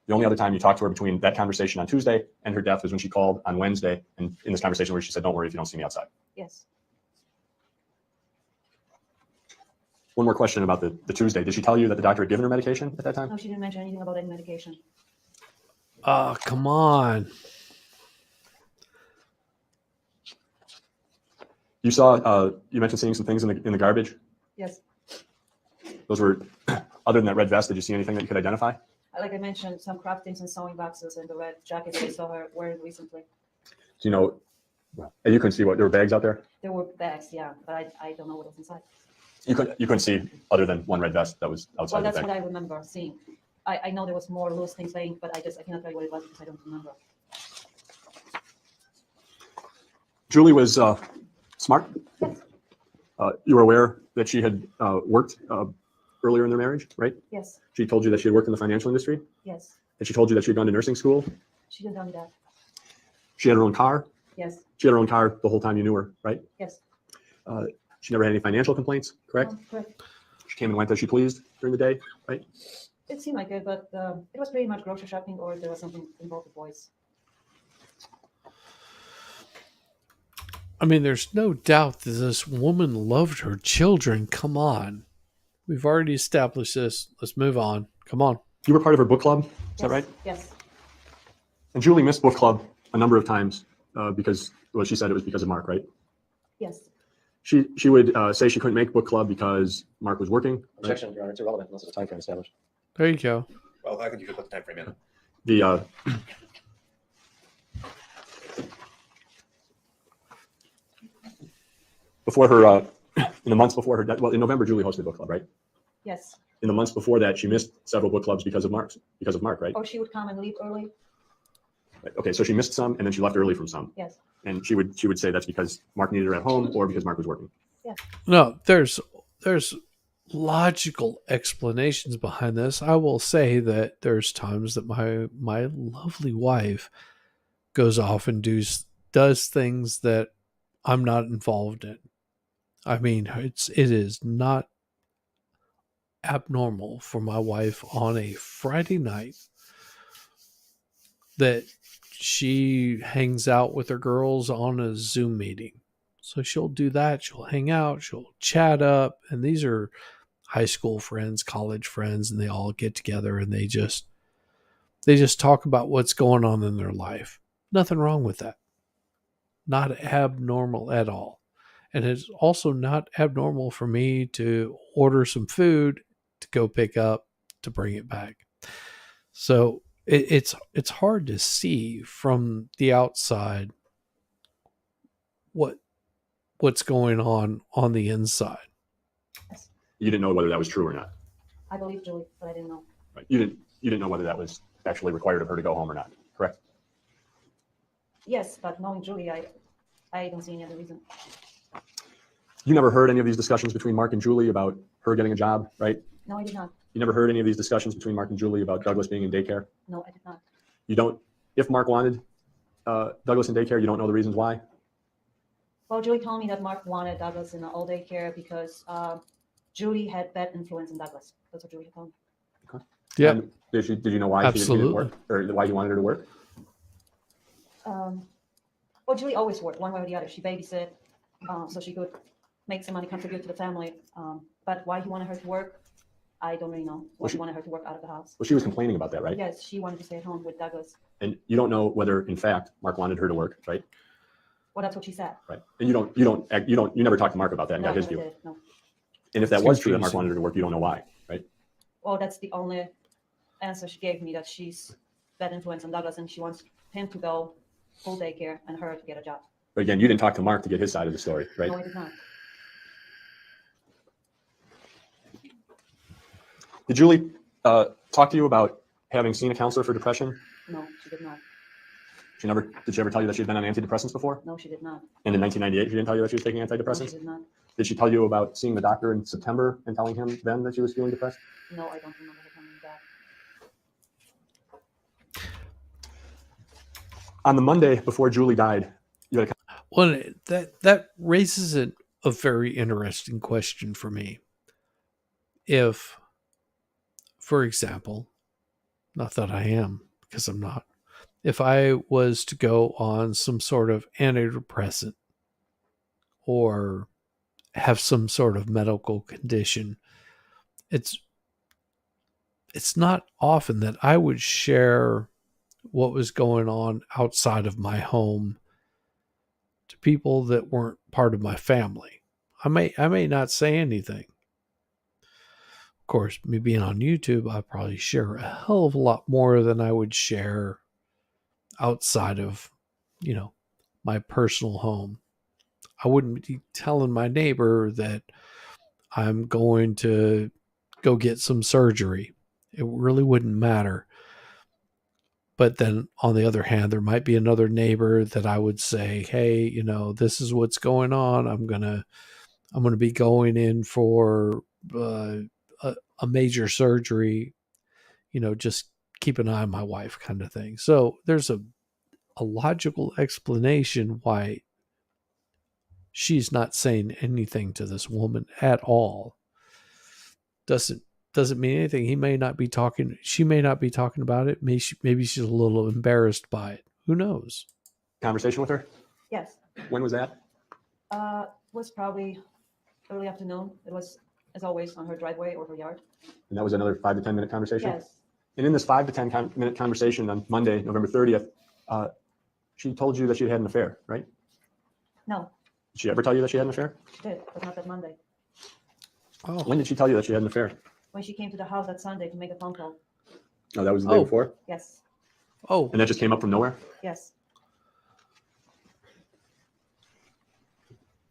The only other time you talked to her between that conversation on Tuesday and her death was when she called on Wednesday, and in this conversation where she said, don't worry if you don't see me outside. Yes. One more question about the Tuesday. Did she tell you that the doctor had given her medication at that time? No, she didn't mention anything about any medication. Oh, come on. You saw, you mentioned seeing some things in the garbage. Yes. Those were, other than that red vest, did you see anything that you could identify? Like I mentioned, some craftings and sewing boxes and the red jacket I saw her wearing recently. Do you know, and you couldn't see what, there were bags out there? There were bags, yeah, but I don't know what was inside. You couldn't see other than one red vest that was outside Well, the that's bag. what I remember seeing. I know there was more loose things laying, but I cannot tell you what it was because I don't remember. Julie was smart. You were aware that she had worked earlier in their marriage, right? Yes. She told you that she had worked in the financial industry, Yes. and she told you that she had gone to nursing school. She didn't tell me that. She had her own car. Yes. She had her own car the whole time you knew her, right? Yes. She never had any financial complaints, correct? Correct. She came and went as she pleased during the day, right? It seemed like it, but it was pretty much grocery shopping or there was something involved with boys. I mean, there's no doubt that this woman loved her children. Come on. We've already established this. Let's move on. Come on. You were part of her book club, is that right? Yes. And Julie missed book club a number of times because, well, she said it was because of Mark, right? Yes. She would say she couldn't make book club because Mark was working. Objection, Your Honor. It's irrelevant unless there's a time frame established. There you go. Well, I think you could put the time frame in. The before her in the months before her death, well, in November, Julie hosted book club, right? Yes. In the months before that, she missed several book clubs because of Mark, right? Or she would come and leave early. Right. Okay, so she missed some, and then she left early from some. Yes. And she would say that's because Mark needed her at home, or because Mark was working. Yes. No, there's logical explanations behind this. I will say that there's times that my lovely wife goes off and does things that I'm not involved in. I mean, it is not abnormal for my wife on a Friday night that she hangs out with her girls on a Zoom meeting. So she'll do that. She'll hang out. She'll chat up. And these are high school friends, college friends, and they all get together and they just talk about what's going on in their life. Nothing wrong with that. Not abnormal at all. And it's also not abnormal for me to order some food to go pick up to bring it back. So it's hard to see from the outside what's going on the inside. You didn't know whether that was true or not. I believe Julie, but I didn't know. Right. You didn't know whether that was actually required of her to go home or not. Correct. Yes, but knowing Julie, I don't see any other reason. You never heard any of these discussions between Mark and Julie about her getting a job, right? No, I did not. You never heard any of these discussions between Mark and Julie about Douglas being in daycare? No, I did not. You don't, if Mark wanted Douglas in daycare, you don't know the reasons why? Well, Julie told me that Mark wanted Douglas in an all-day care because Julie had bad influence in Douglas. That's what Julie told me. Okay. Yeah. And did you know why she didn't Absolutely. work, or why you wanted her to work? Well, Julie always worked one way or the other. She babysit, so she could make some money, contribute to the family. But why he wanted her to work, I don't really know. Why he wanted her to work out of the house. Well, she was complaining about that, right? Yes, she wanted to stay at home with Douglas. And you don't know whether, in fact, Mark wanted her to work, right? Well, that's what she said. Right. And you never talked to Mark about that and No, got his never view. did, no. And if that It's was true that Mark confusing. wanted her to work, you don't know why, right? Well, that's the only answer she gave me, that she's bad influence on Douglas and she wants him to go full daycare and her to get a job. But again, you didn't talk to Mark to get his side of the story, right? No, I did not. Did Julie talk to you about having seen a counselor for depression? No, she did not. Did she ever tell you that she had been on antidepressants before? No, she did not. And in 1998, she didn't tell you that she was taking No, she antidepressants? did not. Did she tell you about seeing the doctor in September and telling him then that she was feeling depressed? No, I don't remember her telling me that. On the Monday before Julie died, you had a Well, that raises a very interesting question for me. If, for example, not that I am, because I'm not, if I was to go on some sort of antidepressant or have some sort of medical condition, it's not often that I would share what was going on outside of my home to people that weren't part of my family. I may not say anything. Of course, me being on YouTube, I probably share a hell of a lot more than I would share outside of, my personal home. I wouldn't be telling my neighbor that I'm going to go get some surgery. It really wouldn't matter. But then on the other hand, there might be another neighbor that I would say, hey, this is what's going on. I'm going to be going in for a major surgery, just keep an eye on my wife kind of thing. So there's a logical explanation why she's not saying anything to this woman at all. Doesn't mean anything. She may not be talking about it. Maybe she's a little embarrassed by it. Who knows? conversation with her? Yes. When was that? Was probably early afternoon. It was, as always, on her driveway or her yard. And that was another 5 to 10 minute conversation? Yes. And in this 5 to 10 minute conversation on Monday, November 30th, she told you that she had an affair, right? No, Did she ever tell you that she had an affair? she did, but not that Monday. Oh, When did she tell you that she had an affair? When she came to the house that Sunday to make a phone call. Oh, that was the day Oh. before? Yes, oh, And that just came up from nowhere? yes.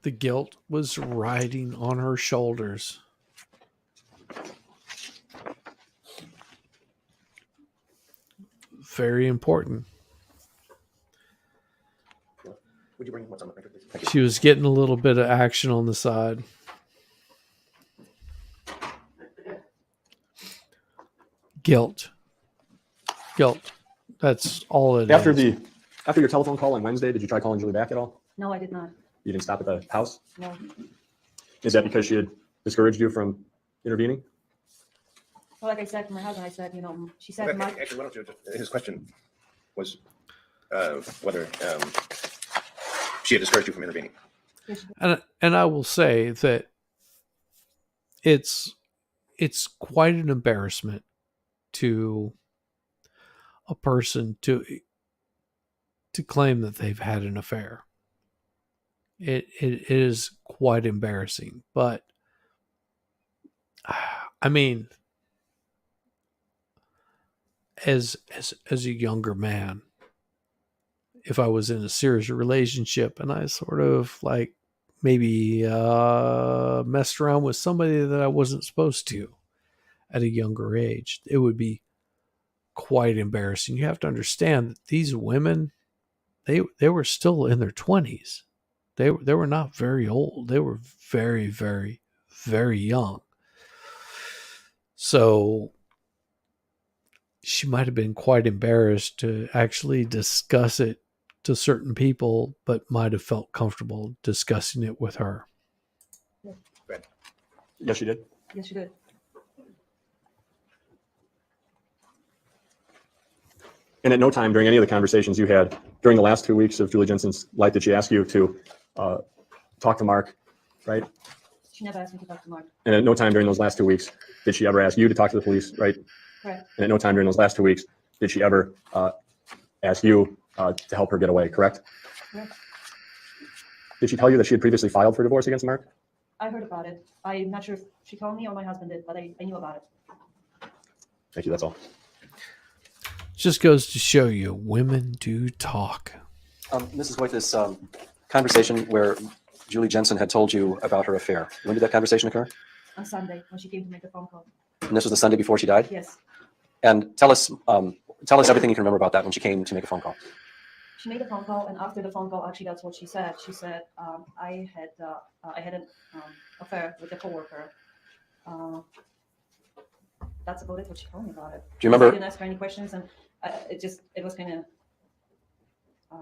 the guilt was riding on her shoulders. Very important. Would you bring what's on the printer, please? Thank you. She was getting a little bit of action on the side. Guilt. That's all it After is. after your telephone call on Wednesday, did you try calling Julie back at all? No, I did not. You didn't stop at the house? No. Is that because she had discouraged you from intervening? Well, like I said to my husband, I said, she said, Okay, Mike, actually, why don't you just, his question was whether she had discouraged you from intervening. And I will say that it's quite an embarrassment to a person to claim that they've had an affair. It is quite embarrassing, but I mean, as a younger man, if I was in a serious relationship and I sort of like maybe messed around with somebody that I wasn't supposed to at a younger age, it would be quite embarrassing. You have to understand that these women, they were still in their 20s. They were not very old. They were very, very, very young. So she might have been quite embarrassed to actually discuss it to certain people, but might have felt comfortable discussing it with her. Yes, she did. yes, you did. And at no time during any of the conversations you had during the last 2 weeks of Julie Jensen's life did she ask you to talk to Mark, right? She never asked me to talk to Mark. And at no time during those last 2 weeks did she ever ask you to talk to the police, right? Correct. And at no time during those last 2 weeks did she ever ask you to help her get away, correct? Correct. Did she tell you that she had previously filed for divorce against Mark? I heard about it. I'm not sure if she told me or my husband did, but I knew about it. Thank you, that's all. Just goes to show you, women do talk. Mrs. White, this conversation where Julie Jensen had told you about her affair, when did that conversation occur? On Sunday, when she came to make the phone call. And this was the Sunday before she died? Yes. And tell us everything you can remember about that when she came to make a phone call. She made a phone call, and after the phone call, actually, that's what she said. She said, I had an affair with a coworker. That's about it, what she told me about it. Do you remember? I didn't ask her any questions, and it was kind of,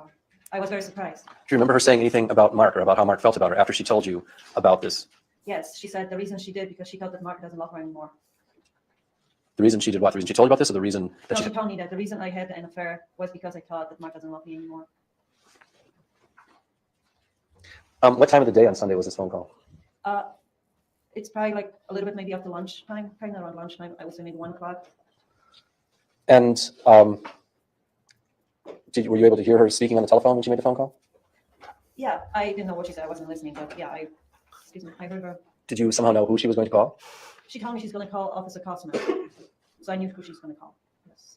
I was very surprised. Do you remember her saying anything about Mark or about how Mark felt about her after she told you about this? Yes, she said the reason she did because she felt that Mark doesn't love her anymore. The reason she did what? The reason she told you about this, or the reason that No, she told me that the reason I had an affair was because I thought that Mark doesn't love me anymore. What time of the day on Sunday was this phone call? It's probably like a little bit maybe after lunchtime, kind of around lunchtime. I would say maybe 1 o'clock. And were you able to hear her speaking on the telephone when she made the phone call? Yeah, I didn't know what she said. I wasn't listening, but yeah, I heard her. Did you somehow know who she was going to call? She told me she's going to call Officer Cosman. So I knew who she's going to call. Yes.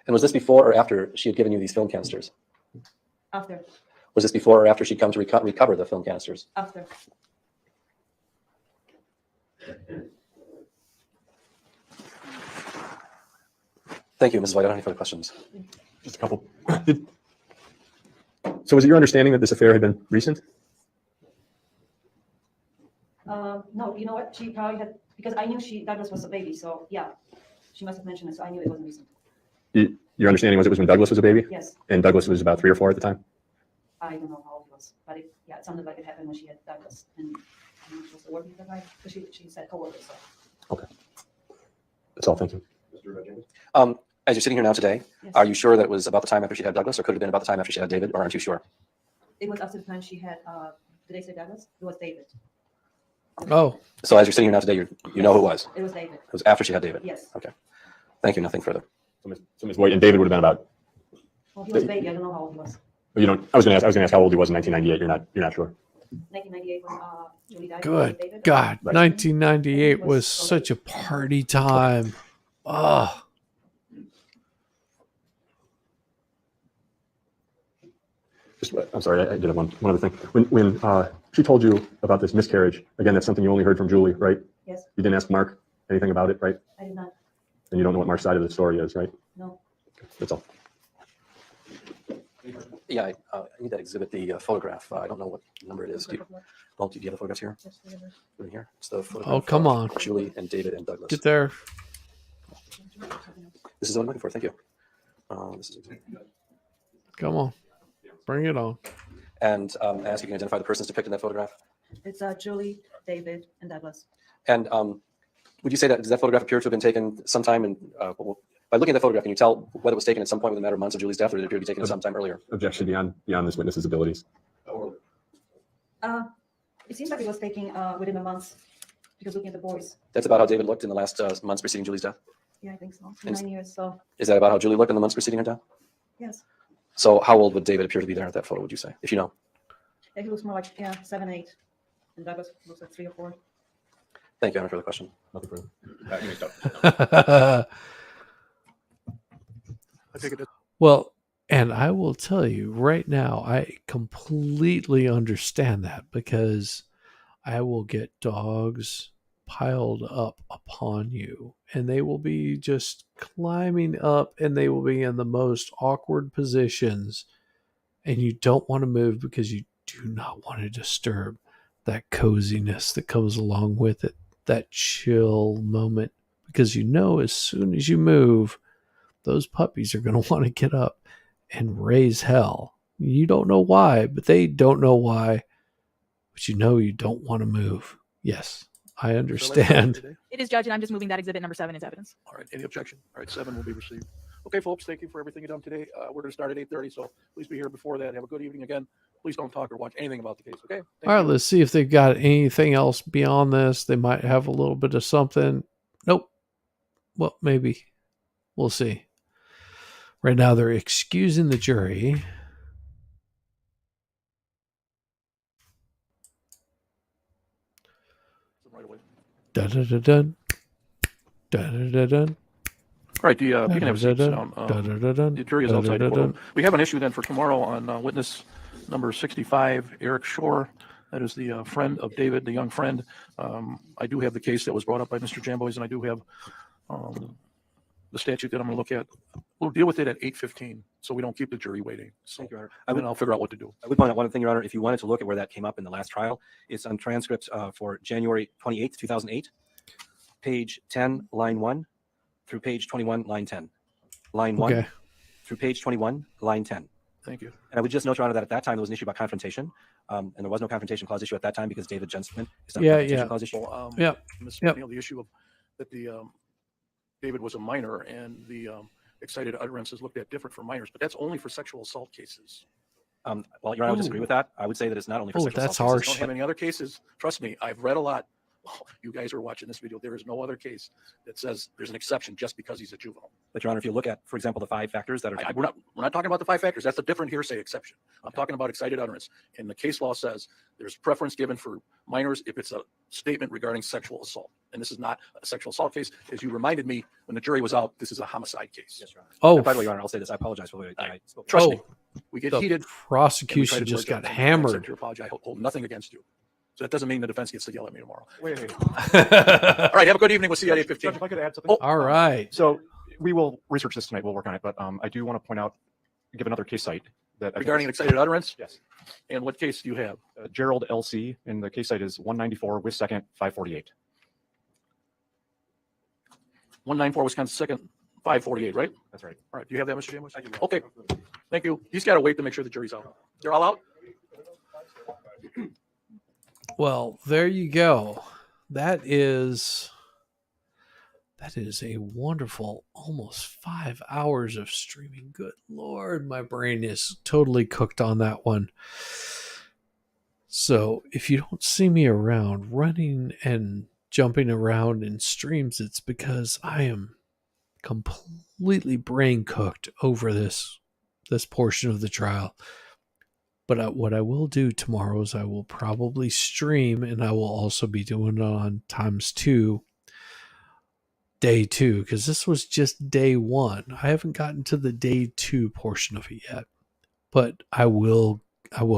And was this before or after she had given you these film canisters? After. Was this before or after she'd come to recover the film canisters? After. Thank you, Mrs. White. I don't have any further questions. Just a couple. So was it your understanding that this affair had been recent? No, you know what? She probably had, because I knew Douglas was a baby. So yeah, she must have mentioned it. So I knew it wasn't recent. Your understanding was it was when Douglas was a baby? Yes. And Douglas was about 3 or 4 at the time? I don't know how old he was, but it sounded like it happened when she had Douglas. And I don't know if she was working with that guy, because she said coworker. So. Okay. That's all. Thank you. As you're sitting here now today, Yes. Are you sure that it was about the time after she had Douglas, or could it have been about the time after she had David, or aren't you sure? It was after the time she had, did I say Douglas? It was David. Oh, So as you're sitting here now today, you know who it was. It was David. It was after she had David. Yes. Okay. Thank you. Nothing further. So Ms. White and David would have been about. Well, he was a baby. I don't know how old he was. You don't. I was going to ask how old he was in 1998. You're not sure. 1998 when Julie died. good David. God. Right. 1998 was such a party time. Oh, I'm sorry, I did have one other thing. When she told you about this miscarriage, again, that's something you only heard from Julie, right? Yes, You didn't ask Mark anything about it, right? I did not. And you don't know what Mark's side of the story is, right? No. That's all. Yeah, I need that exhibit, the photograph. I don't know what number it is. Do you have the photographs here? In here? It's the photograph. Oh, come on. of Julie and David and Douglas. get there. This is what I'm looking for. Thank you. This is Come on. Bring it on. and ask if you can identify the persons depicted in that photograph. It's Julie, David, and Douglas. And would you say that does that photograph appear to have been taken sometime in? By looking at the photograph, can you tell whether it was taken at some point within a matter of months of Julie's death, or did it appear to be taken sometime earlier? Objection beyond this witness's abilities. It seems like it was taken within a month because looking at the boys. That's about how David looked in the last months preceding Julie's death. Yeah, I think so. And- 9 years. So Is that about how Julie looked in the months preceding her death? yes, So how old would David appear to be there at that photo, would you say, if you know? yeah, he looks more like 7, 8, and Douglas looks like 3 or 4. Thank you. I have no further question. Nothing further. You may stop. I think it is. Well, and I will tell you right now, I completely understand that because I will get dogs piled up upon you and they will be just climbing up and they will be in the most awkward positions and you don't want to move because you do not want to disturb that coziness that comes along with it, that chill moment, because you know as soon as you move, those puppies are going to want to get up and raise hell. You don't know why, but they don't know why. But you know you don't want to move. Yes, I understand. It is, Judge, and I'm just moving that exhibit number 7 as evidence. All right, any objection? All right, 7 will be received. Okay, folks, thank you for everything you've done today. We're going to start at 8:30, so please be here before that. Have a good evening again. Please don't talk or watch anything about the case, okay? Thank All right, you. let's see if they've got anything else beyond this. They might have a little bit of something. Nope. Well, maybe. We'll see. Right now, they're excusing the jury. Right away. Dun-dun-dun-dun. Dun-dun-dun-dun. All right, you can have a seat. Sit down. The jury is outside the courtroom. We have an issue then for tomorrow on witness number 65, Eric Shore. That is the friend of David, the young friend. I do have the case that was brought up by Mr. Jamboys, and I do have the statute that I'm going to look at. We'll deal with it at 8:15, so we don't keep the jury waiting. So, Thank you, Your Honor. and then I'll figure out what to do. I would point out one thing, Your Honor. If you wanted to look at where that came up in the last trial, it's on transcripts for January 28th, 2008, page 10, line 1, through page 21, line 10. Line 1 Okay. through page 21, line 10. Thank you. And I would just note, Your Honor, that at that time there was an issue about confrontation, and there was no confrontation clause issue at that time because David Jensen is not a confrontation clause issue. Yep. Ms. Yep. McNeil, the issue of that David was a minor and the excited utterances looked at different for minors, but that's only for sexual assault cases. Well, Your Honor, I would disagree with that. I would say that it's not only for sexual that's assault harsh. cases. Don't have any other cases. Trust me, I've read a lot. You guys are watching this video. There is no other case that says there's an exception just because he's a juvenile. But Your Honor, if you look at, for example, the 5 factors that are We're not talking about the 5 factors. That's a different hearsay exception. I'm talking about excited utterance. And the case law says there's preference given for minors if it's a statement regarding sexual assault. And this is not a sexual assault case. As you reminded me when the jury was out, this is a homicide case. Yes, Your Honor. Oh, And by the way, Your Honor, I'll say this. I apologize for the way I spoke. Trust me. We get the heated. and we try prosecution to just work got out. hammered. I apologize. I hold nothing against you. So that doesn't mean the defense gets to yell at me tomorrow. Wait. All right. Have a good evening. We'll see you at 8:15. Judge, if I could add something. Oh, All right. So we will research this tonight. We'll work on it. But I do want to point out, give another case site that I think regarding is- excited utterance? Yes. And what case do you have? Gerald LC, and the case site is 194 West 2nd 548. 194 Wisconsin 2nd, 548, right? That's right. All right. Do you have that, Mr. James? Okay. Thank you. He's got to wait to make sure the jury's out. They're all out? Well, there you go. That is a wonderful almost 5 hours of streaming. Good Lord, my brain is totally cooked on that one. So if you don't see me around running and jumping around in streams, it's because I am completely brain cooked over this portion of the trial. But what I will do tomorrow is I will probably stream, and I will also be doing it on ×2, day 2, because this was just day 1. I haven't gotten to the day 2 portion of it yet, but I will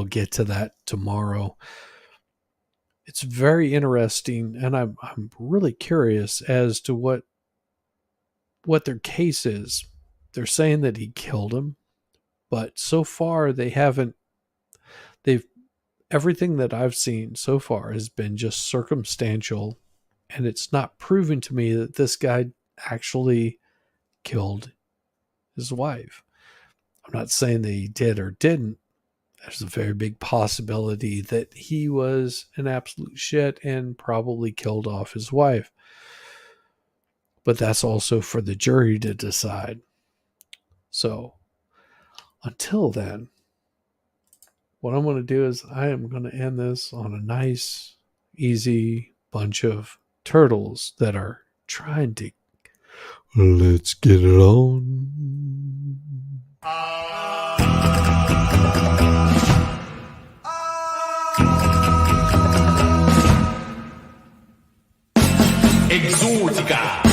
get to that tomorrow. It's very interesting, and I'm really curious as to what their case is. They're saying that he killed him, but so far everything that I've seen so far has been just circumstantial, and it's not proven to me that this guy actually killed his wife. I'm not saying that he did or didn't. There's a very big possibility that he was an absolute shit and probably killed off his wife. But that's also for the jury to decide. So until then, what I'm going to do is I am going to end this on a nice, easy bunch of turtles that are trying to let's get it on. Exótica.